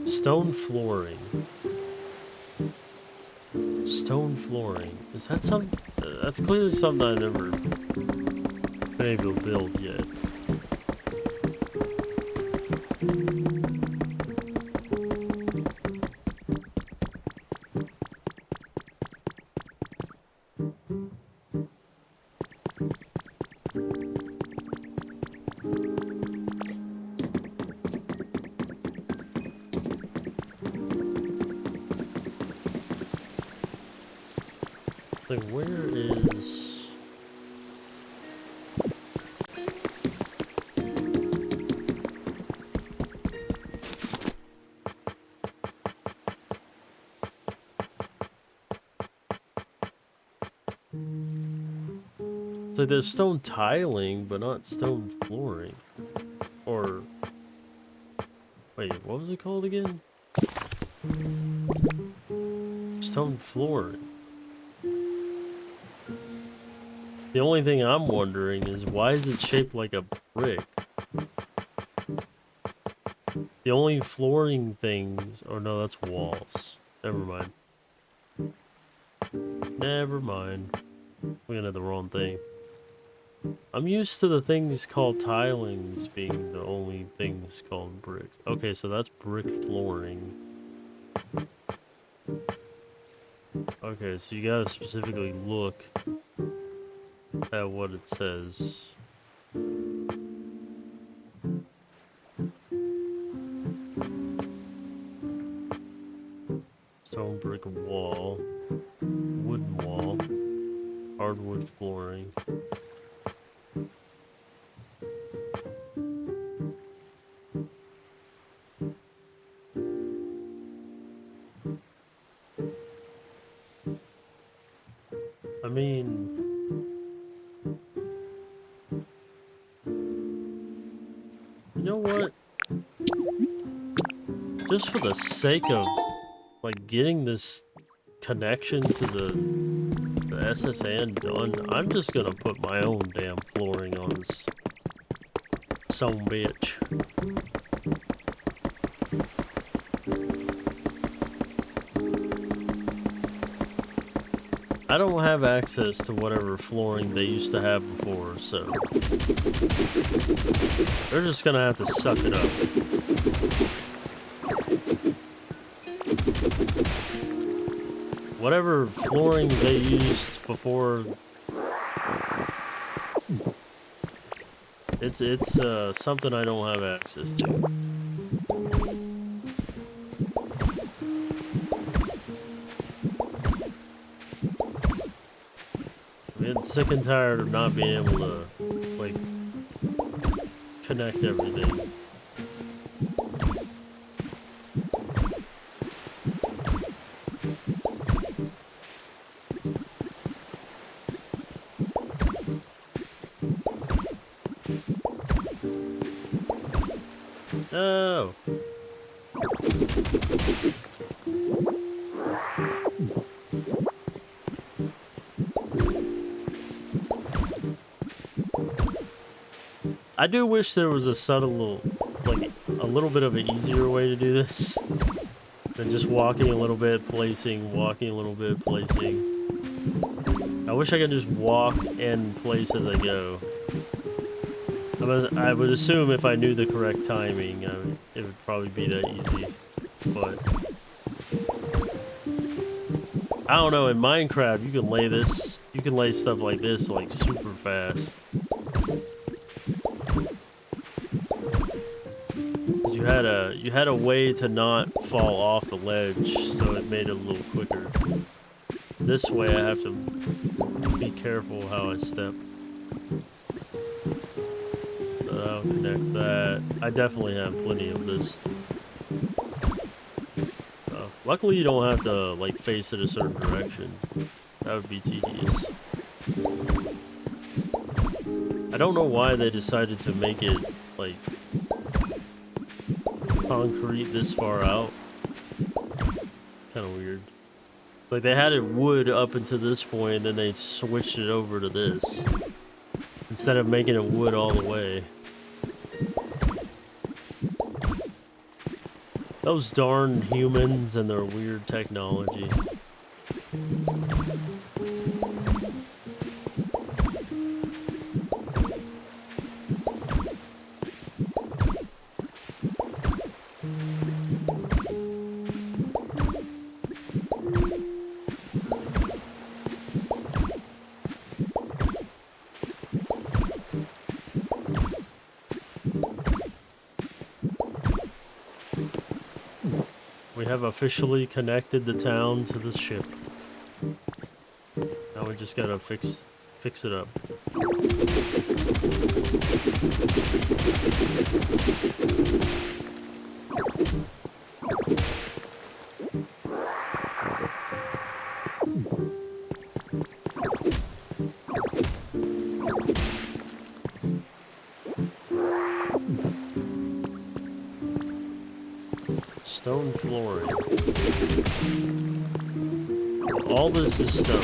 Stone flooring. Stone flooring. Is that some... that's clearly something I've never been able to build yet. Like, where is... It's like there's stone tiling, but not stone flooring. Or... Wait, what was it called again? Stone flooring. The only thing I'm wondering is why is it shaped like a brick? The only flooring things... Oh no, that's walls. Never mind. Never mind. We had the wrong thing. I'm used to the things called tilings being the only things called bricks. Okay, so that's brick flooring. Okay, so you gotta specifically look at what it says. Stone brick wall, wooden wall, know what? Just for the sake of like getting this connection to the SSN done, I'm just gonna put my own damn flooring on this some bitch. I don't have access to whatever flooring they used to have before, so they're just gonna have to suck it up. Whatever flooring they used before, it's something I don't have access to. I'm getting sick and tired of not being able to, like, connect everything. No. I do wish there was a subtle, like, a little bit of an easier way to do this than just walking a little bit, placing, walking a little bit, placing. I wish I could just walk and place as I go. I would assume if I knew the correct timing, it would probably be that easy. But I don't know. In Minecraft, you can lay stuff like this like super fast. You had a way to not fall off the ledge, so it made it a little quicker. This way, I have to be careful how I step. I'll connect that. I definitely have plenty of this. Luckily, you don't have to like face it a certain direction. That would be tedious. I don't know why they decided to make it like concrete this far out. Kind of weird. Like they had it wood up until this point, and then they switched it over to this instead of making it wood all the way. Those darn humans and their weird technology. We have officially connected the town to the ship. Now we just gotta fix it up. Stone flooring. All this is stone.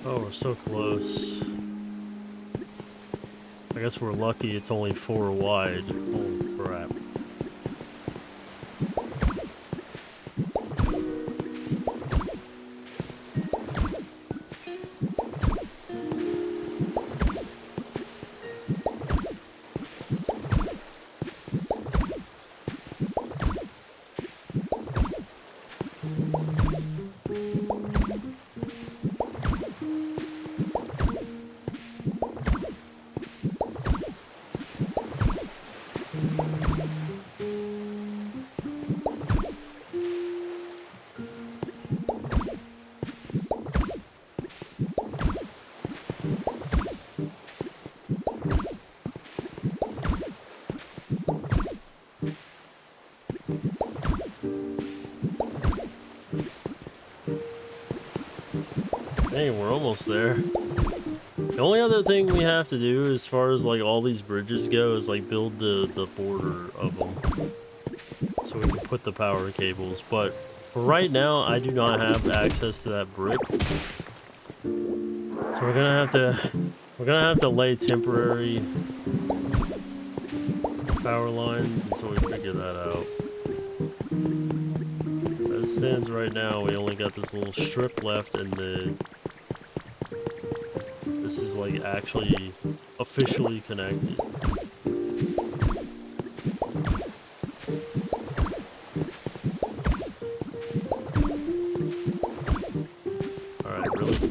Oh, we're so close. I guess we're lucky it's only 4 wide. Holy crap. Hey, we're almost there. The only other thing we have to do as far as like all these bridges go is like build the border of them so we can put the power cables, but for right now I do not have access to that brick, so we're gonna have to lay temporary power lines until we figure that out. As it stands right now, we only got this little strip left, and this is like actually officially connected. Alright, really?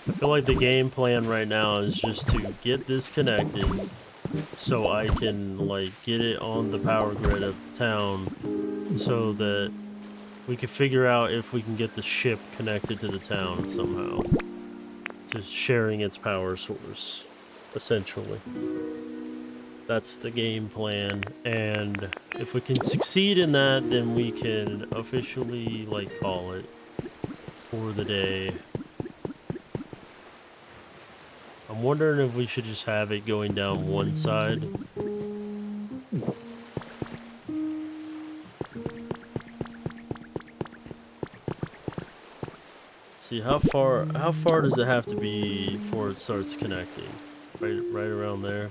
I feel like the game plan right now is just to get this connected so I can like get it on the power grid of town so that we can figure out if we can get the ship connected to the town somehow, to sharing its power source, essentially. That's the game plan, and if we can succeed in that, then we can officially like call it for the day. I'm wondering if we should just have it going down one side. See, how far does it have to be before it starts connecting? Right around there.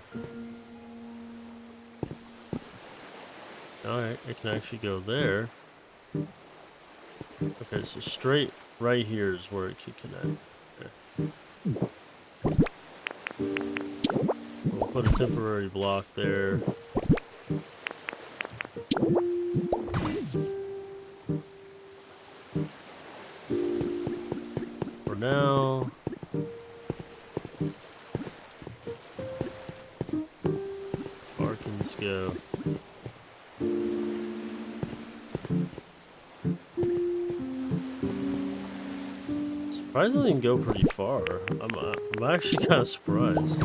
Alright, it can actually go there. Okay, so straight right here is where it could connect. Okay. We'll put a temporary block there. For now. Sparkins go. Surprisingly, can go pretty far. I'm actually kind of surprised.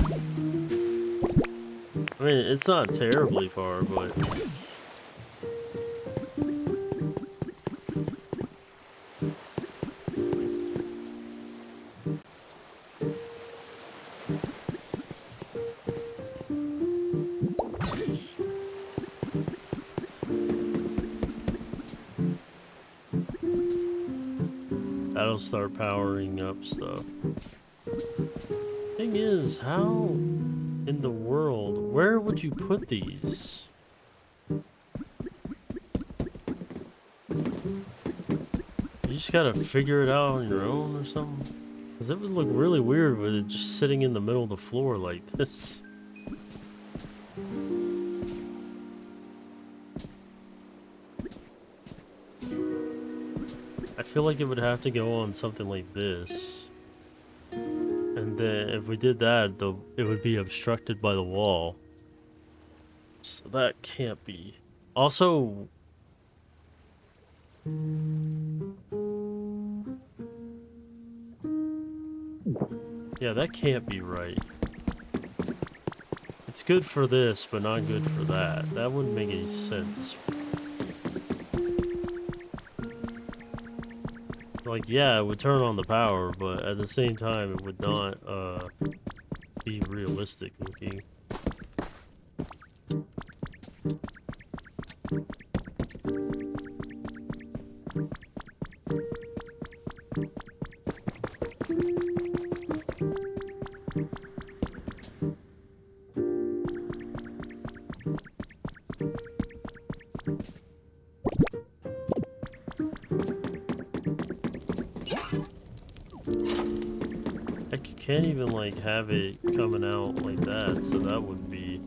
I mean, it's not terribly far, but that'll start powering up stuff. Thing is, how in the world, where would you put these? You just gotta figure it out on your own or something? Because it would look really weird with it just sitting in the middle of the floor like this. I feel like it would have to go on something like this. And then if we did that, it would be obstructed by the wall. So that can't be. Also, yeah, that can't be right. It's good for this, but not good for that. That wouldn't make any sense. Like, yeah, it would turn on the power, but at the same time, it would not be realistic looking. Heck, you can't even like have it coming out like that, so that wouldn't be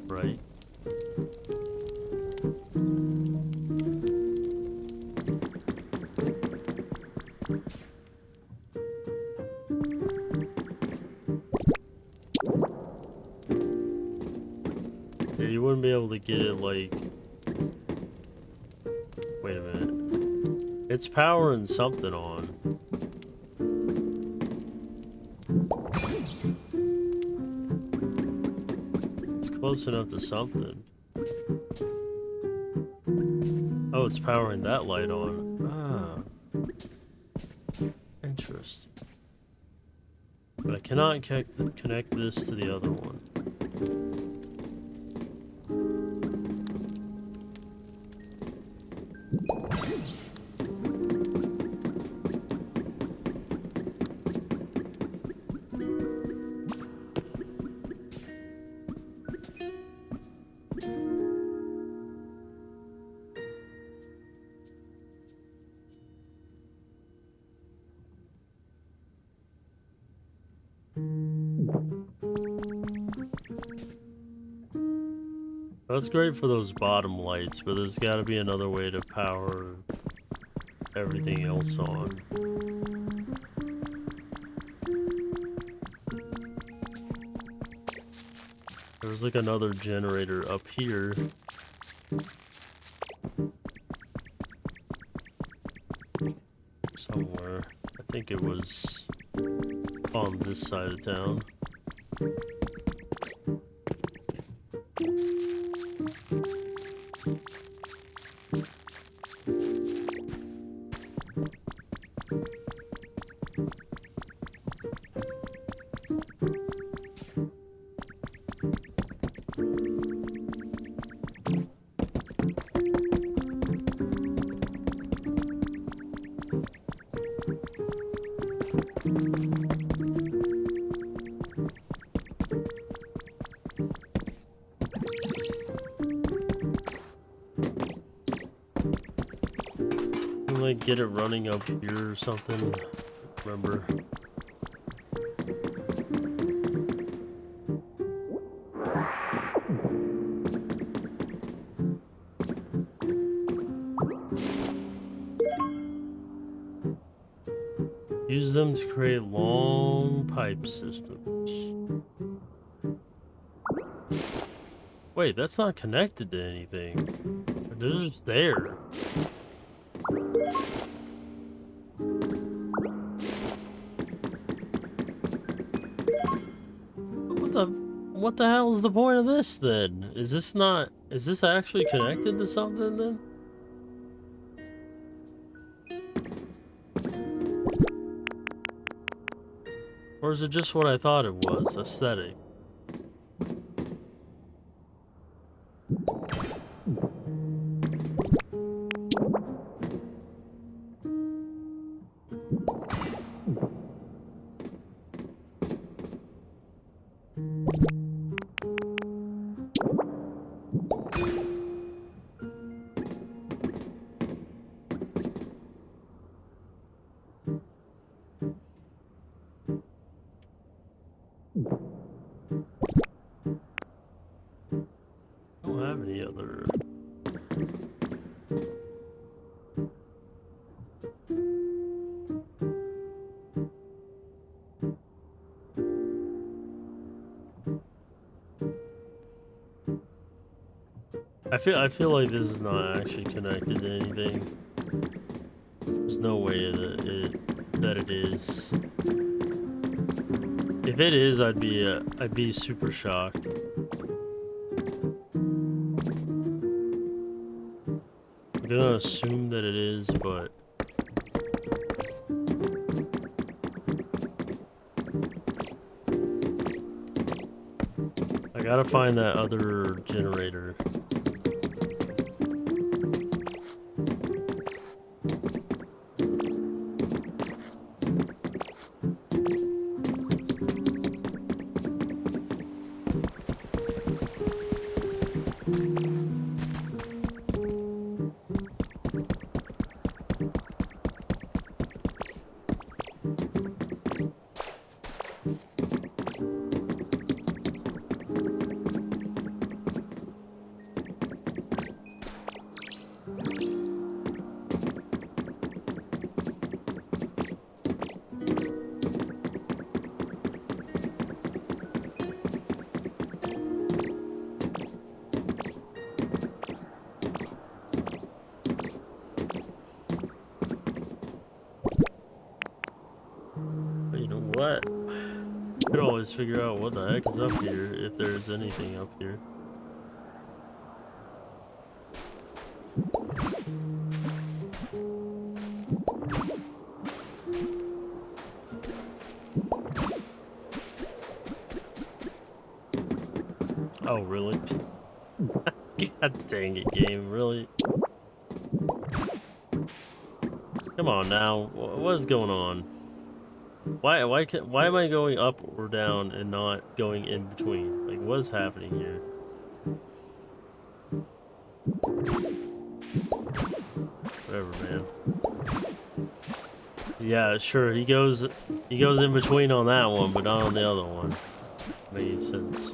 right. Yeah, you wouldn't be able to get it like. Wait a minute. It's powering something on. Close enough to something. Oh, it's powering that light on. Ah. Interesting. But I cannot connect this to the other one. That's great for those bottom lights, but there's got to be another way to power everything else on. There's like another generator up here. Somewhere. I think it was on this side of town. Like get it running up here or something. Remember? Use them to create long pipe systems. Wait, that's not connected to anything. They're just there. What the hell is the point of this then? Is this actually connected to something then? Or is it just what I thought it was, aesthetic? any other. I feel like this is not actually connected to anything. There's no way that it is. If it is, I'd be super shocked. I'm gonna assume that it is, but I gotta find that other generator. What? I could always figure out what the heck is up here, if there's anything up here. Oh, really? God dang it, game, really? Come on now, what is going on? Why am I going up or down and not going in between? Like, what is happening here? Whatever, man. Yeah, sure, he goes in between on that one, but not on the other one. Makes sense.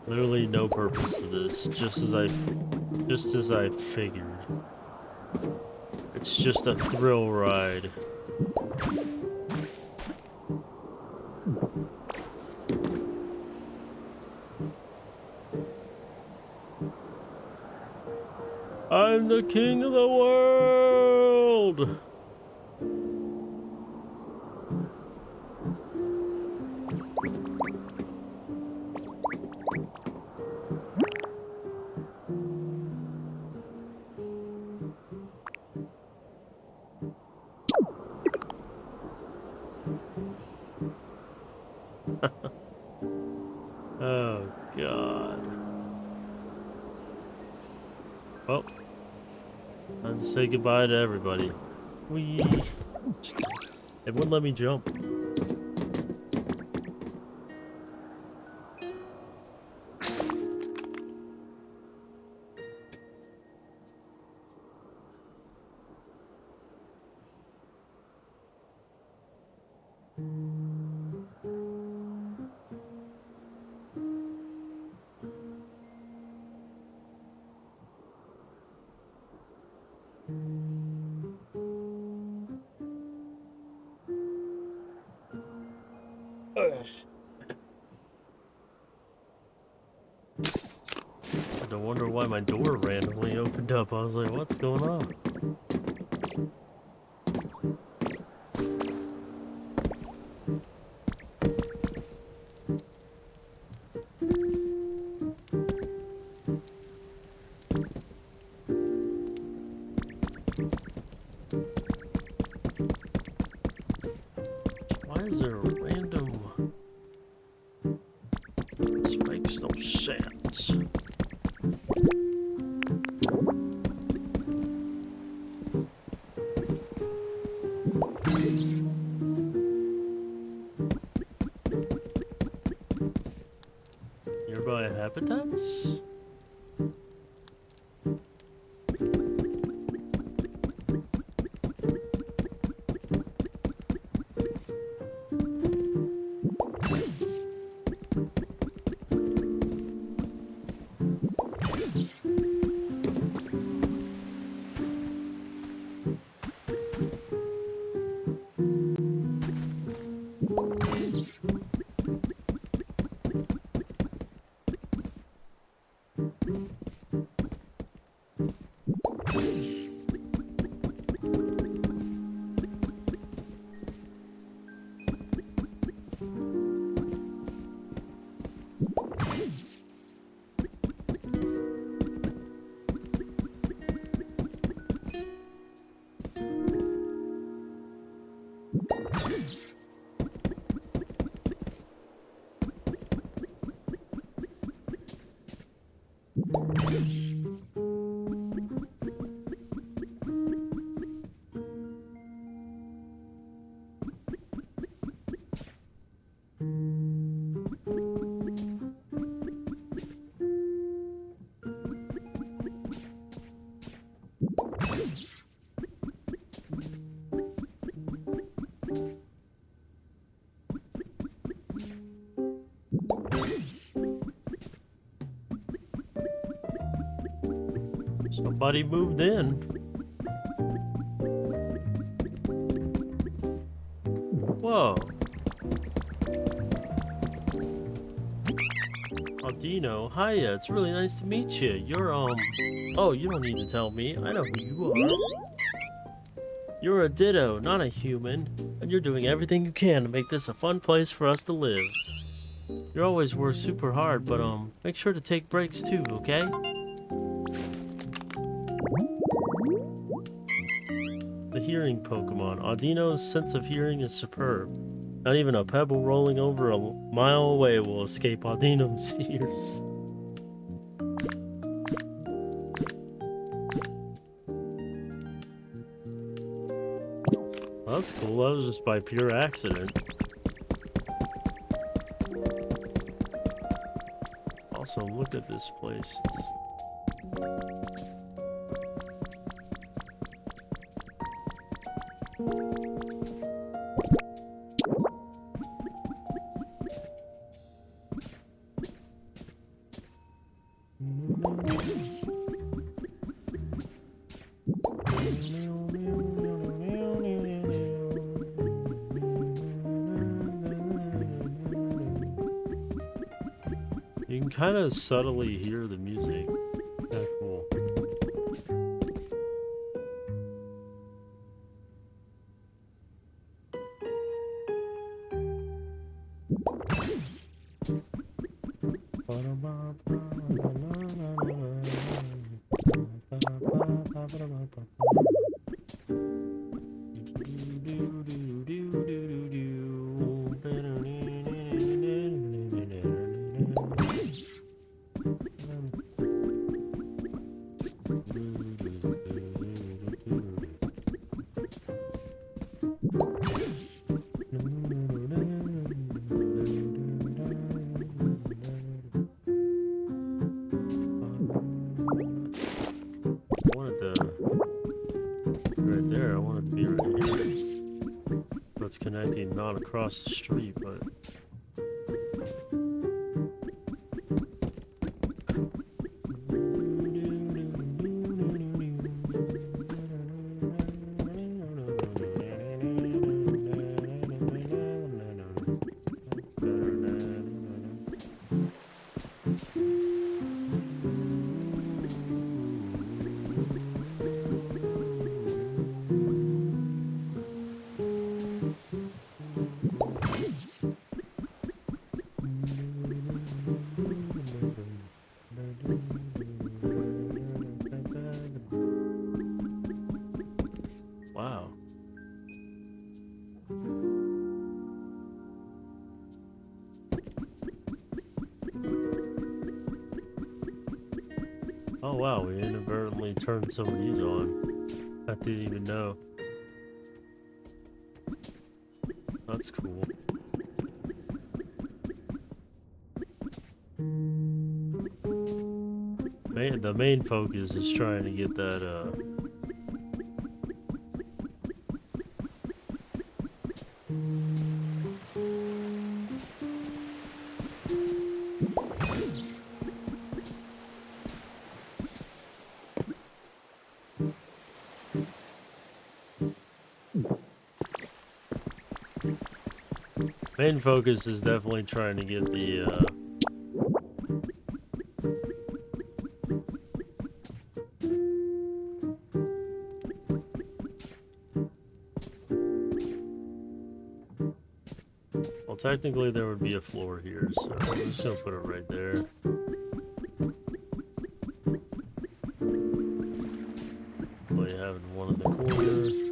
Literally no purpose to this, just as I figured. It's just a thrill ride. I'm the king of the world! Oh, God. Well, time to say goodbye to everybody. Whee! It wouldn't let me jump. I wonder why my door randomly opened up. I was like, what's going on? Why is there a random... This makes no sense. Nearby habitats? Somebody moved in. Whoa. Aldino, hiya, it's really nice to meet you. You're, oh, you don't need to tell me. I know who you are. You're a Ditto, not a human, and you're doing everything you can to make this a fun place for us to live. You always work super hard, but, make sure to take breaks too, okay? The hearing Pokemon. Audino's sense of hearing is superb. Not even a pebble rolling over a mile away will escape Audino's ears. Well, that's cool. That was just by pure accident. Also, look at this place. You can kind of subtly hear the music. Kinda cool. Right there, I wanted to be right here. That's connecting not across the street, but wow. Oh wow, we inadvertently turned some of these on. I didn't even know. That's cool. The main focus is trying to get that, main focus is definitely trying to get the, well, technically there would be a floor here, so I'm just gonna put it right there. Well, you have one in the corner.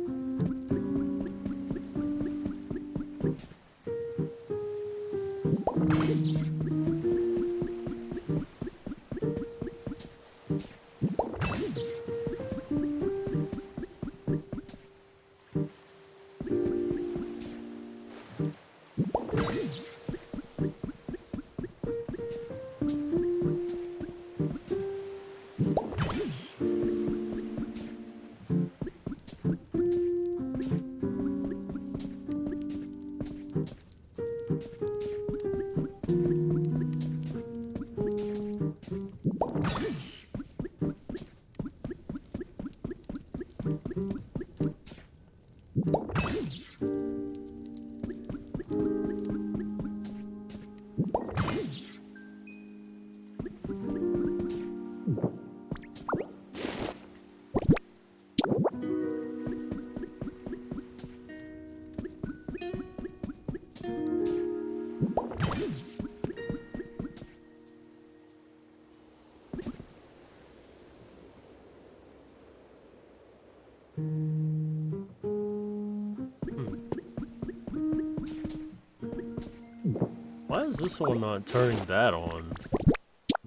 Why is this one not turning that on?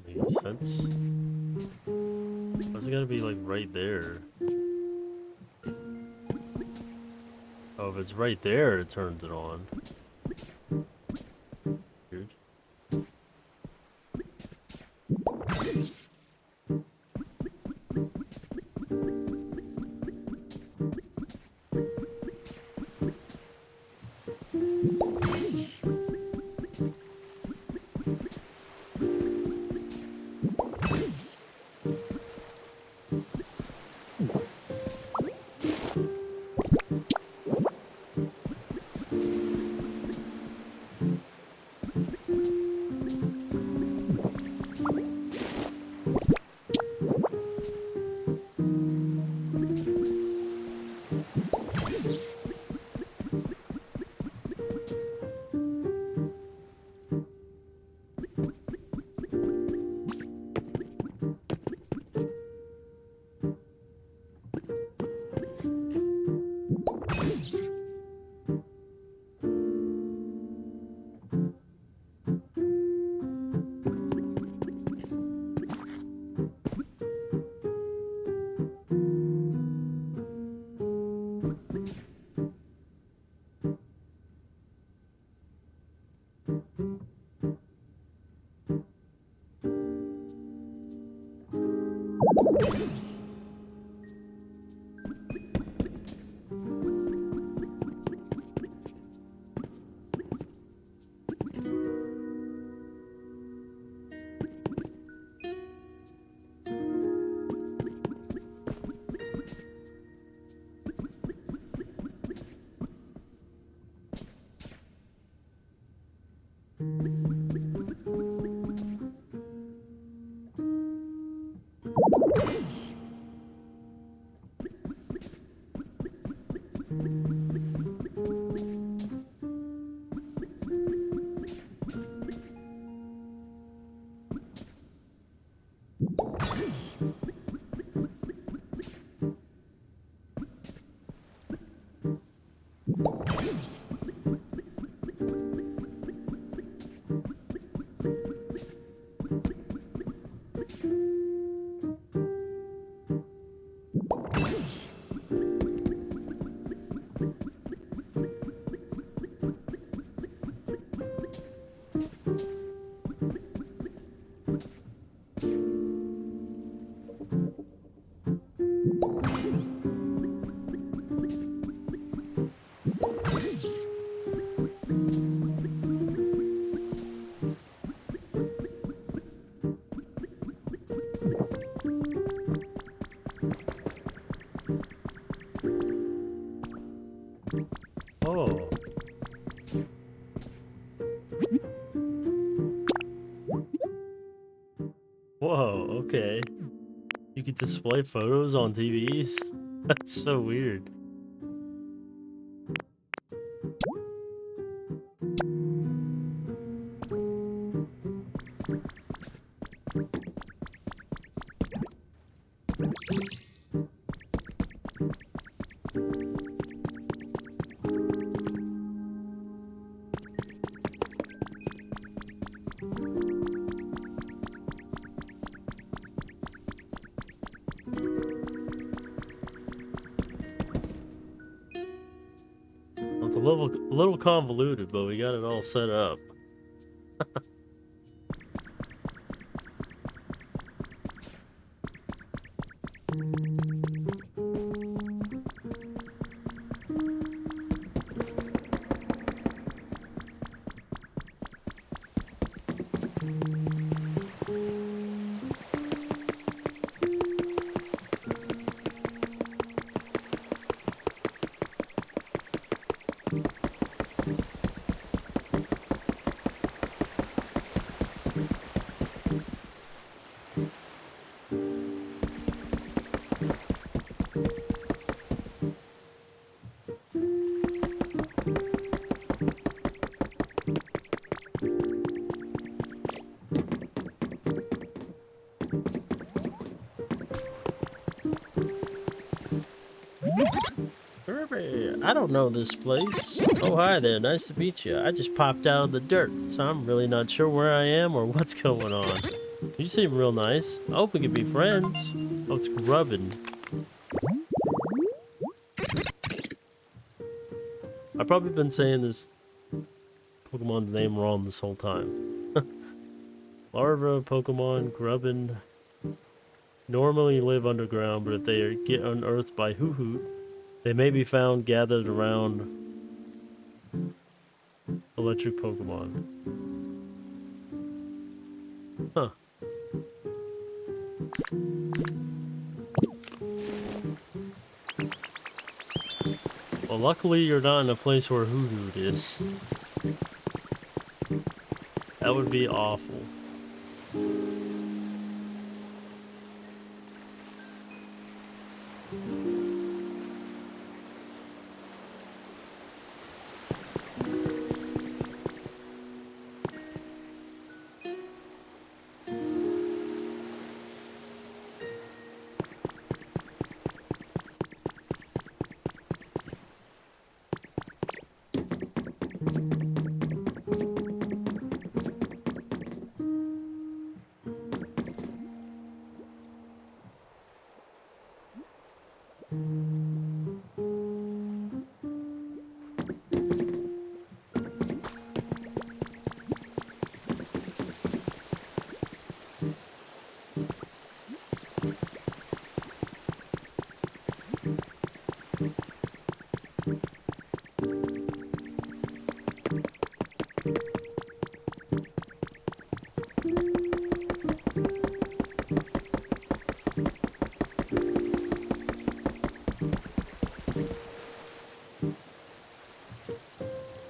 Makes sense. Why's it gotta be like right there? Oh, if it's right there, it turns it on. Weird. Oh. Whoa, okay. You can display photos on TVs? That's so weird. It's a little convoluted, but we got it all set up. I don't know this place. Oh, hi there. Nice to meet you. I just popped out of the dirt, so I'm really not sure where I am or what's going on. You seem real nice. I hope we can be friends. Oh, it's grubbin. I've probably been saying this Pokemon's name wrong this whole time. Larva Pokemon grubbin normally live underground, but if they get unearthed by Hoot, they may be found gathered around electric Pokemon. Huh. Well, luckily you're not in a place where Hoot is. That would be awful.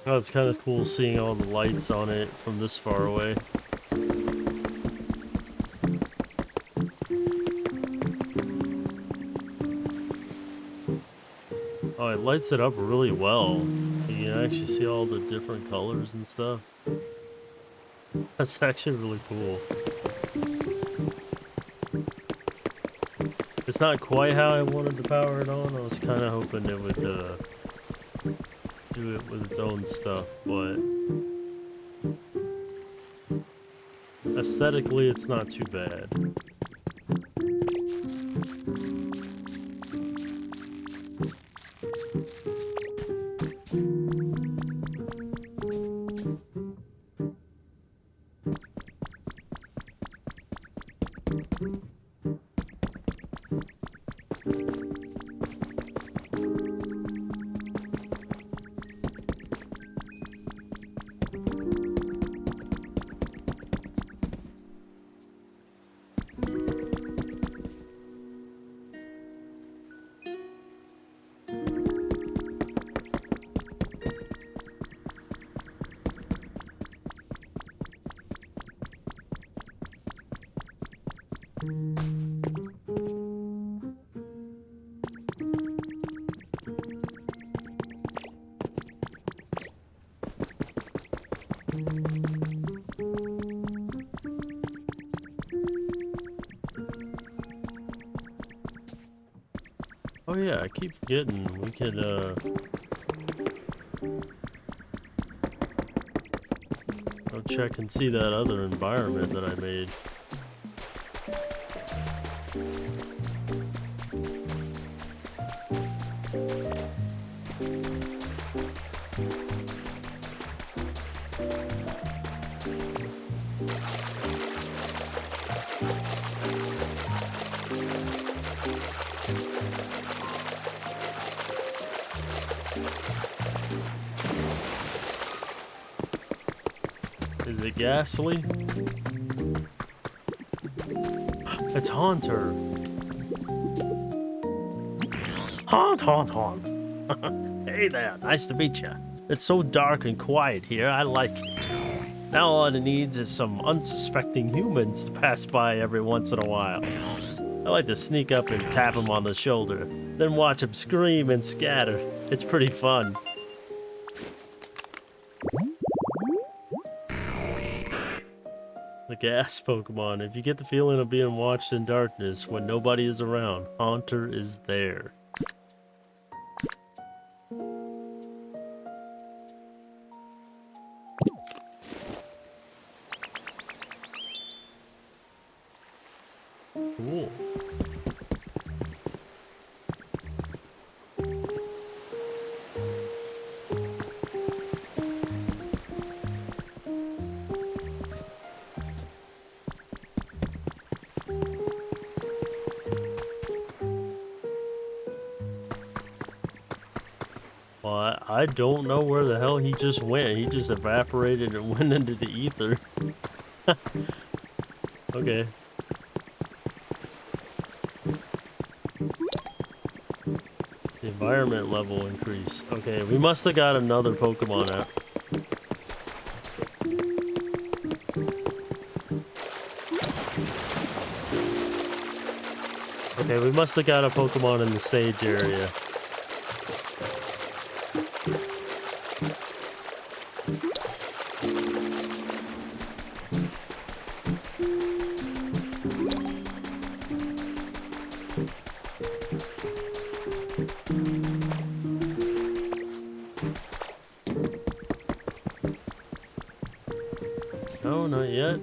Oh, it's kind of cool seeing all the lights on it from this far away. Oh, it lights it up really well. You can actually see all the different colors and stuff. That's actually really cool. It's not quite how I wanted to power it on. I was kind of hoping it would do it with its own stuff, but aesthetically it's not too bad. Oh yeah, I keep forgetting we could go check and see that other environment that I made. Is it Ghastly? It's Haunter. Haunt. Hey there, nice to meet you. It's so dark and quiet here, I like it. Now all it needs is some unsuspecting humans to pass by every once in a while. I like to sneak up and tap them on the shoulder, then watch them scream and scatter. It's pretty fun. The gas Pokemon. If you get the feeling of being watched in darkness when nobody is around, Haunter is there. Cool. Well, I don't know where the hell he just went. He just evaporated and went into the ether. Okay. The environment level increase. Okay, we must have got another Pokemon out. Okay, we must have got a Pokemon in the stage area. No, not yet.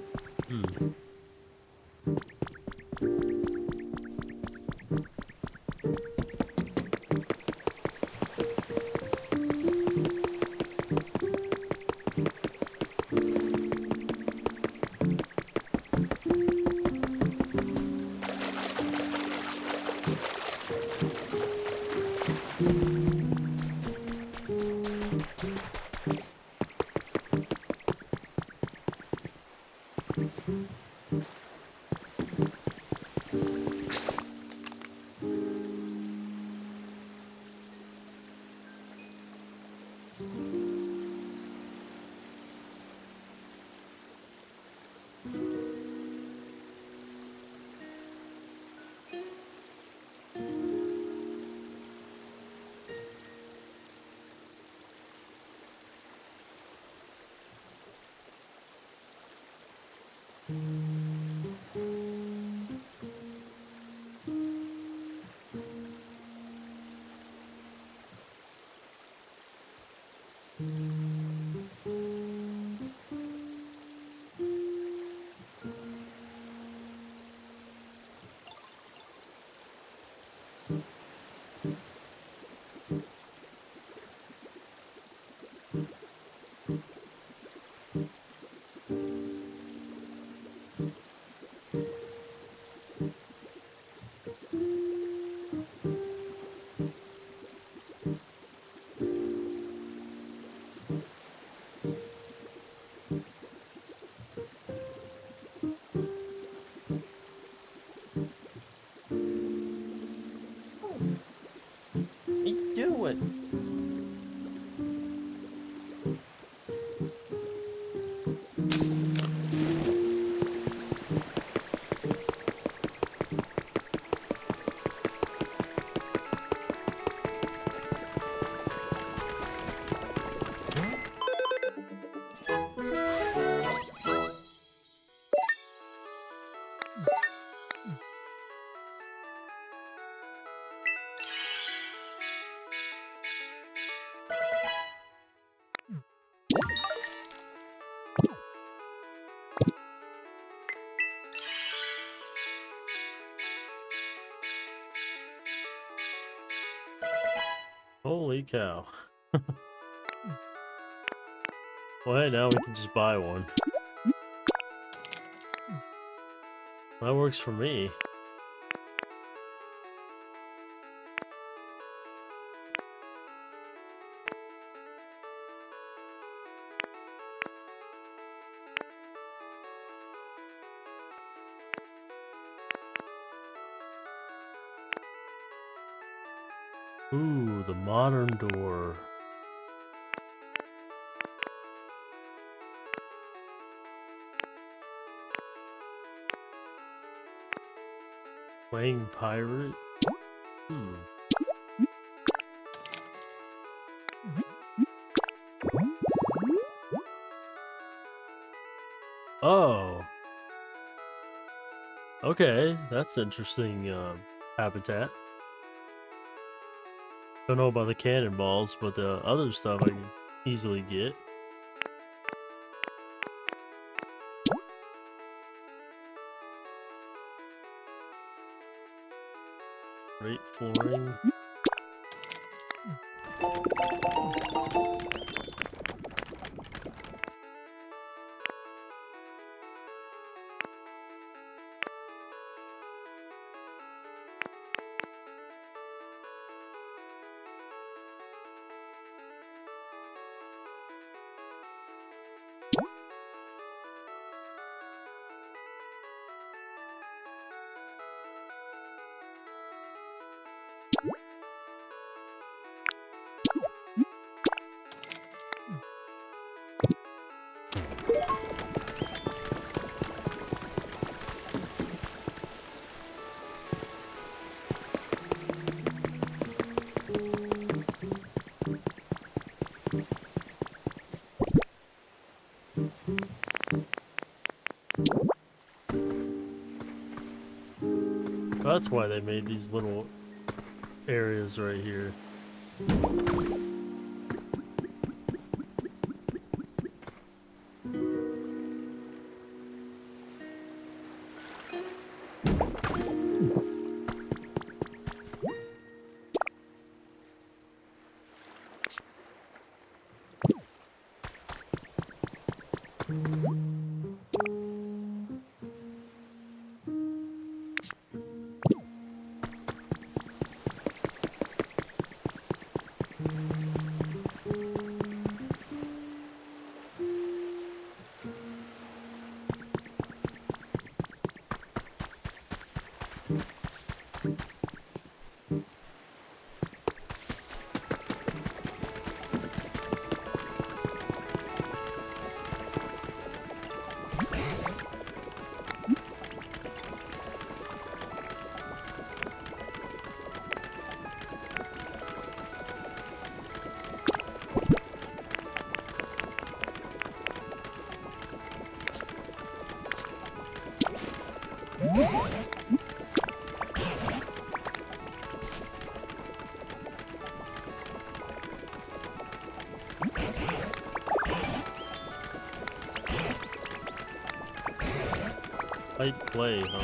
What are you doing? Holy cow. Well, hey, now we can just buy one. That works for me. Ooh, the modern door. Playing pirate? Oh. Okay, that's interesting habitat. Don't know about the cannonballs, but the other stuff I can easily get. Great flooring. That's why they made these little areas right here. Light play, huh?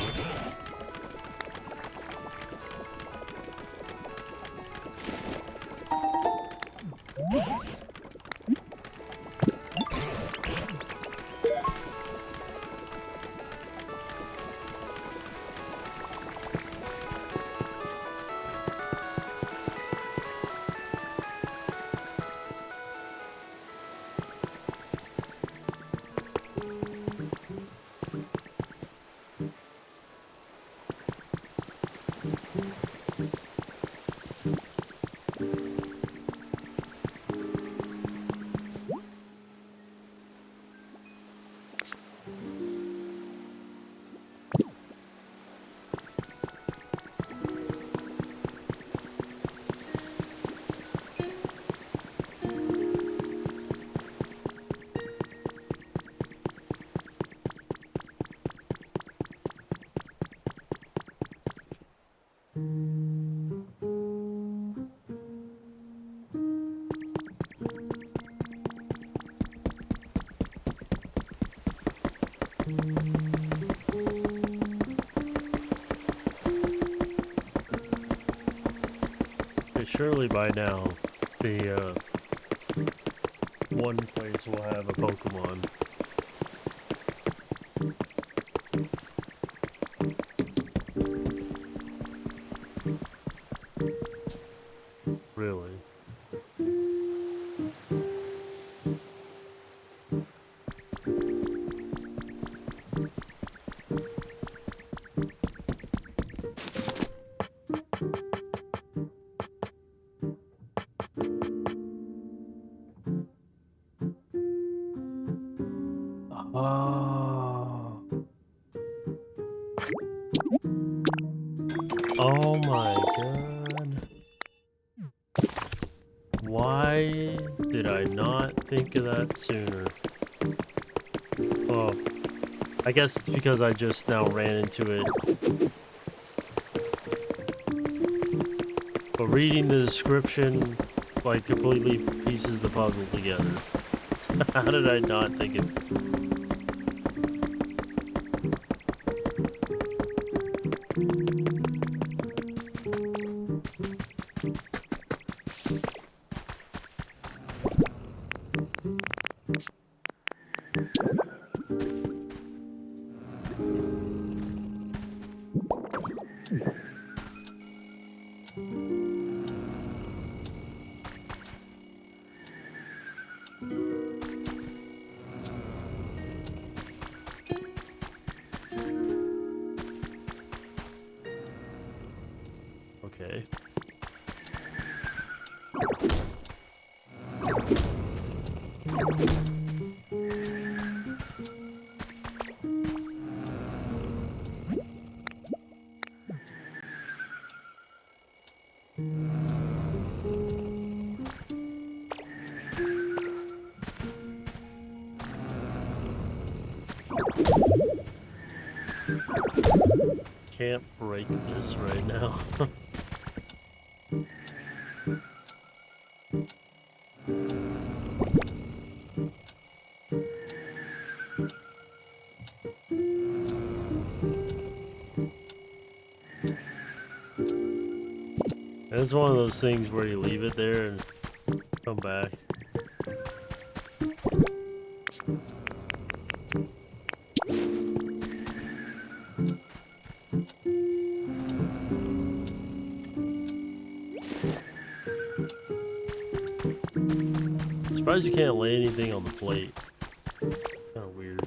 Surely by now, the one place will have a Pokemon. Really? Oh. Oh my god. Why did I not think of that sooner? Oh, I guess it's because I just now ran into it. But reading the description, like, completely pieces the puzzle together. How did I not think of it? Okay. Can't break this right now. It's one of those things where you leave it there and come back. Surprised you can't lay anything on the plate. Kind of weird.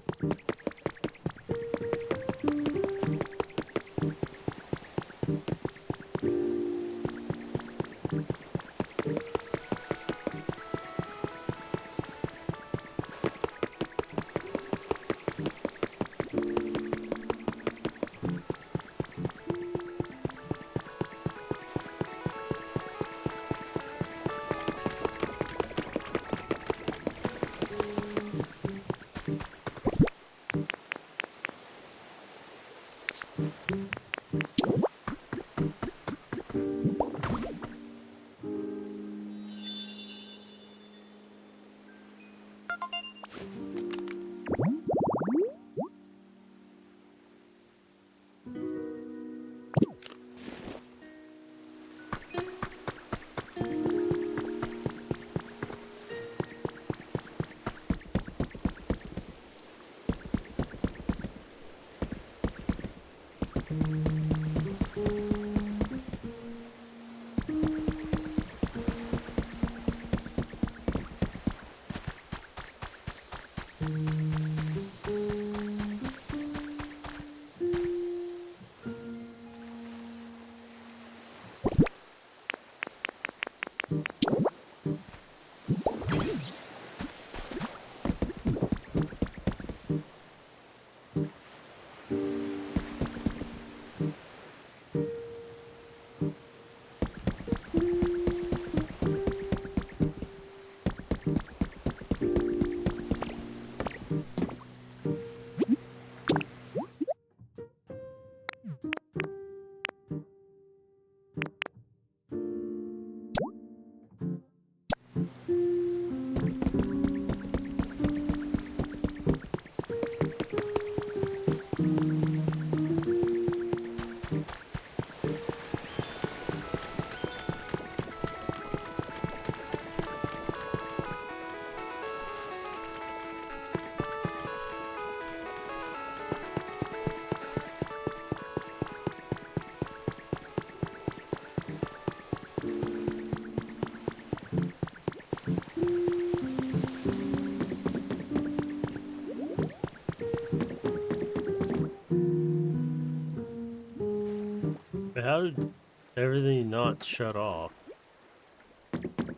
How did everything not shut off?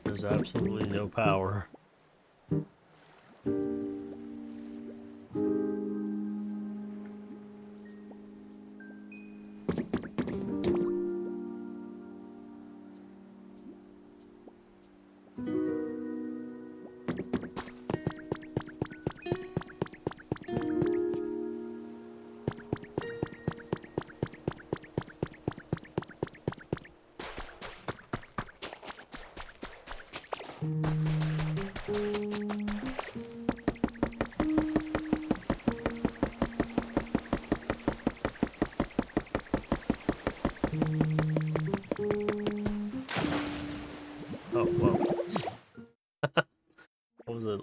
There's absolutely no power.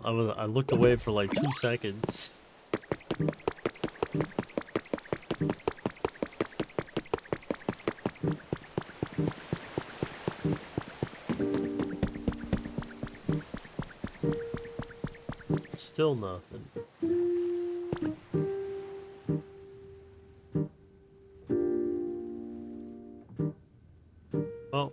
I looked away for like 2 seconds. Still nothing. Oh.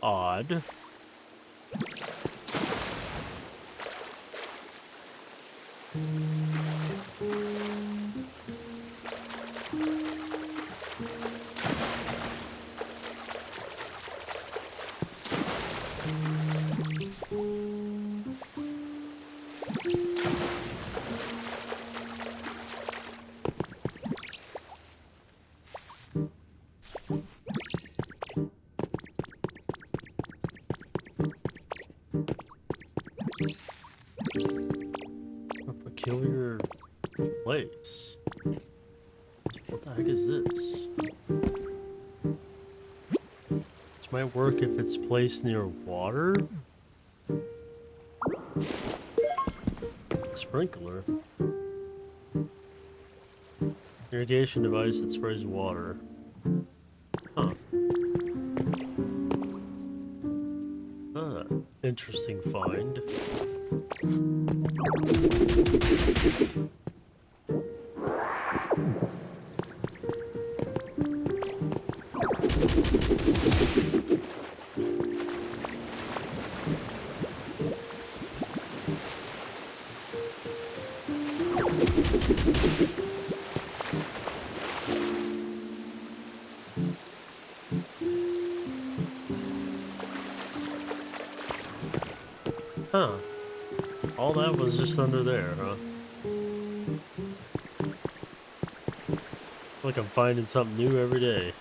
Odd. A peculiar place. What the heck is this? This might work if it's placed near water. Sprinkler. Irrigation device that sprays water. Huh. Interesting find. Huh. All that was just under there, huh? Like I'm finding something new every day.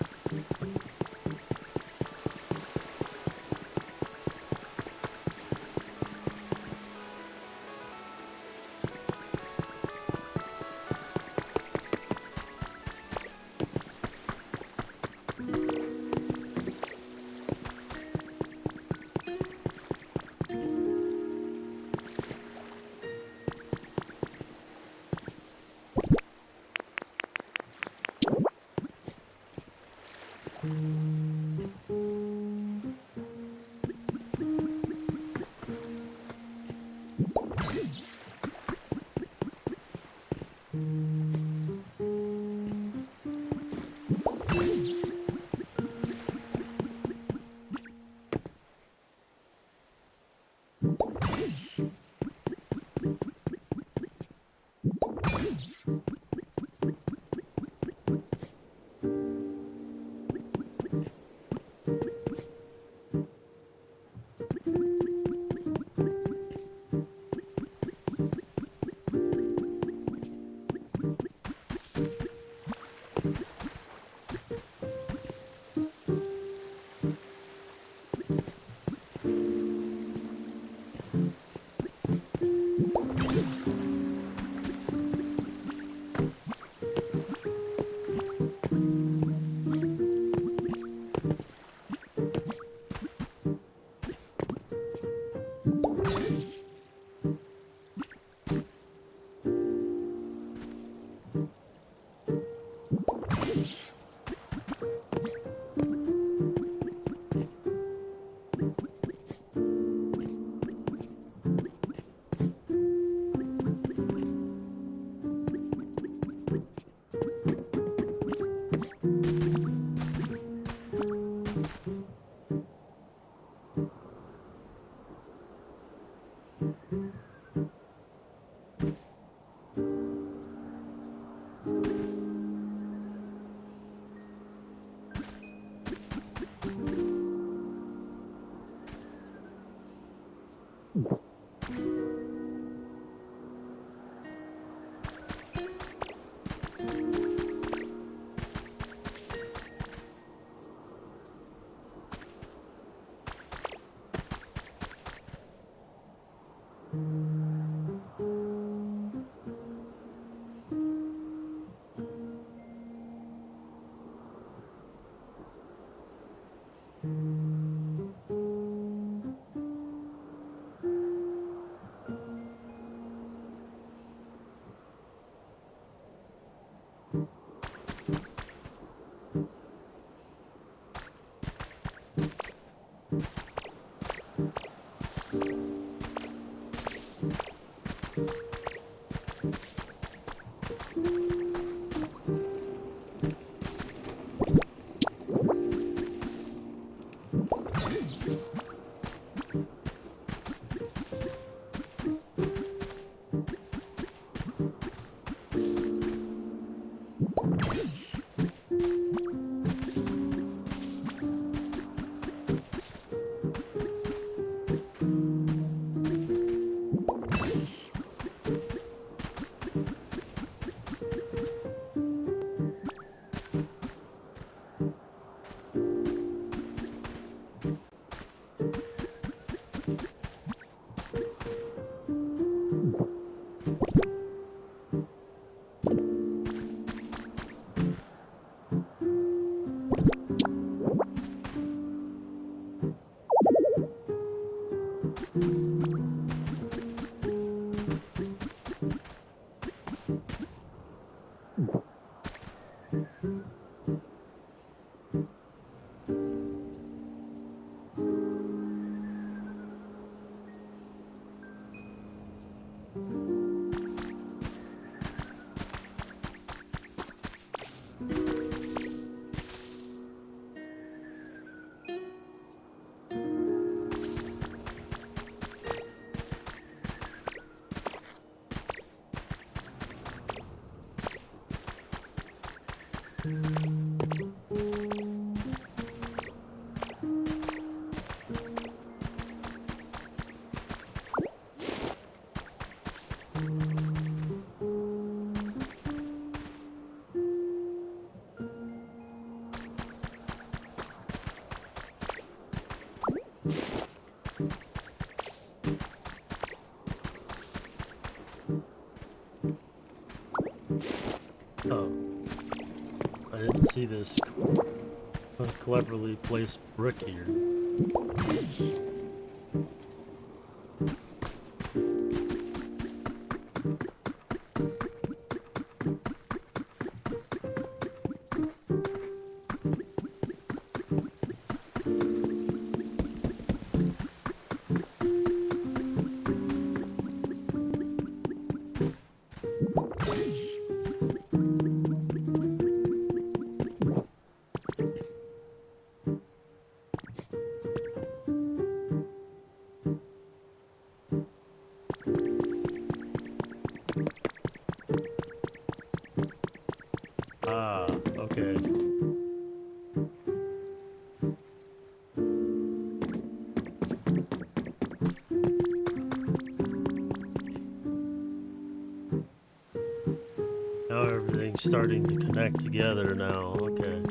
see this cleverly placed brick here. Ah, okay. Now everything's starting to connect together now, okay.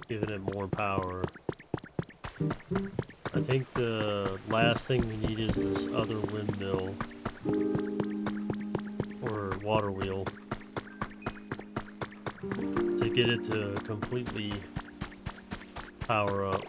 Giving it more power. I think the last thing we need is this other windmill. Or water wheel. To get it to completely power up.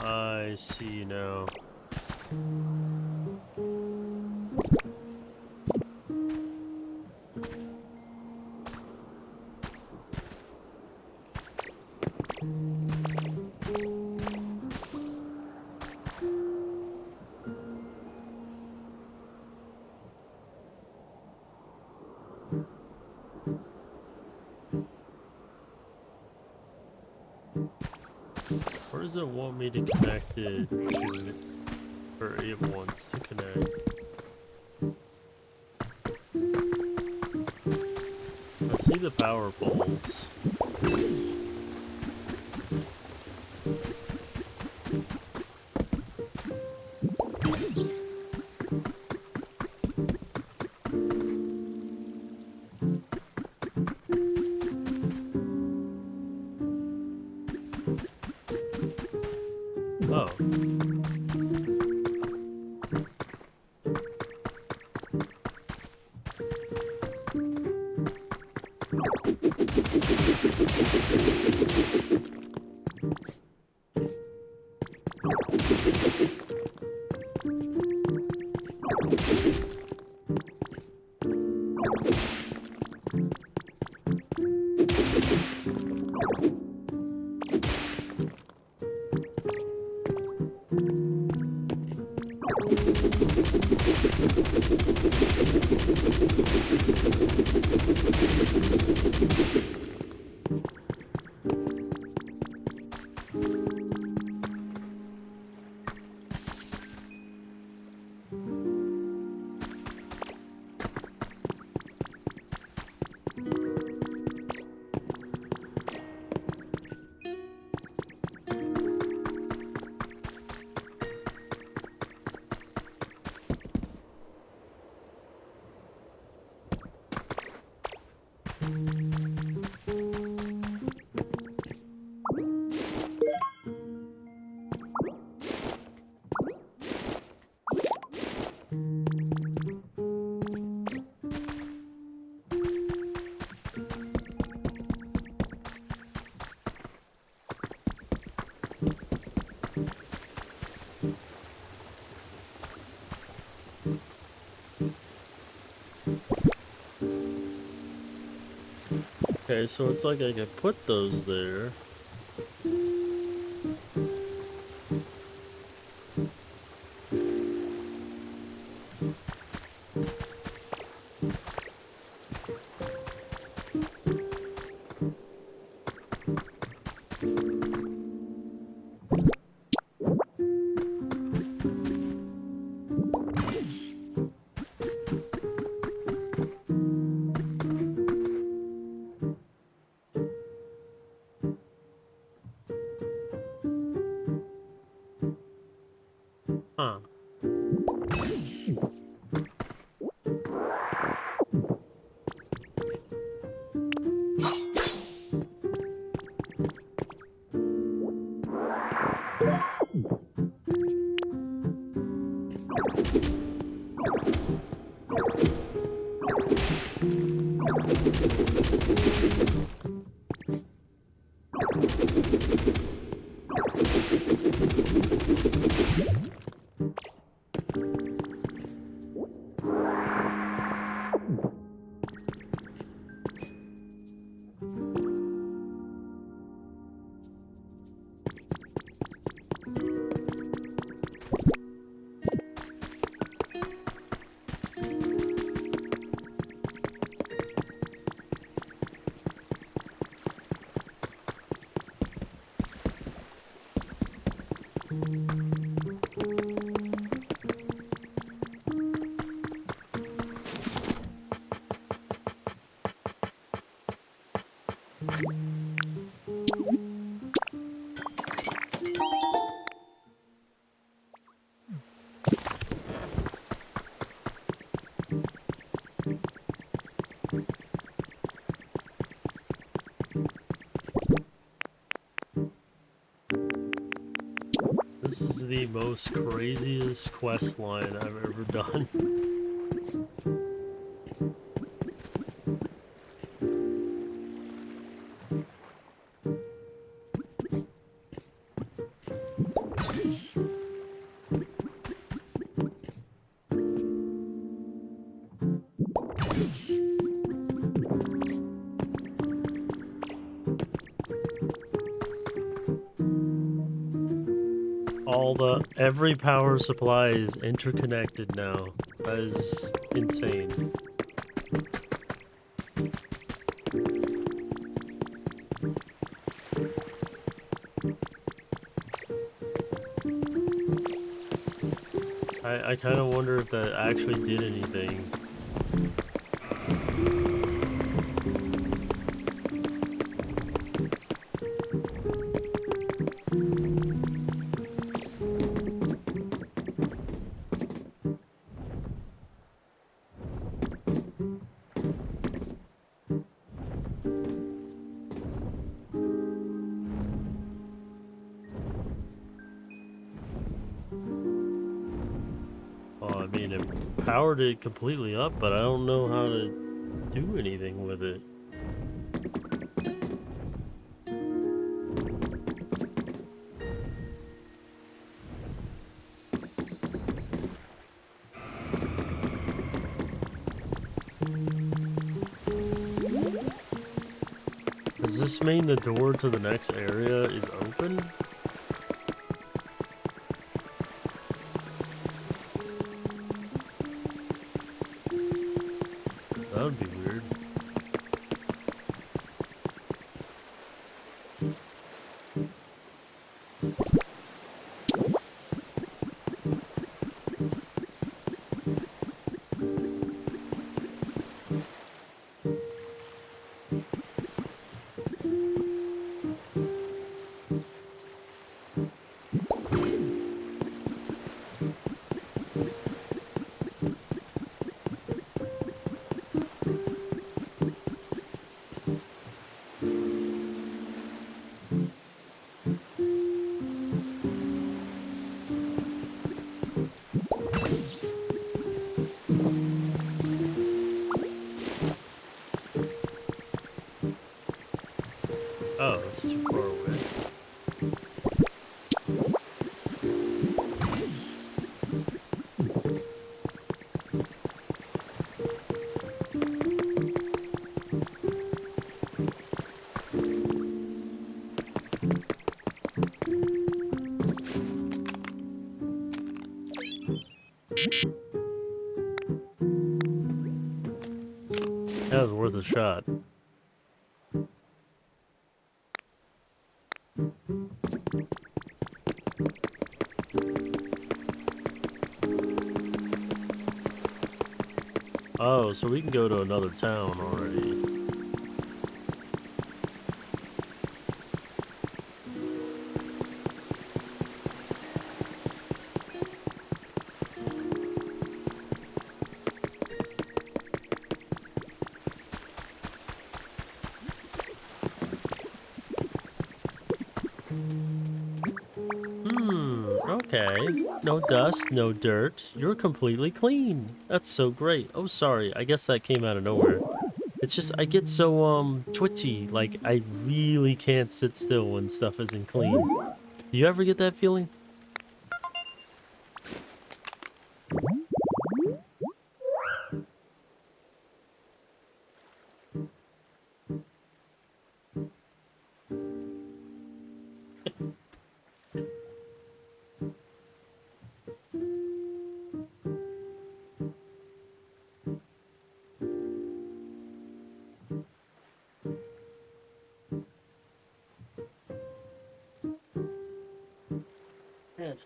I see now. Where does it want me to connect it to it? Or it wants to connect? I see the power poles. Oh. Okay, so it's like I could put those there. Huh. This is the most craziest quest line I've ever done. Every power supply is interconnected now. That is insane. I kind of wonder if that actually did anything. Well, I mean, it powered it completely up, but I don't know how to do anything with it. Does this mean the door to the next area is open? That would be weird. Oh, it's too far away. That was worth a shot. Oh, so we can go to another town already. Okay. No dust, no dirt. You're completely clean. That's so great. Oh, sorry. I guess that came out of nowhere. It's just, I get so, twitchy. Like, I really can't sit still when stuff isn't clean. Do you ever get that feeling? Man.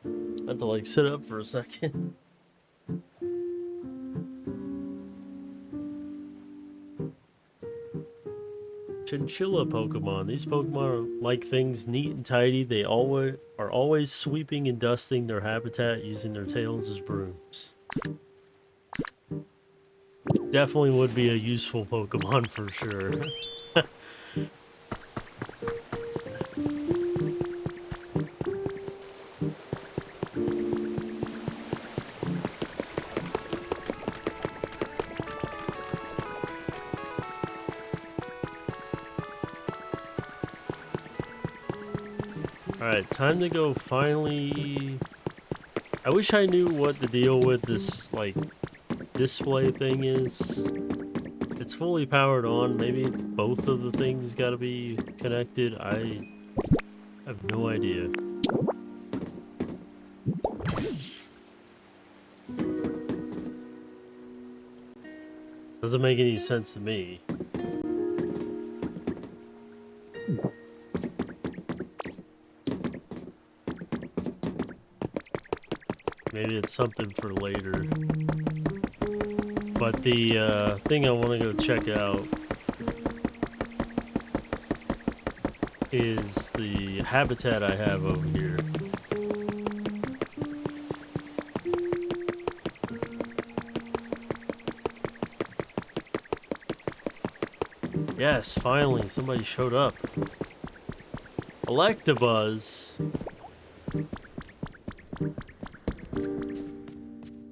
I had to like sit up for a second. Chinchilla Pokemon. These Pokemon like things neat and tidy. They are always sweeping and dusting their habitat using their tails as brooms. Definitely would be a useful Pokemon for sure. Alright, time to go finally. I wish I knew what the deal with this, like, display thing is. It's fully powered on. Maybe both of the things gotta be connected. I have no idea. Doesn't make any sense to me. Maybe it's something for later. But the thing I want to go check out is the habitat I have over here. Yes, finally, somebody showed up. Electabuzz.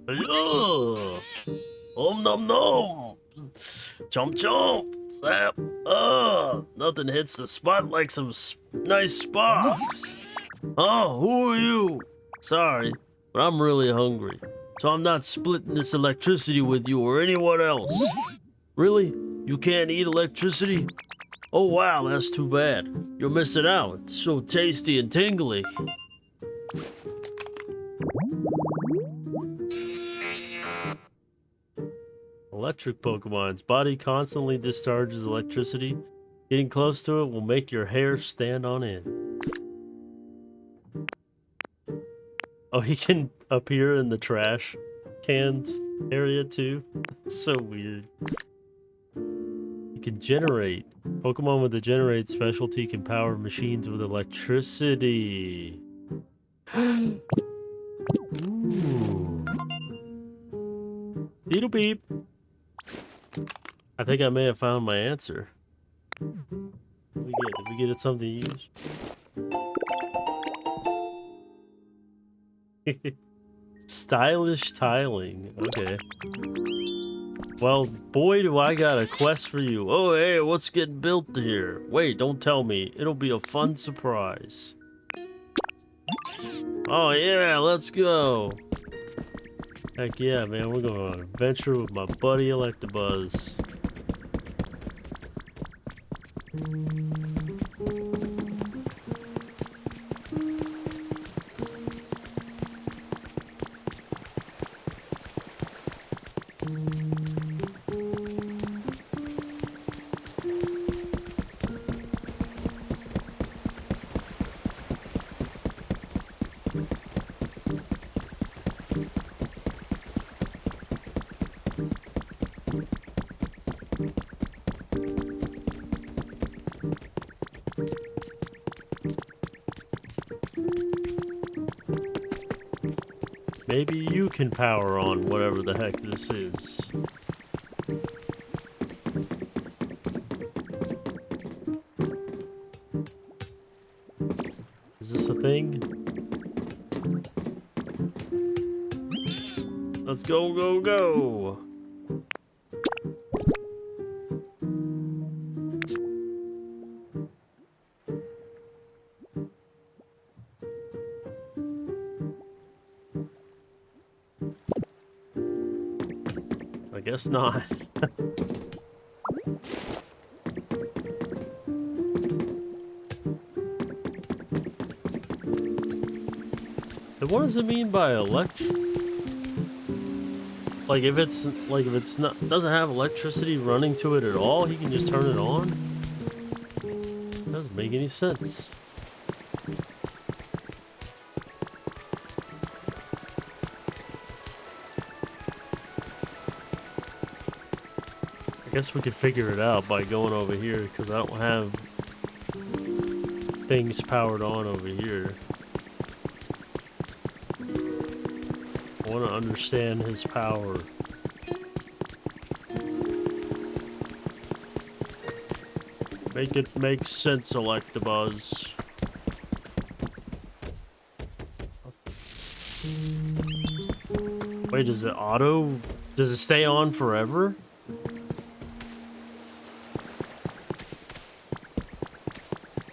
Ugh. Nom nom. Chomp chomp. Zap. Nothing hits the spot like some nice sparks. Oh, who are you? Sorry, but I'm really hungry. So I'm not splitting this electricity with you or anyone else. Really? You can't eat electricity? Oh wow, that's too bad. You're missing out. It's so tasty and tingly. Electric Pokemon's body constantly discharges electricity. Getting close to it will make your hair stand on end. Oh, he can appear in the trash cans area too? That's so weird. He can generate. Pokemon with the generate specialty can power machines with electricity. Ooh. Beetle beep. I think I may have found my answer. What did we get? Did we get it something to use? Stylish tiling. Okay. Well, boy, do I got a quest for you. Oh, hey, what's getting built here? Wait, don't tell me. It'll be a fun surprise. Oh, yeah, let's go. Heck yeah, man. We're going on an adventure with my buddy Electabuzz. Maybe you can power on whatever the heck this is. Is this a thing? Let's go, go, go! I guess not. And what does it mean by electric? Like if it's not doesn't have electricity running to it at all, he can just turn it on? Doesn't make any sense. Guess we could figure it out by going over here, because I don't have things powered on over here. I want to understand his power. Make it make sense, Electabuzz. Wait, does it auto? Does it stay on forever?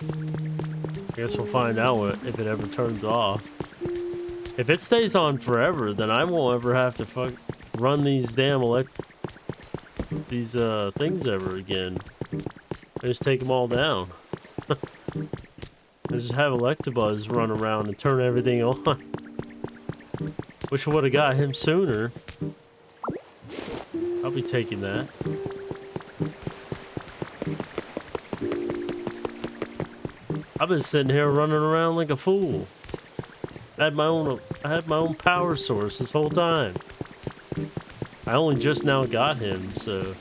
I guess we'll find out if it ever turns off. If it stays on forever, then I won't ever have to run these damn things ever again. I just take them all down. I just have Electabuzz run around and turn everything on. Wish I would have got him sooner. I'll be taking that. I've been sitting here running around like a fool. I had my own power source this whole time. I only just now got him, so.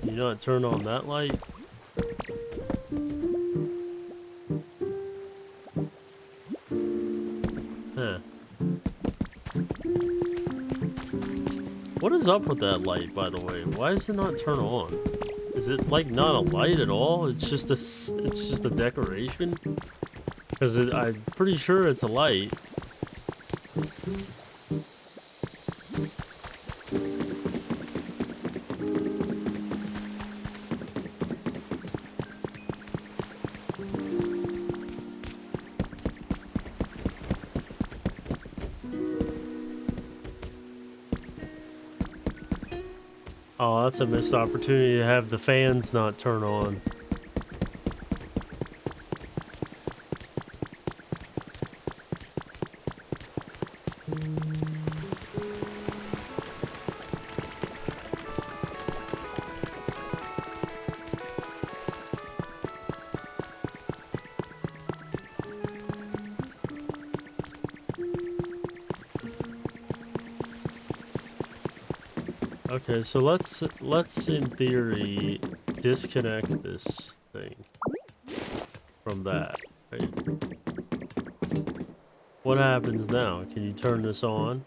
You not turn on that light? Huh. What is up with that light, by the way? Why does it not turn on? Is it like not a light at all? It's just a decoration? Because I'm pretty sure it's a light. Oh, that's a missed opportunity to have the fans not turn on. Okay, so let's in theory disconnect this thing from that. Right? What happens now? Can you turn this on?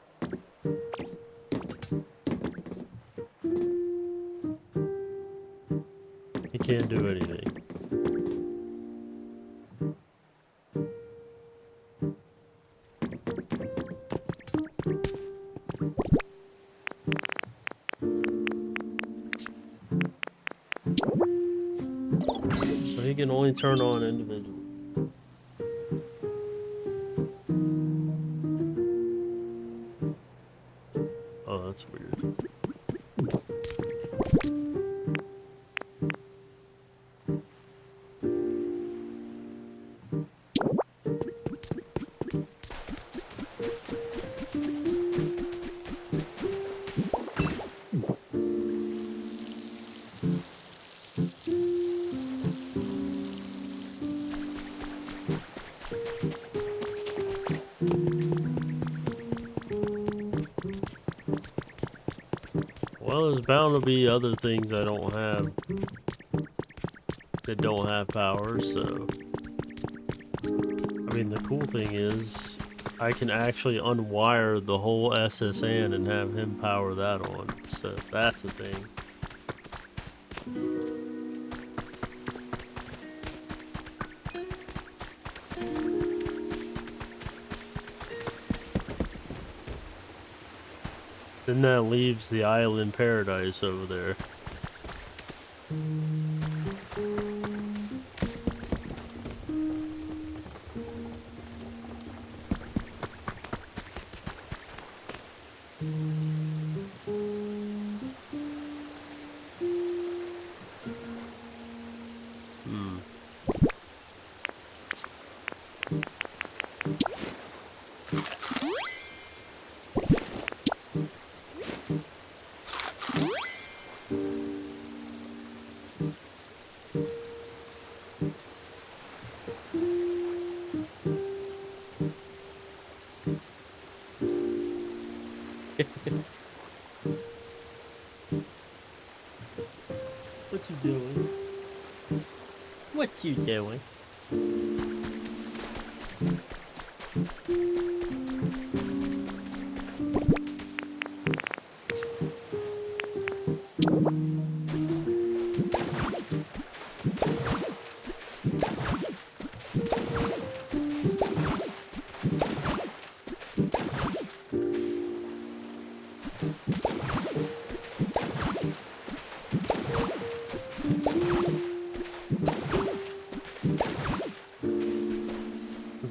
He can't do anything. So he can only turn on individually. Oh, that's weird. Well, there's bound to be other things I don't have that don't have power, so. I mean, the cool thing is I can actually unwire the whole SSN and have him power that on, so that's the thing. Then that leaves the island paradise over there. What you doing? What you doing?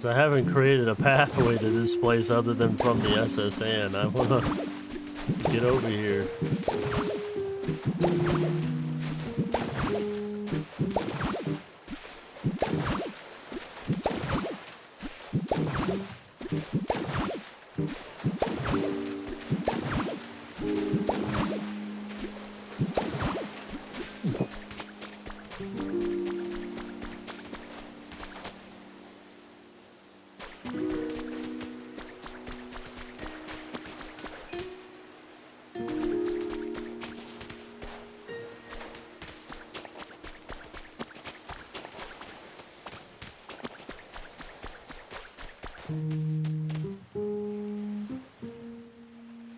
Since I haven't created a pathway to this place other than from the SSN, I wanna get over here.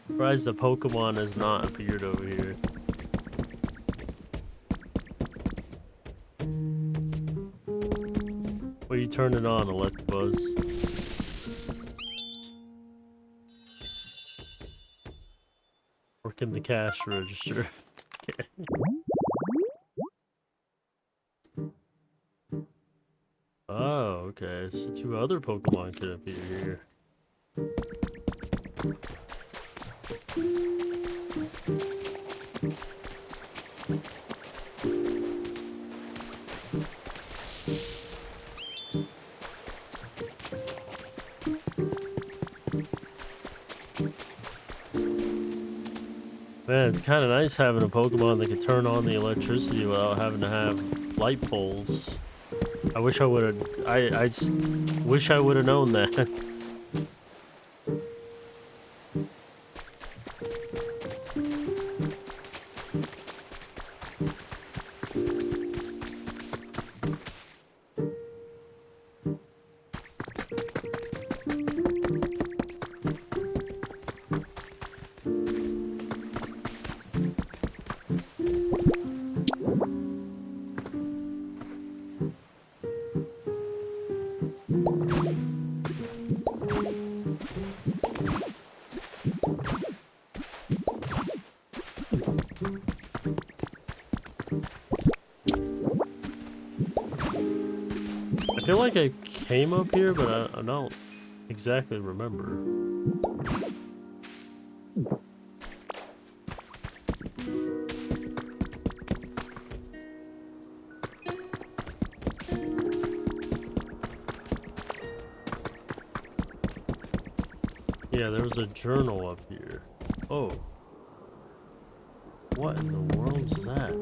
Surprised the Pokemon has not appeared over here. Well, you turn it on, Electabuzz. Working the cash register. Okay. Oh, okay. So 2 other Pokemon could appear here. Man, it's kind of nice having a Pokemon that can turn on the electricity without having to have light poles. I wish I would have. I just wish I would have known that. I feel like I came up here, but I don't exactly remember. Yeah, there was a journal up here. Oh. What in the world is that?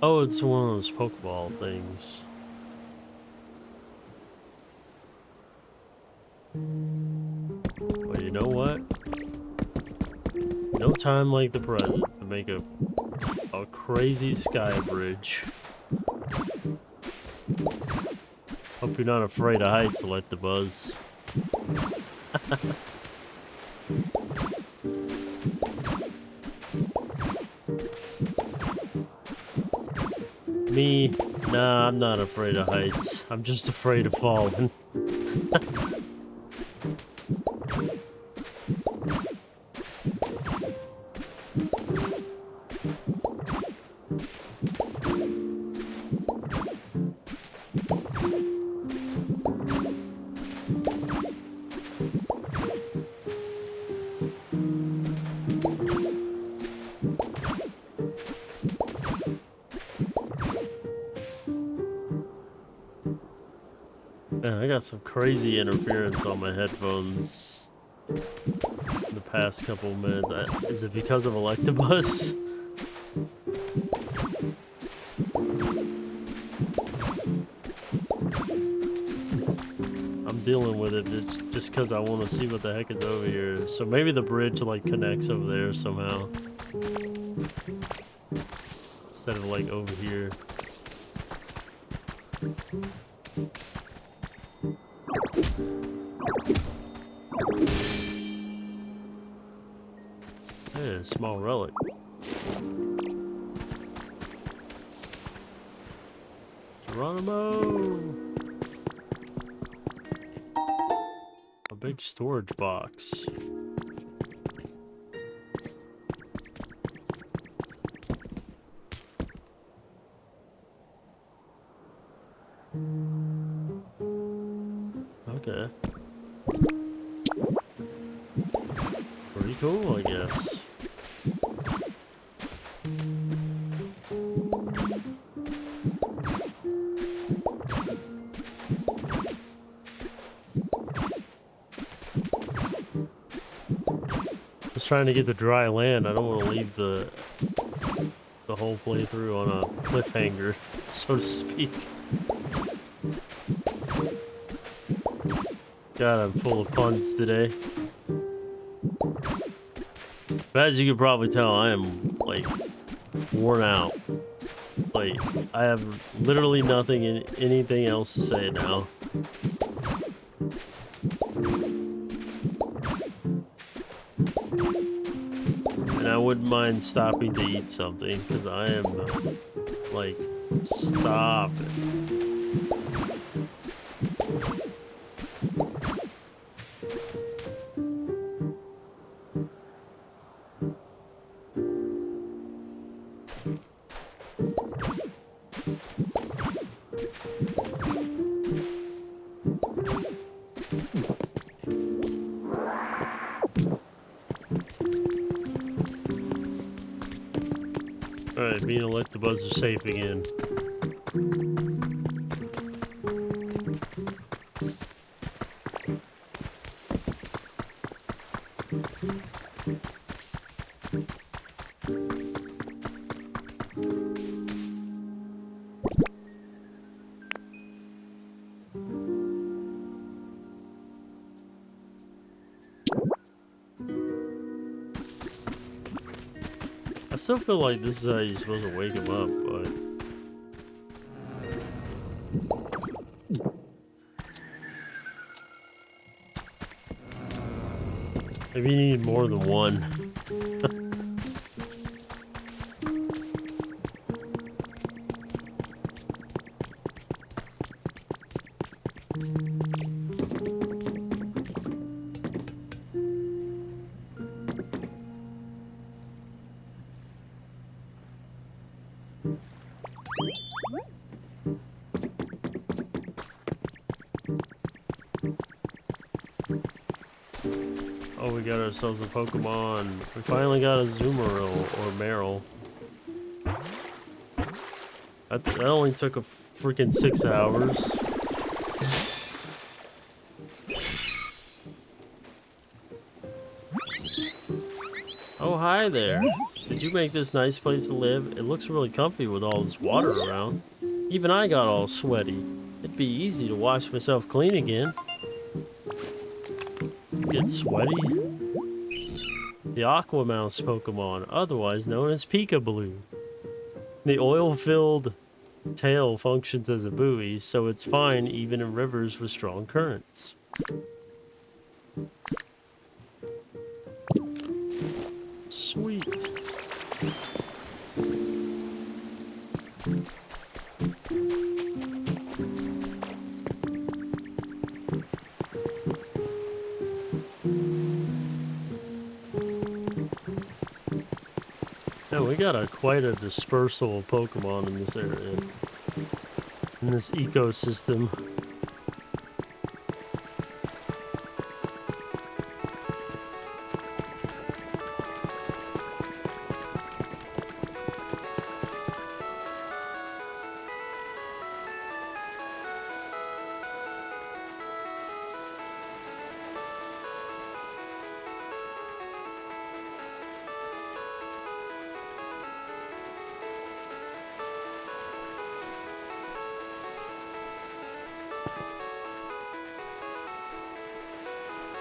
Oh, it's one of those Pokeball things. Well, you know what? No time like the present to make a crazy sky bridge. Hope you're not afraid of heights, Electabuzz. Me? Nah, I'm not afraid of heights. I'm just afraid of falling. Man, I got some crazy interference on my headphones in the past couple of minutes. Is it because of Electabuzz? I'm dealing with it just because I want to see what the heck is over here. So maybe the bridge like connects over there somehow. instead of like over here. Yeah, small relic. Geronimo! A big storage box. Okay. Pretty cool, I guess. Just trying to get the dry land. I don't want to leave the whole playthrough on a cliffhanger, so to speak. God, I'm full of puns today. But as you can probably tell, I am, like, worn out. Like, I have literally anything else to say now. And I wouldn't mind stopping to eat something, because I am, like, stop it. Alright, being electabuzz are safe again. I still feel like this is how you're supposed to wake him up, but... maybe you need more than one. Oh, we got ourselves a Pokemon. We finally got a Zoomeril or Meryl. That only took a freaking 6 hours. Oh, hi there. Did you make this nice place to live? It looks really comfy with all this water around. Even I got all sweaty. It'd be easy to wash myself clean again. Get sweaty? The Aqua Mouse Pokemon, otherwise known as Peekaboo. The oil-filled tail functions as a buoy, so it's fine even in rivers with strong currents. Sweet. Yeah, we got quite a dispersal of Pokemon in this area, in this ecosystem.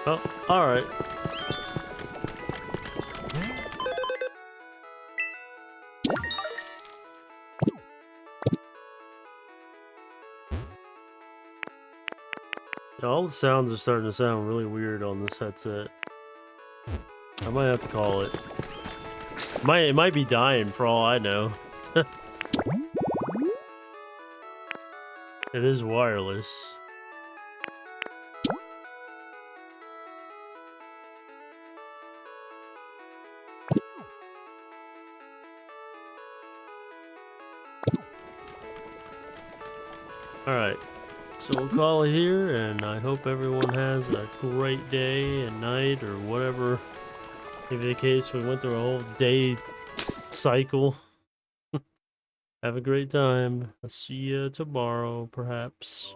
Oh, alright. All the sounds are starting to sound really weird on this headset. I might have to call it. It might be dying for all I know. It is wireless. Alright, so we'll call it here, and I hope everyone has a great day and night, or whatever. In the case, we went through a whole day cycle. Have a great time. I'll see you tomorrow, perhaps.